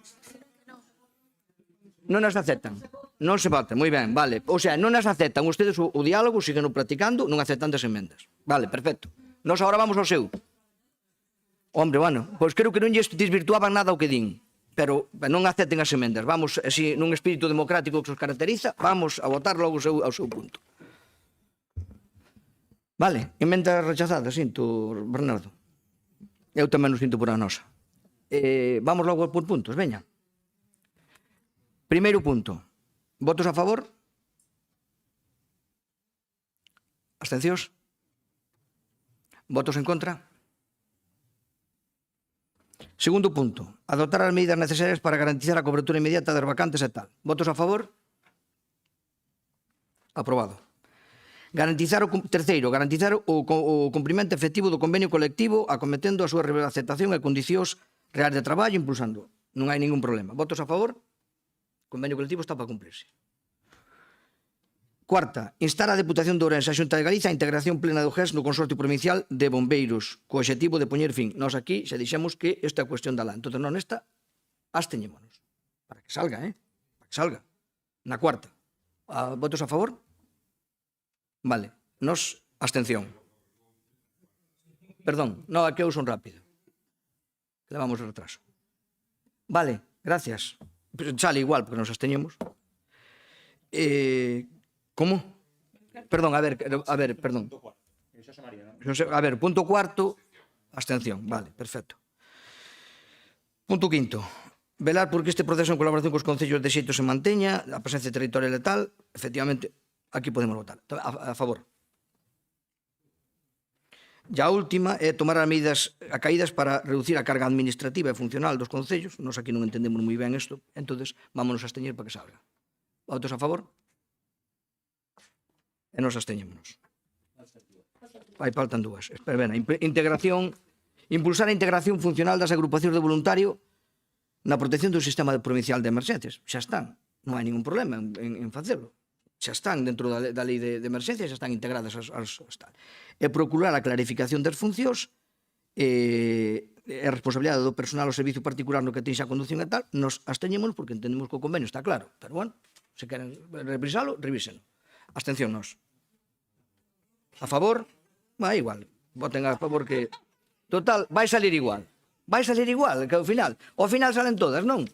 Non as aceptan. Non se vota, moi ben, vale. O sea, non as aceptan ustedes o diálogo, siguen practicando, non aceptan as emendas. Vale, perfecto. Nos agora vamos ao seu. Hombre, bueno, pois creo que non lles desvirtuaban nada o que din. Pero non acepten as emendas. Vamos, así, nun espírito democrático que os caracteriza, vamos a votar logo ao seu punto. Vale, emenda rechazada, sinto, Bernardo. Eu tamén o sinto por a nosa. Vamos logo por puntos, veña. Primeiro punto. Votos a favor? Abstencións? Votos en contra? Segundo punto, adoptar as medidas necesarias para garantizar a cobertura inmediata das vacantes e tal. Votos a favor? Aprobado. Terceiro, garantizar o cumprimento efectivo do convenio colectivo acometendo a súa aceptación e condicións reais de traballo impulsando. Non hai ningún problema. Votos a favor? O convenio colectivo está para cumplirse. Cuarta, instar a Deputación de Ourense e a Xunta de Galicia a integración plena do GES no Consorcio Provincial de Bombeiros, co obxectivo de poñer fin. Nós aquí xa dixemos que esta é a cuestión da lá. Entón, non esta, absteñémonos. Para que salga, Para que salga. Na cuarta. Votos a favor? Vale. Nos, abstención. Perdón, non, é que eu son rápido. Levamos o retraso. Vale, gracias. Sale igual, porque nos absteñemos. ¿Cómo? Perdón, a ver, perdón. A ver, punto cuarto, abstención. Vale, perfecto. Punto quinto. Velar porque este proceso en colaboración cos concellos de xeito se manteña, a presencia territorial e tal, efectivamente, aquí podemos votar. A favor. E a última é tomar as medidas acaídas para reducir a carga administrativa e funcional dos concellos. Nos aquí non entendemos moi ben isto, entonces vámonos a absteñer para que salga. Votos a favor? E nos absteñémonos. Aí faltan dúas. Impulsar a integración funcional das agrupacións de voluntarios na protección do sistema provincial de emerxencias. Xa están. Non hai ningún problema en facelo. Xa están dentro da lei de emerxencias, xa están integradas as tal. E procurar a clarificación das funcións e a responsabilidade do personal ao servicio particular no que tenxa a conducción e tal, nos absteñémonos porque entendemos que o convenio está claro. Pero, bueno, se queren revisalo, revíseno. Abstención nos. A favor? Va igual. Voten a favor que... Total, vai salir igual. Vai salir igual que ao final. Ao final salen todas, non?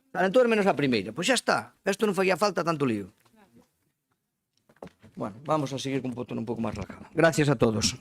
Salen todas menos a primeira. Pois xa está. Isto non faría falta tanto lío. Bueno, vamos a seguir con un punto un pouco máis relajado. Gracias a todos.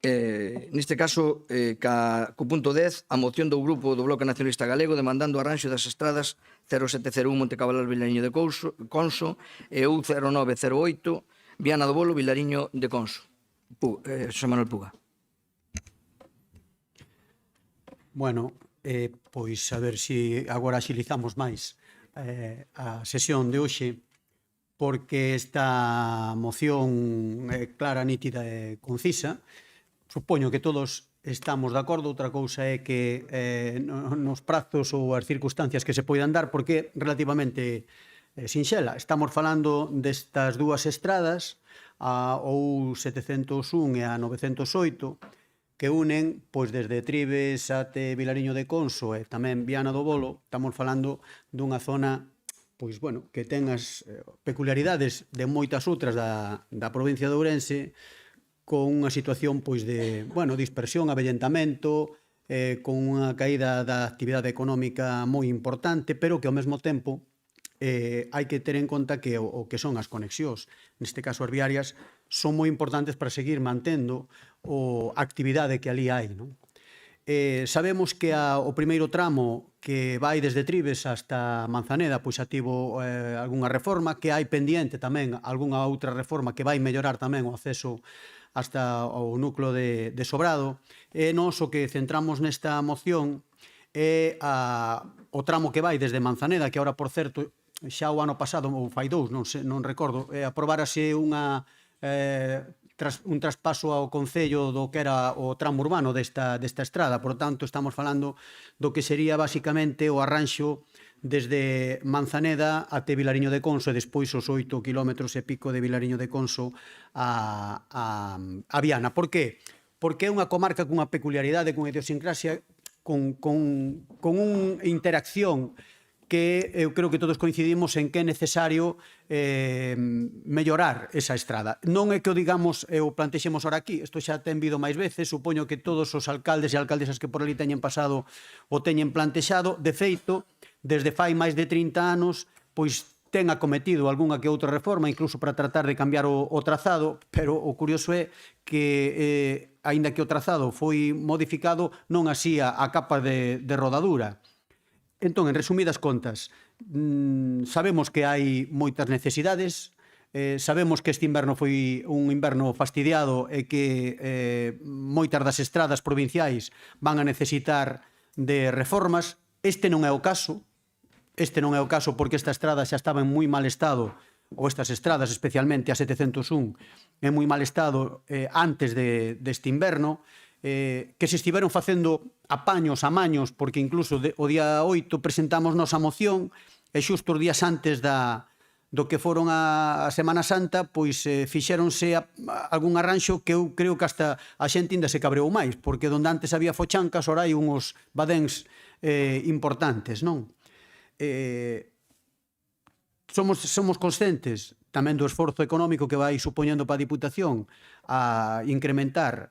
Neste caso, co punto 10, a moción do Grupo do Bloque Nacionalista Galego demandando o arranxo das estradas 0701 Montecabalar Vilariño de Conso e U0908 Viana do Bolo Vilariño de Conso. Xosé Manuel Puga. Bueno, pois a ver se agora axilizamos máis a sesión de hoxe, porque esta moción é clara, nítida e concisa. Supoño que todos estamos de acordo, outra cousa é que nos prazos ou as circunstancias que se poidan dar, porque relativamente sinxela. Estamos falando destas dúas estradas, a U701 e a 908, que unen pois desde Tribes até Vilariño de Conso e tamén Viana do Bolo. Estamos falando dunha zona pois, bueno, que ten as peculiaridades de moitas outras da provincia de Ourense, con unha situación pois de, bueno, dispersión, avellentamento, con unha caída da actividade económica moi importante, pero que ao mesmo tempo hai que ter en conta que o que son as conexións, neste caso as viarias, son moi importantes para seguir mantendo a actividade que ali hai, non? Sabemos que o primeiro tramo que vai desde Tribes hasta Manzaneda pois xa tivo algunha reforma, que hai pendiente tamén algunha outra reforma que vai mellorar tamén o acceso hasta o núcleo de Sobrado. E nós o que centramos nesta moción é o tramo que vai desde Manzaneda, que agora, por certo, xa o ano pasado, ou fai dous, non recordo, aprobárase un traspaso ao Concello do que era o tramo urbano desta estrada. Por tanto, estamos falando do que sería basicamente o arranxo desde Manzaneda até Vilariño de Conso e despois os 8 kilómetros e pico de Vilariño de Conso a Viana. Por qué? Porque é unha comarca cunha peculiaridade, cunha idiosincrasia, con unha interacción que eu creo que todos coincidimos en que é necesario mellorar esa estrada. Non é que o digamos e o plantexemos ahora aquí, isto xa ten vido máis veces, supoño que todos os alcaldes e alcaldesas que por ali teñen pasado o teñen plantexado. De feito, desde fai máis de 30 anos, pois ten acometido algunha que outra reforma, incluso para tratar de cambiar o trazado, pero o curioso é que, aínda que o trazado foi modificado, non así a capa de rodadura. Entón, en resumidas contas, sabemos que hai moitas necesidades, sabemos que este inverno foi un inverno fastidiado e que moitas das estradas provinciais van a necesitar de reformas. Este non é o caso porque esta estrada xa estaba en moi mal estado, ou estas estradas, especialmente a 701, en moi mal estado antes deste inverno, que se estiveron facendo apaños, amaños, porque incluso o día 8 presentamos nosa moción e xusto os días antes do que foron a Semana Santa, pois fixéronse algún arranxo que eu creo que hasta a xente ainda se cabreou máis, porque onde antes había fochancas, ora hai uns badéns importantes, non? Somos conscientes tamén do esforzo económico que vai supoñendo para a Diputación a incrementar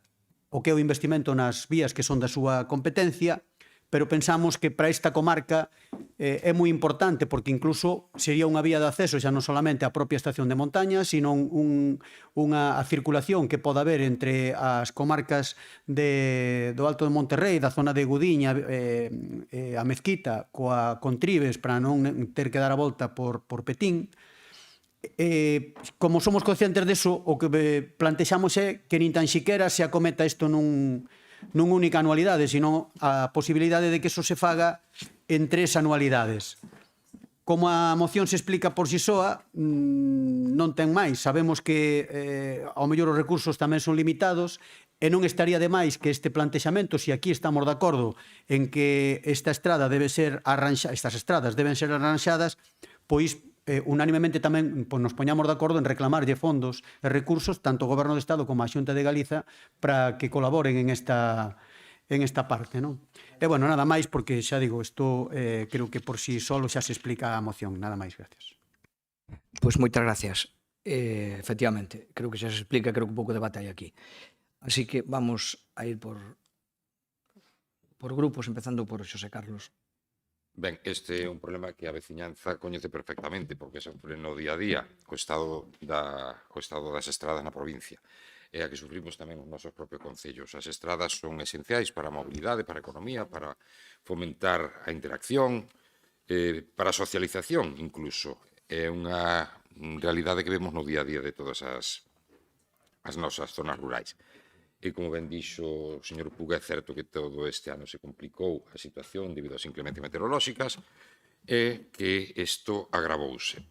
o que é o investimento nas vías que son da súa competencia, pero pensamos que para esta comarca é moi importante, porque incluso sería unha vía de acceso xa non solamente á propia estación de montaña, sino unha circulación que poda haber entre as comarcas do Alto de Monterrey, da zona de Gudiña, a Mezquita, con Tribes, para non ter que dar a volta por Petín. Como somos conscientes deso, o que plantexamos é que nin tan siquera se acometa isto nun única anualidade, sino a posibilidade de que eso se faga en 3 anualidades. Como a moción se explica por si soa, non ten máis. Sabemos que ao mellor os recursos tamén son limitados e non estaría de máis que este plantexamento, se aquí estamos de acordo en que estas estradas deben ser arranxadas, pois unanimemente tamén nos poñamos de acordo en reclamarlle fondos e recursos tanto ao Goberno do Estado como á Xunta de Galiza para que colaboren en esta parte, non? E, bueno, nada máis, porque xa digo, isto creo que por si solo xa se explica a moción. Nada máis, gracias. Pois moitas gracias. Efectivamente, creo que xa se explica, creo que un pouco de debate hai aquí. Así que vamos a ir por grupos, empezando por Xosé Carlos. Ben, este é un problema que a veciñanza coñece perfectamente porque sofre no día a día co estado das estradas na provincia. e a que sufrimos tamén os nosos propios concellos. As estradas son esenciais para a mobilidade, para a economía, para fomentar a interacción, para a socialización incluso. É unha realidade que vemos no día a día de todas as nosas zonas rurais. E como ben dixo o señor Puga, é certo que todo este ano se complicou a situación debido ás inclemencias meteorolóxicas e que isto agravouse.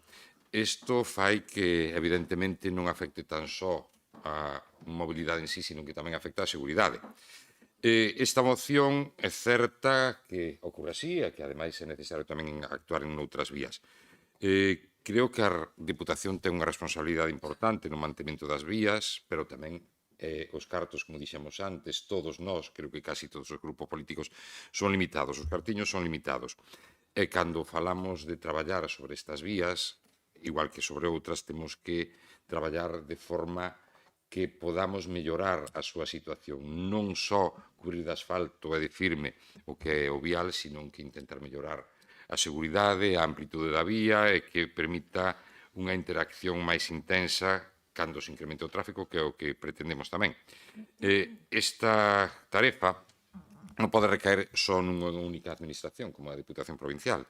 Isto fai que, evidentemente, non afecte tan só a mobilidade en sí, sino que tamén afecta a seguridade. Esta moción é certa que ocorre así e que, ademais, é necesario tamén actuar en outras vías. Creo que a Diputación ten unha responsabilidade importante no mantemento das vías, pero tamén os cartos, como dixemos antes, todos nós, creo que casi todos os grupos políticos son limitados, os cartiños son limitados. E cando falamos de traballar sobre estas vías, igual que sobre outras, temos que traballar de forma que podamos mellorar a súa situación. Non só cubrir de asfalto e de firme o que é o vial, sino que intentar mellorar a seguridade, a amplitude da vía e que permita unha interacción máis intensa cando se incremente o tráfico, que é o que pretendemos tamén. Esta tarefa non pode recaer só nunha única administración, como a Diputación Provincial.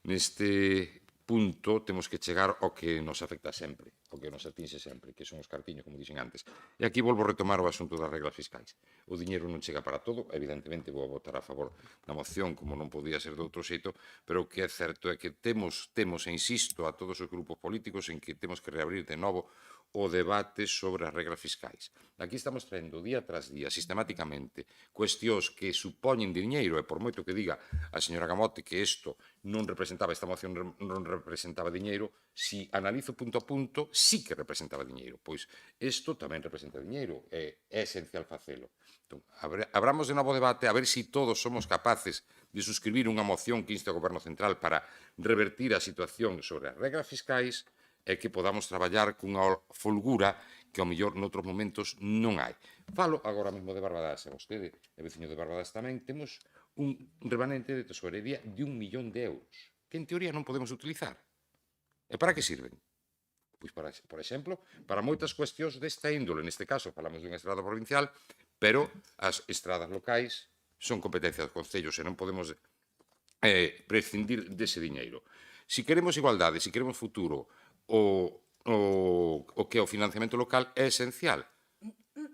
Neste punto temos que chegar ao que nos afecta sempre, ao que nos atinxe sempre, que son os cartiños, como dixen antes. E aquí volvo a retomar o asunto das reglas fiscais. O diñeiro non chega para todo, evidentemente vou a votar a favor da moción, como non podía ser de outro xeito, pero o que é certo é que temos, e insisto a todos os grupos políticos, en que temos que reabrir de novo o debate sobre as reglas fiscais. Aquí estamos traendo día tras día, sistemáticamente, cuestións que supoñen diñeiro, e por moito que diga a señora Camote que isto non representaba, esta moción non representaba diñeiro, si analizo punto a punto, sí que representaba diñeiro, pois isto tamén representa diñeiro, é esencial facelo. Entón, abramos de novo debate a ver se todos somos capaces de suscribir unha moción que inste ao Goberno Central para revertir a situación sobre as reglas fiscais e que podamos traballar cunha folgura que ao mellor noutros momentos non hai. Falo agora mesmo de Barbadas, e vostede é veciño de Barbadas tamén, temos un remanente de tesorería de 1 millón de euros, que en teoría non podemos utilizar. E para que sirven? Pois, por exemplo, para moitas cuestións desta índole, neste caso falamos dunha estrada provincial, pero as estradas locais son competencia dos concellos e non podemos prescindir dese diñeiro. Si queremos igualdade, si queremos futuro, o que é o financiamento local é esencial.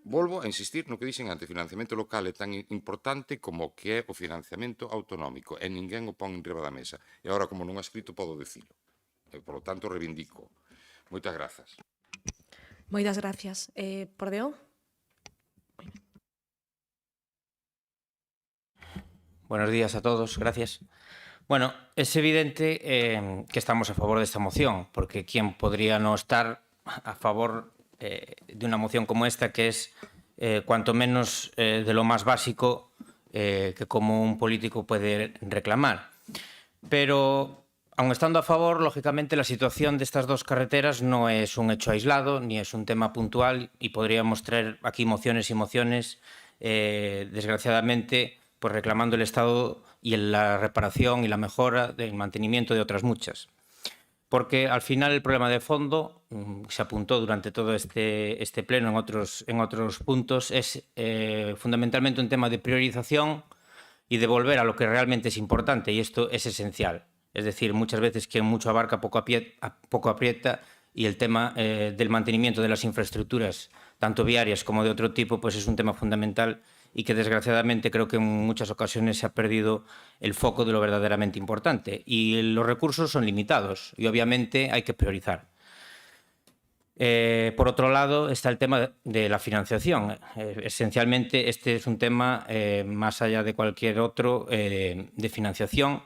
Volvo a insistir no que dixen antes, o financiamento local é tan importante como o que é o financiamento autonómico, e ninguén o pon enriba da mesa. E agora, como non ha escrito, podo dicilo. E, por lo tanto, reivindico. Moitas grazas. Moitas gracias. Por deo? Buenos días a todos, gracias. Bueno, es evidente que estamos a favor de esta moción, porque ¿quién podría no estar a favor de una moción como esta, que es cuanto menos de lo más básico que como un político puede reclamar? Pero, aun estando a favor, lógicamente la situación de estas dos carreteras no es un hecho aislado, ni es un tema puntual, y podríamos traer aquí mociones y mociones, desgraciadamente, pues reclamando el Estado y la reparación y la mejora del mantenimiento de otras muchas. Porque al final el problema de fondo, se apuntó durante todo este pleno en otros puntos, es fundamentalmente un tema de priorización y de volver a lo que realmente es importante, y esto es esencial. Es decir, muchas veces quien mucho abarca poco aprieta, y el tema del mantenimiento de las infraestructuras, tanto viarias como de otro tipo, pues es un tema fundamental y que desgraciadamente creo que en muchas ocasiones se ha perdido el foco de lo verdaderamente importante. Y los recursos son limitados y obviamente hay que priorizar. Por otro lado está el tema de la financiación. Esencialmente este es un tema más allá de cualquier otro de financiación.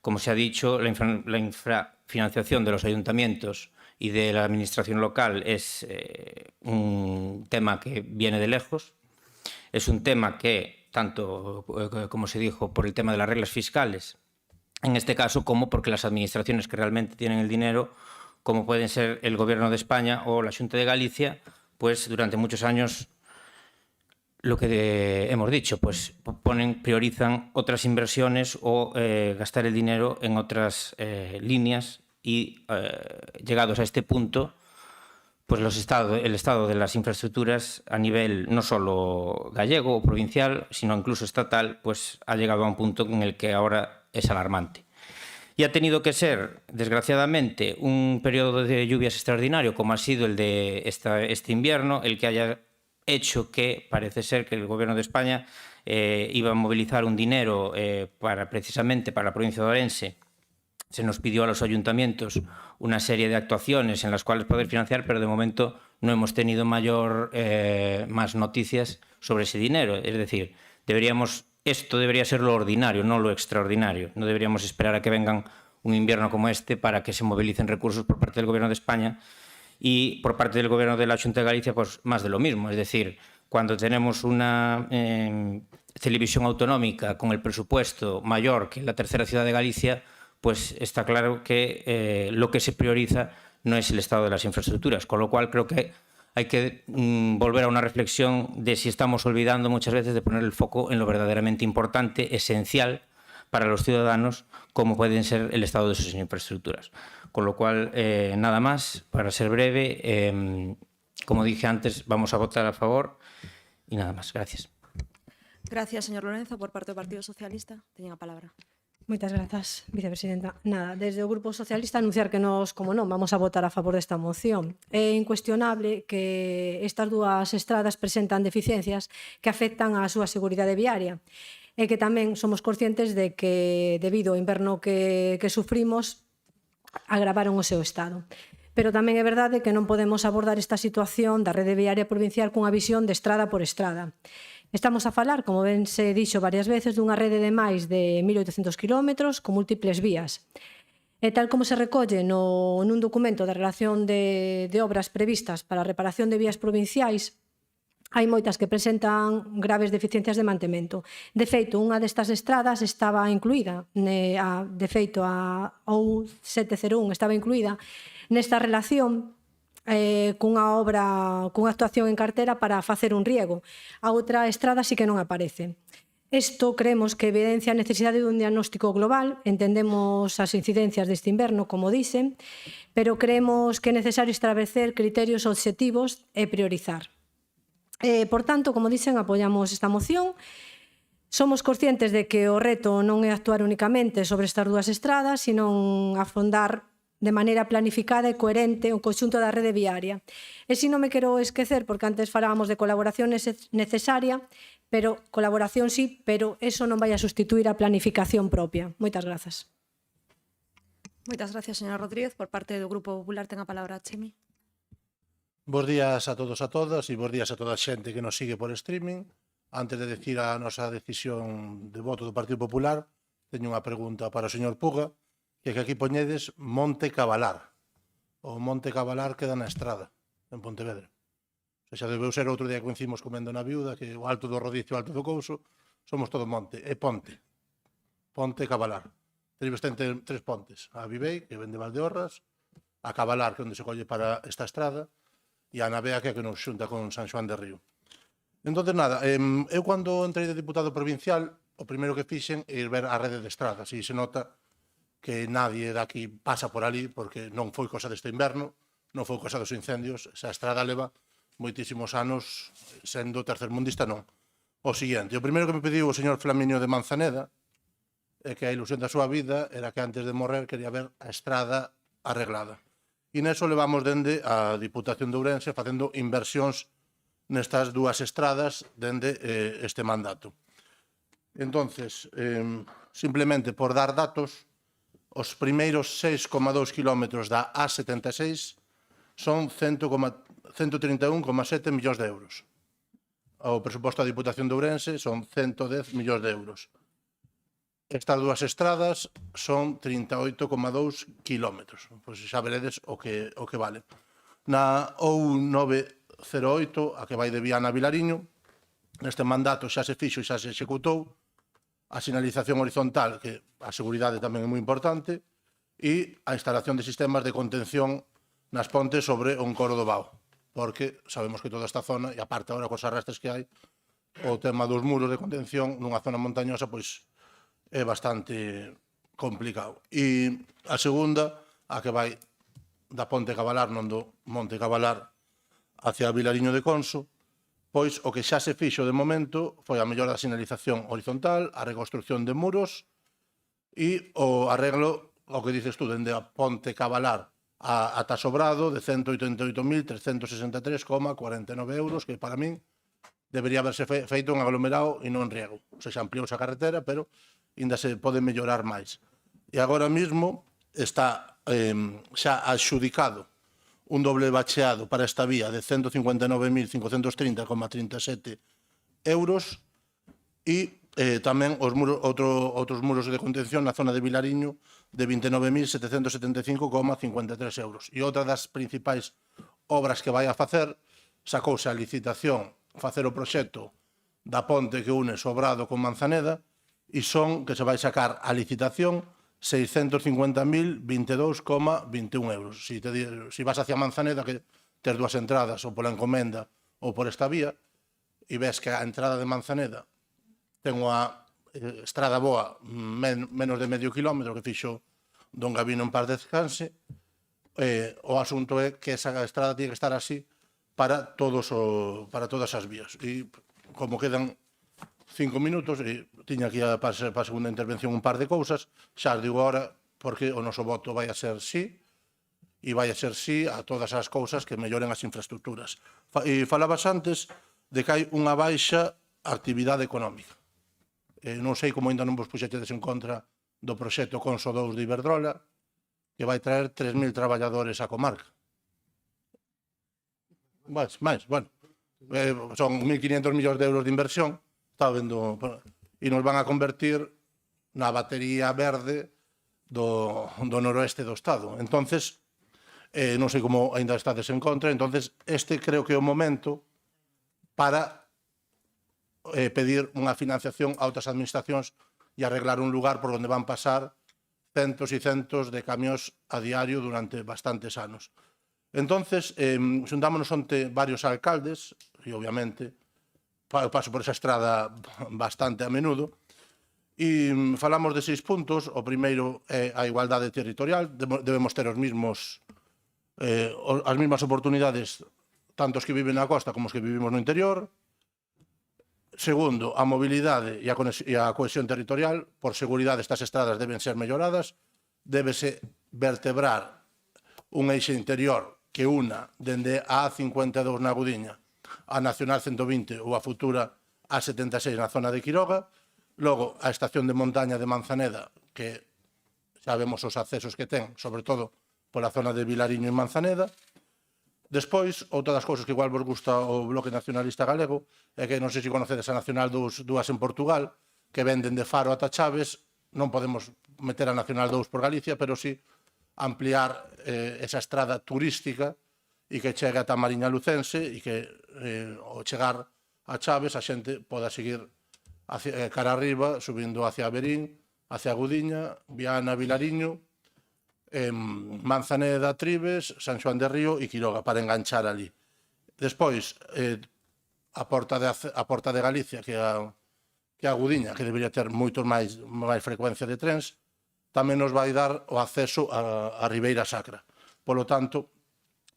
Como se ha dicho, la infrafinanciación de los ayuntamientos y de la administración local es un tema que viene de lejos. Es un tema que, tanto como se dijo, por el tema de las reglas fiscales, en este caso, como porque las administraciones que realmente tienen el dinero, como pueden ser el Gobierno de España o la Xunta de Galicia, pues durante muchos años, lo que hemos dicho, pues priorizan otras inversiones o gastar el dinero en otras líneas y, llegados a este punto, pues el estado de las infraestructuras a nivel no solo gallego o provincial, sino incluso estatal, pues ha llegado a un punto en el que ahora es alarmante. Y ha tenido que ser, desgraciadamente, un periodo de lluvias extraordinario, como ha sido el de este invierno, el que haya hecho que parece ser que el Gobierno de España iba a movilizar un dinero precisamente para la provincia de Ourense. Se nos pidió a los ayuntamientos una serie de actuaciones en las cuales poder financiar, pero de momento no hemos tenido más noticias sobre ese dinero. Es decir, esto debería ser lo ordinario, no lo extraordinario. No deberíamos esperar a que vengan un invierno como este para que se movilicen recursos por parte del Gobierno de España y por parte del Gobierno de la Xunta de Galicia, pues más de lo mismo. Es decir, cuando tenemos una televisión autonómica con el presupuesto mayor que la tercera ciudad de Galicia, pues está claro que lo que se prioriza no es el estado de las infraestructuras, con lo cual creo que hay que volver a una reflexión de si estamos olvidando muchas veces de poner el foco en lo verdaderamente importante, esencial para los ciudadanos, como pueden ser el estado de sus infraestructuras. Con lo cual, nada más, para ser breve, como dije antes, vamos a votar a favor y nada más. Gracias. Gracias, señor Lorenzo. Por parte do Partido Socialista, teñen a palabra. Moitas grazas, vicepresidenta. Nada, desde o Grupo Socialista anunciar que nos, como non, vamos a votar a favor desta moción. É incuestionable que estas dúas estradas presentan deficiencias que afectan á súa seguridade viaria e que tamén somos conscientes de que, debido ao inverno que sufrimos, agravaron o seu estado. Pero tamén é verdade que non podemos abordar esta situación da rede viaria provincial cunha visión de estrada por estrada. Estamos a falar, como ben se dixo varias veces, dunha rede de máis de 1.800 kilómetros con múltiples vías. E tal como se recolle nun documento de relación de obras previstas para a reparación de vías provinciais, hai moitas que presentan graves deficiencias de mantemento. De feito, unha destas estradas estaba incluída, de feito, a OU701 estaba incluída nesta relación cunha actuación en cartera para facer un riego. A outra estrada sí que non aparece. Isto creemos que evidencia a necesidade dun diagnóstico global, entendemos as incidencias deste inverno, como dicen, pero creemos que é necesario establecer criterios obxectivos e priorizar. Por tanto, como dicen, apoiamos esta moción. Somos conscientes de que o reto non é actuar únicamente sobre estas dúas estradas, sino afondar de maneira planificada e coherente o conxunto da rede viaria. E si non me quero esquecer, porque antes falábamos de colaboración necesaria, pero colaboración sí, pero eso non vai a sustituir a planificación propia. Moitas grazas. Moitas gracias, señora Rodríguez. Por parte do Grupo Popular, ten a palabra Chemi. Bos días a todos e a todas e bos días a toda a xente que nos sigue por streaming. Antes de decir a nosa decisión de voto do Partido Popular, teño unha pregunta para o señor Puga, que aquí poñedes Monte Cavalar. O Monte Cavalar queda na estrada, en Pontevedra. O sea, debeu ser outro día que coincidimos comendo na viuda, que o alto do Rodicio e o alto do Couso, somos todo monte, e ponte. Ponte Cavalar. Tenéis tres pontes. A Vivei, que vende Valdeorras, a Cavalar, que é onde se colle para esta estrada, e a Navea, que é que nos xunta con San Xoán de Río. Entón, nada, eu cando entrei de diputado provincial, o primeiro que fixen é ir ver a rede de estradas, e se nota que nadie daqui pasa por ali, porque non foi cosa deste inverno, non foi cosa dos incendios, esa estrada leva moitísimos anos sendo tercermundista, non. O seguinte, o primeiro que me pediu o señor Flaminio de Manzaneda é que a ilusión da súa vida era que antes de morrer quería ver a estrada arreglada. E neso levamos dende a Diputación de Ourense facendo inversións nestas dúas estradas dende este mandato. Entonces, simplemente por dar datos, os primeiros 6,2 kilómetros da A76 son 131,7 millóns de euros. O presuposto da Diputación de Ourense son 110 millóns de euros. Estas dúas estradas son 38,2 kilómetros. Pois xa veredes o que vale. Na OU908, a que vai de Viana a Vilariño, neste mandato xa se fixo e xa se executou a sinalización horizontal, que a seguridade tamén é moi importante, e a instalación de sistemas de contención nas pontes sobre o encoro do Bao, porque sabemos que toda esta zona, e aparte agora cos arrastres que hai, o tema dos muros de contención nunha zona montañosa pois é bastante complicado. E a segunda, a que vai da Ponte Cavalar, non do Monte Cavalar, hacia Vilariño de Conso, pois o que xa se fixo de momento foi a mellora da sinalización horizontal, a reconstrucción de muros e o arreglo, o que dices tú, dende a Ponte Cavalar ata Sobrado, de 188.363,49 euros, que para min debería haberse feito un aglomerado e non riego. O sea, xa ampliouse a carretera, pero ainda se pode mellorar máis. E agora mesmo está xa adxudicado un doble bacheado para esta vía de 159.530,37 euros e tamén outros muros de contención na zona de Vilariño de 29.775,53 euros. E outra das principais obras que vai a facer, sacouse a licitación facer o proxecto da ponte que une Sobrado con Manzaneda e son que se vai sacar a licitación 650.022,21 euros. Si vas hacia Manzaneda, que tes dúas entradas, ou pola encomenda ou por esta vía, e ves que a entrada de Manzaneda ten unha estrada boa menos de medio kilómetro que fixo Don Gabino en paz descanse, o asunto é que esa estrada tiene que estar así para todas as vías. E como quedan 5 minutos, e tiña aquí para a segunda intervención un par de cousas, xa as digo agora, porque o noso voto vai a ser sí, e vai a ser sí a todas as cousas que melloren as infraestructuras. E falabas antes de que hai unha baixa actividade económica. Non sei como ainda non vos puxetedes en contra do proxecto Conso 2 de Iberdrola, que vai traer 3.000 traballadores á comarca. Máis, bueno. Son 1.500 millóns de euros de inversión, estaba vendo, e nos van a convertir na batería verde do noroeste do Estado. Entonces, non sei como ainda estades en contra, entonces este creo que é o momento para pedir unha financiación a outras administracións e arreglar un lugar por onde van pasar centos e centos de camións a diario durante bastantes anos. Entonces, xuntámonos onte varios alcaldes, e obviamente paso por esa estrada bastante a menudo, e falamos de 6 puntos. O primeiro é a igualdade territorial, debemos ter as mesmas oportunidades tanto os que viven na costa como os que vivimos no interior. Segundo, a mobilidade e a cohesión territorial. Por seguridade, estas estradas deben ser melloradas. Débese vertebrar un eixe interior que una dende a A52 na Gudiña a Nacional 120 ou a futura A76 na zona de Quiroga. Logo, a estación de montaña de Manzaneda, que sabemos os accesos que ten, sobre todo pola zona de Vilariño e Manzaneda. Despois, outra das cousas que igual vos gusta o Bloque Nacionalista Galego é que non sei se conocedes a Nacional 2 en Portugal, que venden de Faro ata Chaves. Non podemos meter a Nacional 2 por Galicia, pero sí ampliar esa estrada turística e que chegue ata Mariña Lucense e que ao chegar a Chaves a xente poda seguir cara arriba, subindo hacia Verín, hacia Gudiña, Viana, Vilariño, Manzaneda, Tribes, San Xoán de Río e Quiroga, para enganchar ali. Despois, a Porta de Galicia, que é a Gudiña, que debería ter moito máis frecuencia de trens, tamén nos vai dar o acceso a Ribeira Sacra. Polo tanto,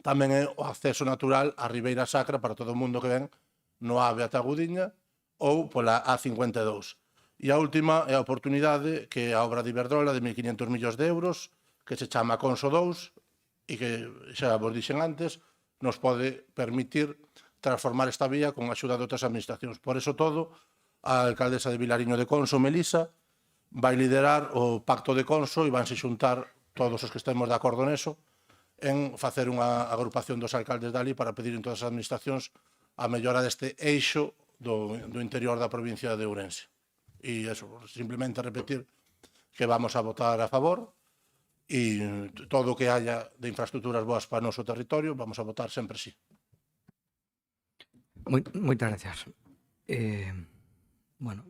tamén é o acceso natural a Ribeira Sacra para todo o mundo que ven no AVE ata Gudiña ou pola A52. E a última é a oportunidade que a obra de Iberdrola de 1.500 millóns de euros, que se chama Conso 2 e que, xa vos dixen antes, nos pode permitir transformar esta vía con a axuda de outras administracións. Por eso todo, a alcaldesa de Vilariño de Conso, Melisa, vai liderar o Pacto de Conso e vanse xuntar todos os que estemos de acordo neso en facer unha agrupación dos alcaldes dali para pedir en todas as administracións a mellora deste eixo do interior da provincia de Ourense. E eso, simplemente repetir que vamos a votar a favor e todo o que haya de infraestructuras boas para o noso territorio vamos a votar sempre sí. Moitas gracias. Bueno,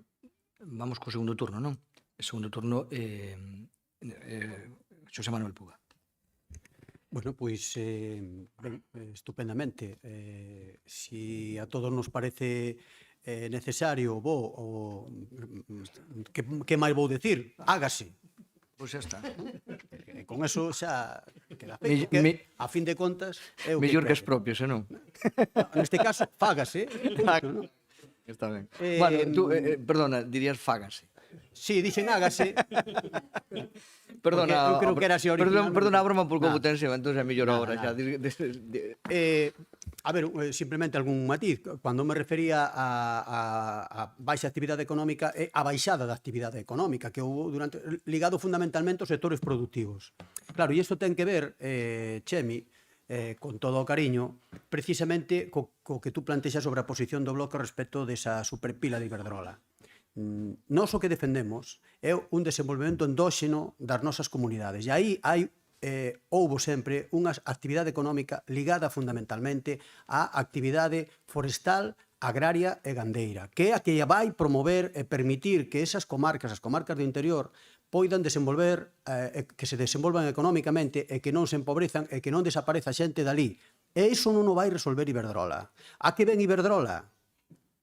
vamos co segundo turno, non? O segundo turno, Xosé Manuel Puga. Bueno, pois estupendamente. Si a todos nos parece necesario, bo, que máis vou decir? Hágase. Pois xa está. Con eso xa queda feito, que a fin de contas é o mellor que quere. os propios, non? Neste caso, fágase. ¿no? Está ben. Bueno, tú, perdona, dirías fágase. Sí, dixen hágase. Perdona, eu creo que era así originalmente. Perdona a broma por como tensión, entón é mellor Nada, agora xa. A ver, simplemente algún matiz. Cando me refería a baixa actividade económica, é a baixada da actividade económica que houve ligado fundamentalmente aos sectores productivos. Claro, e isto ten que ver, Chemi, con todo o cariño, precisamente co que tú plantexas sobre a posición do Bloque respecto desa superpila de Iberdrola. Nós o que defendemos é un desenvolvemento endóxeno das nosas comunidades. E aí houbo sempre unha actividade económica ligada fundamentalmente á actividade forestal, agraria e gandeira, que é a que vai promover e permitir que esas comarcas, as comarcas do interior, poidan desenvolver, que se desenvolvan económicamente e que non se empobrezan e que non desapareza xente dali. E iso non o vai resolver Iberdrola. A que ven Iberdrola?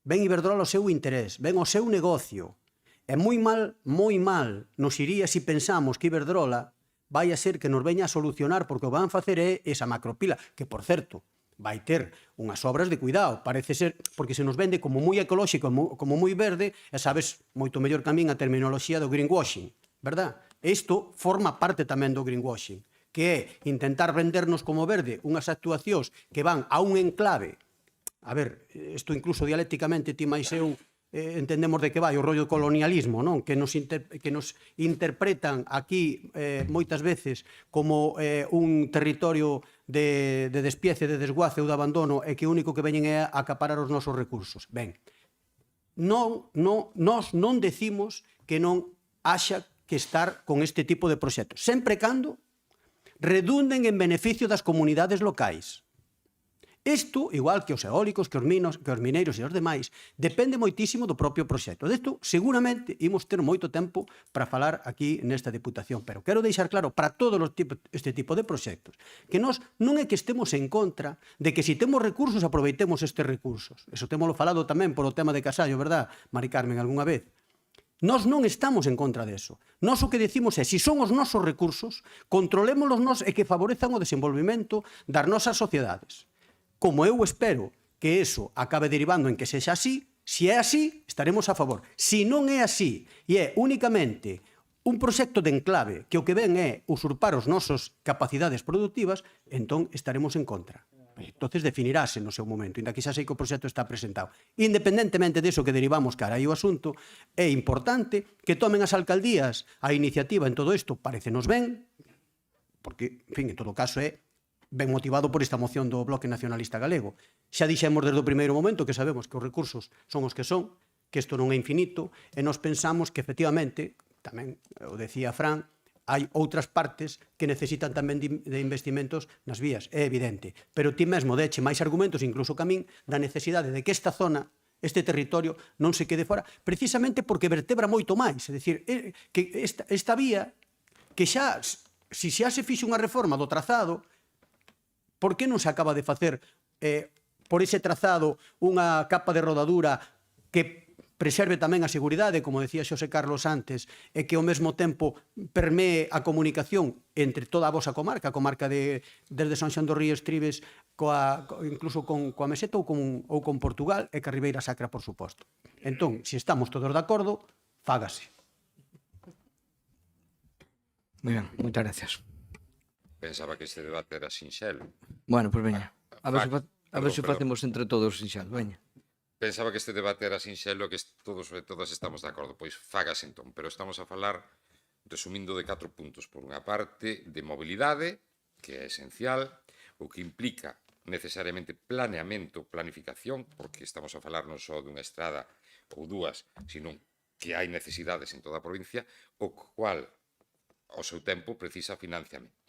Ven Iberdrola o seu interés, ven o seu negocio. E moi mal nos iría se pensamos que Iberdrola vai a ser que nos veña a solucionar, porque o van facer é esa macropila, que, por certo, vai ter unhas obras de cuidado, parece ser, porque se nos vende como moi ecolóxico, como moi verde, e sabes moito mellor que a min a terminoloxía do greenwashing, verdad? Isto forma parte tamén do greenwashing, que é intentar vendernos como verde unhas actuacións que van a un enclave. A ver, isto incluso dialécticamente ti máis eu entendemos de que vai o rollo colonialismo, non? Que nos interpretan aquí moitas veces como un territorio de despiece, de desguace ou de abandono e que o único que veñen é a acaparar os nosos recursos. Ben, nós non decimos que non haxa que estar con este tipo de proxectos, sempre cando redunden en beneficio das comunidades locais. Isto, igual que os eólicos, que os mineiros e os demais, depende moitísimo do propio proxecto. Desto, seguramente, imos ter moito tempo para falar aquí nesta Deputación, pero quero deixar claro para todos este tipo de proxectos que nós non é que estemos en contra de que se temos recursos, aproveitemos estes recursos. Eso temoslo falado tamén por o tema de Casallo, verdad, Mari Carmen, algunha vez? Nós non estamos en contra deso. Nós o que decimos é, se son os nosos recursos, controlémolos nós e que favorezan o desenvolvemento das nosas sociedades. Como eu espero que eso acabe derivando en que sexa así, se é así, estaremos a favor. Se non é así e é únicamente un proxecto de enclave que o que ven é usurpar os nosos capacidades productivas, entón estaremos en contra. Entonces definirase no seu momento, inda que xa sei que o proxecto está presentado. Independentemente deso que derivamos cara aí o asunto, é importante que tomen as alcaldías a iniciativa en todo isto, parecenos ben, porque, en fin, en todo caso é ben motivado por esta moción do Bloque Nacionalista Galego. Xa dixemos desde o primeiro momento que sabemos que os recursos son os que son, que isto non é infinito, e nos pensamos que, efectivamente, tamén o decía Fran, hai outras partes que necesitan tamén de investimentos nas vías, é evidente. Pero ti mesmo deche máis argumentos, incluso que a min, da necesidade de que esta zona, este territorio, non se quede fora, precisamente porque vertebra moito máis. É dicir, que esta vía, que xa, se xa se fixe unha reforma do trazado, por que non se acaba de facer por ese trazado unha capa de rodadura que preserve tamén a seguridade, como decía Xosé Carlos antes, e que ao mesmo tempo permee a comunicación entre toda a vosa comarca, a comarca desde San Xoán do Río Estribes, incluso coa Meseta ou con Portugal, e ca Ribeira Sacra, por suposto. Entón, se estamos todos de acordo, fágase. Moi ben, moitas gracias. Pensaba que este debate era sinxelo. Bueno, pois veña. A ver se facemos entre todos sinxelo, veña. Pensaba que este debate era sinxelo, que todos e todas estamos de acordo. Pois fagas entón, pero estamos a falar, resumindo, de 4 puntos. Por unha parte, de mobilidade, que é esencial, o que implica necesariamente planeamento, planificación, porque estamos a falar non só dunha estrada ou dúas, sino que hai necesidades en toda a provincia, o cual, ao seu tempo, precisa financiamento.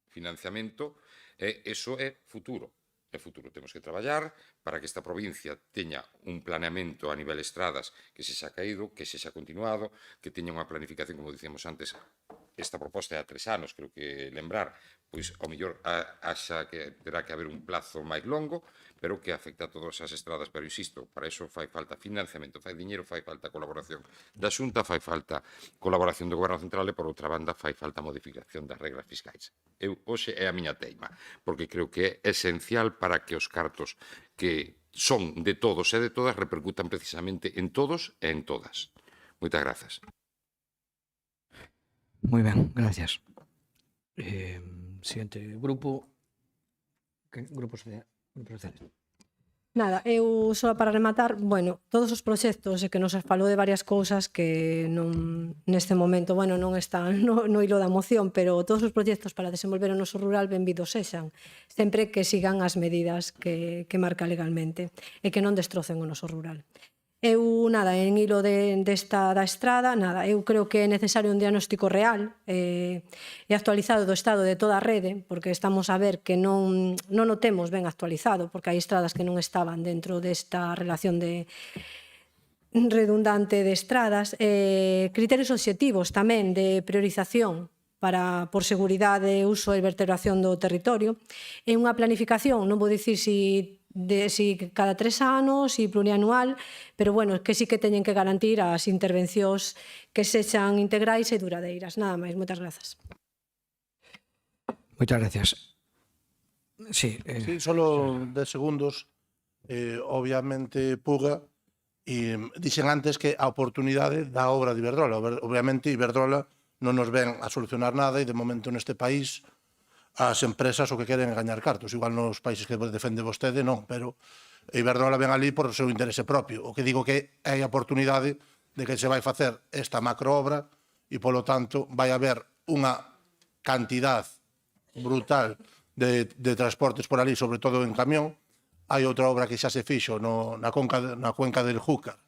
Financiamento, eso é futuro. É futuro. Temos que traballar para que esta provincia teña un planeamento a nivel estradas que se xa caído, que se xa continuado, que teña unha planificación, como dicíamos antes, esta proposta é a 3 anos, creo que lembrar, pois ao mellor axa que terá que haber un plazo máis longo, pero que afecta a todas as estradas, pero insisto, para iso fai falta financiamento, fai diñeiro, fai falta colaboración da Xunta, fai falta colaboración do Goberno Central e, por outra banda, fai falta modificación das regras fiscais. Hoxe é a miña teima, porque creo que é esencial para que os cartos que son de todos e de todas repercutan precisamente en todos e en todas. Moitas grazas. Moi ben, gracias. Siguiente grupo. Grupo socialista. Nada, eu só para rematar, bueno, todos os proxectos que nos falou de varias cousas que non neste momento, bueno, non están no hilo da moción, pero todos os proxectos para desenvolver o noso rural benvidos sexan, sempre que sigan as medidas que marca legalmente e que non destrocen o noso rural. Eu, nada, en hilo desta da estrada, nada, eu creo que é necesario un diagnóstico real e actualizado do estado de toda a rede, porque estamos a ver que non o temos ben actualizado, porque hai estradas que non estaban dentro desta relación redundante de estradas, criterios obxectivos tamén de priorización por seguridade, uso e vertebración do territorio, e unha planificación, non vou dicir si cada 3 anos, si plurianual, pero bueno, que sí que teñen que garantir as intervencións que sexan integrais e duradeiras. Nada máis, moitas grazas. Moitas gracias. Sí, solo 10 segundos. Obviamente, Puga, dixen antes que a oportunidade da obra de Iberdrola. Obviamente, Iberdrola non nos ven a solucionar nada e, de momento, neste país, as empresas o que queren é gañar cartos. Igual nos países que defende vostede, non, pero Iberdrola ven ali por o seu interese propio. O que digo que hai a oportunidade de que se vai facer esta macroobra e, polo tanto, vai haber unha cantidad brutal de transportes por ali, sobre todo en camión. Hai outra obra que xa se fixo na cuenca del Júcar,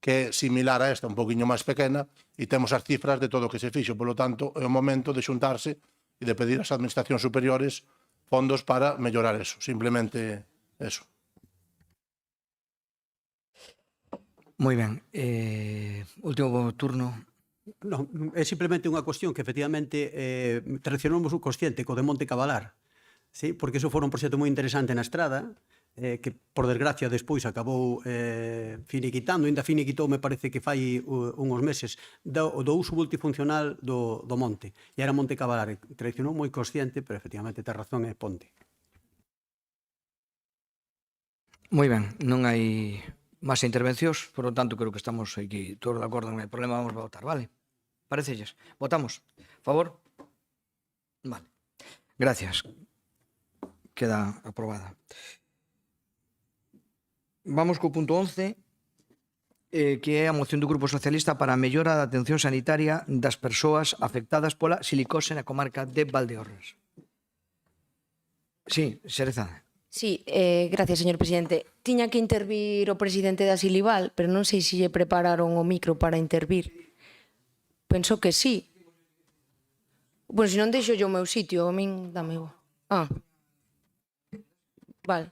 que é similar a esta, un poquinho máis pequena, e temos as cifras de todo o que se fixo. Polo tanto, é o momento de xuntarse e de pedir ás administracións superiores fondos para mellorar eso. Simplemente eso. Moi ben. Último turno. Non, é simplemente unha cuestión que efectivamente relacionamos o consciente co de Monte Cavalar, sí? Porque iso fora un proxecto moi interesante na estrada, que por desgracia despois acabou finiquitando, ainda finiquitou, me parece que fai uns meses, do uso multifuncional do monte. E era Monte Cavalar, traicionou moi consciente, pero efectivamente ten razón, é ponte. Moi ben, non hai máis intervencións, por lo tanto, creo que estamos aquí todos de acordo, non hai problema, vamos a votar, vale? Parecelles? Votamos? Favor? Vale. Gracias. Queda aprobada. Vamos co punto 11, que é a moción do Grupo Socialista para a mellora da atención sanitaria das persoas afectadas pola silicose na comarca de Valdeorras. Sí, Xereza. Sí, gracias, señor presidente. Tiña que intervir o presidente da Silival, pero non sei se lle prepararon o micro para intervir. Penso que sí. Bueno, se non deixo yo o meu sitio, a min dame o... Vale.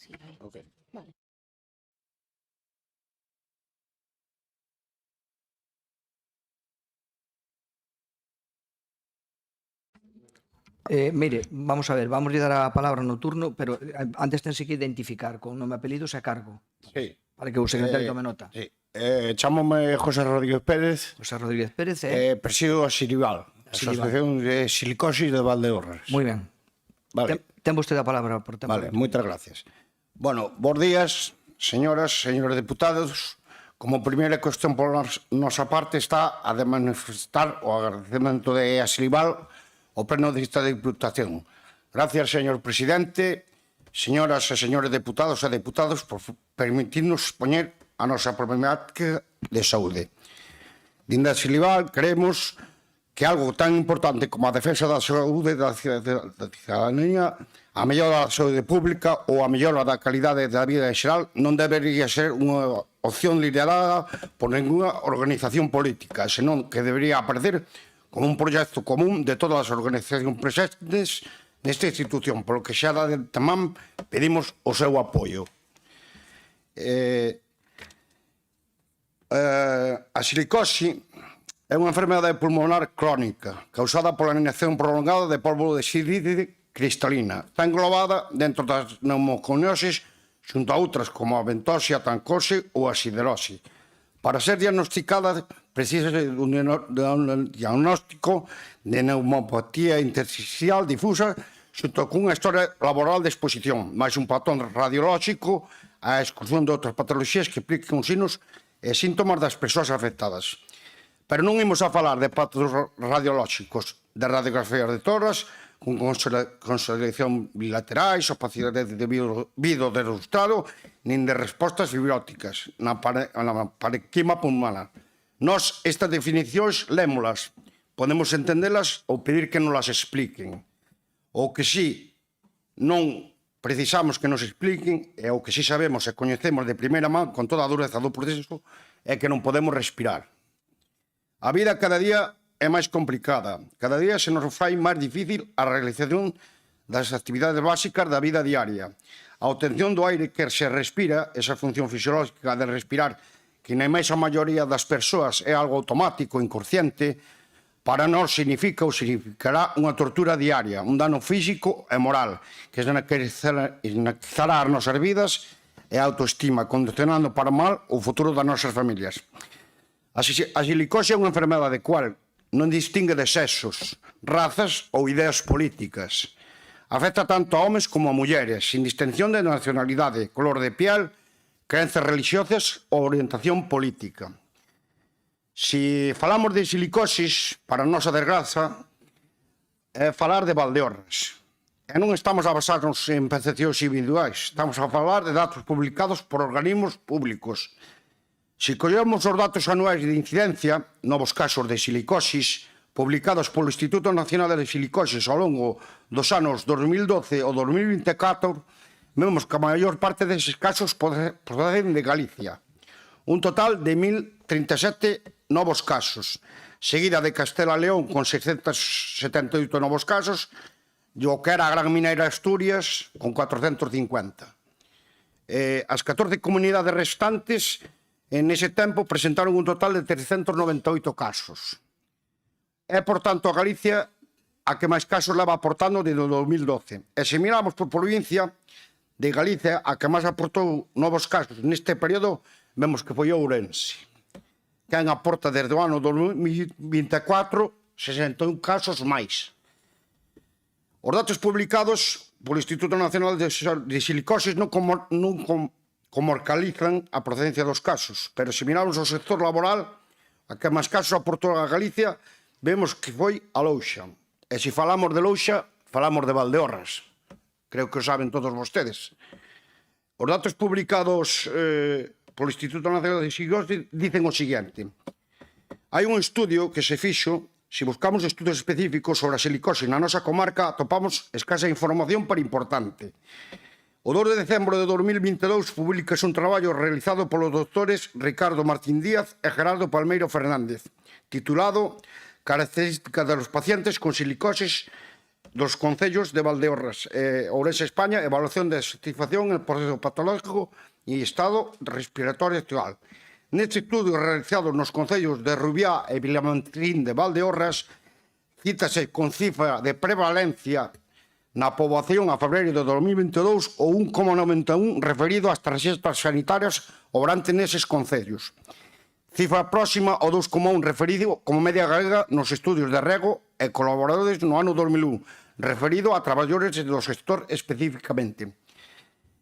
Sí, ahí. Okay. Vale. Mire, vamos a ver, vamos a dar a palabra no turno, pero antes tense que identificar con nome, apelidos e cargo. Sí. Para que o secretario tome nota. Sí. Chámome José Rodríguez Pérez. José Rodríguez Pérez, presido a Silival, Asociación de Silicosis de Valdeorras. Moi ben. Vale. Ten vostede a palabra por tema. Vale, moitas gracias. Bueno, bons días, señoras, señores deputados. Como primeira cuestión por nosa parte está a de manifestar o agradecemento de a Silival o pleno desta Diputación. Gracias, señor presidente, señoras e señores deputados e deputados, por permitirnos expoñer a nosa problemática de saúde. Dende a Silival creemos que algo tan importante como a defensa da saúde da cidadanía A mellora da saúde pública ou a mellora da calidade da vida en xeral non debería ser unha opción liderada por ninguna organización política, senón que debería aparecer como un proxecto común de todas as organizacións presentes nesta institución, polo que xa de tamén pedimos o seu apoio. A silicose é unha enfermedade pulmonar crónica causada pola inhalación prolongada de polvo de sílice cristalina. Está englobada dentro das pneumoconiosis xunto a outras como a ventosa, a tancose ou a siderose. Para ser diagnosticada precisa dun diagnóstico de pneumopatía intersticial difusa xunto cunha historia laboral de exposición, máis un patrón radiolóxico, a exclusión de outras patologías que expliquen os signos e síntomas das persoas afectadas. Pero non imos a falar de patrons radiolóxicos, de radiografías de tórax, con consolidación bilaterais, opacidade de vidro delustrado, nin de respostas fibróticas na parenquima pulmonar. Nós, estas definicións, lémolas, podemos entendelas ou pedir que nos las expliquen. O que si non precisamos que nos expliquen e o que si sabemos e coñecemos de primeira man con toda a dureza do proceso é que non podemos respirar. A vida cada día é máis complicada. Cada día se nos fai máis difícil a realización das actividades básicas da vida diaria. A obtención do aire que se respira, esa función fisiológica de respirar, que na imensa maioría das persoas é algo automático, inconsciente, para nós significa ou significará unha tortura diaria, un dano físico e moral, que esnaquizará as nosas vidas e a autoestima, condicionando para mal o futuro das nosas familias. A silicose é unha enfermedade cual non distingue de sexos, razas ou ideas políticas. Afecta tanto a homes como a mulleres, sin distinción de nacionalidade, color de piel, creencias religiosas ou orientación política. Si falamos de silicosis, para a nosa desgraza, é falar de Valdeorras. E non estamos a basarnos en percepcións individuais, estamos a falar de datos publicados por organismos públicos. Se collemos os datos anuais de incidencia, novos casos de silicosis, publicados polo Instituto Nacional de Silicosis ao longo dos anos 2012 ou 2024, vemos que a maior parte deses casos proceden de Galicia. Un total de 1.037 novos casos, seguida de Castela e León con 678 novos casos, e o que era a Gran Mineira Asturias con 450. As 14 comunidades restantes en ese tempo presentaron un total de 398 casos. É, por tanto, a Galicia a que máis casos leva aportando desde o 2012. E se miramos por provincia de Galicia, a que máis aportou novos casos neste período, vemos que foi Ourense. Quen aporta desde o ano 2024 61 casos máis. Os datos publicados polo Instituto Nacional de Silicosis non comarcalizan a procedencia dos casos, pero se miramos o sector laboral, a que máis casos aportou a Galicia, vemos que foi a Louxa. E se falamos de Louxa, falamos de Valdeorras. Creo que o saben todos vostedes. Os datos publicados polo Instituto Nacional de Silicosis dicen o seguinte. Hai un estudio que se fixo, se buscamos estudos específicos sobre a silicosis na nosa comarca, atopamos escasa información pero importante. O 2 de decembro de 2022 publicase un traballo realizado polos doctores Ricardo Martín Díaz e Gerardo Palmeiro Fernández, titulado Características de los pacientes con silicosis dos concellos de Valdeorras, Ourense, España, evaluación de satisfacción en el proceso patológico e estado respiratorio actual. Neste estudio realizado nos concellos de Rubiá e Vilamantín de Valdeorras, cítase con cifra de prevalencia na poboación a febreiro de 2022 o 1,91 referido ás tarxetas sanitarias obrantes neses concellos. Cifra próxima ao 2,1 referido como media galega nos estudios de rego e colaboradores no ano 2001, referido a traballadores do sector especificamente.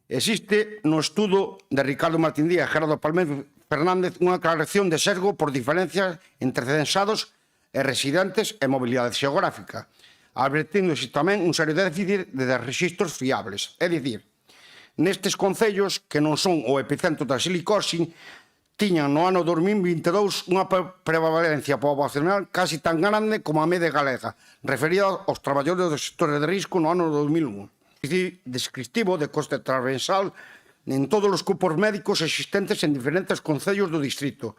Existe no estudo de Ricardo Martín Díaz e Gerardo Palmeiro Fernández unha aclaración de sesgo por diferencias entre censados e residentes e mobilidade xeográfica, advertíndose tamén un serio déficit de registros fiables. É dicir, nestes concellos que non son o epicentro da silicosis, tiñan no ano 2022 unha prevalencia poboacional casi tan grande como a media galega, referida aos traballadores dos sectores de risco no ano 2001. descriptivo de coste transversal en todos os cupos médicos existentes en diferentes concellos do distrito,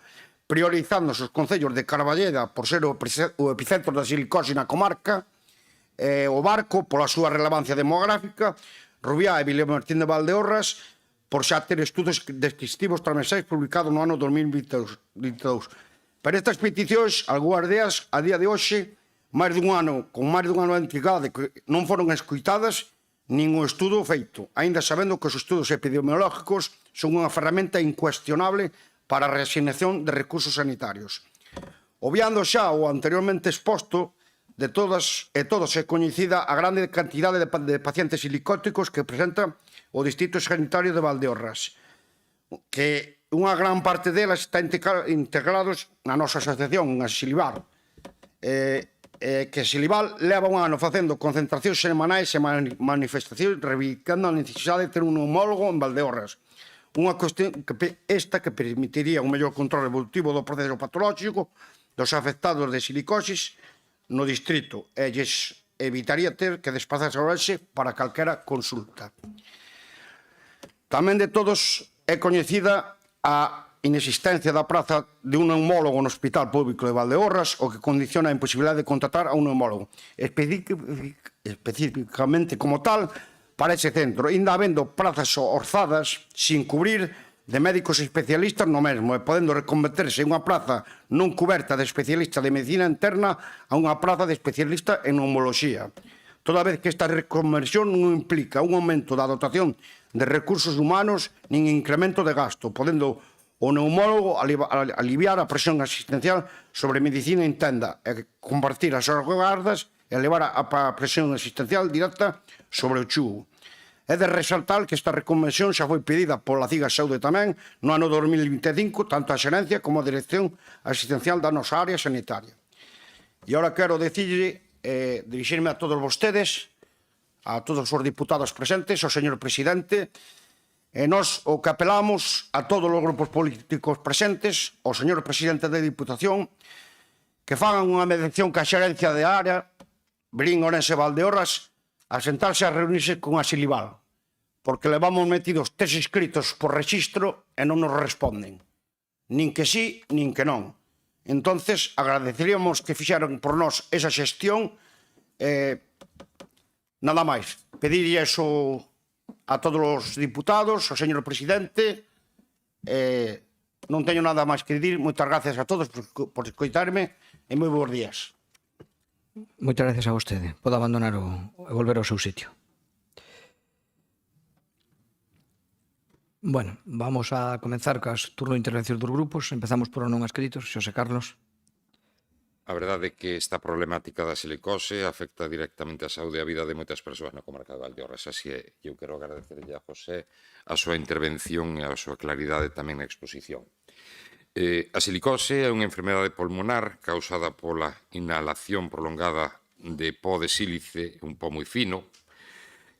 priorizándose os concellos de Carballeda por ser o epicentro da silicose na comarca, o Barco pola súa relevancia demográfica, Rubiá e Vilamartín de Valdeorras por xa ter estudos descriptivos transversais publicados no ano 2022. Pero estas peticións, algunhas delas, a día de hoxe, con máis dun ano de antigüedade que non foron escoitadas nin o estudo feito, aínda sabendo que os estudos epidemiológicos son unha ferramenta incuestionable para a reasignación de recursos sanitarios. Obviando xa o anteriormente exposto, de todas e todos é coñecida a grande cantidade de pacientes silicóticos que presenta o Distrito Sanitario de Valdeorras, que unha gran parte delas está integrados na nosa asociación, a Silival, que Silival leva un ano facendo concentracións semanais e manifestacións reivindicando a necesidade de ter un homólogo en Valdeorras. Unha cuestión que permitiría un mellor control evolutivo do proceso patolóxico dos afectados de silicosis no distrito e lles evitaría ter que desplazarse a Ourense para calquera consulta. Tamén de todos é coñecida a inexistencia da praza de un neumólogo no Hospital Público de Valdeorras, o que condiciona a imposibilidade de contratar a un neumólogo. Específicamente como tal, para ese centro, ainda habendo prazas orzadas sin cubrir de médicos especialistas no mesmo e podendo reconverterse unha praza non cuberta de especialista de medicina interna a unha praza de especialista en neumoloxía. Toda vez que esta reconversión non implica un aumento da dotación de recursos humanos nin incremento de gasto, podendo o neumólogo aliviar a presión asistencial sobre medicina interna e compartir as gardas e levar a presión asistencial directa sobre o chugo. É de resaltar que esta reconversión xa foi pedida pola CIGA Saúde tamén no ano 2025, tanto a xerencia como a dirección asistencial da nosa área sanitaria. E agora quero dirixirme a todos vostedes, a todos os diputados presentes, ao señor presidente, e nós o que apelamos a todos os grupos políticos presentes, ao señor presidente da Diputación, que fagan unha mediación ca xerencia de área, Verín, Ourense e Valdeorras, a sentarse a reunirse con a Silival, porque levamos metidos 3 inscritos por rexistro e non nos responden. Nin que sí, nin que non. Entonces, agradeceríamos que fixeran por nós esa xestión. Nada máis. Pedirlle eso a todos os diputados, ao señor presidente. Non teño nada máis que dir. Moitas gracias a todos por escoitarme e moi bons días. Moitas gracias a vostede. Pode abandonar e volver ao seu sitio. Bueno, vamos a comenzar cas turno de intervención dos grupos. Empezamos por o non escritos. Xosé Carlos. A verdade é que esta problemática da silicose afecta directamente a saúde e a vida de moitas persoas na comarca de Valdeorras. Así é, eu quero agradecerlle a José a súa intervención e a súa claridade tamén na exposición. A silicose é unha enfermedade pulmonar causada pola inhalación prolongada de pó de sílice, un pó moi fino,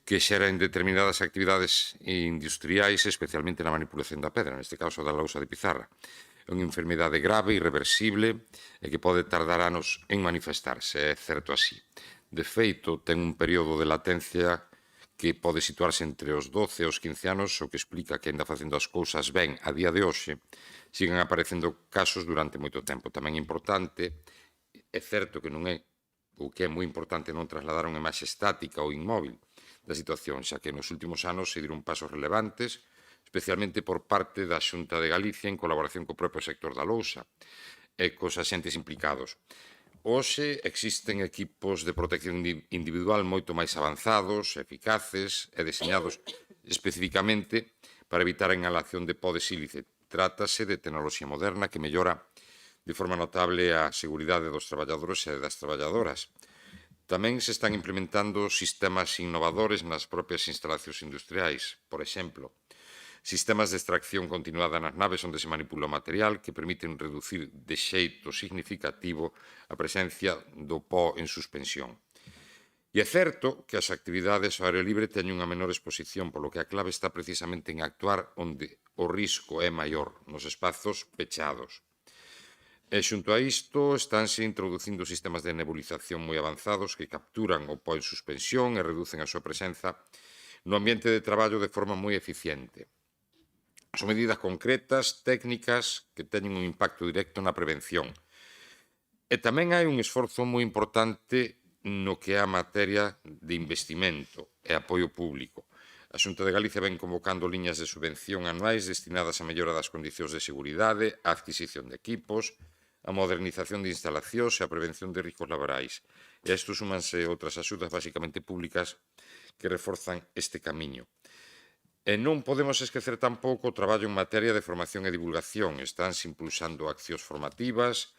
que xera en determinadas actividades industriais, especialmente na manipulación da pedra, neste caso da lousa de pizarra. É unha enfermedade grave, irreversible, e que pode tardar anos en manifestarse, é certo así. De feito, ten un período de latencia que pode situarse entre os 12 e os 15 anos, o que explica que, ainda facendo as cousas ben a día de hoxe, sigan aparecendo casos durante moito tempo. Tamén é importante, é certo que non é, o que é moi importante, non trasladar unha imaxe estática ou inmóvil da situación, xa que nos últimos anos se dieron pasos relevantes, especialmente por parte da Xunta de Galicia en colaboración co propio sector da lousa e cos axentes implicados. Hoxe existen equipos de protección individual moito máis avanzados, eficaces e deseñados especificamente para evitar a inhalación de pó de sílice. Trátase de tecnoloxía moderna que mellora de forma notable a seguridade dos traballadores e das traballadoras. Tamén se están implementando sistemas innovadores nas propias instalacións industriais. Por exemplo, sistemas de extracción continuada nas naves onde se manipula o material que permiten reducir de xeito significativo a presencia do pó en suspensión. E é certo que as actividades ao aire libre teñen unha menor exposición, polo que a clave está precisamente en actuar onde o risco é maior, nos espazos pechados. E xunto a isto, estánse introducindo sistemas de nebulización moi avanzados que capturan o pó en suspensión e reducen a súa presenza no ambiente de traballo de forma moi eficiente. Son medidas concretas, técnicas, que teñen un impacto directo na prevención. E tamén hai un esforzo moi importante no que é a materia de investimento e apoio público. A Xunta de Galicia ven convocando liñas de subvención anuais destinadas á mellora das condicións de seguridade, á adquisición de equipos, a modernización de instalacións e a prevención de riscos laborais. E a isto súmanse outras axudas basicamente públicas que reforzan este camiño. E non podemos esquecer tampouco o traballo en materia de formación e divulgación. Estánse impulsando accións formativas,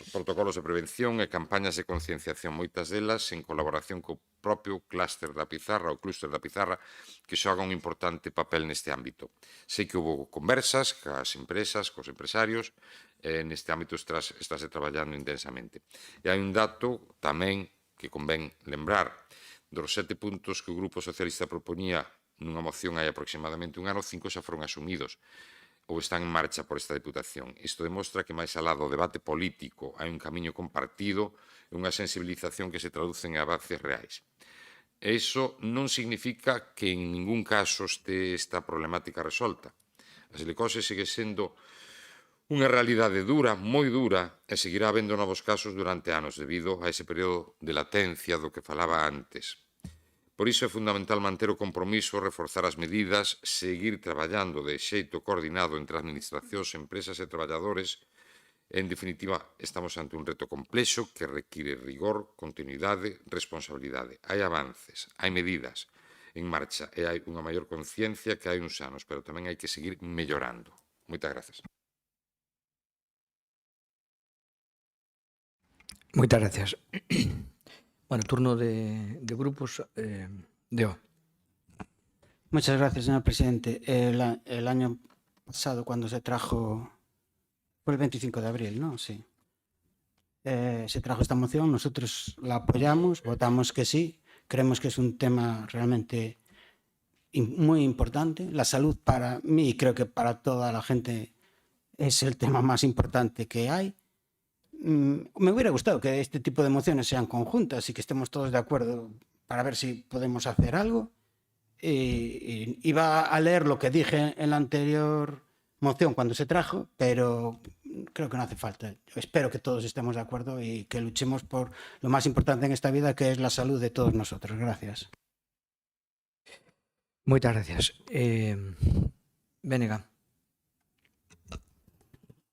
protocolos de prevención e campañas de concienciación, moitas delas en colaboración co propio clúster da Pizarra, o clúster da Pizarra, que xoga un importante papel neste ámbito. Sei que houve conversas cas empresas, cos empresarios, e neste ámbito estáse traballando intensamente. E hai un dato tamén que convén lembrar. Dos 7 puntos que o Grupo Socialista propoñía nunha moción hai aproximadamente un ano, 5 xa foron asumidos ou están en marcha por esta Deputación. Isto demostra que máis alá do debate político hai un camiño compartido e unha sensibilización que se traduce en avances reais. E iso non significa que en ningún caso este esta problemática resolta. A silicose segue sendo unha realidade dura, moi dura, e seguirá habendo novos casos durante anos debido a ese período de latencia do que falaba antes. Por iso é fundamental manter o compromiso, reforzar as medidas, seguir traballando de xeito coordinado entre administracións, empresas e traballadores. En definitiva, estamos ante un reto complexo que require rigor, continuidade, responsabilidade. Hai avances, hai medidas en marcha e hai unha maior conciencia que hai uns anos, pero tamén hai que seguir mellorando. Moitas gracias. Moitas gracias. Bueno, turno de grupos. Deo. Muchas gracias, señor presidente. El año pasado, cuando se trajo, fue el 25 de abril, ¿no? Sí. Se trajo esta moción, nosotros la apoyamos, votamos que sí, creemos que es un tema realmente muy importante. La salud para mí, y creo que para toda la gente, es el tema más importante que hay. Me hubiera gustado que este tipo de mociones sean conjuntas y que estemos todos de acuerdo para ver si podemos hacer algo. Iba a leer lo que dije en la anterior moción cuando se trajo, pero creo que no hace falta. Espero que todos estemos de acuerdo y que luchemos por lo más importante en esta vida, que es la salud de todos nosotros. Gracias. Moitas gracias. Bénega.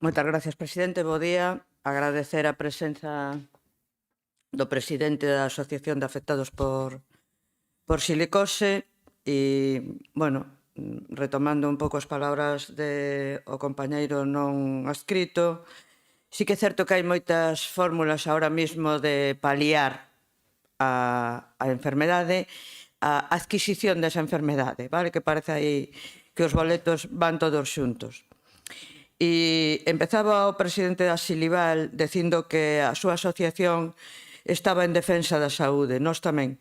Moitas gracias, presidente. Bo día. Agradecer a presenza do presidente da Asociación de Afectados por Silicose e, bueno, retomando un pouco as palabras do compañeiro non adscrito, sí que é certo que hai moitas fórmulas ahora mismo de paliar a enfermedade, a adquisición desa enfermedade, vale? Que parece aí que os boletos van todos xuntos. E empezaba o presidente da Silival dicindo que a súa asociación estaba en defensa da saúde, nós tamén.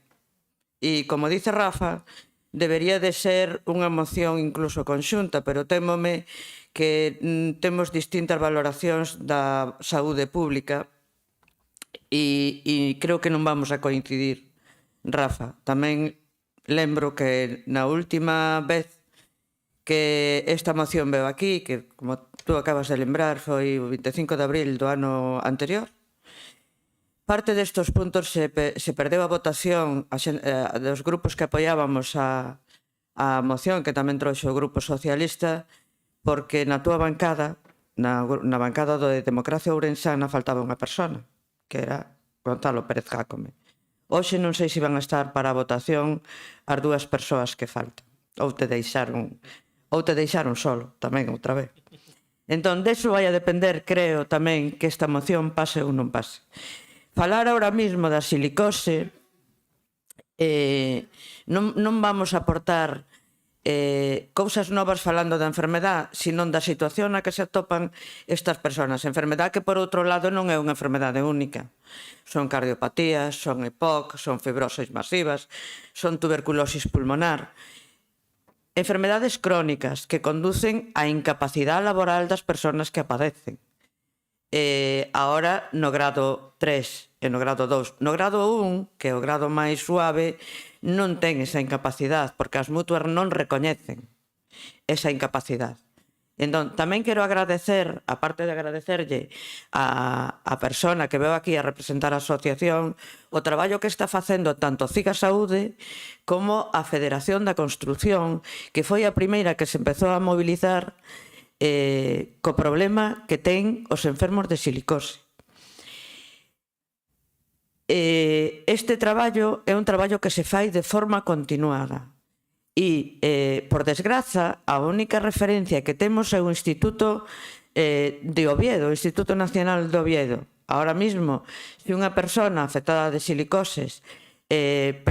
E, como dice Rafa, debería de ser unha moción incluso conxunta, pero témome que temos distintas valoracións da saúde pública e creo que non vamos a coincidir, Rafa. Tamén lembro que na última vez que esta moción veo aquí, que como tú acabas de lembrar foi o 25 de abril do ano anterior, parte destes puntos se perdeu a votación dos grupos que apoiábamos a moción, que tamén trouxe o Grupo Socialista, porque na túa bancada, na bancada do de Democracia Ourensana, faltaba unha persona, que era Gonzalo Pérez Jácome. Hoxe non sei se van a estar para a votación as dúas persoas que faltan, ou te deixaron solo, tamén outra vez. Entón, deso vai a depender, creo, tamén, que esta moción pase ou non pase. Falar ahora mismo da silicose, non vamos a aportar cousas novas falando da enfermedade, senón da situación na que se atopan estas persoas. Enfermedade que, por outro lado, non é unha enfermedade única. Son cardiopatías, son EPOC, son fibroses masivas, son tuberculosis pulmonar. Enfermedades crónicas que conducen á incapacidade laboral das persoas que a padecen. Ahora no grado 3 e no grado 2. No grado 1, que é o grado máis suave, non ten esa incapacidade, porque as mutuas non recoñecen esa incapacidade. Entón, tamén quero agradecer, aparte de agradecerlle a persona que veo aquí a representar a asociación, o traballo que está facendo tanto CIGA Saúde como a Federación da Construción, que foi a primeira que se empezou a mobilizar co problema que ten os enfermos de silicose. Este traballo é un traballo que se fai de forma continuada. E, por desgraza, a única referencia que temos é o Instituto de Oviedo, o Instituto Nacional de Oviedo. Ahora mismo, se unha persona afectada de silicoses ten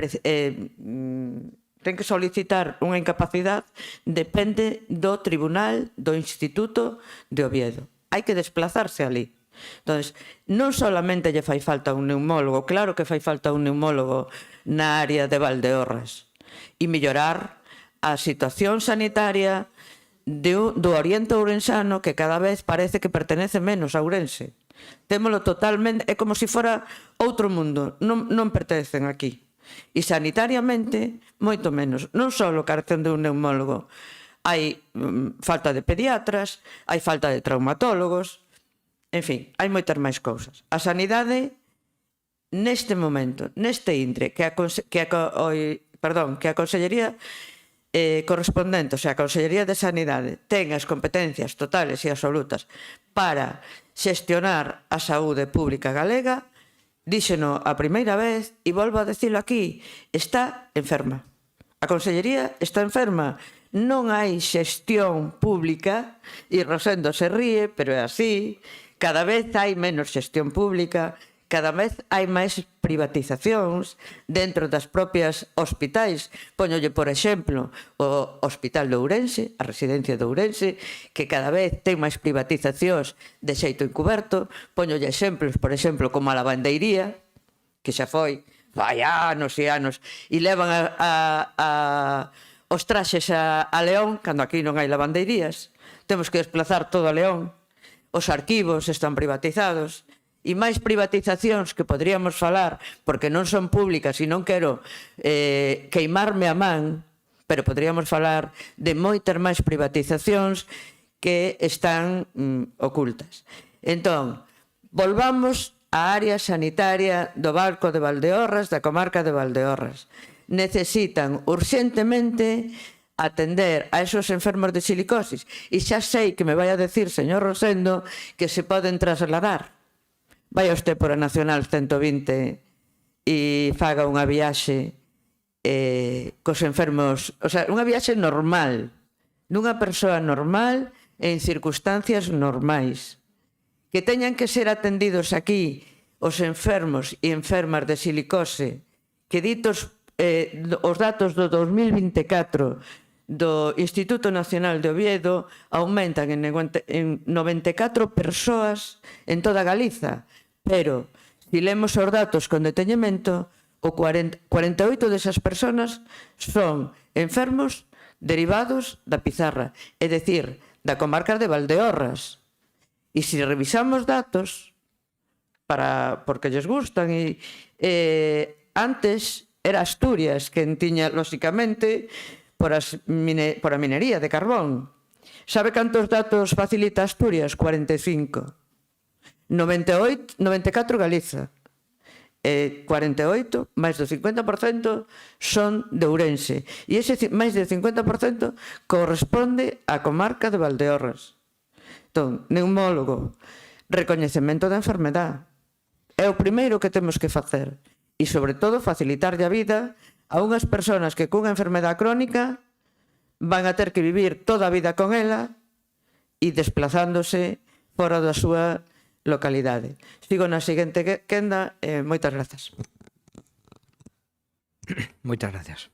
que solicitar unha incapacidade, depende do Tribunal do Instituto de Oviedo. Hai que desplazarse ali. Entón, non solamente lle fai falta un neumólogo, claro que fai falta un neumólogo na área de Valdeorras, e mellorar a situación sanitaria do oriente ourensano, que cada vez parece que pertenece menos a Ourense. Témolo totalmente, é como se fora outro mundo, non pertencen aquí. E sanitariamente, moito menos. Non só carecen de un neumólogo, hai falta de pediatras, hai falta de traumatólogos, en fin, hai moitas máis cousas. A sanidade, neste momento, neste intre, que a Consellería correspondente, o sea, a Consellería de Sanidade, ten as competencias totales e absolutas para xestionar a saúde pública galega, díxeno a primeira vez e volvo a dicilo aquí, está enferma. A Consellería está enferma. Non hai xestión pública, e Rosendo se ríe, pero é así. Cada vez hai menos xestión pública, cada vez hai máis privatizacións dentro das propias hospitais. Póñolle, por exemplo, o Hospital de Ourense, a Residencia de Ourense, que cada vez ten máis privatizacións de xeito encuberto. Póñolle exemplos, por exemplo, como a lavandeiría, que xa foi vai anos e anos, e levan os traxes a León, cando aquí non hai lavandeirías. Temos que desplazar todo a León. Os arquivos están privatizados. E máis privatizacións que poderíamos falar, porque non son públicas e non quero queimarme a man, pero poderíamos falar de moitas máis privatizacións que están ocultas. Entón, volvamos á área sanitaria do Barco de Valdeorras, da comarca de Valdeorras. Necesitan urxentemente atender a esos enfermos de silicosis. E xa sei que me vai a decir, señor Rosendo, que se poden trasladar. Vai usted por a Nacional 120 e faga unha viaxe cos enfermos, o sea, unha viaxe normal, nunha persoa normal en circunstancias normais. Que teñan que ser atendidos aquí os enfermos e enfermas de silicose, que ditos os datos do 2024 do Instituto Nacional de Oviedo aumentan en 94 persoas en toda Galiza, pero se lemos os datos con deteñemento, o 48 desas persoas son enfermos derivados da Pizarra, é dicir, da comarca de Valdeorras. E se revisamos datos, porque lles gustan, antes era Asturias quen tiña, lóxicamente, por a minería de carbón. Sabe cantos datos facilita Asturias? 45. 94 Galiza. 48, máis do 50% son de Ourense. E ese máis do 50% corresponde á comarca de Valdeorras. Entón, neumólogo, recoñecemento da enfermedade. É o primeiro que temos que facer. E, sobre todo, facilitarlle a vida a unhas persoas que cunha enfermedade crónica van a ter que vivir toda a vida con ela e desplazándose fora da súa localidade. Sigo na seguinte quenda. Moitas grazas. Moitas gracias.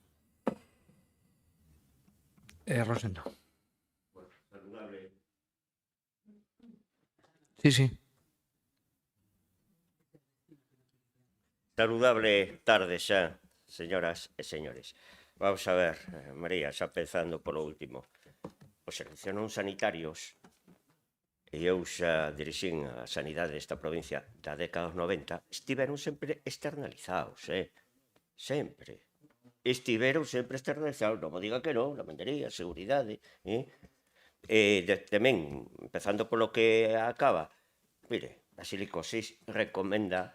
Rosendo. Sí, sí. Saludable tarde xa, señoras e señores. Vamos a ver, María, xa pensando polo último. Os servicios non sanitarios, e eu xa dirixín a sanidade desta provincia da década dos 90, estiveron sempre externalizados, sempre. estiveron sempre externalizados. Non me diga que non, lavandería, seguridade. Tamén, empezando polo que acaba, mire, a silicosis recomenda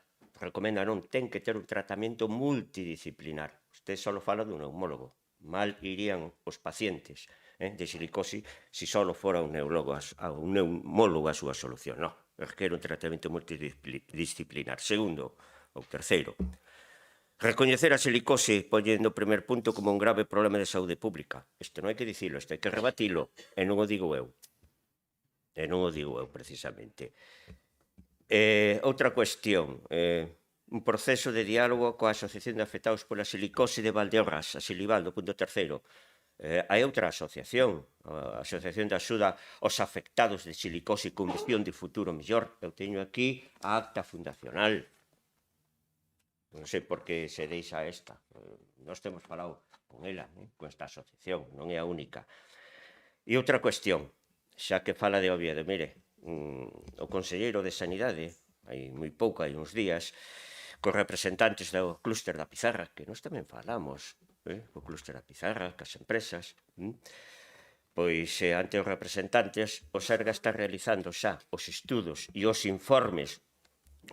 non, ten que ter un tratamento multidisciplinar. Usted só fala dun neumólogo. Mal irían os pacientes de silicosis si só fora un neumólogo a súa solución. Non, requere un tratamento multidisciplinar. Segundo, ou terceiro, recoñecer a silicose poñendo o primer punto como un grave problema de saúde pública. Isto non hai que dicilo, isto hai que rebatilo. E non o digo eu. Precisamente. Outra cuestión, un proceso de diálogo coa Asociación de Afectados pola Silicose de Valdeorras, a Silibaldo, punto terceiro. Hai outra asociación, a Asociación de Axuda aos Afectados de Silicose con visión de futuro mellor. Eu teño aquí a acta fundacional. Non sei por que se deixa esta. Nós temos falado con ela, con esta asociación, non é a única. E outra cuestión, xa que fala de Oviedo, mire, o conselleiro de Sanidade, hai moi pouco, hai uns días, cos representantes do clúster da Pizarra, que nós tamén falamos, o clúster da Pizarra, cas empresas, pois ante os representantes, o Sergas está realizando xa os estudos e os informes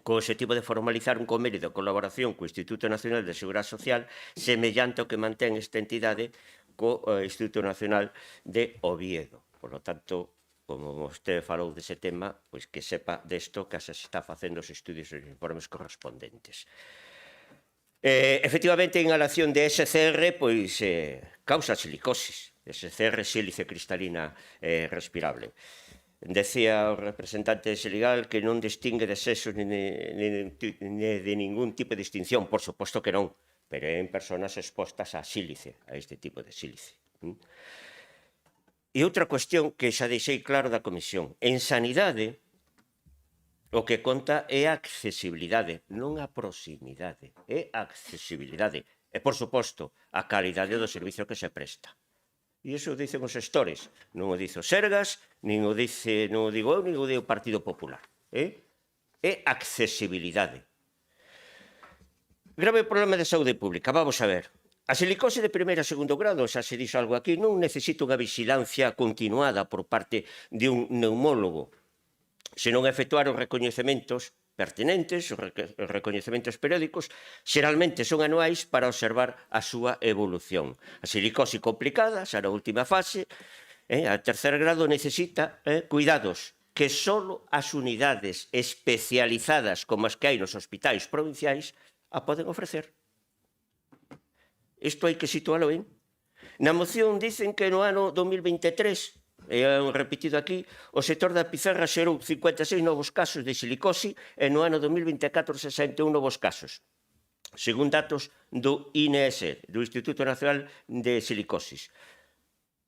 co objetivo de formalizar un convenio de colaboración co Instituto Nacional de Seguridade Social semellante ao que mantén esta entidade co Instituto Nacional de Oviedo. Por lo tanto, como vostede falou dese tema, pois que sepa desto que se está facendo os estudios e os informes correspondentes. Efectivamente, a inhalación de SCR pois causa silicosis. SCR, sílice cristalina respirable. Decía o representante de Seligal que non distingue de sexo ni de ningún tipo de distinción. Por suposto que non, pero en persoas expostas a sílice, a este tipo de sílice. E outra cuestión que xa deixei claro da Comisión. En sanidade, o que conta é a accesibilidade, non a proximidade, é a accesibilidade. E, por suposto, a calidade do servicio que se presta. E iso dicen os xestores, non o dice o Sergas, non o digo eu, nin o digo o Partido Popular. É accesibilidade. Grave problema de saúde pública, vamos a ver. A silicose de primeiro e segundo grado, xa se dixo algo aquí, non necesita unha vigilancia continuada por parte de un neumólogo, senón efectuar os recoñecementos pertinentes, os recoñecementos periódicos, xeralmente son anuais para observar a súa evolución. A silicose complicada, xa na última fase, a tercer grado necesita cuidados que só as unidades especializadas como as que hai nos hospitais provinciais a poden ofrecer. Isto hai que situalo ben. Na moción dicen que no ano 2023, e han repetido aquí, o sector da Pizarra xerou 56 novos casos de silicose e no ano 2024 61 novos casos, según datos do INS, do Instituto Nacional de Silicosis.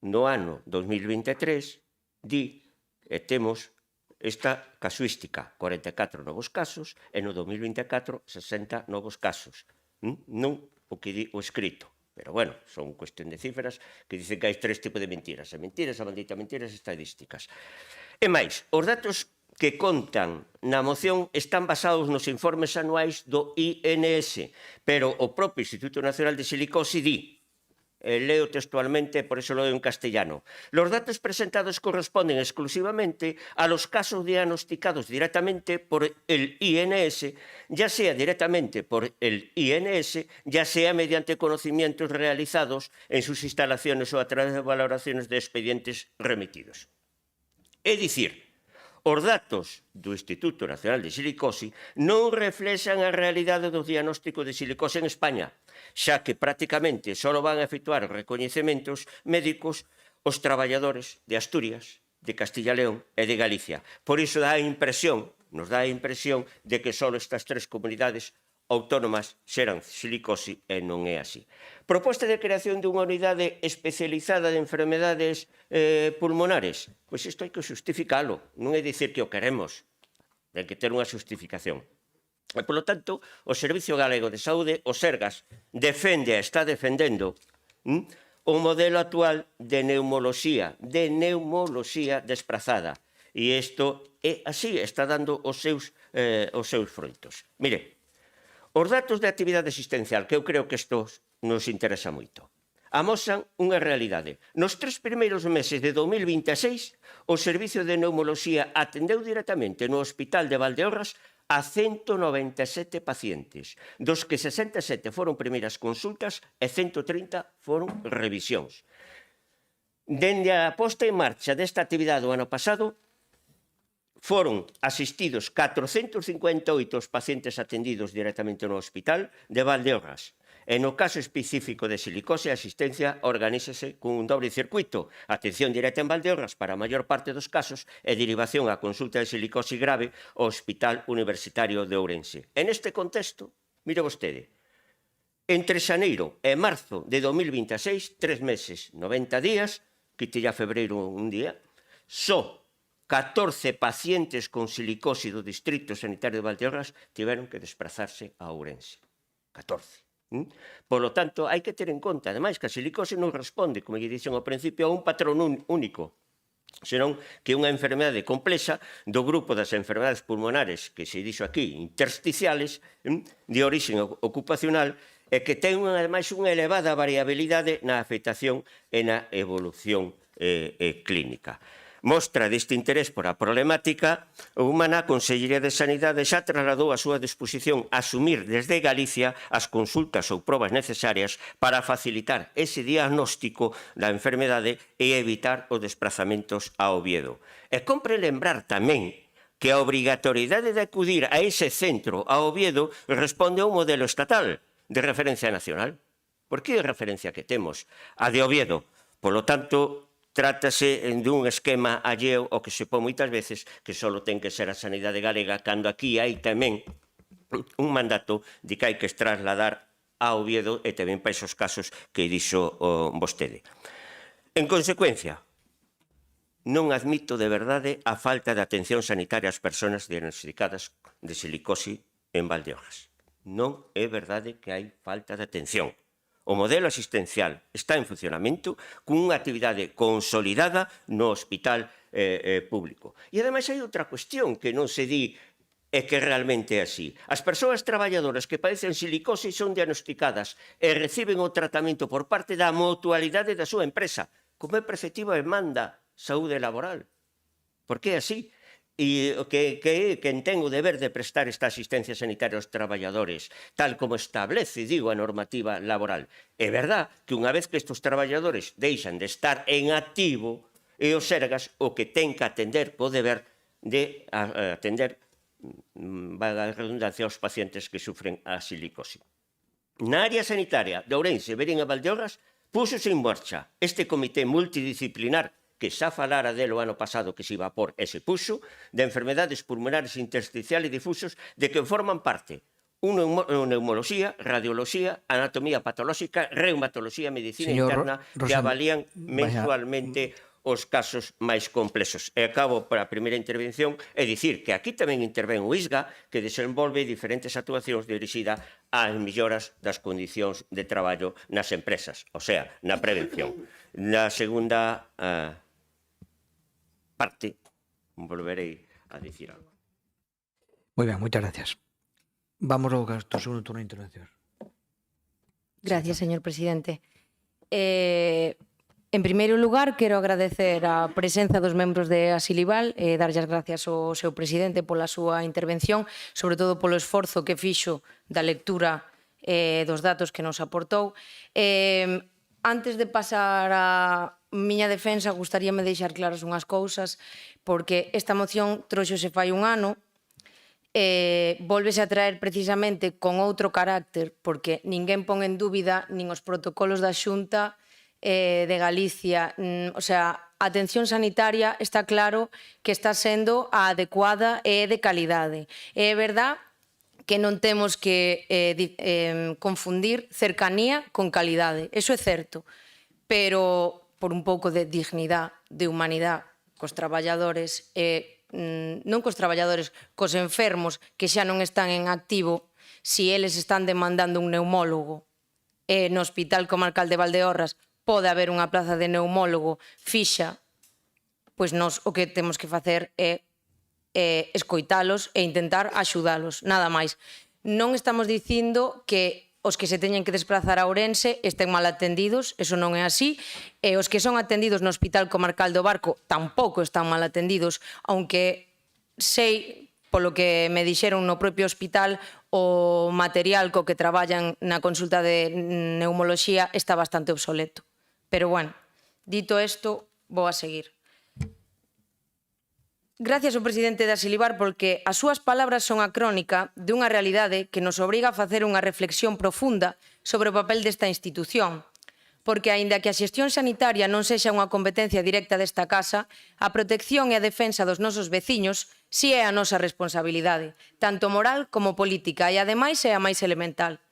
No ano 2023 temos esta casuística, 44 novos casos, e no 2024 60 novos casos. Non o que di o escrito. Pero, bueno, son cuestión de cifras que dicen que hai tres tipos de mentiras. A bandita mentiras estadísticas. E máis, os datos que contan na moción están basados nos informes anuais do INS, pero o propio Instituto Nacional de Silicose di, leo textualmente, por eso lo leo en castellano. Los datos presentados corresponden exclusivamente a los casos diagnosticados directamente por el INS, ya sea directamente por el INS, ya sea mediante conocimientos realizados en sus instalaciones o a través de valoraciones de expedientes remitidos. É dicir, os datos do Instituto Nacional de Silicose non reflexan a realidade do diagnóstico de silicose en España, xa que prácticamente só van a efectuar recoñecementos médicos os traballadores de Asturias, de Castilla e León e de Galicia. Por iso nos dá a impresión de que só estas tres comunidades autónomas xeran silicose e non é así. Proposta de creación dunha unidade especializada de enfermedades pulmonares. Pois isto hai que justificalo, non é dicir que o queremos, hai que ter unha justificación. E, polo tanto, o Servicio Galego de Saúde, o Sergas, está defendendo o modelo actual de neumoloxía desprazada. E isto é así, está dando os seus froitos. Mire, os datos de actividade asistencial, que eu creo que isto nos interesa moito. Amosan unha realidade. Nos 3 primeiros meses de 2026, o Servicio de Neumoloxía atendeu directamente no Hospital de Valdeorras a 197 pacientes, dos que 67 foron primeiras consultas e 130 foron revisións. Dende a posta en marcha desta actividade o ano pasado, foron asistidos 458 os pacientes atendidos directamente no Hospital de Valdeorras. E no caso específico de silicose, a asistencia organízase cun dobre circuito. Atención directa en Valdeorras para a maior parte dos casos e derivación á consulta de silicose grave ao Hospital Universitario de Ourense. En este contexto, mire vostede, entre xaneiro e marzo de 2026, 3 meses, 90 días, quite ya febreiro un día, só 14 pacientes con silicose do Distrito Sanitario de Valdeorras tiveron que desplazarse a Ourense. 14. Polo tanto, hai que ter en conta, ademais, que a silicose non responde, como lle dixen ao principio, a un patrón único, senón que é unha enfermedade complexa do grupo das enfermedades pulmonares, que se dixo aquí, intersticiales, de origen ocupacional, e que ten, ademais, unha elevada variabilidade na afectación e na evolución clínica. Mostra deste interés por a problemática humana, a Consellería de Sanidade xa trasladou a súa disposición a asumir desde Galicia as consultas ou probas necesarias para facilitar ese diagnóstico da enfermedade e evitar os desplazamentos a Oviedo. E compre lembrar tamén que a obrigatoriedade de acudir a ese centro a Oviedo responde a un modelo estatal de referencia nacional. Por que a referencia que temos? A de Oviedo. Polo tanto, trátase dun esquema alleo ao que se pon moitas veces que só ten que ser a sanidade galega, cando aquí hai tamén un mandato de que hai que trasladar a Oviedo e tamén para esos casos que dixo vostede. En consecuencia, non admito de verdade a falta de atención sanitaria ás persoas diagnosticadas de silicose en Valdeorras. Non é verdade que hai falta de atención. O modelo asistencial está en funcionamento cunha actividade consolidada no hospital público. E, ademais, hai outra cuestión que non se di e que realmente é así. As persoas traballadoras que padecen silicose son diagnosticadas e reciben o tratamento por parte da mutualidade da súa empresa, como é preceptiva e manda saúde laboral. Por que é así? E que ten o deber de prestar esta asistencia sanitaria aos traballadores, tal como establece, digo, a normativa laboral. É verdad que unha vez que estes traballadores deixan de estar en activo, é o Sergas o que ten que atender co deber de atender, vaga a redundancia, aos pacientes que sufren a silicose. Na área sanitaria de Ourense, Verín e Valdeorras, púxose en marcha este comité multidisciplinar que xa falara delo ano pasado que se iba a por ese puxo, de enfermedades pulmonares intersticiales e difusos, de que forman parte neumoloxía, radioloxía, anatomía patolóxica, reumatoloxía, medicina interna, que avalían mensualmente os casos máis complexos. E acabo para a primeira intervención e dicir que aquí tamén intervén o ISGA, que desenvolve diferentes actuacións dirixidas ás melloras das condicións de traballo nas empresas, o sea, na prevención. Na segunda parte, volverei a dicir algo. Moi ben, moitas gracias. Vamos ao segundo turno de intervención. Gracias, señor presidente. En primeiro lugar, quero agradecer a presenza dos membros de Asilival e darlle as gracias ao seu presidente pola súa intervención, sobre todo polo esforzo que fixo da lectura dos datos que nos aportou. Antes de pasar a miña defensa, gustaríame deixar claras unhas cousas, porque esta moción trouxose fai un ano, volvese a traer precisamente con outro carácter, porque ninguén pon en dúbida nin os protocolos da Xunta de Galicia, o sea, a atención sanitaria está claro que está sendo a adecuada e de calidade. É verdad que non temos que confundir cercanía con calidade, eso é certo, pero por un pouco de dignidade, de humanidade cos traballadores, non cos traballadores, cos enfermos que xa non están en activo, si eles están demandando un neumólogo no Hospital Comarcal de Valdeorras pode haber unha plaza de neumólogo fixa, pois nós o que temos que facer é escoitalos e intentar axudalos, nada máis. Non estamos dicindo que os que se teñen que desplazar a Ourense estén mal atendidos, eso non é así, e os que son atendidos no Hospital Comarcal do Barco tampouco están mal atendidos, aunque sei, polo que me dixeron no propio hospital, o material co que traballan na consulta de neumoloxía está bastante obsoleto. Pero bueno, dito isto, vou a seguir. Gracias ao presidente da Silibar porque as súas palabras son a crónica dunha realidade que nos obriga a facer unha reflexión profunda sobre o papel desta institución. Porque, aínda que a xestión sanitaria non sexa unha competencia directa desta casa, a protección e a defensa dos nosos veciños si é a nosa responsabilidade, tanto moral como política, e ademais é a máis elemental.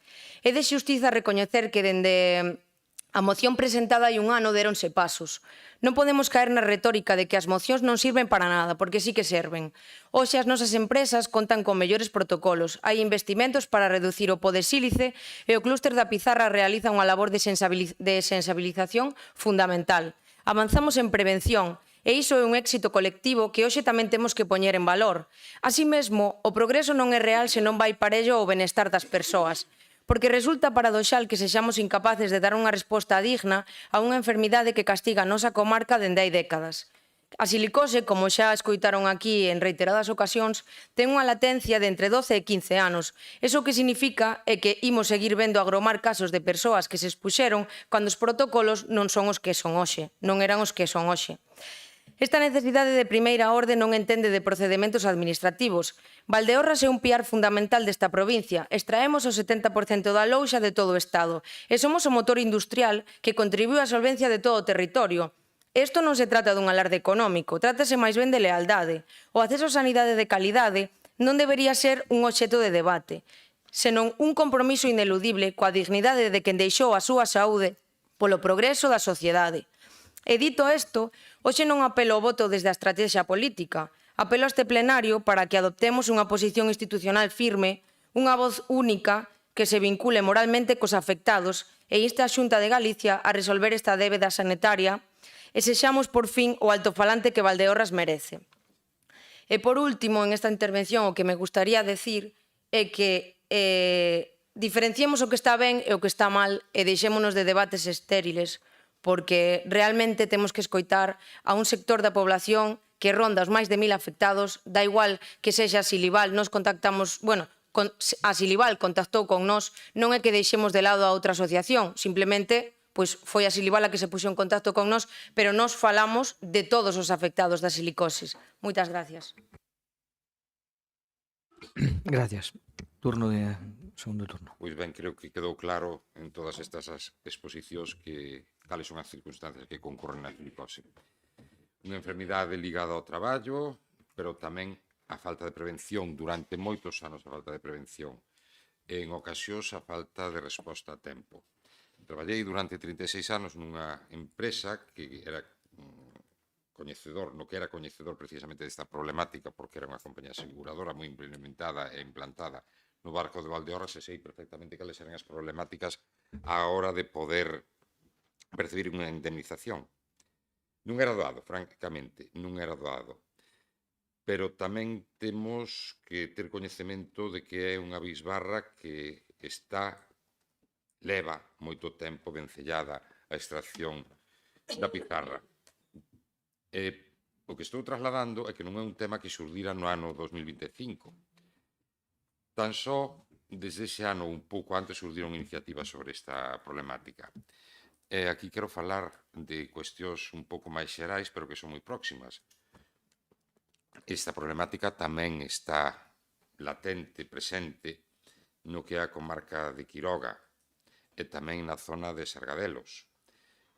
É de xustiza recoñecer que dende a moción presentada hai un ano deronse pasos. Non podemos caer na retórica de que as mocións non sirven para nada, porque sí que serven. Hoxe as nosas empresas contan con mellores protocolos, hai investimentos para reducir o po de sílice e o clúster da Pizarra realiza unha labor de sensibilización fundamental. Avanzamos en prevención, e iso é un éxito colectivo que hoxe tamén temos que poñer en valor. Así mesmo, o progreso non é real se non vai parello ao benestar das persoas, porque resulta paradoxal que sexamos incapaces de dar unha resposta digna a unha enfermidade que castiga a nosa comarca dende hai décadas. A silicose, como xa escoitaron aquí en reiteradas ocasións, ten unha latencia de entre 12 e 15 anos. Iso que significa é que imos seguir vendo agromar casos de persoas que se expuxeron cando os protocolos non son os que son hoxe, non eran os que son hoxe. Esta necesidade de primeira orde non entende de procedementos administrativos. Valdeorras é un piar fundamental desta provincia. Extraemos o 70% da louxa de todo o Estado e somos o motor industrial que contribúe á solvencia de todo o territorio. Isto non se trata dun alarde económico, trátase máis ben de lealdade. O acceso a sanidade de calidade non debería ser un obxecto de debate, senón un compromiso ineludible coa dignidade de quen deixou a súa saúde polo progreso da sociedade. E dito isto, hoxe non apelo ao voto desde a estrategia política, apelo a este plenario para que adoptemos unha posición institucional firme, unha voz única que se vincule moralmente cos afectados e inste a Xunta de Galicia a resolver esta débeda sanitaria e sexamos por fin o altofalante que Valdeorras merece. E por último, en esta intervención, o que me gustaría decir é que diferenciemos o que está ben e o que está mal e deixémonos de debates estériles, porque realmente temos que escoitar a un sector da población que ronda os máis de 1000 afectados, da igual que sexa Silival, nos contactamos, bueno, a Silival contactou con nós, non é que deixemos de lado a outra asociación, simplemente pois foi a Silival a que se puxo en contacto con nós, pero nós falamos de todos os afectados da silicosis. Moitas gracias. Gracias. Segundo turno. Pois ben, creo que quedou claro en todas estas exposicións que cales son as circunstancias que concorren na silicose. Unha enfermidade ligada ao traballo, pero tamén a falta de prevención, durante moitos anos a falta de prevención, e en ocasións a falta de resposta a tempo. Traballei durante 36 anos nunha empresa que era coñecedor, no que era coñecedor precisamente desta problemática, porque era unha compañía aseguradora moi implementada e implantada no Barco de Valdeorras, e sei perfectamente cales eran as problemáticas á hora de poder percibir unha indemnización. Non era doado, francamente, non era doado. Pero tamén temos que ter coñecemento de que é unha bisbarra que leva moito tempo vencellada a extracción da pizarra. O que estou trasladando é que non é un tema que xurdira no ano 2025. Tan só, desde ese ano, un pouco antes, surdiron iniciativas sobre esta problemática. E aquí quero falar de cuestións un pouco máis xerais, pero que son moi próximas. Esta problemática tamén está latente, presente, no que é a comarca de Quiroga e tamén na zona de Sargadelos.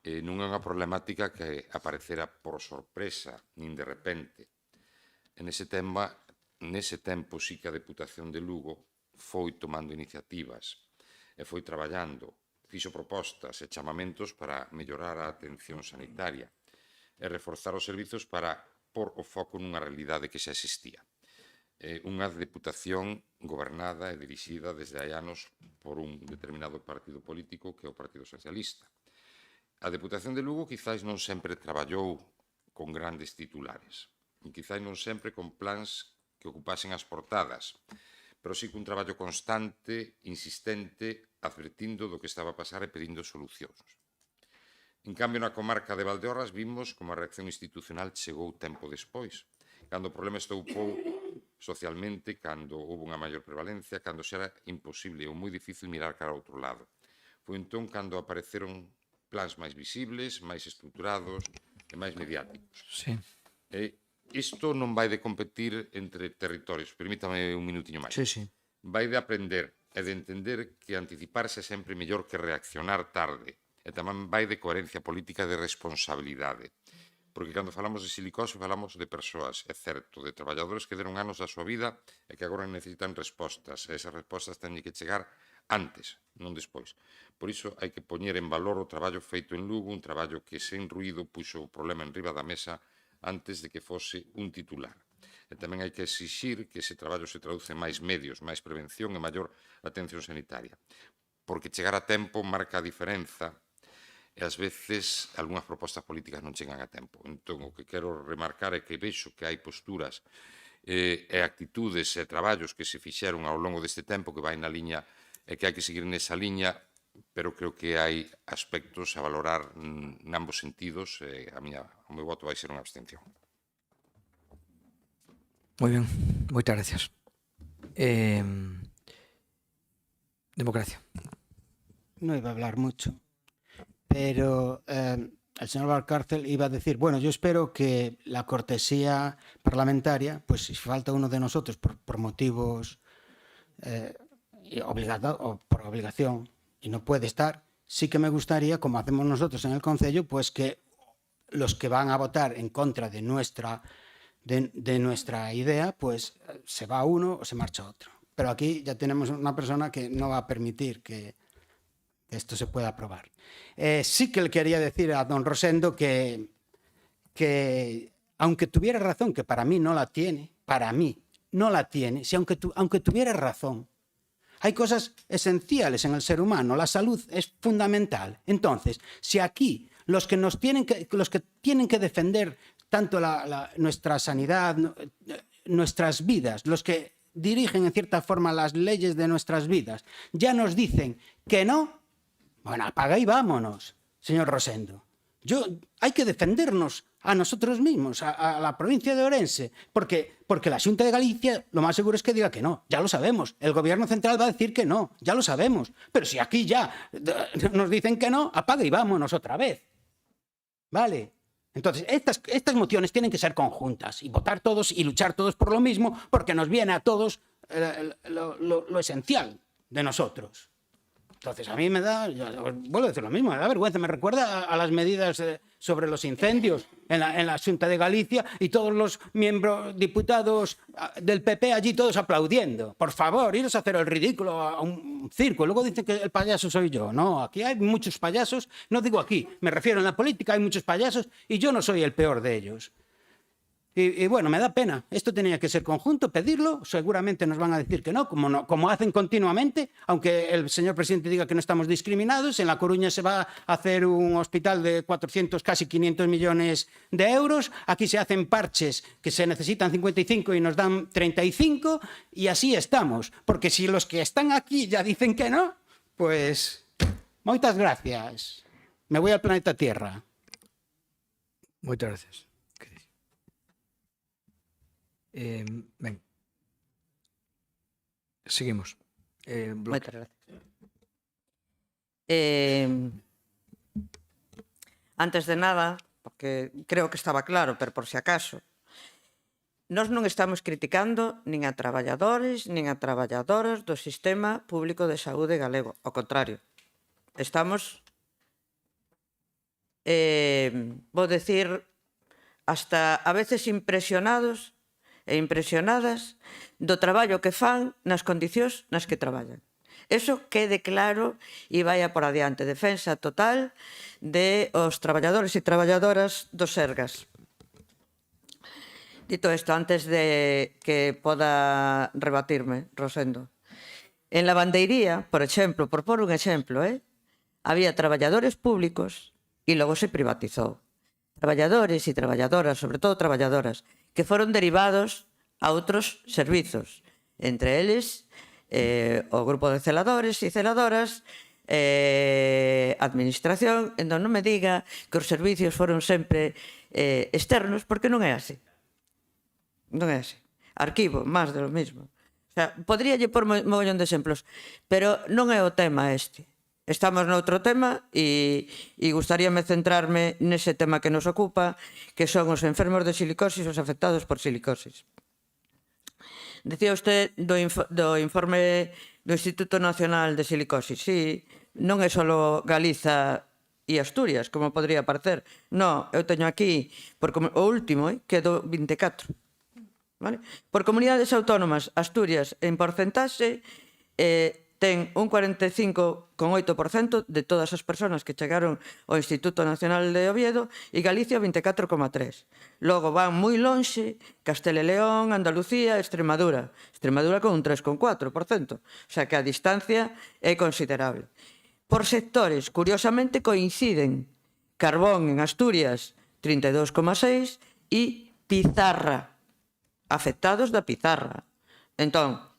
Non é unha problemática que aparecera por sorpresa, nin de repente. Nese tempo sí que a Deputación de Lugo foi tomando iniciativas e foi traballando, fixo propostas e chamamentos para mellorar a atención sanitaria e reforzar os servizos para pôr o foco nunha realidade que xa existía. Unha deputación gobernada e dirixida desde hai anos por un determinado partido político que é o Partido Socialista. A Deputación de Lugo quizáis non sempre traballou con grandes titulares, e quizáis non sempre con plans que ocupasen as portadas, pero sí cun traballo constante, insistente, advertindo do que estaba a pasar e pedindo solucións. En cambio, na comarca de Valdeorras vimos como a reacción institucional chegou tempo despois, cando o problema estoupou socialmente, cando houve unha maior prevalencia, cando xa era imposible ou moi difícil mirar cara ao outro lado. Foi entón cando apareceron plans máis visibles, máis estruturados e máis mediáticos. Sí. Isto non vai de competir entre territorios, permítame un minutiño máis. Sí, sí. Vai de aprender e de entender que anticiparse é sempre mellor que reaccionar tarde. E tamén vai de coherencia política e de responsabilidade. Porque cando falamos de silicose falamos de persoas, é certo, de traballadores que deron anos da súa vida e que agora necesitan respostas. E esas respostas teñen que chegar antes, non despois. Por iso hai que poñer en valor o traballo feito en Lugo, un traballo que sen ruído puxo o problema en riba da mesa antes de que fose un titular. E tamén hai que exixir que ese traballo se traduce en máis medios, máis prevención e maior atención sanitaria. Porque chegar a tempo marca a diferenza e ás veces algunhas propostas políticas non chegan a tempo. Entón, o que quero remarcar é que vexo que hai posturas e actitudes e traballos que se fixeron ao longo deste tempo que vai na liña e que hai que seguir nesa liña, pero creo que hai aspectos a valorar en ambos sentidos e o meu voto vai ser unha abstención. Moi ben, moitas gracias. Democracia. No iba a hablar mucho, pero el señor Valcárcel iba a decir, bueno, yo espero que la cortesía parlamentaria, pues si falta uno de nosotros por motivos o por obligación y no puede estar, sí que me gustaría, como hacemos nosotros en el Concello, pues que los que van a votar en contra de nuestra idea, pues se va uno o se marcha otro. Pero aquí ya tenemos una persona que no va a permitir que esto se pueda aprobar. Sí que le quería decir a don Rosendo que aunque tuviera razón, que para mí no la tiene, si aunque tuviera razón, hay cosas esenciales en el ser humano, la salud es fundamental. Entonces, si aquí los que tienen que defender tanto nuestra sanidad, nuestras vidas, los que dirigen en cierta forma las leyes de nuestras vidas, ya nos dicen que no, bueno, apaga y vámonos, señor Rosendo. Hay que defendernos a nosotros mismos, a la provincia de Ourense, porque la Xunta de Galicia lo más seguro es que diga que no, ya lo sabemos. El gobierno central va a decir que no, ya lo sabemos. Pero si aquí ya nos dicen que no, apaga y vámonos otra vez. ¿Vale? Entonces, estas mociones tienen que ser conjuntas y votar todos y luchar todos por lo mismo, porque nos viene a todos lo esencial de nosotros. Entonces, a mí me da, vuelvo a decir lo mismo, me da vergüenza, me recuerda a las medidas sobre los incendios en la Xunta de Galicia y todos los miembros, diputados del PP allí todos aplaudiendo. Por favor, iros a hacer el ridículo a un circo. Luego dicen que el payaso soy yo. No, aquí hay muchos payasos, no digo aquí, me refiero en la política, hay muchos payasos y yo no soy el peor de ellos. Y bueno, me da pena. Esto tenía que ser conjunto, pedirlo. Seguramente nos van a decir que no, como hacen continuamente, aunque el señor presidente diga que no estamos discriminados. En La Coruña se va a hacer un hospital de 400, casi 500 millones de euros. Aquí se hacen parches que se necesitan 55 y nos dan 35. Y así estamos. Porque si los que están aquí ya dicen que no, pues moitas gracias. Me voy al planeta Tierra. Moitas gracias. Ben. Seguimos. Moitas gracias. Antes de nada, porque creo que estaba claro, pero por si acaso, nós non estamos criticando nin a traballadores nin a traballadoras do sistema público de saúde galego. Ao contrario, estamos, vou decir, hasta a veces impresionados e impresionadas do traballo que fan nas condicións nas que traballan. Eso quede claro e vaya por adiante. Defensa total de os traballadores e traballadoras dos Sergas. Dito isto, antes de que poda rebatirme, Rosendo, en Lavandeiría, por exemplo, por pôr un exemplo, había traballadores públicos e logo se privatizou. Traballadores e traballadoras, sobre todo traballadoras, que foron derivados a outros servizos. entre eles o grupo de celadores e celadoras, administración, entón non me diga que os servicios foron sempre externos, porque non é así. Non é así. Arquivo, máis de lo mismo. O sea, podríalle pôr mogollón de exemplos, pero non é o tema este. Estamos noutro tema e gustaríame centrarme nese tema que nos ocupa, que son os enfermos de silicosis, os afectados por silicosis. Decía usted do informe do Instituto Nacional de Silicosis. Sí, non é só Galiza e Asturias, como podría parecer. Non, eu teño aquí o último, que é do 24. Por comunidades autónomas, Asturias, en porcentaxe, ten un 45,8% de todas as persoas que chegaron ao Instituto Nacional de Oviedo e Galicia 24,3%. Logo van moi lonxe Castela e León, Andalucía, Extremadura. Extremadura con un 3,4%. O sea que a distancia é considerable. Por sectores, curiosamente, coinciden carbón en Asturias 32,6% e pizarra, afectados da pizarra. Entón,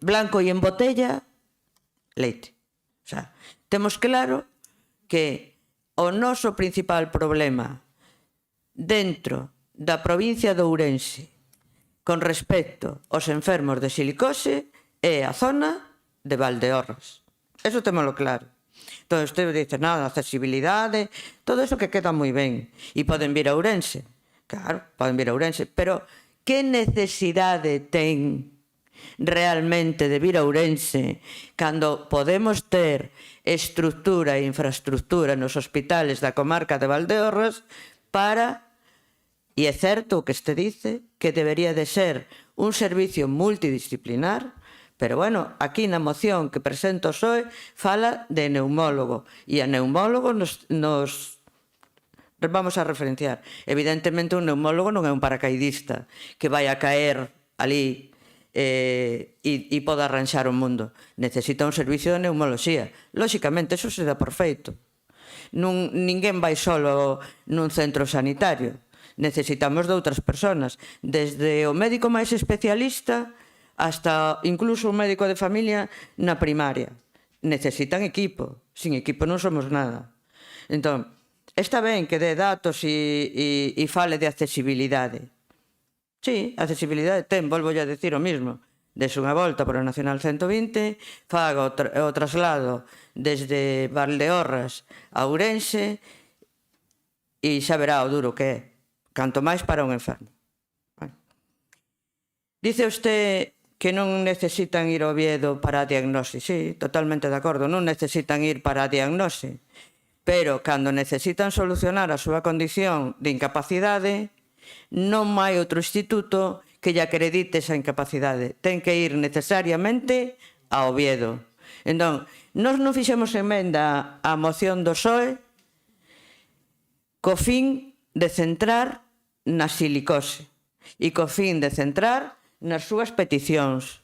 blanco e en botella, leite. O sea, temos claro que o noso principal problema dentro da provincia de Ourense con respecto aos enfermos de silicose é a zona de Valdeorras. Eso témolo claro. Entón, usted dice, nada, accesibilidade, todo eso que queda moi ben. E poden vir a Ourense. Claro, poden vir a Ourense. Pero que necesidade ten realmente de vir a Ourense cando podemos ter estrutura e infraestructura nos hospitales da comarca de Valdeorras para, e é certo o que este dice, que debería de ser un servicio multidisciplinar, pero bueno, aquí na moción que presento o PSOE fala de neumólogo, e a neumólogo nos vamos a referenciar. Evidentemente un neumólogo non é un paracaidista que vai a caer ali e poda arranxar o mundo. Necesita un servicio de neumoloxía. Lóxicamente, eso se dá por feito. Ninguén vai solo nun centro sanitario. Necesitamos de outras persoas. Desde o médico máis especialista hasta incluso un médico de familia na primaria. Necesitan equipo. Sin equipo non somos nada. Entón, está ben que dé datos e fale de accesibilidade. Sí, accesibilidade ten, volvo a decir o mismo. Des unha volta por o Nacional 120, faga o traslado desde Valdeorras a Ourense e xa verá o duro que é. Canto máis para un enfermo. Dice usted que non necesitan ir ao Oviedo para a diagnose. Sí, totalmente de acordo, non necesitan ir para a diagnose. Pero cando necesitan solucionar a súa condición de incapacidade, non hai outro instituto que lle acredite esa incapacidade. Ten que ir necesariamente a Oviedo. Entón, nós non fixemos emenda á moción do PSOE co fin de centrar na silicose e co fin de centrar nas súas peticións.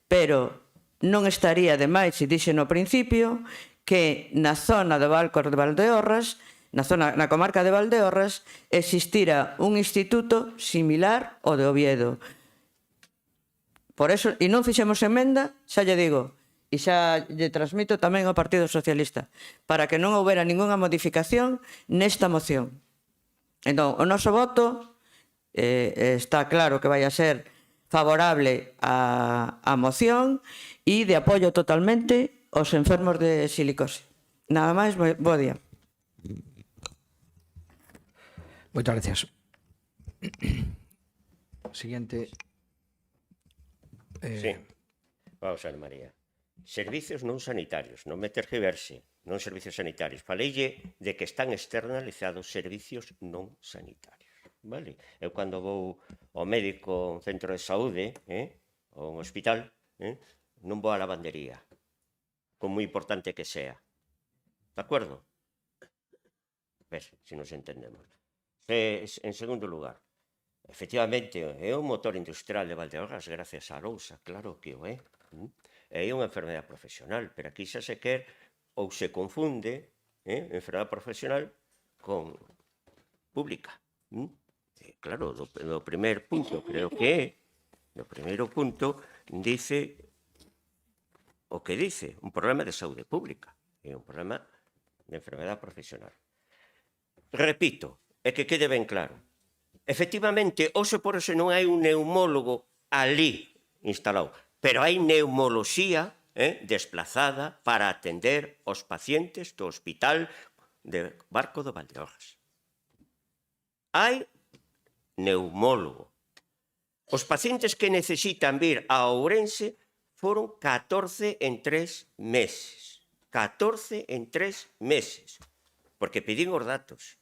Pero non estaría de máis, se dixe no principio, que na zona do Valcor de Valdeorras, na comarca de Valdeorras, existira un instituto similar ao de Oviedo. Por eso, e non fixemos emenda, xa lle digo, e xa lle transmito tamén ao Partido Socialista, para que non houbera ningunha modificación nesta moción. Entón, o noso voto está claro que vai a ser favorable á moción e de apoio totalmente aos enfermos de silicose. Nada máis, bo día. Moitas gracias. Siguiente. Sí. Vamos a ver, María. Servicios non sanitarios, non me tergiverse, non servicios sanitarios. Faleille de que están externalizados servicios non sanitarios. Vale? Eu cando vou ao médico, a un centro de saúde, ou un hospital, non vou á lavandería, con moi importante que sea. De acordo? Ves, se nos entendemos. En segundo lugar, efectivamente, é un motor industrial de Valdeorras gracias á lousa, claro que o é. É unha enfermedade profesional, pero aquí xa se quer ou se confunde enfermedade profesional con pública. Claro, do primer punto creo que é No primeiro punto dice o que dice, un problema de saúde pública e un problema de enfermedade profesional. Repito, e que quede ben claro, efectivamente, hoxe por hoxe non hai un neumólogo ali instalado, pero hai neumoloxía desplazada para atender os pacientes do Hospital de Barco do Valdeorras. Hai neumólogo. Os pacientes que necesitan vir a Ourense foron 14 en 3 meses. 14 en 3 meses. Porque pedín os datos.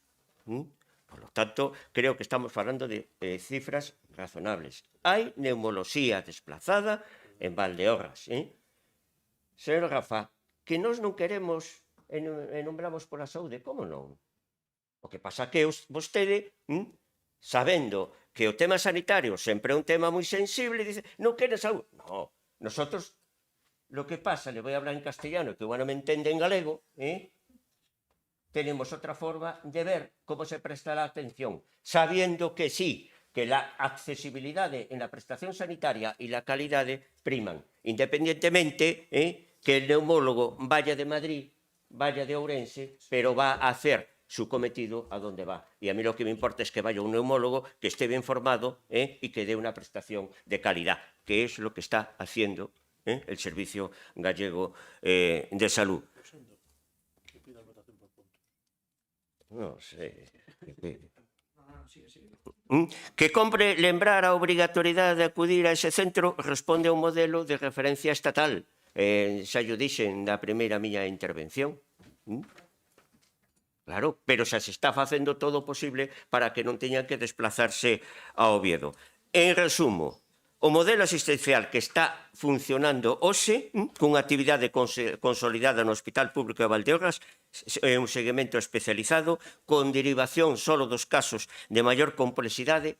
Por lo tanto, creo que estamos falando de cifras razonables. Hai neumoloxía desplazada en Valdeorras. Señor Rafa, que nós non queremos e nombramos pola saúde, como non? O que pasa que vostede, sabendo que o tema sanitario sempre é un tema moi sensible, dice, non queren saúde. No, nosotros, lo que pasa, le voy a hablar en castellano, que bueno me entende en galego, tenemos otra forma de ver cómo se presta la atención, sabiendo que sí, que la accesibilidad en la prestación sanitaria y la calidad priman, independientemente que el neumólogo vaya de Madrid, vaya de Ourense, pero va a hacer su cometido a donde va. Y a mí lo que me importa es que vaya un neumólogo que esté bien formado y que dé una prestación de calidad, que es lo que está haciendo el Servicio Gallego de Salud. No sé. Que compre lembrar a obrigatoriedade de acudir a ese centro responde a un modelo de referencia estatal. Xa yo dixen na primeira miña intervención. Claro, pero xa se está facendo todo o posible para que non teñan que desplazarse a Oviedo. En resumo, o modelo asistencial que está funcionando hoxe, cunha actividade consolidada no Hospital Público de Valdeorras, é un seguimento especializado, con derivación solo dos casos de maior complexidade,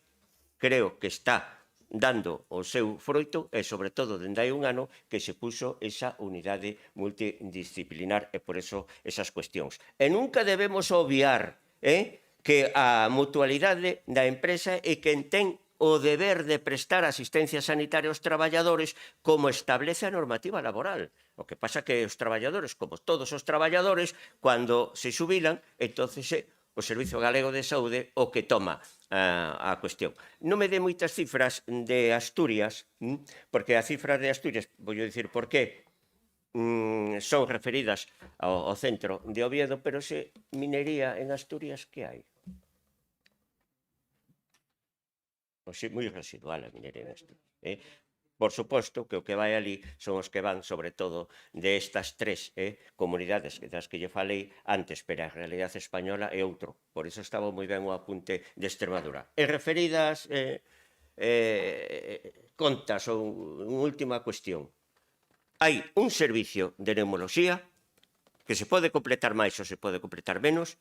creo que está dando o seu froito e, sobre todo, dende hai un ano que se puxo esa unidade multidisciplinar e, por eso, esas cuestións. E nunca debemos obviar que a mutualidade da empresa é quen ten o deber de prestar asistencia sanitaria aos traballadores como establece a normativa laboral. O que pasa que os traballadores, como todos os traballadores, cando se xubilan, entonces o Servicio Galego de Saúde o que toma a cuestión. Non me dé moitas cifras de Asturias, porque as cifras de Asturias, vou dicir por qué, son referidas ao centro de Oviedo, pero se minería en Asturias, que hai? Moi residual a minería en Asturias. Por suposto que o que vai ali son os que van, sobre todo, de estas tres comunidades das que lle falei antes, pero a realidade española é outro. Por iso estaba moi ben o apunte de Extremadura. E referidas contas ou unha última cuestión. Hai un servicio de neumoloxía que se pode completar máis ou se pode completar menos,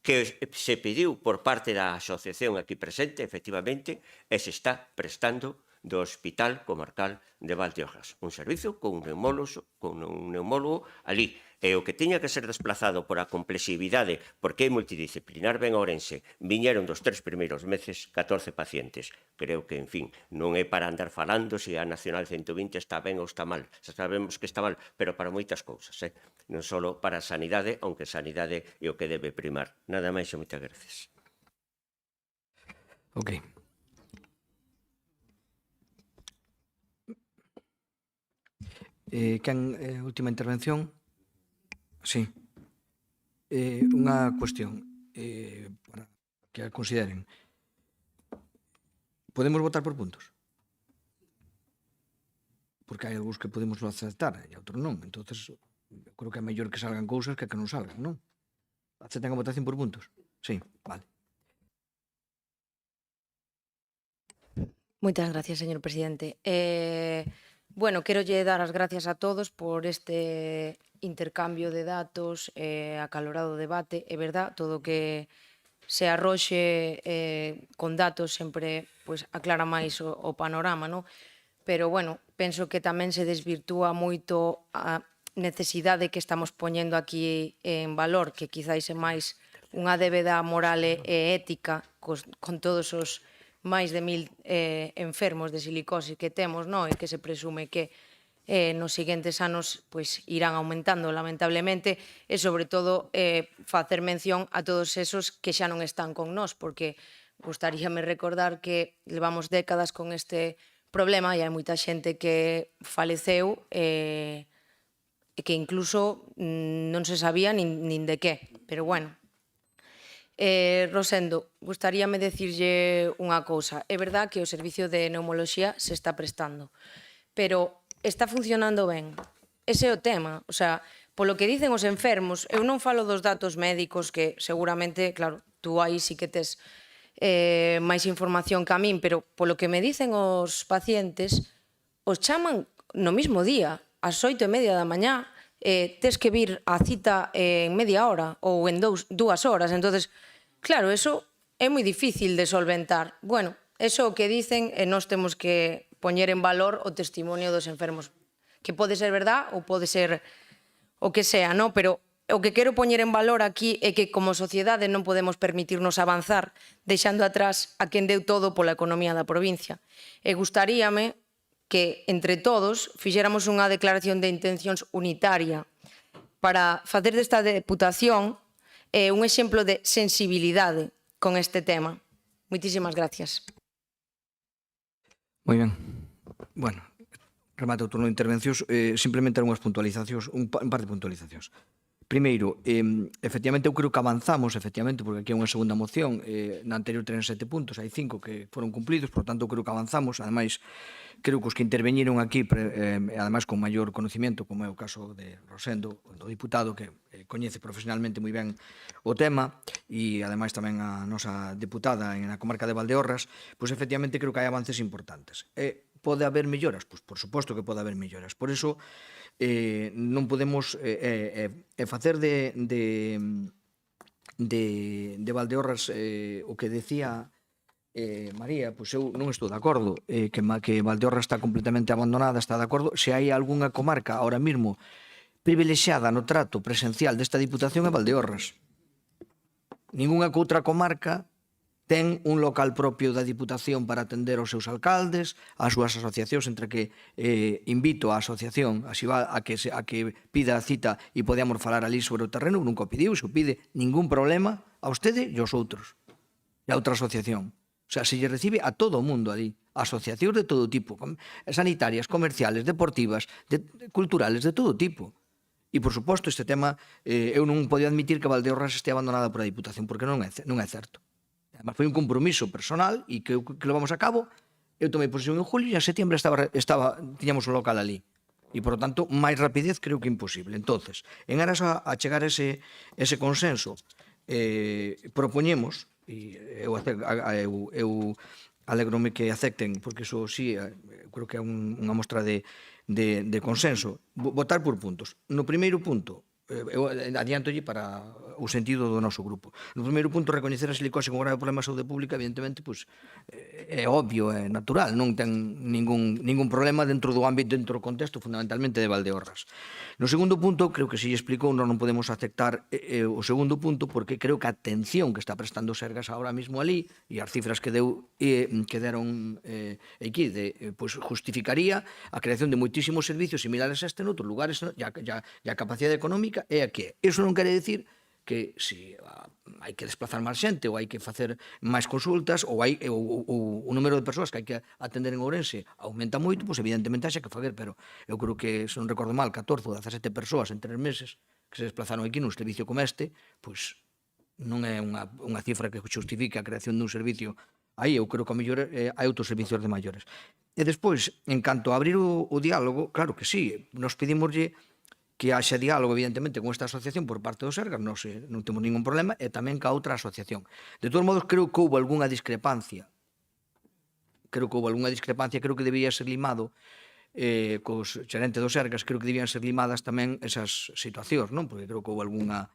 que se pediu por parte da asociación aquí presente, efectivamente, e se está prestando do Hospital Comarcal de Valdeorras. Un servicio con un neumólogo ali. E o que tiña que ser desplazado por a complexividade, porque é multidisciplinar ben Ourense, viñeron dos 3 primeiros meses 14 pacientes. Creo que, en fin, non é para andar falando se a Nacional 120 está ben ou está mal. Sabemos que está mal, pero para moitas cousas. Non só para a sanidade, aunque a sanidade é o que debe primar. Nada máis e moitas gracias. Ok. Última intervención. Sí. Unha cuestión para que a consideren. Podemos votar por puntos? Porque hai algúns que podemos aceptar e outros non. Entonces, creo que é mellor que salgan cousas que non salgan, non? Aceptan a votación por puntos? Sí, vale. Moitas gracias, señor presidente. Bueno, quero lle dar as gracias a todos por este intercambio de datos, acalorado debate. É verdad, todo o que se arroxe con datos sempre aclara máis o panorama, non? Pero, bueno, penso que tamén se desvirtúa moito a necesidade que estamos poñendo aquí en valor, que quizáis é máis unha débeda moral e ética con todos os máis de 1000 enfermos de silicose que temos, non? E que se presume que nos seguintes anos pois, irán aumentando lamentablemente e sobre todo facer mención a todos esos que xa non están con nós porque gustaríame recordar que levamos décadas con este problema e hai moita xente que faleceu e que incluso non se sabía nin de que, pero bueno. Rosendo, gustaríame decirlle unha cousa. É verdad que o servicio de neumoloxía se está prestando, pero está funcionando ben. Ese é o tema. O sea, polo que dicen os enfermos, eu non falo dos datos médicos que seguramente, claro, tú aí sí que tes máis información que a min, pero polo que me dicen os pacientes, os chaman no mismo día, ás 8:30 da mañá, tes que vir á cita en media hora ou en 2 horas. Entonces, claro, eso é moi difícil de solventar. Bueno, eso é o que dicen e nós temos que poñer en valor o testimonio dos enfermos, que pode ser verdad ou pode ser o que sea, non? Pero o que quero poñer en valor aquí é que como sociedade non podemos permitirnos avanzar deixando atrás a quen deu todo pola economía da provincia. E gustaríame que entre todos fixéramos unha declaración de intencións unitaria para facer desta deputación un exemplo de sensibilidade con este tema. Moitísimas gracias. Moi ben. Bueno, remate o turno de intervencións. Simplemente unhas puntualizacións, un par de puntualizacións. Primeiro, efectivamente, eu creo que avanzamos, efectivamente, porque aquí hai unha segunda moción, na anterior tenen 7 puntos, hai 5 que foron cumplidos, por tanto, eu creo que avanzamos. Ademais, creo que os que interveñeron aquí, ademais con maior conocimiento, como é o caso de Rosendo, do diputado, que coñece profesionalmente moi ben o tema, e ademais tamén a nosa deputada na comarca de Valdeorras, pois efectivamente creo que hai avances importantes. Pode haber melloras? Pois por suposto que pode haber melloras. Por iso non podemos facer de Valdeorras o que decía María, pois eu non estou de acordo que Valdeorras está completamente abandonada, está de acordo. Se hai algunha comarca ahora mesmo privilexiada no trato presencial desta Diputación é Valdeorras. Ningunha outra comarca ten un local propio da Diputación para atender aos seus alcaldes, ás súas asociacións, entre que invito á asociación a que pida a cita e podemos falar ali sobre o terreno, nunca o pediu, se o pide ningún problema a vostede e aos outros, e a outra asociación. O sea, se lle recibe a todo o mundo ali, asociacións de todo tipo, sanitarias, comerciales, deportivas, culturales, de todo tipo. E, por suposto, este tema, eu non podía admitir que Valdeorras este abandonada por a Diputación, porque non é certo. Además, foi un compromiso personal e que levamos a cabo. Eu tomei posesión en julio e en setembro tiñamos un local ali. E, por lo tanto, máis rapidez creo que imposible. Entonces, en aras a chegar a ese consenso, propoñemos, e eu alegrome que acepten, porque iso sí, creo que é unha mostra de consenso, votar por puntos. No primeiro punto, eu adiantolle para o sentido do noso grupo. No primeiro punto, recoñecer a silicose como grave problema de saúde pública, evidentemente, pois, é obvio, é natural, non ten ningún problema dentro do ámbito, dentro do contexto, fundamentalmente de Valdeorras. No segundo punto, creo que se lle explicou, non podemos aceptar o segundo punto, porque creo que a atención que está prestando Sergas ahora mismo ali, e as cifras que deron aquí, pois justificaría a creación de moitísimos servicios similares a este en outros lugares, e a capacidade económica é a que é. Iso non quere dicir que se hai que desplazar máis xente ou hai que facer máis consultas ou o número de persoas que hai que atender en Ourense aumenta moito, pois evidentemente haxa que fazer, pero eu creo que, se non recordo mal, 14 ou 17 persoas en 3 meses que se desplazaron aquí nun servicio como este, pois non é unha cifra que justifique a creación dun servicio aí. Eu creo que a mellor hai outros servicios de maiores. E despois, en canto a abrir o diálogo, claro que sí, nos pedimoslle que haxa diálogo, evidentemente, con esta asociación por parte do Sergas, non temos ningún problema, e tamén ca outra asociación. De todos modos, creo que houve algunha discrepancia. Creo que debía ser limado cos xerentes do Sergas, creo que debían ser limadas tamén esas situacións, non? Porque creo que houve algunha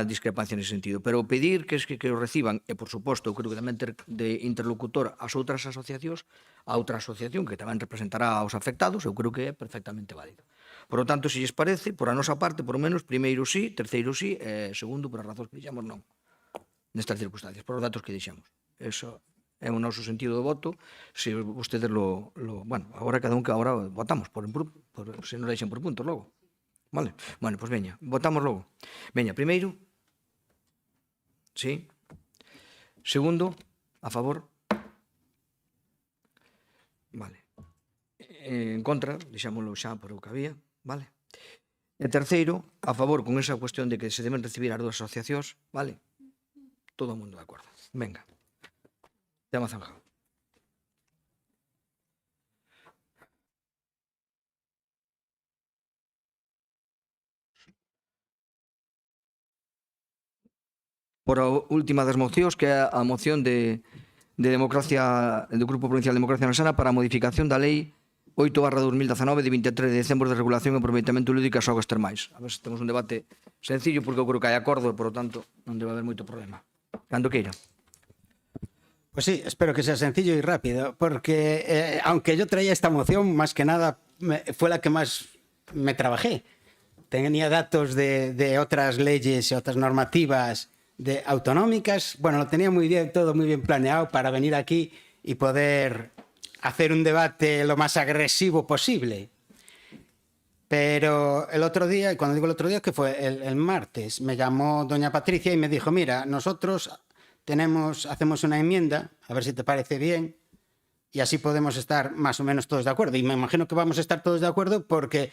discrepancia nese sentido. Pero pedir que o reciban, e, por suposto, eu creo que tamén ter de interlocutor as outras asociacións, a outra asociación que tamén representará aos afectados, eu creo que é perfectamente válido. Por lo tanto, se lles parece, por a nosa parte, por lo menos, primeiro sí, terceiro sí, segundo, por as razóns que dixemos, non. Nestas circunstancias, por os datos que dixemos. Eso é o noso sentido do voto, se vostedes bueno, agora cada un que agora votamos, se nos deixen por puntos logo. Vale? Bueno, pois veña, votamos logo. Veña, primeiro, sí. Segundo, a favor. Vale. En contra, deixámoslo xa por o que había, vale? E terceiro, a favor con esa cuestión de que se deben recibir as dúas asociacións, vale? Todo o mundo de acordo. Venga. Tema zanjado. Por a última das mocións, que é a moción de democracia do Grupo Provincial de Democracia Nasana para a modificación da Lei 8/2019 de 23 de decembro de regulación e aproveitamento lúdico das augas termais. A ver se temos un debate sencillo, porque eu creo que hai acordo e, por lo tanto, non debe haber moito problema. Cando queira. Pues sí, espero que sea sencillo y rápido, porque aunque yo traía esta moción, más que nada fue la que más me trabajé. Tenía datos de otras leyes y otras normativas autonómicas. Bueno, lo tenía muy bien, todo muy bien planeado para venir aquí y poder hacer un debate lo más agresivo posible. Pero el otro día, y cuando digo el otro día, que fue el martes, me llamó doña Patricia y me dijo, mira, nosotros hacemos una enmienda, a ver si te parece bien, y así podemos estar más o menos todos de acuerdo. Y me imagino que vamos a estar todos de acuerdo porque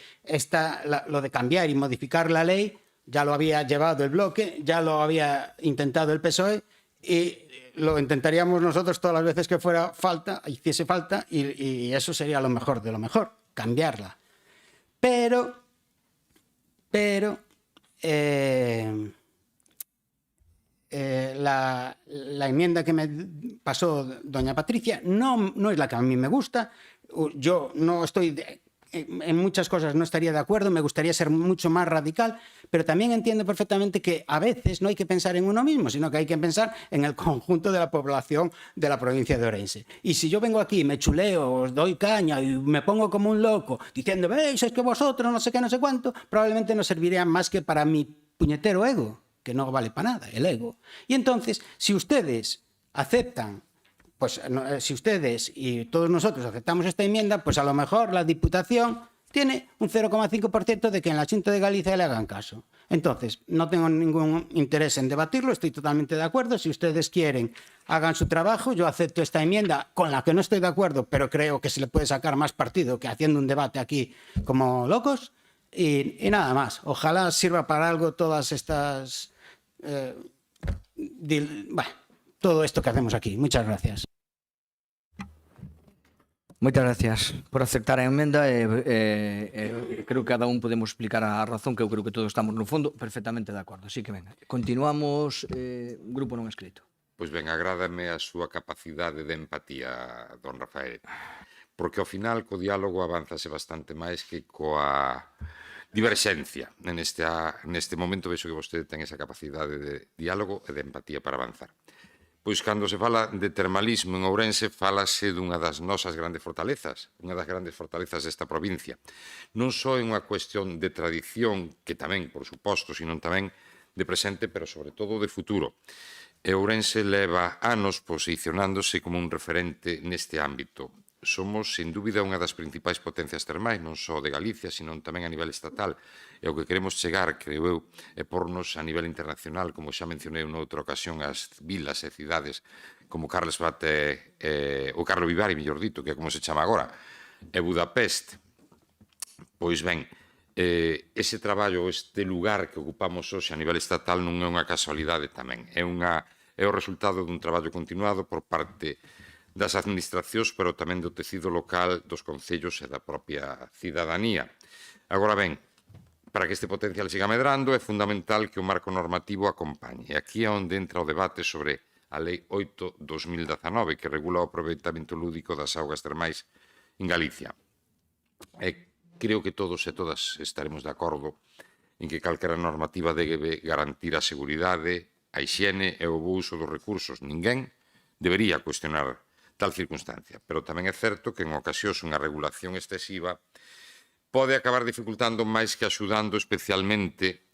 lo de cambiar y modificar la ley ya lo había llevado el bloque, ya lo había intentado el PSOE y lo intentaríamos nosotros todas las veces que hiciese falta y eso sería lo mejor de lo mejor, cambiarla. Pero la enmienda que me pasó doña Patricia no es la que a mí me gusta. Yo no estoy en muchas cosas no estaría de acuerdo, me gustaría ser mucho más radical, pero también entiendo perfectamente que a veces no hay que pensar en uno mismo, sino que hay que pensar en el conjunto de la población de la provincia de Ourense. Y si yo vengo aquí, me chuleo, os doy caña y me pongo como un loco diciendo, veis, es que vosotros no sé qué, no sé cuánto, probablemente no serviría más que para mi puñetero ego, que no vale para nada, el ego. Y entonces, si ustedes aceptan, pues si ustedes y todos nosotros aceptamos esta enmienda, pues a lo mejor la Diputación tiene un 0,5% de que en la Xunta de Galicia le hagan caso. Entonces, no tengo ningún interés en debatirlo, estoy totalmente de acuerdo. Si ustedes quieren, hagan su trabajo. Yo acepto esta enmienda con la que no estoy de acuerdo, pero creo que se le puede sacar más partido que haciendo un debate aquí como locos. Y nada más. Ojalá sirva para algo todas estas... todo esto que hacemos aquí. Muchas gracias. Moitas gracias por aceptar a emenda creo que cada un podemos explicar a razón, que eu creo que todos estamos no fondo perfectamente de acordo. Así que venga, continuamos, grupo non escrito. Pois ben, agrádame a súa capacidade de empatía, don Rafael, porque ao final co diálogo avanzase bastante máis que coa diverxencia. Neste momento vexo que vostede ten esa capacidade de diálogo e de empatía para avanzar. Pois cando se fala de termalismo en Ourense, falase dunha das nosas grandes fortalezas, unha das grandes fortalezas desta provincia. Non só é unha cuestión de tradición, que tamén, por suposto, sino tamén de presente, pero sobre todo de futuro. E Ourense leva anos posicionándose como un referente neste ámbito. Somos, sin dúbida, unha das principais potencias termais, non só de Galicia, sino tamén a nivel estatal. E o que queremos chegar, creo eu, é pornos a nivel internacional, como xa mencionei noutra ocasión, as vilas e cidades como Carlsbad ou Carlo Vivari, mellor dito, que é como se chama agora, e Budapest. Pois ben, ese traballo, este lugar que ocupamos hoxe a nivel estatal non é unha casualidade tamén. É o resultado dun traballo continuado por parte das administracións, pero tamén do tecido local, dos concellos e da propia cidadanía. Agora ben, para que este potencial siga medrando, é fundamental que o marco normativo acompañe. E aquí é onde entra o debate sobre a Lei 8/2019, que regula o aproveitamento lúdico das augas termais en Galicia. E creo que todos e todas estaremos de acordo en que calquera normativa debe garantir a seguridade, a hixiene e o bo uso dos recursos. Ninguén debería cuestionar tal circunstancia, pero tamén é certo que en ocasións unha regulación excesiva pode acabar dificultando máis que axudando, especialmente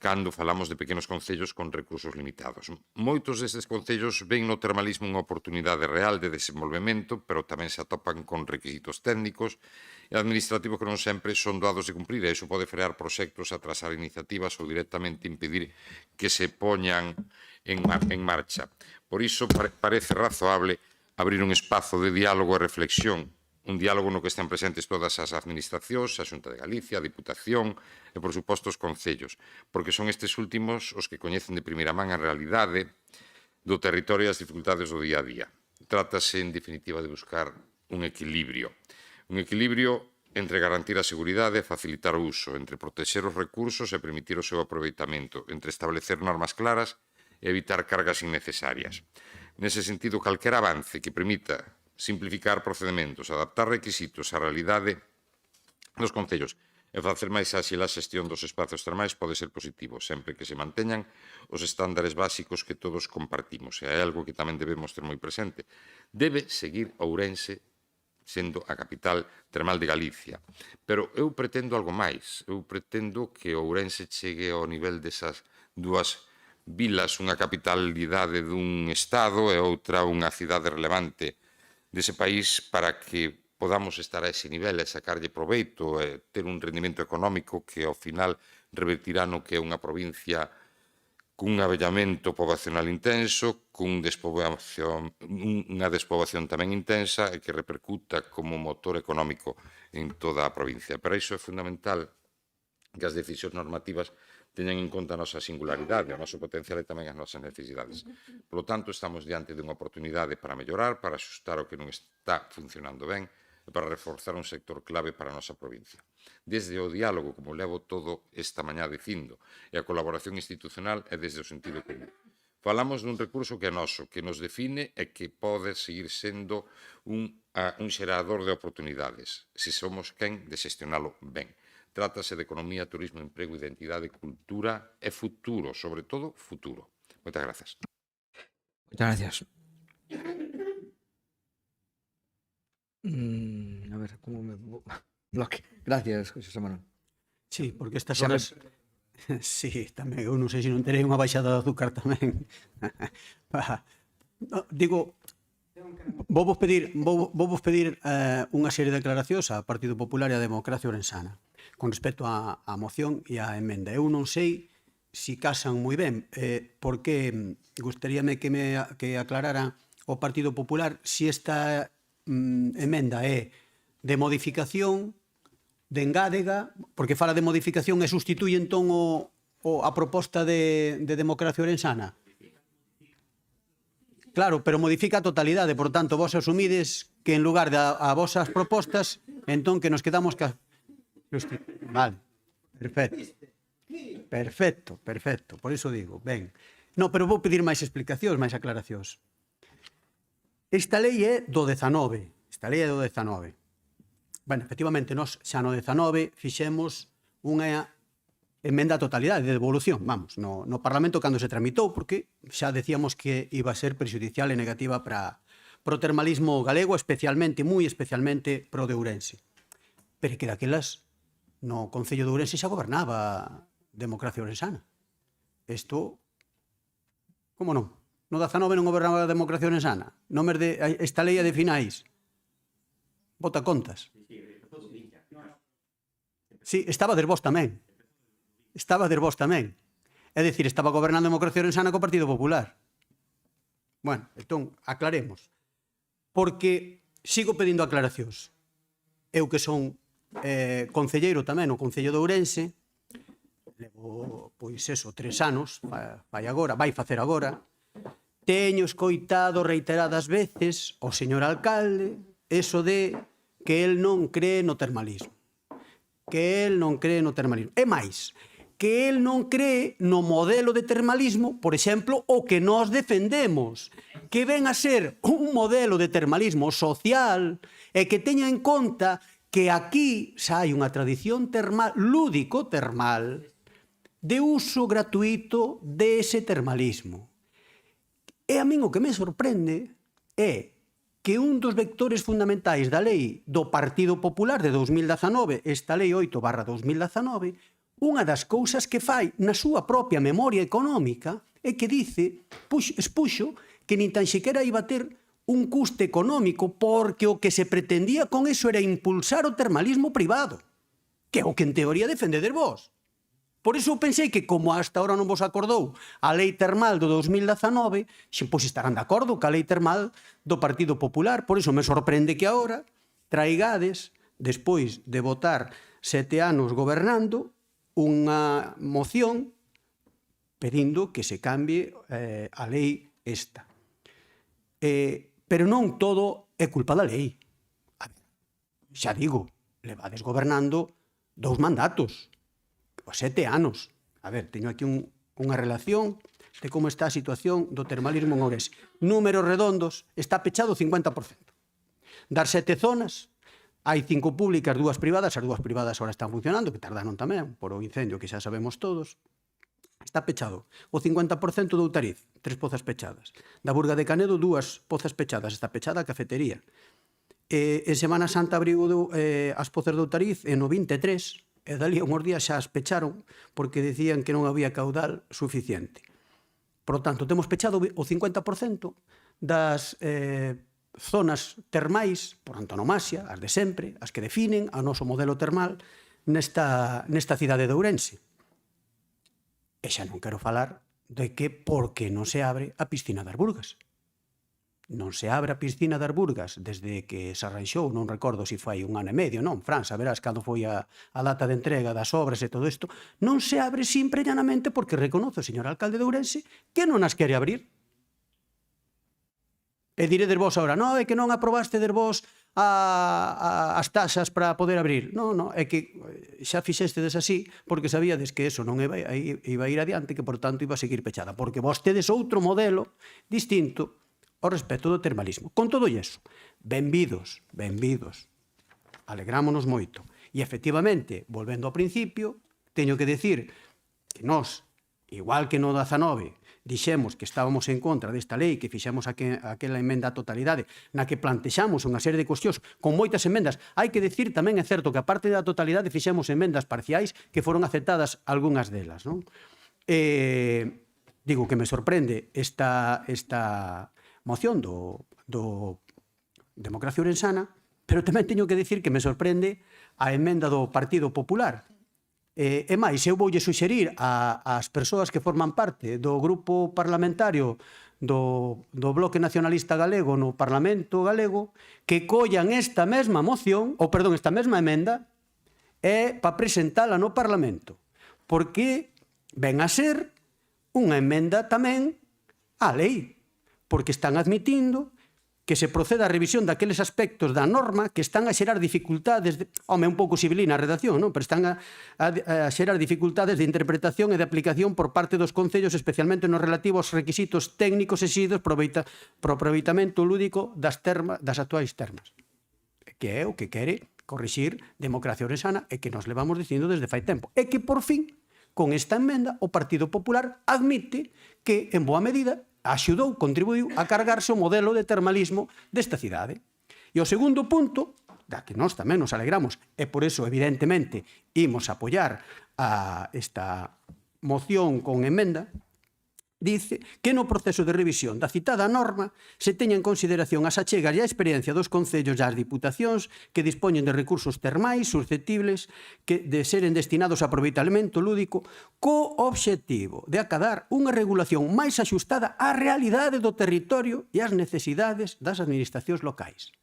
cando falamos de pequenos concellos con recursos limitados. Moitos destes concellos ven no termalismo unha oportunidade real de desenvolvemento, pero tamén se atopan con requisitos técnicos e administrativos que non sempre son doados de cumprir, e iso pode frear proxectos, atrasar iniciativas ou directamente impedir que se poñan en marcha. Por iso parece razoable abrir un espazo de diálogo e reflexión, un diálogo no que estén presentes todas as administracións, a Xunta de Galicia, a Diputación e, por suposto, os concellos, porque son estes últimos os que coñecen de primeira man a realidade do territorio e as dificultades do día a día. Trátase, en definitiva, de buscar un equilibrio entre garantir a seguridade e facilitar o uso, entre protexer os recursos e permitir o seu aproveitamento, entre establecer normas claras e evitar cargas innecesarias. Nese sentido, calquera avance que permita simplificar procedementos, adaptar requisitos á realidade dos concellos e facer máis áxil a xestión dos espazos termais pode ser positivo, sempre que se manteñan os estándares básicos que todos compartimos. E hai algo que tamén debemos ter moi presente. Debe seguir Ourense sendo a capital termal de Galicia. Pero eu pretendo algo máis. Eu pretendo que Ourense chegue ao nivel desas dúas vilas, unha capitalidade dun estado e outra unha cidade relevante dese país, para que podamos estar a ese nivel e sacarlle proveito e ter un rendimento económico que ao final revertirá no que é unha provincia cun avellamento poboacional intenso, unha despoboación tamén intensa e que repercuta como motor económico en toda a provincia. Para iso é fundamental que as decisións normativas teñan en conta a nosa singularidade, o noso potencial e tamén as nosas necesidades. Por lo tanto, estamos diante dunha oportunidade para mellorar, para axustar o que non está funcionando ben e para reforzar un sector clave para a nosa provincia. Desde o diálogo, como levo todo esta mañá dicindo, e a colaboración institucional é desde o sentido común. Falamos dun recurso que é noso, que nos define e que pode seguir sendo un xerador de oportunidades, se somos quen de xestionalo ben. Trátase de economía, turismo, emprego, identidade, cultura e futuro, sobre todo futuro. Moitas grazas. Moitas gracias. A ver, como me bloque. Gracias, José Manuel. Sí, porque estas horas... Sí, tamén, eu non sei se non terei unha baixada de azúcar tamén. Digo, vou vos pedir unha serie de declaracións ao Partido Popular e a Democracia Orensana con respecto á moción e á emenda. Eu non sei se casan moi ben, porque gustaríame que aclarara o Partido Popular se esta emenda é de modificación, de engádega, porque fala de modificación e sustituye entón a proposta de Democracia Orensana. Claro, pero modifica a totalidade, por tanto, vos asumides que en lugar de a vosas propostas, entón que nos quedamos Vale, perfecto, por iso digo, ben. Non, pero vou pedir máis explicacións, máis aclaracións. Esta lei é do 19, Bueno, efectivamente, nós xa no 19 fixemos unha emenda a totalidade de devolución, vamos, no Parlamento cando se tramitou, porque xa decíamos que iba a ser prexudicial e negativa para o termalismo galego, especialmente, moi especialmente pro de Ourense. Pero que daquelas no Concello de Ourense xa gobernaba Democracia Orensana. Isto, como non? No 19 non gobernaba a Democracia Orensana. Nomes de esta lei de finais. Bota contas. Sí, estaba des vos tamén. É dicir, estaba gobernando a Democracia Orensana co Partido Popular. Bueno, entón, aclaremos. Porque sigo pedindo aclaracións. Eu que son concelleiro tamén no Concello de Ourense, levo, pois eso, 3 anos, vai facer agora, teño escoitado reiteradas veces o señor alcalde eso de que el non cree no termalismo. É máis, que el non cree no modelo de termalismo, por exemplo, o que nós defendemos, que ven a ser un modelo de termalismo social e que teña en conta que aquí xa hai unha tradición termal, lúdico-termal, de uso gratuito dese termalismo. E a min o que me sorprende é que un dos vectores fundamentais da lei do Partido Popular de 2019, esta lei 8/2019, unha das cousas que fai na súa propia memoria económica é que dice, expuxo, que nin tan sequera iba a ter un custe económico porque o que se pretendía con eso era impulsar o termalismo privado, que é o que en teoría defendedes vos. Por iso pensei que, como hasta ahora non vos acordou a lei termal do 2019, pois estarán de acordo ca lei termal do Partido Popular. Por iso me sorprende que agora traigades, despois de votar 7 anos gobernando, unha moción pedindo que se cambie a lei esta. Pero non todo é culpa da lei. A ver, xa digo, levades gobernando 2 mandatos, 7 anos. A ver, teño aquí unha relación de como está a situación do termalismo en Ourense. Números redondos, está pechado o 50%. Das 7 zonas, hai 5 públicas, 2 privadas, as 2 privadas ahora están funcionando, que tardaron tamén por o incendio que xa sabemos todos. Está pechado o 50% do Outariz, 3 pozas pechadas. Da Burga de Canedo, 2 pozas pechadas, está pechada a cafetería. En Semana Santa abriu as pozas do Outariz en o 23, e dali unhos días xa as pecharon porque decían que non había caudal suficiente. Por lo tanto, temos pechado o 50% das zonas termais, por antonomasia, as de sempre, as que definen o noso modelo termal nesta cidade de Ourense. E xa non quero falar de que por que non se abre a piscina das Burgas. Non se abre a piscina das Burgas desde que se arranxou, non recordo se foi 1 ano e medio, non, Fran, saberás cando foi a data de entrega das obras e todo isto, non se abre simple e llanamente porque reconoce o señor alcalde de Ourense que non as quere abrir. E diredes vos agora, non, é que non aprobaste vos as taxas para poder abrir. Non, é que xa fixestedes así porque sabíades que eso non iba a ir adiante, que por tanto iba a seguir pechada, porque vos tedes outro modelo distinto ao respecto do termalismo. Con todo iso, benvidos, alegrámonos moito. E efectivamente, volvendo ao principio, teño que decir que nós, igual que no 19, dixemos que estábamos en contra desta lei, que fixemos aquela emenda á totalidade, na que plantexamos unha serie de cuestións con moitas emendas. Hai que decir tamén, é certo, que a parte da totalidade fixemos emendas parciais que foron aceptadas algunhas delas. Digo que me sorprende esta moción do Democracia Ourensana, pero tamén teño que decir que me sorprende a emenda do Partido Popular. E máis, eu voulle suxerir ás persoas que forman parte do grupo parlamentario do Bloque Nacionalista Galego no Parlamento Galego que collan esta mesma moción, ou perdón, esta mesma emenda, para presentala no Parlamento, porque ven a ser unha emenda tamén á lei, porque están admitindo que se proceda a revisión daqueles aspectos da norma que están a xerar dificultades, un pouco civilina a redacción, pero están a xerar dificultades de interpretación e de aplicación por parte dos concellos, especialmente nos relativos aos requisitos técnicos exigidos pro aproveitamento lúdico das actuais termas. Que é o que quere corrixir Democracia Ourensana e que nos levamos dicindo desde fai tempo. E que, por fin, con esta emenda, o Partido Popular admite que, en boa medida, axudou, contribuiu a cargarse o modelo de termalismo desta cidade. E o segundo punto, da que nós tamén nos alegramos, e por eso, evidentemente, imos apoiar a esta moción con emenda, dice que no proceso de revisión da citada norma se teña en consideración as achegas e a experiencia dos concellos e as diputacións que dispoñen de recursos termais susceptibles de seren destinados a aproveitamento lúdico co obxectivo de acadar unha regulación máis axustada á realidade do territorio e ás necesidades das administracións locais.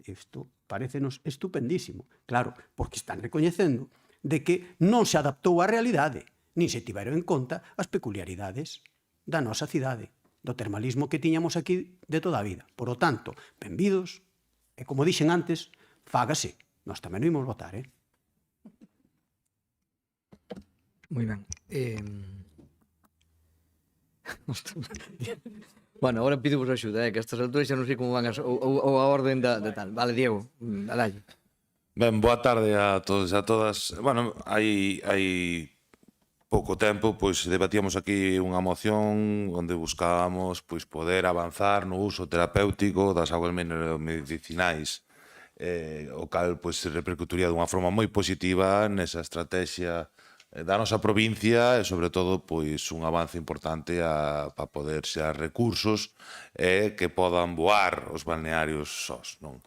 Isto parecenos estupendísimo. Claro, porque están recoñecendo de que non se adaptou á realidade, nin se tiveron en conta as peculiaridades da nosa cidade, do termalismo que tiñamos aquí de toda a vida. Por lo tanto, benvidos, e como dixen antes, fágase. Nós tamén o imos votar, Moi ben. Bueno, agora pido vos axuda, que a estas alturas xa non sei como van ou a orden de tal. Vale, Diego, alalle. Ben, boa tarde a todos e a todas. Bueno, hai pouco tempo pois debatíamos aquí unha moción onde buscábamos pois poder avanzar no uso terapéutico das augas medicinais o cal pois, se repercutiría dunha forma moi positiva nesa estrategia da nosa provincia e, sobre todo, pois un avance importante para poder xerar recursos que podan voar os balnearios sós, non?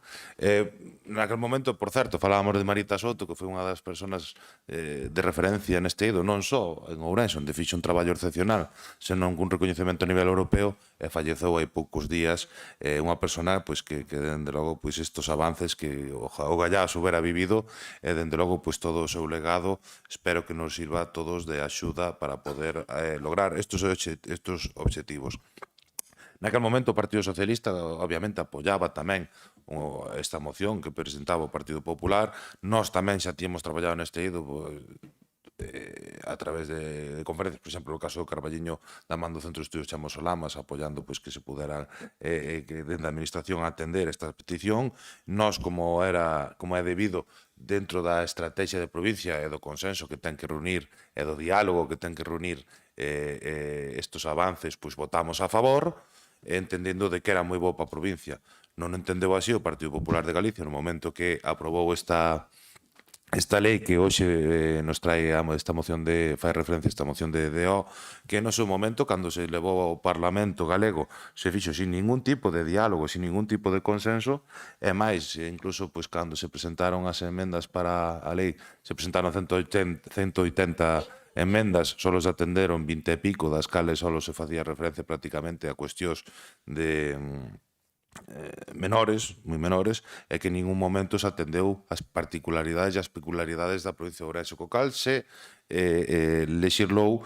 Naquel momento, por certo, falábamos de Marita Soto, que foi unha das persoas de referencia neste eido, non só en Ourense, onde fixo un traballo excepcional, senón cun recoñecemento a nivel europeo, e falleceu hai poucos días unha persona pois, que dende logo, pois, estos avances que o Gallás houbera vivido, e dende logo, pois, todo o seu legado, espero que nos sirva a todos de axuda para poder lograr estos obxectivos. Naquel momento o Partido Socialista obviamente apoiaba tamén esta moción que presentaba o Partido Popular. Nós tamén xa tíamos traballado neste eido a través de conferencias, por exemplo, no caso do Carballiño da man do Centro de Estudios Chamos Solamas, apoiando pois, que se pudera que dentro da Administración atender esta petición. Nós, como é debido dentro da estrategia de provincia e do consenso que ten que reunir e do diálogo que ten que reunir estos avances, pois votamos a favor, entendendo de que era moi bo para a provincia. Non entendeu así o Partido Popular de Galicia no momento que aprobou esta lei que hoxe nos trae esta moción fai referencia a esta moción de DO, que no seu momento, cando se levou ao Parlamento galego, se fixo sin ningún tipo de diálogo, sin ningún tipo de consenso, e máis, incluso, pois, cando se presentaron as emendas para a lei, se presentaron 180 emendas, só se atenderon 20 e pico, das cales só se facía referencia prácticamente a cuestións de menores, moi menores, e que en ningún momento se atendeu as particularidades e as peculiaridades da provincia de Ourense, co cal se lexislou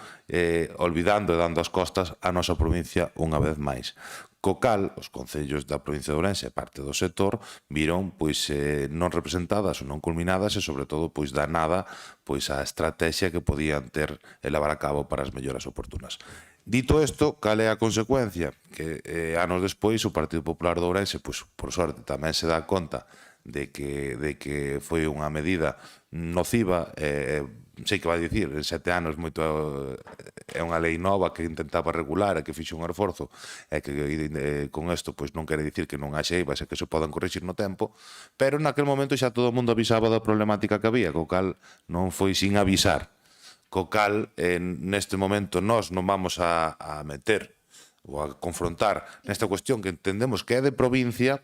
olvidando e dando as costas a nosa provincia unha vez máis. Co cal, os concellos da provincia de Ourense e parte do sector viron pois non representadas ou non culminadas e, sobre todo, pois danada pois a estrategia que podían ter e levar a cabo para as melloras oportunas. Dito isto, cal é a consecuencia? Que anos despois o Partido Popular de Ourense, pois, por sorte, tamén se dá conta de que foi unha medida nociva. Sei que vai dicir, en 7 anos é unha lei nova que intentaba regular e que fixo un esforzo, e que con isto pois non quere dicir que non haxe eivas e que se podan corrixir no tempo, pero naquel momento xa todo o mundo avisaba da problemática que había, co cal non foi sin avisar. Co cal, neste momento, nós non vamos a meter ou a confrontar nesta cuestión que entendemos que é de provincia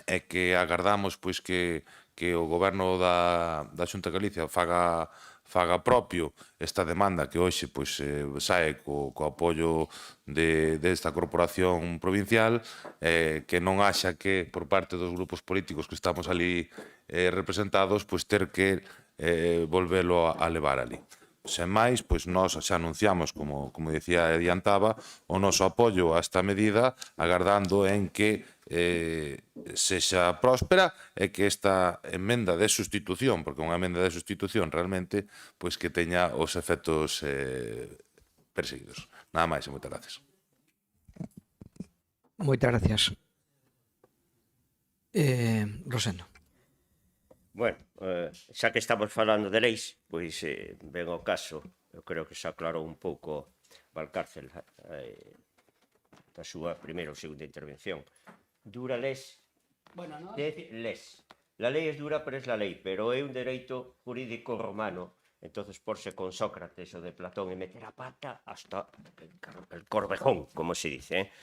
e que agardamos pois que o goberno da Xunta de Galicia faga propio esta demanda que hoxe pois sae co apoio desta corporación provincial, que non haxa que por parte dos grupos políticos que estamos ali representados pois ter que volvelo a levar ali. Sen máis, pois nós xa anunciamos, como dicía e adiantaba, o noso apoio a esta medida, agardando en que sexa próspera e que esta emenda de sustitución, porque unha emenda de sustitución realmente, pois que teña os efectos perseguidos. Nada máis e moitas gracias. Moitas gracias. Rosendo. Bueno, xa que estamos falando de leis, pois ven ao caso, eu creo que xa aclarou un pouco Valcárcel da súa primeira ou segunda intervención. Dura les, les. La lei é dura, pero é la lei, pero é un dereito jurídico romano, entonces porse con Sócrates o de Platón e meter a pata hasta el corvejón, como se dice.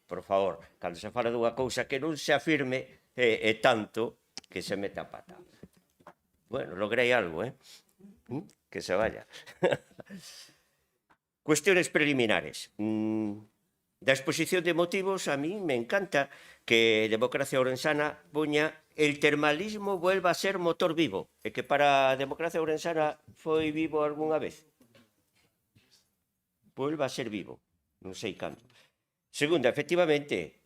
Por favor, cando se fala dunha cousa que non se afirme tanto que se mete a pata. Bueno, logrei algo, que se vaya. Cuestiones preliminares. Da exposición de motivos, a mí me encanta que Democracia Ourensana poña el termalismo vuelva a ser motor vivo, e que para a Democracia Ourensana foi vivo algunha vez. Vuelva a ser vivo, non sei canto. Segunda, efectivamente,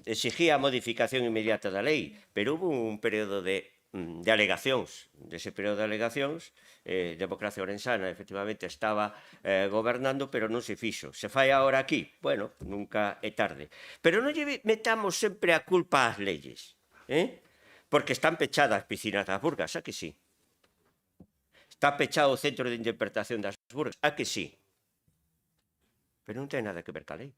exigía a modificación inmediata da lei, pero hubo un período de alegacións. Dese período de alegacións, Democracia Ourensana efectivamente estaba gobernando, pero non se fixo. Se fai agora aquí? Bueno, nunca é tarde. Pero non lle metamos sempre a culpa ás leyes, porque están pechadas as piscinas das Burgas, a que sí? Está pechado o centro de interpretación das Burgas, a que sí? Pero non ten nada que ver ca lei.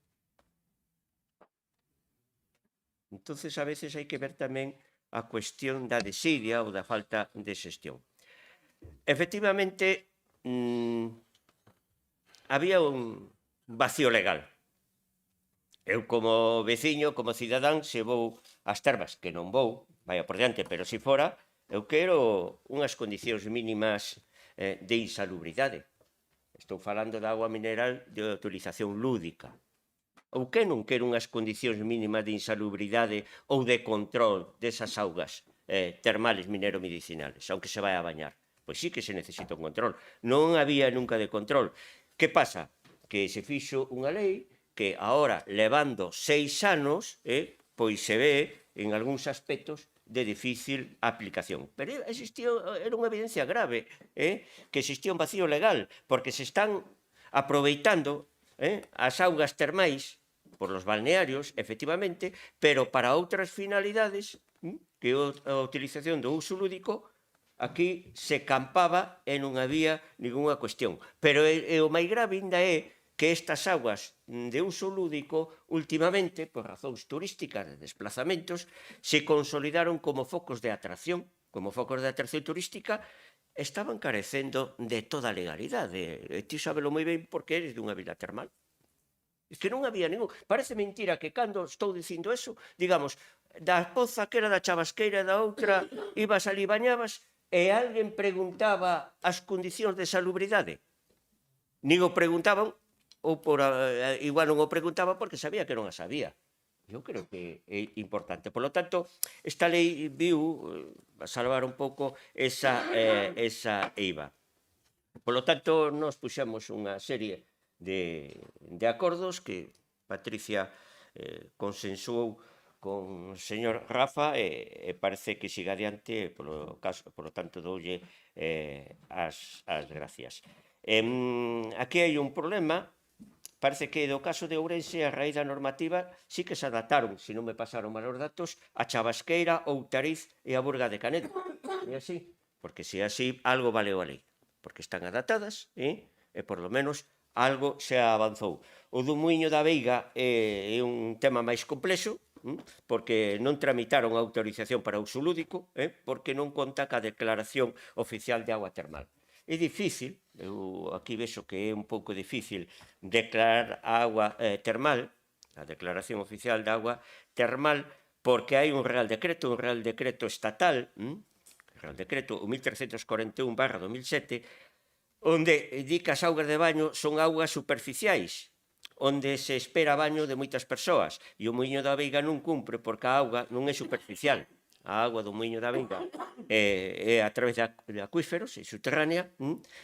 Entonces, a veces hai que ver tamén a cuestión da desidia ou da falta de xestión. Efectivamente, había un vacío legal. Eu, como veciño, como cidadán, se vou ás termas, que non vou, vaya por diante, pero se fora, eu quero unhas condicións mínimas de insalubridade. Estou falando de agua mineral de utilización lúdica. Ou que non quero unhas condicións mínimas de insalubridade ou de control desas augas termales minero-medicinales, aunque se vai a bañar? Pois sí que se necesita un control. Non había nunca de control. Que pasa? Que se fixo unha lei que agora, levando 6 anos, pois se ve en algúns aspectos de difícil aplicación. Pero era unha evidencia grave, que existía un vacío legal, porque se están aproveitando as augas termais por los balnearios, efectivamente, pero para outras finalidades, que a utilización do uso lúdico, aquí se campaba e non había ninguna cuestión. Pero o máis grave ainda é que estas augas de uso lúdico, últimamente, por razóns turísticas de desplazamentos, se consolidaron como focos de atracción turística, estaban carecendo de toda a legalidade. Ti sábelo moi ben porque eres dunha vila termal. É que non había ningún... Parece mentira que cando estou dicindo eso, digamos, da poza que era da Chabasqueira e da outra, ibas ali, bañabas, e alguén preguntaba as condicións de salubridade. Nin o preguntaban, ou igual non o preguntaba porque sabía que non a sabía. Eu creo que é importante. Por lo tanto, esta lei viu a salvar un pouco esa eiva. Por lo tanto, nos puxemos unha serie de acordos que Patricia consensuou con o señor Rafa e parece que siga adiante, por lo tanto, doulle as gracias. Aquí hai un problema. Parece que do caso de Ourense, a raíz da normativa, sí que se adaptaron, se non me pasaron malos datos, a Chabasqueira, Outariz e a Burga de Canedo. É así? Porque se é así, algo valeu a lei. Porque están adaptadas e, por lo menos, algo se avanzou. O do Muiño da Veiga é un tema máis complexo, porque non tramitaron a autorización para uso lúdico, porque non conta ca declaración oficial de agua termal. É difícil, eu aquí vexo que é un pouco difícil declarar a agua termal, a declaración oficial de agua termal, porque hai un real decreto estatal, o real decreto 1341/2007, onde di que as augas de baño son augas superficiais, onde se espera baño de moitas persoas, e o Muiño da Veiga non cumpre porque a auga non é superficial. A agua do Muiño da Veiga é a través de acuíferos, é subterránea,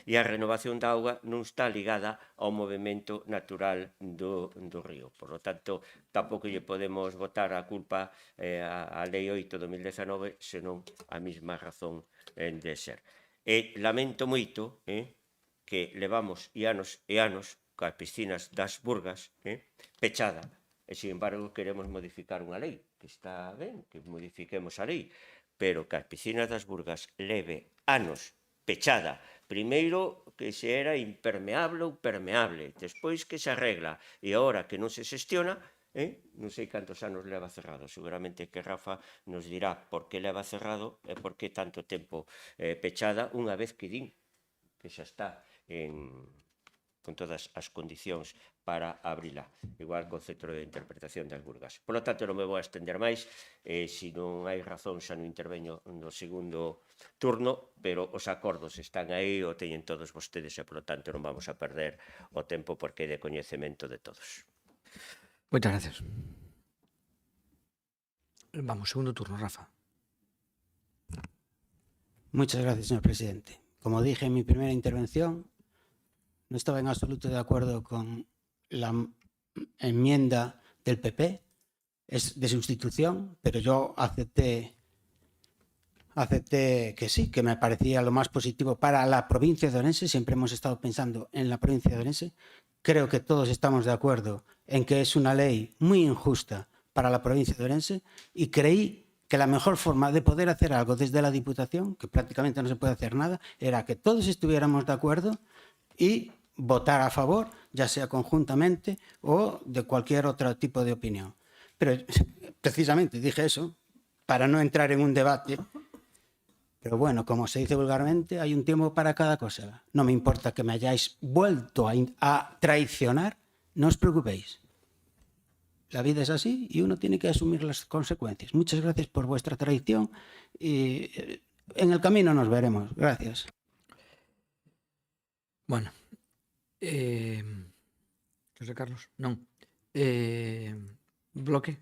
e a renovación da auga non está ligada ao movimento natural do río. Por lo tanto, tampouco lle podemos botar a culpa á Lei 8/2019, senón a mesma razón de ser. E lamento moito que levamos anos e anos coas piscinas das Burgas pechada, e, sin embargo, queremos modificar unha lei, que está ben, que modifiquemos a lei, pero que as piscinas das Burgas leve anos pechada, primeiro que se era impermeable ou permeable, despois que se arregla, e agora que non se xestiona, non sei cantos anos leva cerrado. Seguramente que Rafa nos dirá por que leva cerrado e por que tanto tempo pechada, unha vez que din que xa está con todas as condicións para abrila, igual co centro de interpretación das Burgas. Por lo tanto, non me vou a estender máis, se non hai razón xa non interveño no segundo turno, pero os acordos están aí, o teñen todos vostedes e, por lo tanto, non vamos a perder o tempo porque é de coñecemento de todos. Moitas gracias. Vamos, segundo turno, Rafa. Muchas gracias, señor presidente. Como dije en mi primera intervención, no estaba en absoluto de acuerdo con la enmienda del PP, es de sustitución, pero yo acepté que sí, que me parecía lo más positivo para la provincia de Ourense. Siempre hemos estado pensando en la provincia de Ourense. Creo que todos estamos de acuerdo en que es una ley muy injusta para la provincia de Ourense y creí que la mejor forma de poder hacer algo desde la Diputación, que prácticamente no se puede hacer nada, era que todos estuviéramos de acuerdo y votar a favor, ya sea conjuntamente o de cualquier otro tipo de opinión. Pero precisamente dije eso, para no entrar en un debate. Pero bueno, como se dice vulgarmente, hay un tiempo para cada cosa. No me importa que me hayáis vuelto a traicionar, no os preocupéis. La vida es así y uno tiene que asumir las consecuencias. Muchas gracias por vuestra traición y en el camino nos veremos. Gracias. Bueno, José Carlos, non. Bloque?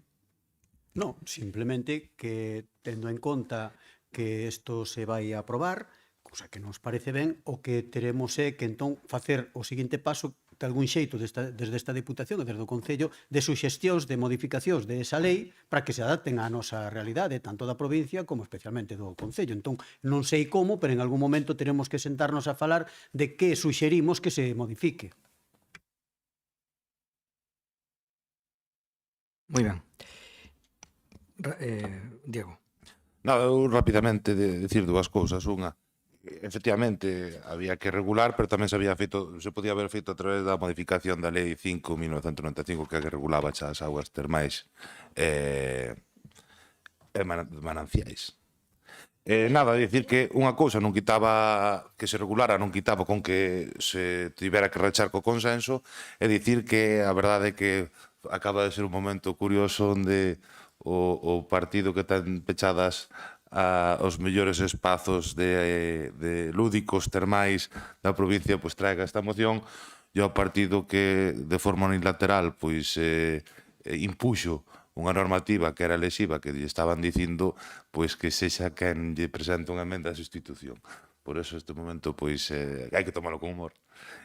No, simplemente que tendo en conta que isto se vai a aprobar, cousa que nos parece ben, o que teremos é que entón facer o seguinte paso de algún xeito desde esta Diputación e desde o Concello de suxestións, de modificacións de esa lei para que se adapten á nosa realidade, tanto da provincia como especialmente do Concello. Entón, non sei como, pero en algún momento teremos que sentarnos a falar de que suxerimos que se modifique. Moi ben. Diego. No, eu rapidamente decir dúas cousas. Unha, efectivamente, había que regular, pero tamén se podía haber feito a través da modificación da Lei 5.1995 que regulaba xa as augas termais mananciais. Nada, dicir que unha cousa non quitaba que se regulara, non quitaba con que se tivera que rachar co consenso, e dicir que a verdade é que acaba de ser un momento curioso onde o partido que ten pechadas os mellores espazos de lúdicos termais da provincia pois traiga esta moción, e o partido que de forma unilateral pois impuxo unha normativa que era lesiva, que lle estaban dicindo pois que sexa quen lle presenta unha emenda de sustitución. Por eso este momento pois hai que tomarlo con humor.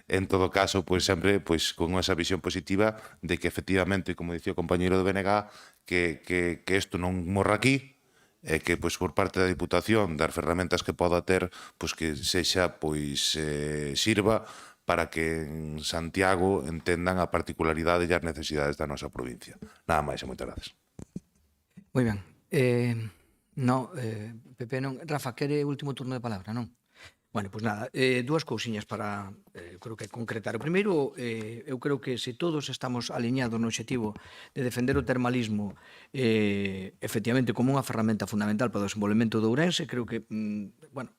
En todo caso, pois sempre pois con esa visión positiva de que efectivamente, como dicía o compañeiro do BNG, que isto non morra aquí, e que pois por parte da Diputación, das ferramentas que poda ter, pois que sexa pois sirva para que en Santiago entendan a particularidade e as necesidades da nosa provincia. Nada máis e moitas gracias. Moi ben. Pepe non. Rafa, quere o último turno de palabra, non? Bueno, pois nada, dúas cousiñas para, creo que concretar. O primeiro, eu creo que se todos estamos aliñados no obxectivo de defender o termalismo efectivamente como unha ferramenta fundamental para o desenvolvemento do Ourense, creo que,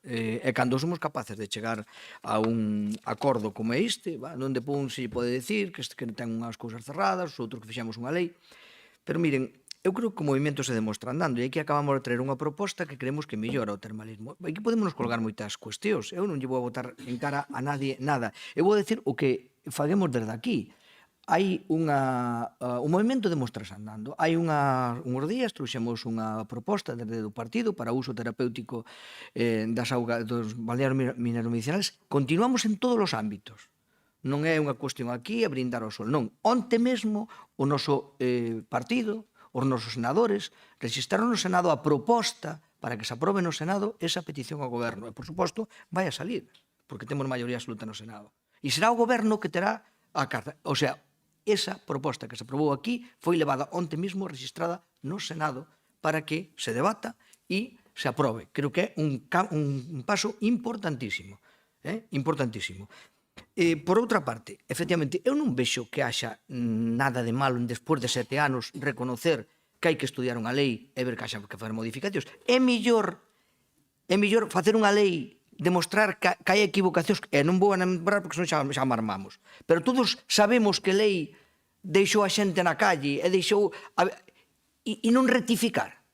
é cando somos capaces de chegar a un acordo como este, onde un se pode decir que ten unhas cousas cerradas, outros que fixemos unha lei, pero miren, eu creo que o movimento se demostra andando e aquí acabamos de traer unha proposta que creemos que mellora o termalismo. Aquí podemos nos colgar moitas cuestións. Eu non lle vou a botar en cara a nadie nada. Eu vou decir o que faguemos desde aquí. Hai o movimento demostra andando. Hai uns días trouxemos unha proposta desde o partido para uso terapéutico das augas dos balnearios mineromedicinales. Continuamos en todos os ámbitos. Non é unha cuestión aquí a brindar ao sol. Non. Onte mesmo o noso partido, os nosos senadores, registraron no Senado a proposta para que se aprobe no Senado esa petición ao Goberno. E, por suposto, vai a salir, porque temos maioría absoluta no Senado. E será o Goberno que terá a carta. O sea, esa proposta que se aprobou aquí foi levada onte mesmo registrada no Senado para que se debata e se aprobe. Creo que é un paso importantísimo. Importantísimo. Por outra parte, efectivamente, eu non vexo que haxa nada de malo en despois de 7 anos reconocer que hai que estudiar unha lei e ver que haxa que fazer modificacións. É mellor facer unha lei, demostrar que hai equivocacións, e non vou a lembrar porque senón xa marmamos, pero todos sabemos que lei deixou a xente na calle e deixou e non rectificar.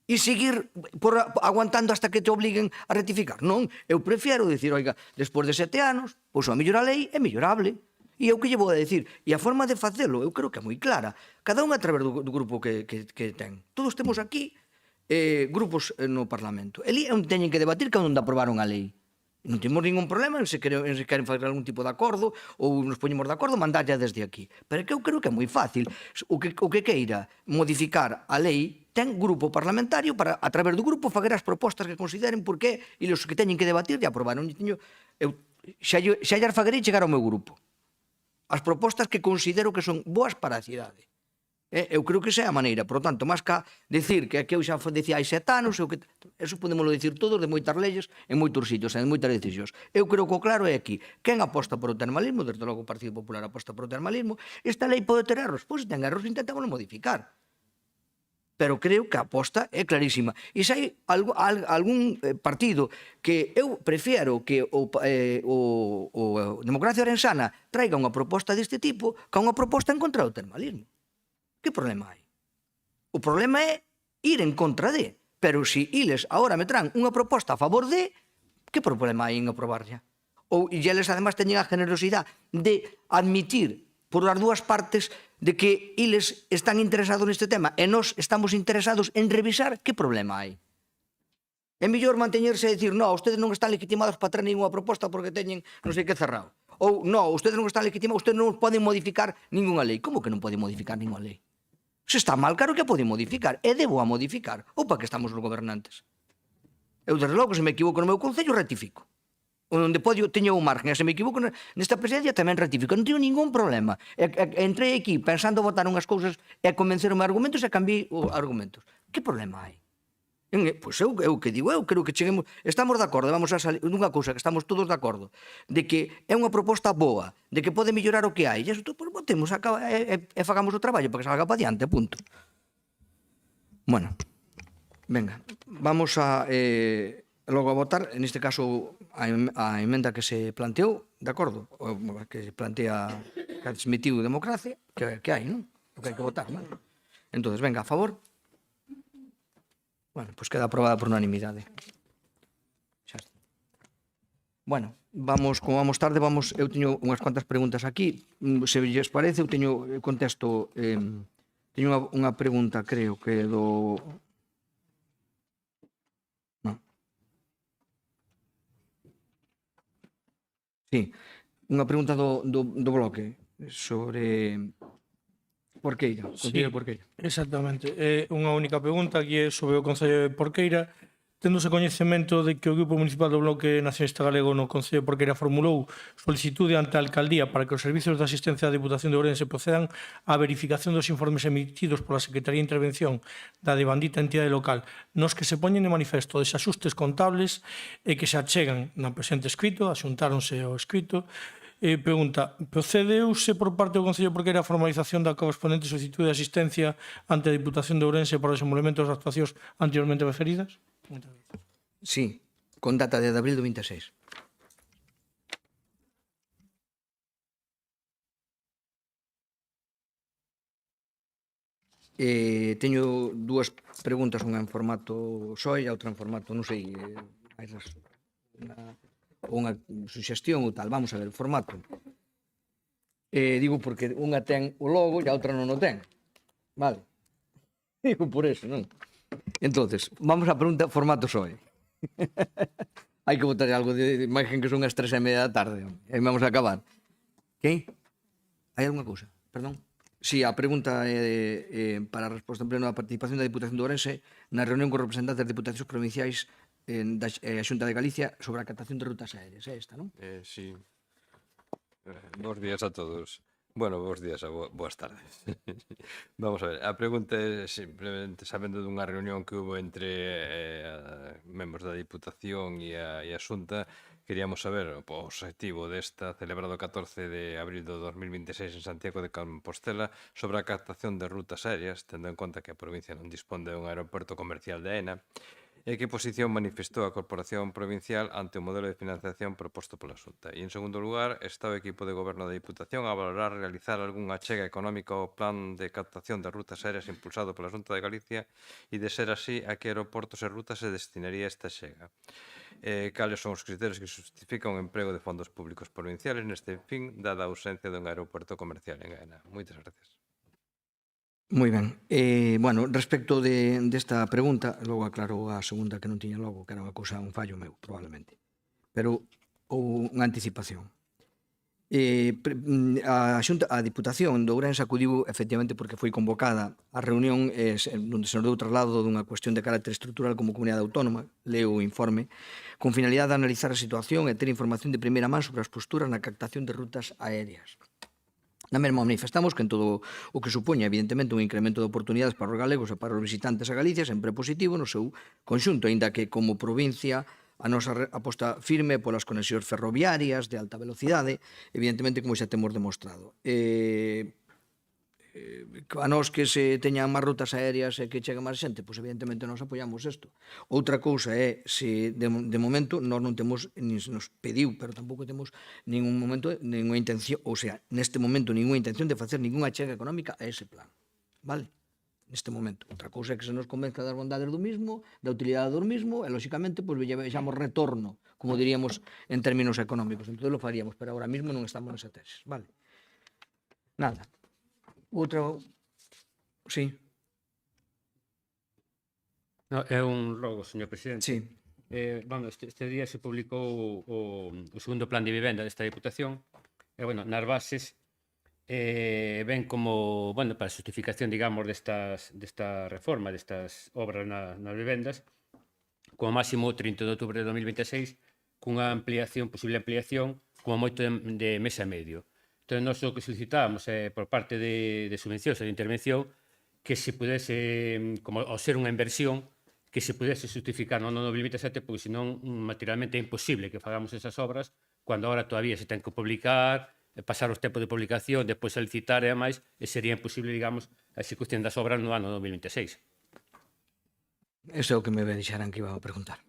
E seguir aguantando hasta que te obliguen a rectificar. Non, eu prefiero dicir, oiga, despois de 7 anos, pois a mellor a lei é mellorable. E eu que lle vou a decir? E a forma de facelo, eu creo que é moi clara. Cada un a través do grupo que ten. Todos temos aquí grupos no Parlamento. E onde teñen que debatir que onde aprobaron a lei. Non temos ningún problema en se queren fazer algún tipo de acordo ou nos poñemos de acordo, mandarlla desde aquí. Pero que eu creo que é moi fácil. O que queira modificar a lei ten grupo parlamentario para, a través do grupo, fazer as propostas que consideren por qué e os que teñen que debatir e aprobar. Xa llar faguerei chegar ao meu grupo. As propostas que considero que son boas para a cidade. Eu creo que esa é a maneira. Por tanto, máis que decir que eu xa decía hai 7 anos, eso podemos dicir todos de moitas leyes, en moitos sitios, en moitas decisións. Eu creo que o claro é aquí. Quen aposta por o termalismo, desde logo o Partido Popular aposta por o termalismo, esta lei pode ter erros, pois se ten erros, intentámoslo modificar. pero creo que a aposta é clarísima. E se hai algún partido que eu prefiero que o Democracia Orensana traiga unha proposta deste tipo que unha proposta en contra do termalismo. Que problema hai? O problema é ir en contra de. Pero se iles agora me traen unha proposta a favor de, que problema hai en aprobarla? Ou eles además teñen a generosidade de admitir por as dúas partes de que eles están interesados neste tema e nós estamos interesados en revisar, que problema hai? É mellor manteñerse e dicir, no, ustedes non están legitimados para traer ninguna proposta porque teñen non sei que cerrado. Ou, no, ustedes non están legitimados, ustedes non poden modificar ninguna lei. Como que non poden modificar ninguna lei? Se está mal, claro que a poden modificar. E debo a modificar. Ou para que estamos os gobernantes? Eu, desde logo, se me equivoco no meu concello, rectifico. Onde teño un margen. E se me equivoco nesta presidencia, tamén rectifico. Non teño ningún problema. Entrei aquí pensando votar unhas cousas e convencerme argumentos e cambiei os argumentos. Que problema hai? Pois eu que digo, eu creo que cheguemos, estamos de acordo, vamos a salir dunha cousa que estamos todos de acordo, de que é unha proposta boa, de que pode mellorar o que hai, e isto pues, botemos e fagamos o traballo para que salga para diante, punto. Bueno, venga, vamos a logo a votar, neste caso a emenda que se planteou, de acordo, que se plantea, que admitiu democracia, que hai, non? O que hai que votar, non? Entonces, venga, a favor. Bueno, pues queda aprobada por unanimidade. Xa está. Bueno, como vamos tarde, eu teño unhas cuantas preguntas aquí. Se lles parece, eu contesto, teño unha pregunta, creo que do... Non. Sí, unha pregunta do bloque sobre... Porqueira, Concello de Porqueira. Exactamente. É unha única pregunta que é sobre o Concello de Porqueira. Téndose coñecemento de que o Grupo Municipal do Bloque Nacionalista Galego no Concello de Porqueira formulou solicitude ante a Alcaldía para que os servizos de asistencia da Diputación de Ourense procedan á verificación dos informes emitidos pola Secretaría de Intervención da devandita entidade local, nos que se poñen de manifesto desaxustes contables e que se achegan no presente escrito, axuntáronse ao escrito. Pregunta, procedeuse por parte do Concello de Porqueira a formalización da correspondente solicitude de asistencia ante a Diputación de Ourense para o desenvolvemento das actuacións anteriormente referidas? Sí, con data de abril do 26. Teño dúas preguntas, unha en formato SOE e outra en formato, non sei, unha suxestión ou tal. Vamos a ver, o formato. Digo porque unha ten o logo e a outra non o ten. Vale. Digo por eso, non? Entonces, vamos a pregunta formato SOE. Hai que botar algo de imagen que son as 3:30 da tarde. E vamos a acabar. Que? Hai alguna cousa? Perdón. Si, a pregunta é para a resposta en pleno da participación da Diputación de Ourense na reunión con representantes das Diputacións Provinciais da Xunta de Galicia sobre a captación de rutas aéreas. É esta, non? Sí. Bos días a todos. Bueno, bos días, boas tardes. Vamos a ver, a pregunta é simplemente sabendo dunha reunión que hubo entre membros da Diputación e a Xunta, queríamos saber o objetivo desta, celebrado o 14 de abril do 2026 en Santiago de Compostela, sobre a captación de rutas aéreas, tendo en conta que a provincia non dispón de un aeroporto comercial de AENA, e que posición manifestou a Corporación Provincial ante o modelo de financiación proposto pola Xunta. E, en segundo lugar, está o equipo de goberno da Diputación a valorar realizar algunha achega económica ao plan de captación de rutas aéreas impulsado pola Xunta de Galicia e, de ser así, a que aeroportos e rutas se destinaría esta achega. Cales son os criterios que justifican o emprego de fondos públicos provinciales neste fin, dada a ausencia dun aeroporto comercial en AENA. Moitas gracias. Moi ben. Bueno, respecto desta pregunta, logo aclaro a segunda que non tiña logo, que era unha cousa, un fallo meu, probablemente. Pero ou unha anticipación. A Diputación de Ourense acudiu efectivamente porque foi convocada a reunión onde se nos deu traslado dunha cuestión de carácter estrutural como comunidade autónoma, leo o informe, con finalidade de analizar a situación e ter información de primeira man sobre as posturas na captación de rutas aéreas. Na mesma manifestamos que en todo o que supoña evidentemente un incremento de oportunidades para os galegos e para os visitantes a Galicia sempre positivo no seu conxunto, aínda que como provincia a nosa aposta firme polas conexións ferroviarias de alta velocidade, evidentemente como xa temos demostrado. a nós que se teñan máis rutas aéreas e que chegue máis xente, pois evidentemente nós apoiamos isto. Outra cousa é se de momento nós non temos, nin se nos pediu, pero tampouco temos ningún momento, ninguna intención, ou sea, neste momento ninguna intención de facer ninguna achega económica a ese plan. Vale? Neste momento. Outra cousa é que se nos convenza das bondades do mismo, da utilidade do mismo, e, lóxicamente, pois vexamos retorno, como diríamos en términos económicos. Entón, lo faríamos, pero agora mismo non estamos nesa tesis. Vale? Nada. Outro... Sí. No, é un rogo, señor presidente. Sí. Bueno, este día se publicou o segundo plan de vivenda desta Diputación. E, bueno, nas bases ven como, bueno, para a justificación, digamos, desta reforma, destas obras nas vivendas, como máximo o 30 de outubro de 2026, cunha ampliación, posible ampliación, como moito de mes e medio. Entón, nós o que solicitábamos por parte de subvencións e de intervención que se pudese, como ao ser unha inversión, que se pudese justificar no ano 2027, porque senón materialmente é imposible que fagamos esas obras cando agora todavía se ten que publicar, pasar os tempos de publicación, depois a licitar e a máis, e sería imposible, digamos, a execución das obras no ano 2026. Ese é o que me deixaran que iba a preguntar.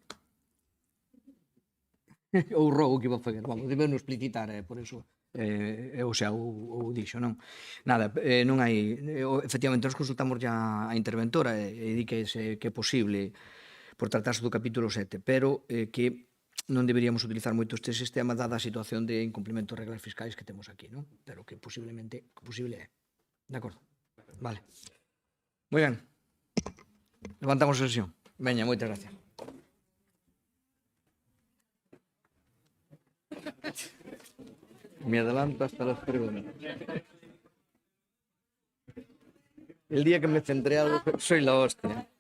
Ou rogo que iba a fazer, vamos, debeu non explicitar, por eso... ou xa, ou dixo, non? Nada, non hai... Efectivamente, nos consultamos ya a interventora e di que é posible por tratarse do capítulo 7, pero que non deberíamos utilizar moito este sistema dada a situación de incumplimento de reglas fiscais que temos aquí, non? Pero que posiblemente, posible é. De acordo? Vale. Moi ben. Levantamos a sesión. Veña, moitas gracias. Me adelanto hasta las preguntas. El día que me centré algo, soy la hostia.